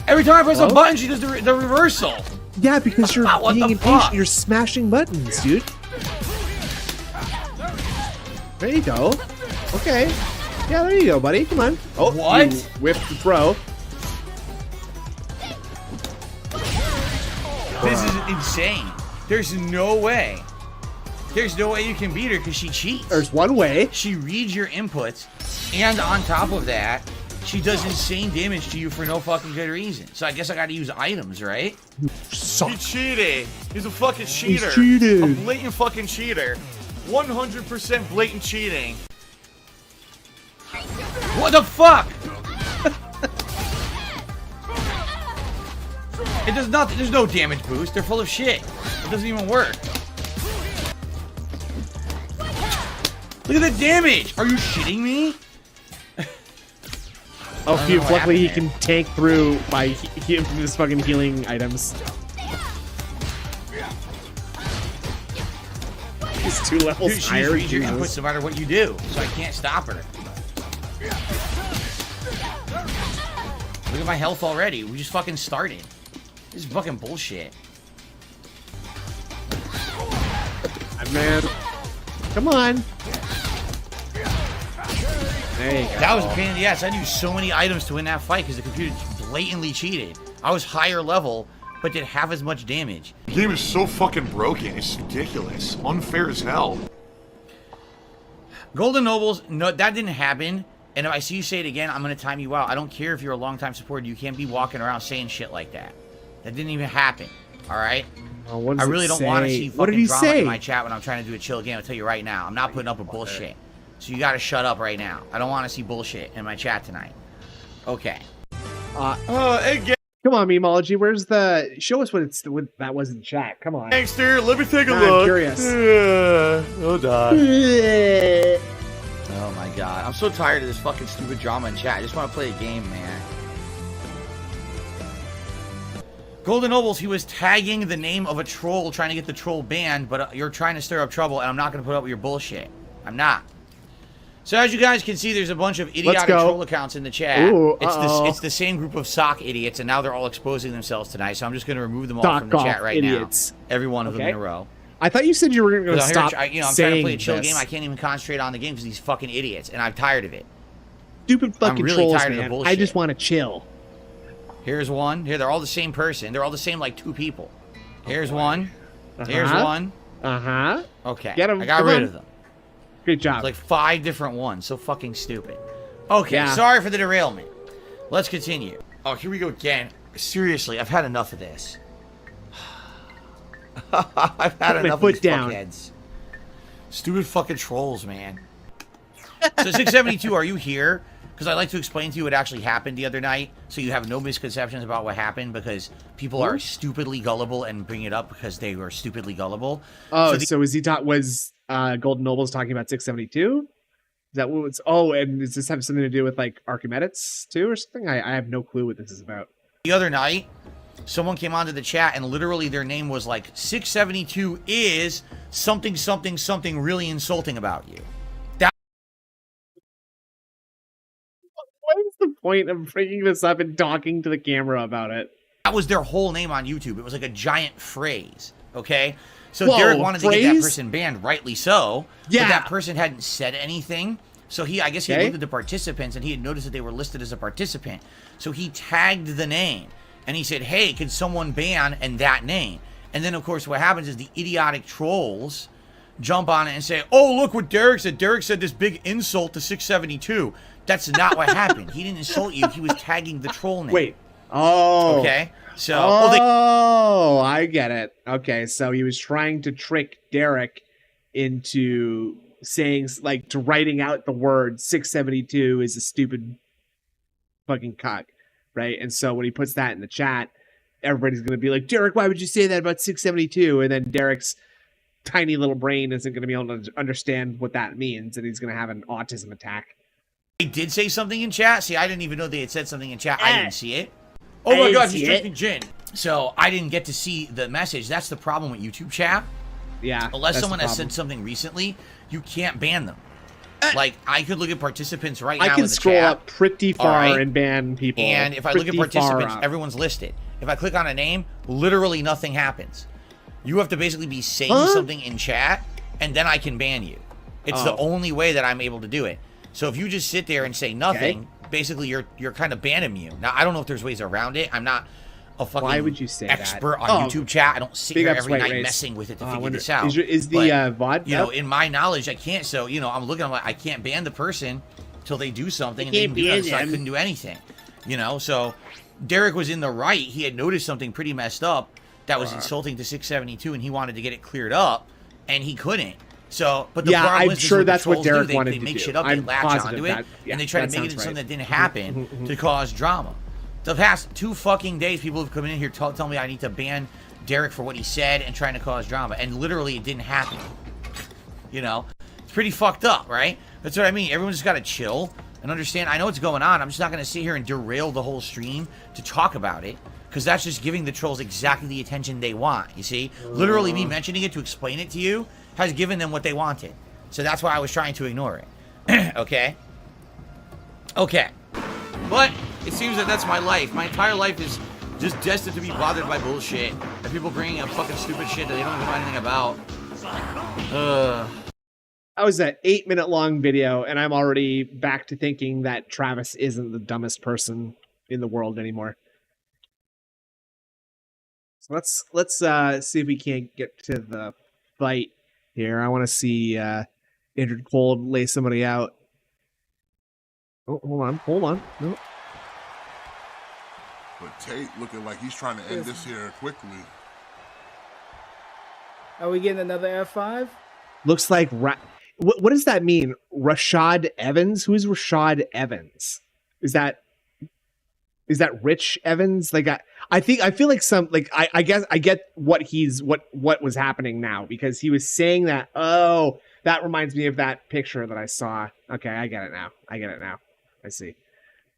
Every time I press a
Hello?
button, she does the reversal.
Yeah, because you're
What
being
the
impatient.
fuck?
You're smashing buttons, dude. There you go. Okay. Yeah, there you go, buddy. Come on. Oh,
What?
You whipped the throw.
This is insane. There's no way. There's no way you can beat her because she cheats.
There's one way.
She reads your inputs, and on top of that, she does insane damage to you for no fucking good reason. So I guess I gotta use items, right?
Suck.
He cheated. He's a fucking cheater.
He's cheated.
A blatant fucking cheater. 100% blatant cheating. What the fuck? It does nothing. There's no damage boost. They're full of shit. It doesn't even work. Look at the damage. Are you shitting me?
Oh,
I don't know what
luckily he
happened
can tank through by his fucking healing items. He's 2 levels
Dude, she
higher.
reads your
Jesus.
inputs no matter what you do, so I can't stop her. Look at my health already. We just fucking started. This is fucking bullshit.
Man, come on. There you go.
That was a pain in the ass. I used so many items to win that fight because the computer blatantly cheated. I was higher level, but did half as much damage.
The game is so fucking broken. It's ridiculous. Unfair as hell.
Golden Nobles, no, that didn't happen. And if I see you say it again, I'm going to time you out. I don't care if you're a long-time supporter. You can't be walking around saying shit like that. That didn't even happen. All right?
What
I
does
really
it
don't want to
say?
see
What did
fucking
he
drama
say?
in my chat when I'm trying to do a chill game. I'll tell you right now. I'm not putting up with bullshit. So you got to shut up right now. I don't want to see bullshit in my chat tonight. Okay.
Come on, Memology. Where's the? Show us what that was in the chat. Come on.
Gangster, let me take a
I'm
look.
curious.
Oh, die.
Oh my god. I'm so tired of this fucking stupid drama in chat. I just want to play a game, man. Golden Nobles, he was tagging the name of a troll trying to get the troll banned, but you're trying to stir up trouble, and I'm not going to put up with your bullshit. I'm not. So as you guys can see, there's a bunch of idiotic troll accounts in the chat.
Ooh,
it's the same group of sock idiots, and now they're all exposing themselves tonight, so I'm just going to remove them all from the chat right now. Every one of them in a row.
I thought you said you were going to stop
I'm trying to play a chill game. I can't even concentrate on the game because these fucking idiots, and I'm tired of it.
Stupid fucking
I'm really
trolls,
tired of the
man.
bullshit.
I just want to chill.
Here's one. Here, they're all the same person. They're all the same, like 2 people. Here's one. Here's one. Okay.
Get 'em.
I got
Come
rid
on.
of them.
Good job.
It's like 5 different ones. So fucking stupid. Okay,
Yeah.
sorry for the derailment. Let's continue. Oh, here we go again. Seriously, I've had enough of this. I've had
Put my
enough
foot
of these
down.
fuckheads. Stupid fucking trolls, man. So 672, are you here? Because I'd like to explain to you what actually happened the other night, so you have no misconceptions about what happened, because people are stupidly gullible and bring it up because they were stupidly gullible.
Oh, so was Golden Nobles talking about 672? Is that what it's? Oh, and does this have something to do with like Archimedes too, or something? I have no clue what this is about.
The other night, someone came onto the chat and literally their name was like 672 is something something something really insulting about you.
What is the point of bringing this up and talking to the camera about it?
That was their whole name on YouTube. It was like a giant phrase. Okay. So
Whoa,
Derek wanted to get that
phrase?
person banned, rightly so.
Yeah.
But that person hadn't said anything. So I guess he looked at the participants and he had noticed that they were listed as a participant. So he tagged the name and he said, hey, can someone ban and that name? And then of course what happens is the idiotic trolls jump on it and say, oh, look what Derek said. Derek said this big insult to 672. That's not what happened. He didn't insult you. He was tagging the troll name.
Wait. Oh.
Okay. So.
I get it. Okay, so he was trying to trick Derek into saying, like, to writing out the word 672 is a stupid fucking cock, right? And so when he puts that in the chat, everybody's going to be like, Derek, why would you say that about 672? And then Derek's tiny little brain isn't going to be able to understand what that means, and he's going to have an autism attack.
They did say something in chat. See, I didn't even know they had said something in chat. I didn't see it. Oh my God, he's drinking gin. So I didn't get to see the message. That's the problem with YouTube chat.
Yeah.
Unless someone has said something recently, you can't ban them. Like, I could look at participants right now.
I can
in the
scroll
chat,
up pretty far and ban people.
And if I look at participants, everyone's listed. If I click on a name, literally nothing happens. You have to basically be saying something in chat, and then I can ban you. It's the only way that I'm able to do it. So if you just sit there and say nothing, basically you're kind of banning you. Now, I don't know if there's ways around it. I'm not a fucking expert on YouTube chat. I don't sit here every night messing with it to figure this out.
Is the VOD?
You know, in my knowledge, I can't. So, you know, I'm like, I can't ban the person till they do something, and they didn't do that, so I couldn't do anything. You know, so Derek was in the right. He had noticed something pretty messed up that was insulting to 672, and he wanted to get it cleared up, and he couldn't. So, but the problem
I'm
is
sure that's what Derek
they
wanted to
make
do.
shit up, they latch onto it, and they try to make it into something that didn't happen to cause drama. The past 2 fucking days, people have come in here telling me I need to ban Derek for what he said and trying to cause drama, and literally it didn't happen. You know, it's pretty fucked up, right? That's what I mean. Everyone's just got to chill and understand. I know what's going on. I'm just not going to sit here and derail the whole stream to talk about it, because that's just giving the trolls exactly the attention they want. You see, literally me mentioning it to explain it to you has given them what they wanted. So that's why I was trying to ignore it. Okay? Okay. But it seems that that's my life. My entire life is just destined to be bothered by bullshit. And people bringing up fucking stupid shit that they don't even know anything about.
That was an 8-minute long video, and I'm already back to thinking that Travis isn't the dumbest person in the world anymore. So let's see if we can't get to the fight here. I want to see Injured Cold lay somebody out. Oh, hold on. No.
But Tate looking like he's trying to end this here quickly.
Are we getting another F5?
Looks like what does that mean? Rashad Evans? Who is Rashad Evans? Is that Rich Evans? Like I feel like some, like I guess I get what was happening now, because he was saying that, oh, that reminds me of that picture that I saw. Okay, I get it now. I see.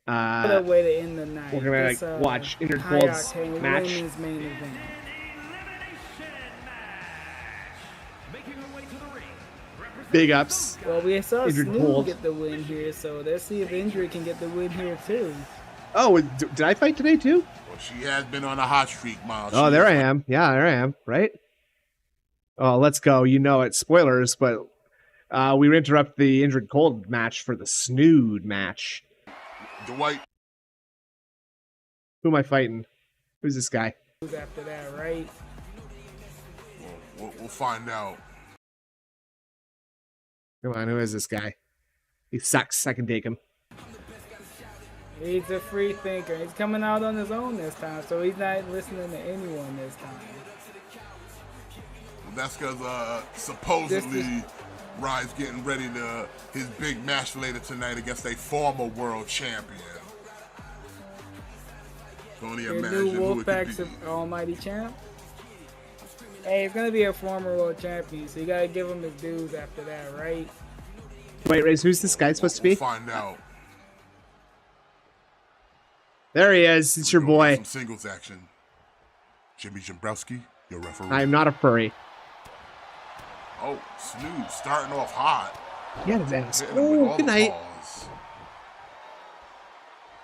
What a way to end the night.
We're gonna watch Injured Cold's match.
Main event.
Big ups.
Well, we saw
Injured
Snoop
Cold
get the win here, so let's see if Injury can get the win here too.
Oh, did I fight today too?
Well, she has been on a hot streak, Miles.
Oh, there I am. Yeah, there I am. Right? Oh, let's go. You know it. Spoilers, but we interrupt the Injured Cold match for the Snood match.
Dwight.
Who am I fighting? Who's this guy?
After that, right?
We'll find out.
Come on, who is this guy? He sucks. I can take him.
He's a free thinker. He's coming out on his own this time, so he's not listening to anyone this time.
Well, that's because supposedly Ryan's getting ready to his big match later tonight against a former world champion. Only
Your
imagine
new
who it could
Wolfpack's
be.
almighty champ. Hey, it's gonna be a former world champion, so you gotta give him his dues after that, right?
Wait, Raze, who's this guy supposed to be?
We'll find out.
There he is. It's your boy.
Some singles action. Jimmy Jimbrowski, your referee.
I'm not a furry.
Oh, Snoop starting off hot.
Yeah, his ass.
Hitting him with
Oh,
all
good
the
night.
paws.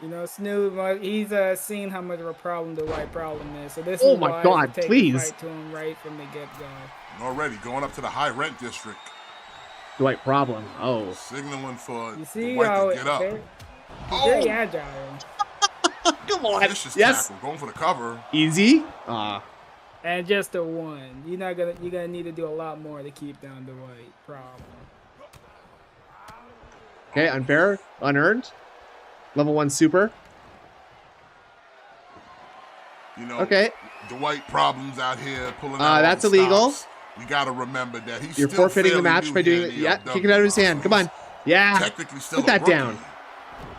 You know, Snoop, he's seen how much of a problem the white problem is. So this
Oh
is
my
why
God,
to take
please.
the fight to him right from the get-go.
And already going up to the high rent district.
Dwight problem. Oh.
Signaling for
You see
the white
how
to get up.
he's very agile.
Come on.
Vicious
Yes.
tackle, going for the cover.
Easy.
And just a one. You're gonna need to do a lot more to keep down the white problem.
Okay, unfair, unearned. Level 1 super.
You know,
Okay.
the white problems out here pulling out all
That's
the
illegal.
stops. We got to remember that he's
You're
still
forfeiting the
fairly
match
new
by
here
doing
in
it.
the
Yeah,
LW
kick it out of his hand. Come on. Yeah.
Technically still
Put
a
that
rookie.
down.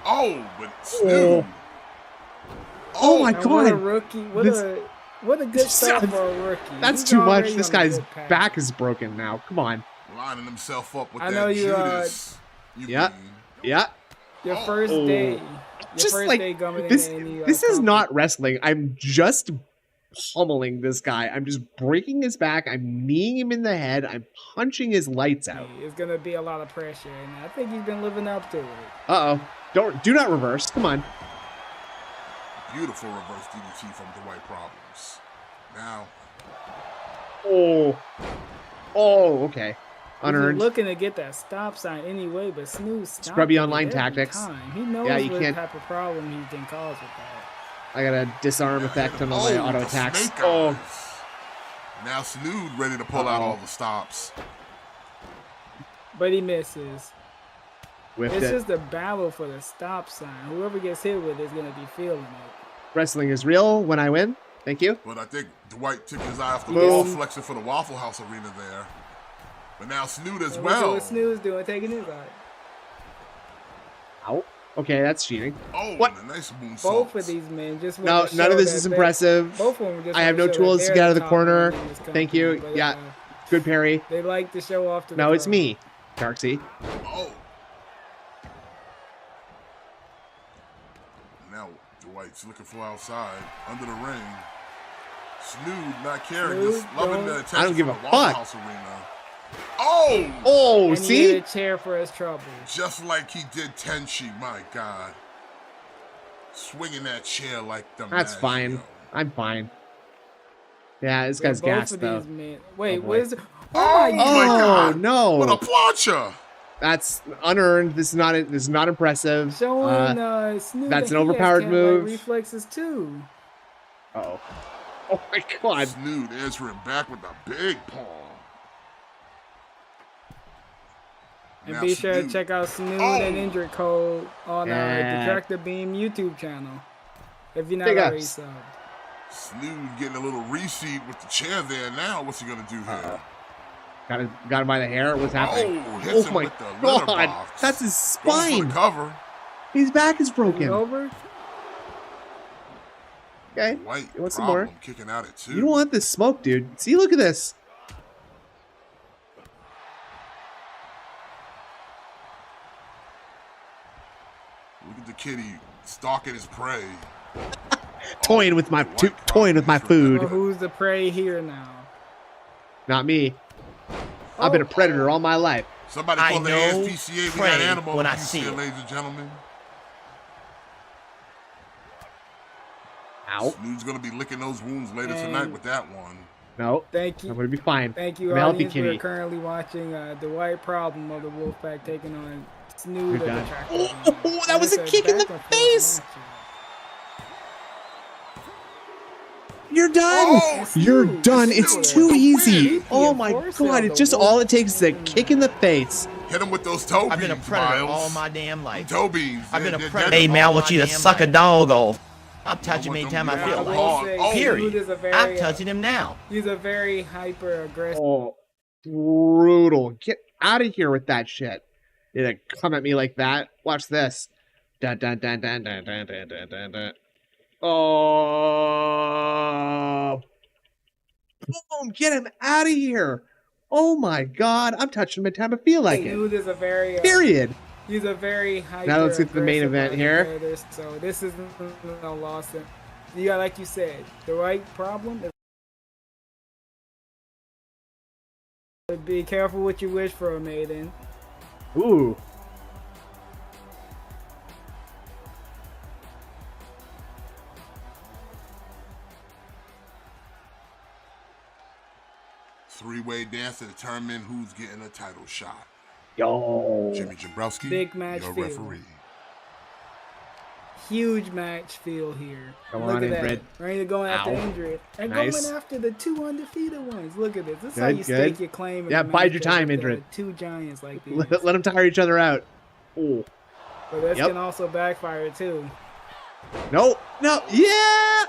Oh, but
Oh.
Snoop.
Oh my
And
God.
what a rookie. What a good start for a rookie.
That's
He's
too much.
already
This
on a
guy's
good path.
back is broken now. Come on.
Lining himself up with
I
that
know you,
Judas.
Yeah. Yeah.
Your first
Oh.
day. Your
Just
first
like
day coming
this.
in any,
This is
company.
not wrestling. I'm just pummeling this guy. I'm just breaking his back. I'm kneeing him in the head. I'm punching his lights out.
It's gonna be a lot of pressure, and I think he's been living up to it.
Do not reverse. Come on.
Beautiful reverse DDT from the white problems. Now.
Oh, okay.
He's
Unearned.
looking to get that stop sign anyway, but Snooze stopped
Scrubby
it
online
every
tactics.
time. He knows
Yeah, you
what
can't-
type of problem he can cause with that.
I got a disarm effect on all my auto
the
attacks.
snake
Oh,
eyes. Now Snood ready to pull out all the stops.
But he misses.
whiffed
It's
it.
just a battle for the stop sign. Whoever gets hit with it is gonna be feeling it.
Wrestling is real when I win. Thank you.
But I think Dwight took his eye off the
Boom.
ball, flexing for the Waffle House arena there. But now Snood as
And look at
well.
what Snooze doing, taking his eye.
Ow. Okay, that's cheating.
Oh,
What?
and a nice moonsault.
Both of these men just
No,
wanna
none of
show
this
that
is
they-
impressive.
Both of them just
I have
wanna
no
show
tools
that
to
they're
get out of the
top
corner.
man in this
Thank
company,
you.
but,
Yeah. Good parry.
They like to show off to
No,
the
it's
crowd.
me, Darksea.
Oh. Now Dwight's looking for outside, under the ring. Snood not caring,
Snood
just loving the
don't-
attention
I don't give
from
a
the Waffle
fuck.
House arena. Oh!
Oh,
And he
see?
hit a chair for his trouble.
Just like he did Tenchi, my God. Swinging that chair like the
That's fine. I'm fine. Yeah, this guy's
Both
gassed
of
though.
these men. Wait,
boy.
what is it?
Oh, my God.
no!
What a plancha!
That's unearned. This is not impressive.
Showing Snood
that's
that
an
he has
overpowered
cat-like
move.
reflexes too.
Oh my God!
Snood answering back with a big paw.
And
Now
be sure to
Snood.
check out Snood
Oh.
and Injury Code on
Yeah.
DetractorBeam YouTube channel. If you're not
Big
already
ups.
subbed.
Snood getting a little reseat with the chair there now. What's he gonna do here?
Got him by the hair. What's happening?
Oh, hits him
my
with the litter
God!
box.
That's his
Going for
spine.
the cover.
His back is
Is it
broken.
over?
Okay.
White
You want some more?
problem kicking out at 2.
You don't want this smoke, dude. See, look at this.
Look at the kitty stalking his prey.
Toying with my toying with my
Well,
food.
who's the prey here now?
Not me. I've been a predator all my life.
Somebody
I
call the
know
ASPCA. We got
prey
animal
when I
abuse
see
here,
it.
ladies and gentlemen.
Ow.
Snood's gonna be licking those wounds later
And-
tonight with that one.
No.
Thank you.
I'm gonna be fine.
Thank you,
I'm a healthy
audience. We're
kitty.
currently watching the white problem of the Wolfpack taking on Snood
Good
of
God.
DetractorBeam.
Oh, that was a
It's
kick in the
back and forth
face.
match.
You're done.
Oh,
You're done. It's too easy. Oh my God! It's just all it takes is a kick in the face.
Hit him with those toe beams,
I've been a predator
Miles.
all my damn life.
Toe beams.
I've been a predator. Hey, man, I want you to suck a dog off. I'm touching him anytime I feel like. Period. I'm touching him now.
He's a very hyper aggressive.
Oh, brutal. Get out of here with that shit. You didn't come at me like that. Watch this. Dun, dun, dun, dun, dun, dun, dun, dun, dun, dun. Oh. Boom. Get him out of here. Oh my God. I'm touching him every time I feel like it.
Dude is a very
period.
He's a very hyper.
Now let's get to the main event here.
So this is no loss. You got, like you said, the right problem is be careful what you wish for, Maiden.
Ooh.
Three-way dance to determine who's getting a title shot.
Yo.
Jimmy Jabrowski,
big match
your
feel.
referee.
Huge match feel here.
Come
Look
on,
at
Ingrid.
that. Ready going after Ingrid. And going after the two undefeated ones. Look at this. This is how you stake your claim.
Yeah, bide your time, Ingrid.
Two giants like these.
Let them tire each other out. Ooh.
But this can also backfire too.
No. Yeah.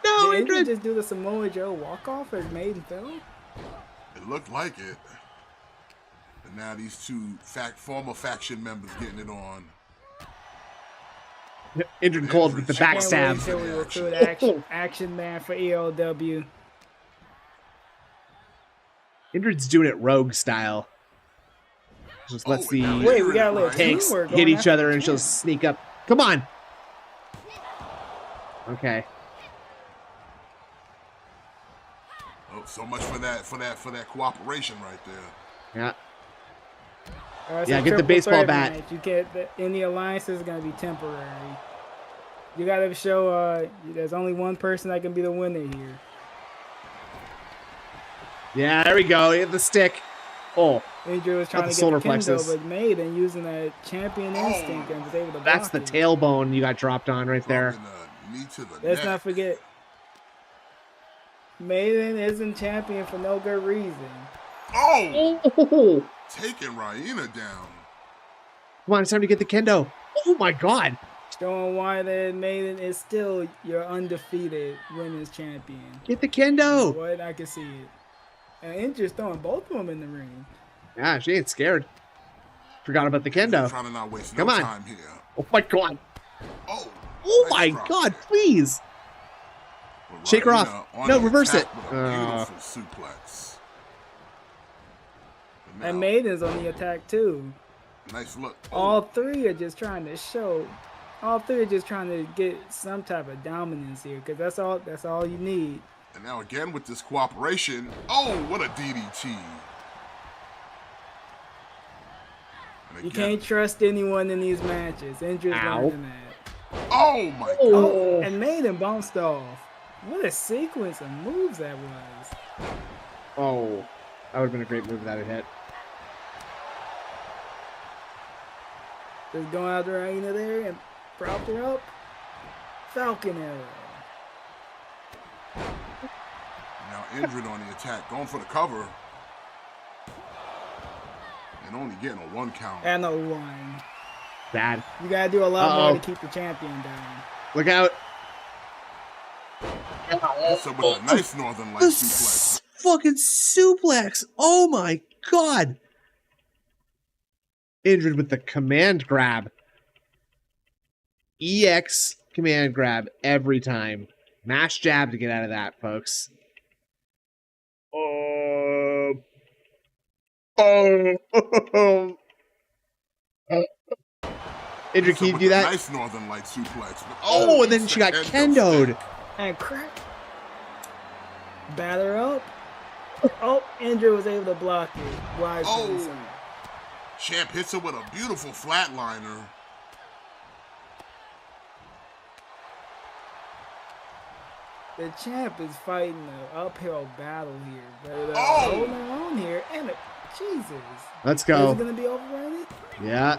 No,
Did
Ingrid.
just do the Samoa Joe walk-off as Maiden fell?
It looked like it. And now these two former faction members getting it on.
Ingrid cold with the backstab.
Can't wait till we recruit action man for ELW.
Ingrid's doing it rogue style. Just lets the
we got a little
tanks
teamwork
hit
going
each
after
other
the
and she'll sneak up. Come on. Okay.
Oh, so much for that cooperation right there.
Yeah.
Yeah,
get the baseball bat.
Match. You get any alliances is gonna be temporary. You gotta show there's only one person that can be the winner here.
Yeah, there we go. Hit the stick. Oh.
Andrew was trying to get the kendo, but Maiden using that champion instinct and was able to
That's the tailbone you got dropped on right there.
Let's not forget, Maiden isn't champion for no good reason.
Oh! Taking Raina down.
Come on, it's time to get the kendo. Oh my God.
Showing why that Maiden is still your undefeated women's champion.
Get the kendo.
What I can see it. And Andrew's throwing both of them in the ring.
Yeah, she ain't scared. Forgot about the kendo.
Trying to not waste
Come
no
on.
time here.
Oh my God.
Oh
my God, please. Shake her off. No, reverse it.
Beautiful suplex.
And Maiden's on the attack too.
Nice look.
All three are just trying to show. All three are just trying to get some type of dominance here, because that's all you need.
And now again with this cooperation. Oh, what a DDT.
You can't trust anyone in these matches. Andrew's learning that.
Oh my God.
Oh, and Maiden bounced off. What a sequence of moves that was.
Oh, that would have been a great move if that had hit.
Just going out there, Raina there and propped her up. Falcon arrow.
Now Ingrid on the attack, going for the cover. And only getting a 1 count.
And a 1.
Bad.
You gotta do a lot more to keep the champion down.
Look out.
So with a nice Northern Light suplex.
Fucking suplex. Oh my God. Ingrid with the command grab. EX command grab every time. Mash jab to get out of that, folks. Ingrid, can you do that?
Nice Northern Light suplex. But
oh, and then she got kendoed.
And crack. Batter up. Oh, Ingrid was able to block it. Wise.
Oh. Champ hits her with a beautiful flatliner.
The champ is fighting an uphill battle here. But holding on here. And Jesus.
Let's go.
Is it going to be overrated?
Yeah.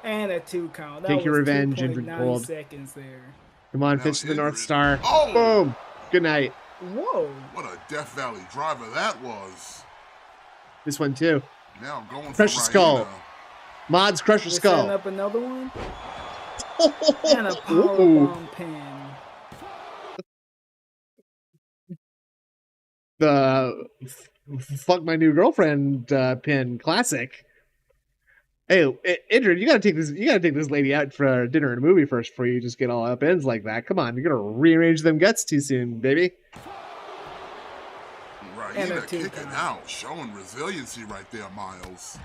And a 2 count. That
Take your
was
revenge, Ingrid
2.9
Cold.
seconds there.
Come on, fist to the North Star.
Oh!
Boom. Good night.
Whoa.
What a Death Valley driver that was.
This one too.
Now going
Crush
for
the skull.
Raina.
Mods, crush your
We're
skull.
setting up another one. And a powerbomb pin.
The fuck my new girlfriend pin classic. Hey, Indrid, you gotta take this lady out for dinner and a movie first before you just get all up ends like that. Come on, you're gonna rearrange them guts too soon, baby.
Raina kicking out, showing resiliency right there, Miles.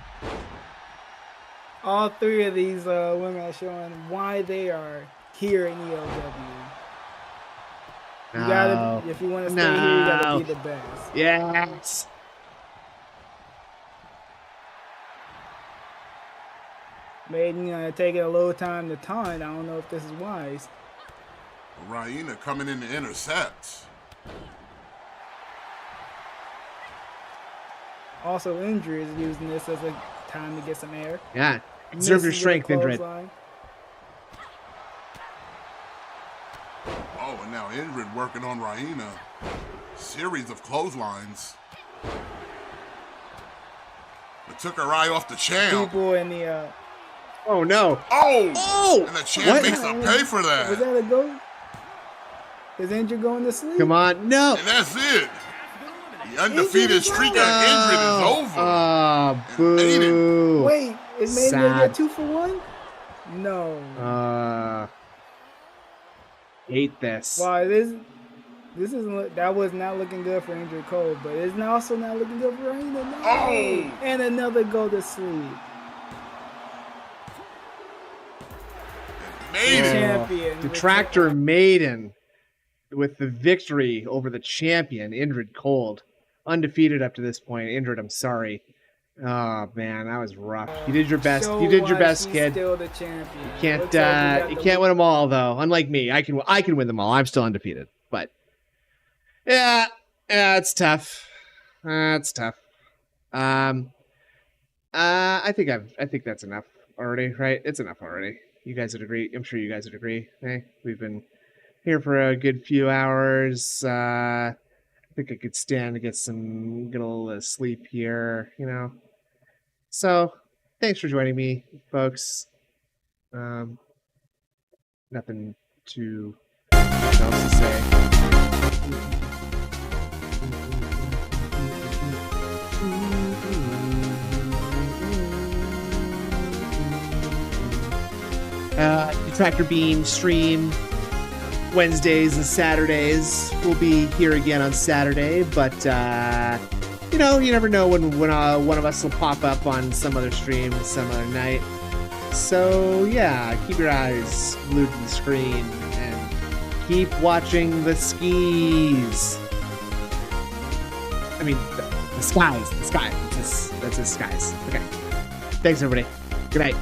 All three of these women are showing why they are here in ELW. You gotta, if you want to stay here, you gotta be the best.
Yes.
Maiden taking a little time to taunt. I don't know if this is wise.
Raina coming in to intercept.
Also, Indrid is using this as a time to get some air.
Yeah. Conserve your strength, Indrid.
Oh, and now Indrid working on Raina. Series of clotheslines. It took her eye off the champ.
People in the
oh no.
Oh! And the champ makes her pay for that.
Was that a go? Is Indrid going to sleep?
Come on, no.
And that's it. The undefeated streak of Indrid is over.
Oh, boo.
Wait, is Maiden gonna get 2 for 1? No.
Hate this.
Wow, this isn't. That was not looking good for Indrid Cole, but it's also not looking good for Raina. No.
Oh!
And another go to sleep.
Maiden.
Champion.
Detractor Maiden with the victory over the champion, Indrid Cold. Undefeated up to this point. Indrid, I'm sorry. Oh man, that was rough. You did your best. You did your best, kid.
Still the champion.
You can't win them all though. Unlike me, I can win them all. I'm still undefeated. But yeah, it's tough. It's tough. I think that's enough already, right? It's enough already. You guys would agree. I'm sure you guys would agree. Hey, we've been here for a good few hours. I think I could stand to get a little sleep here, you know. So, thanks for joining me, folks. Nothing else to say. DetractorBeam stream Wednesdays and Saturdays. We'll be here again on Saturday, but you know, you never know when one of us will pop up on some other stream some other night. So yeah, keep your eyes glued to the screen and keep watching the skis. I mean, the skies. The sky. That's the skies. Okay. Thanks, everybody. Good night.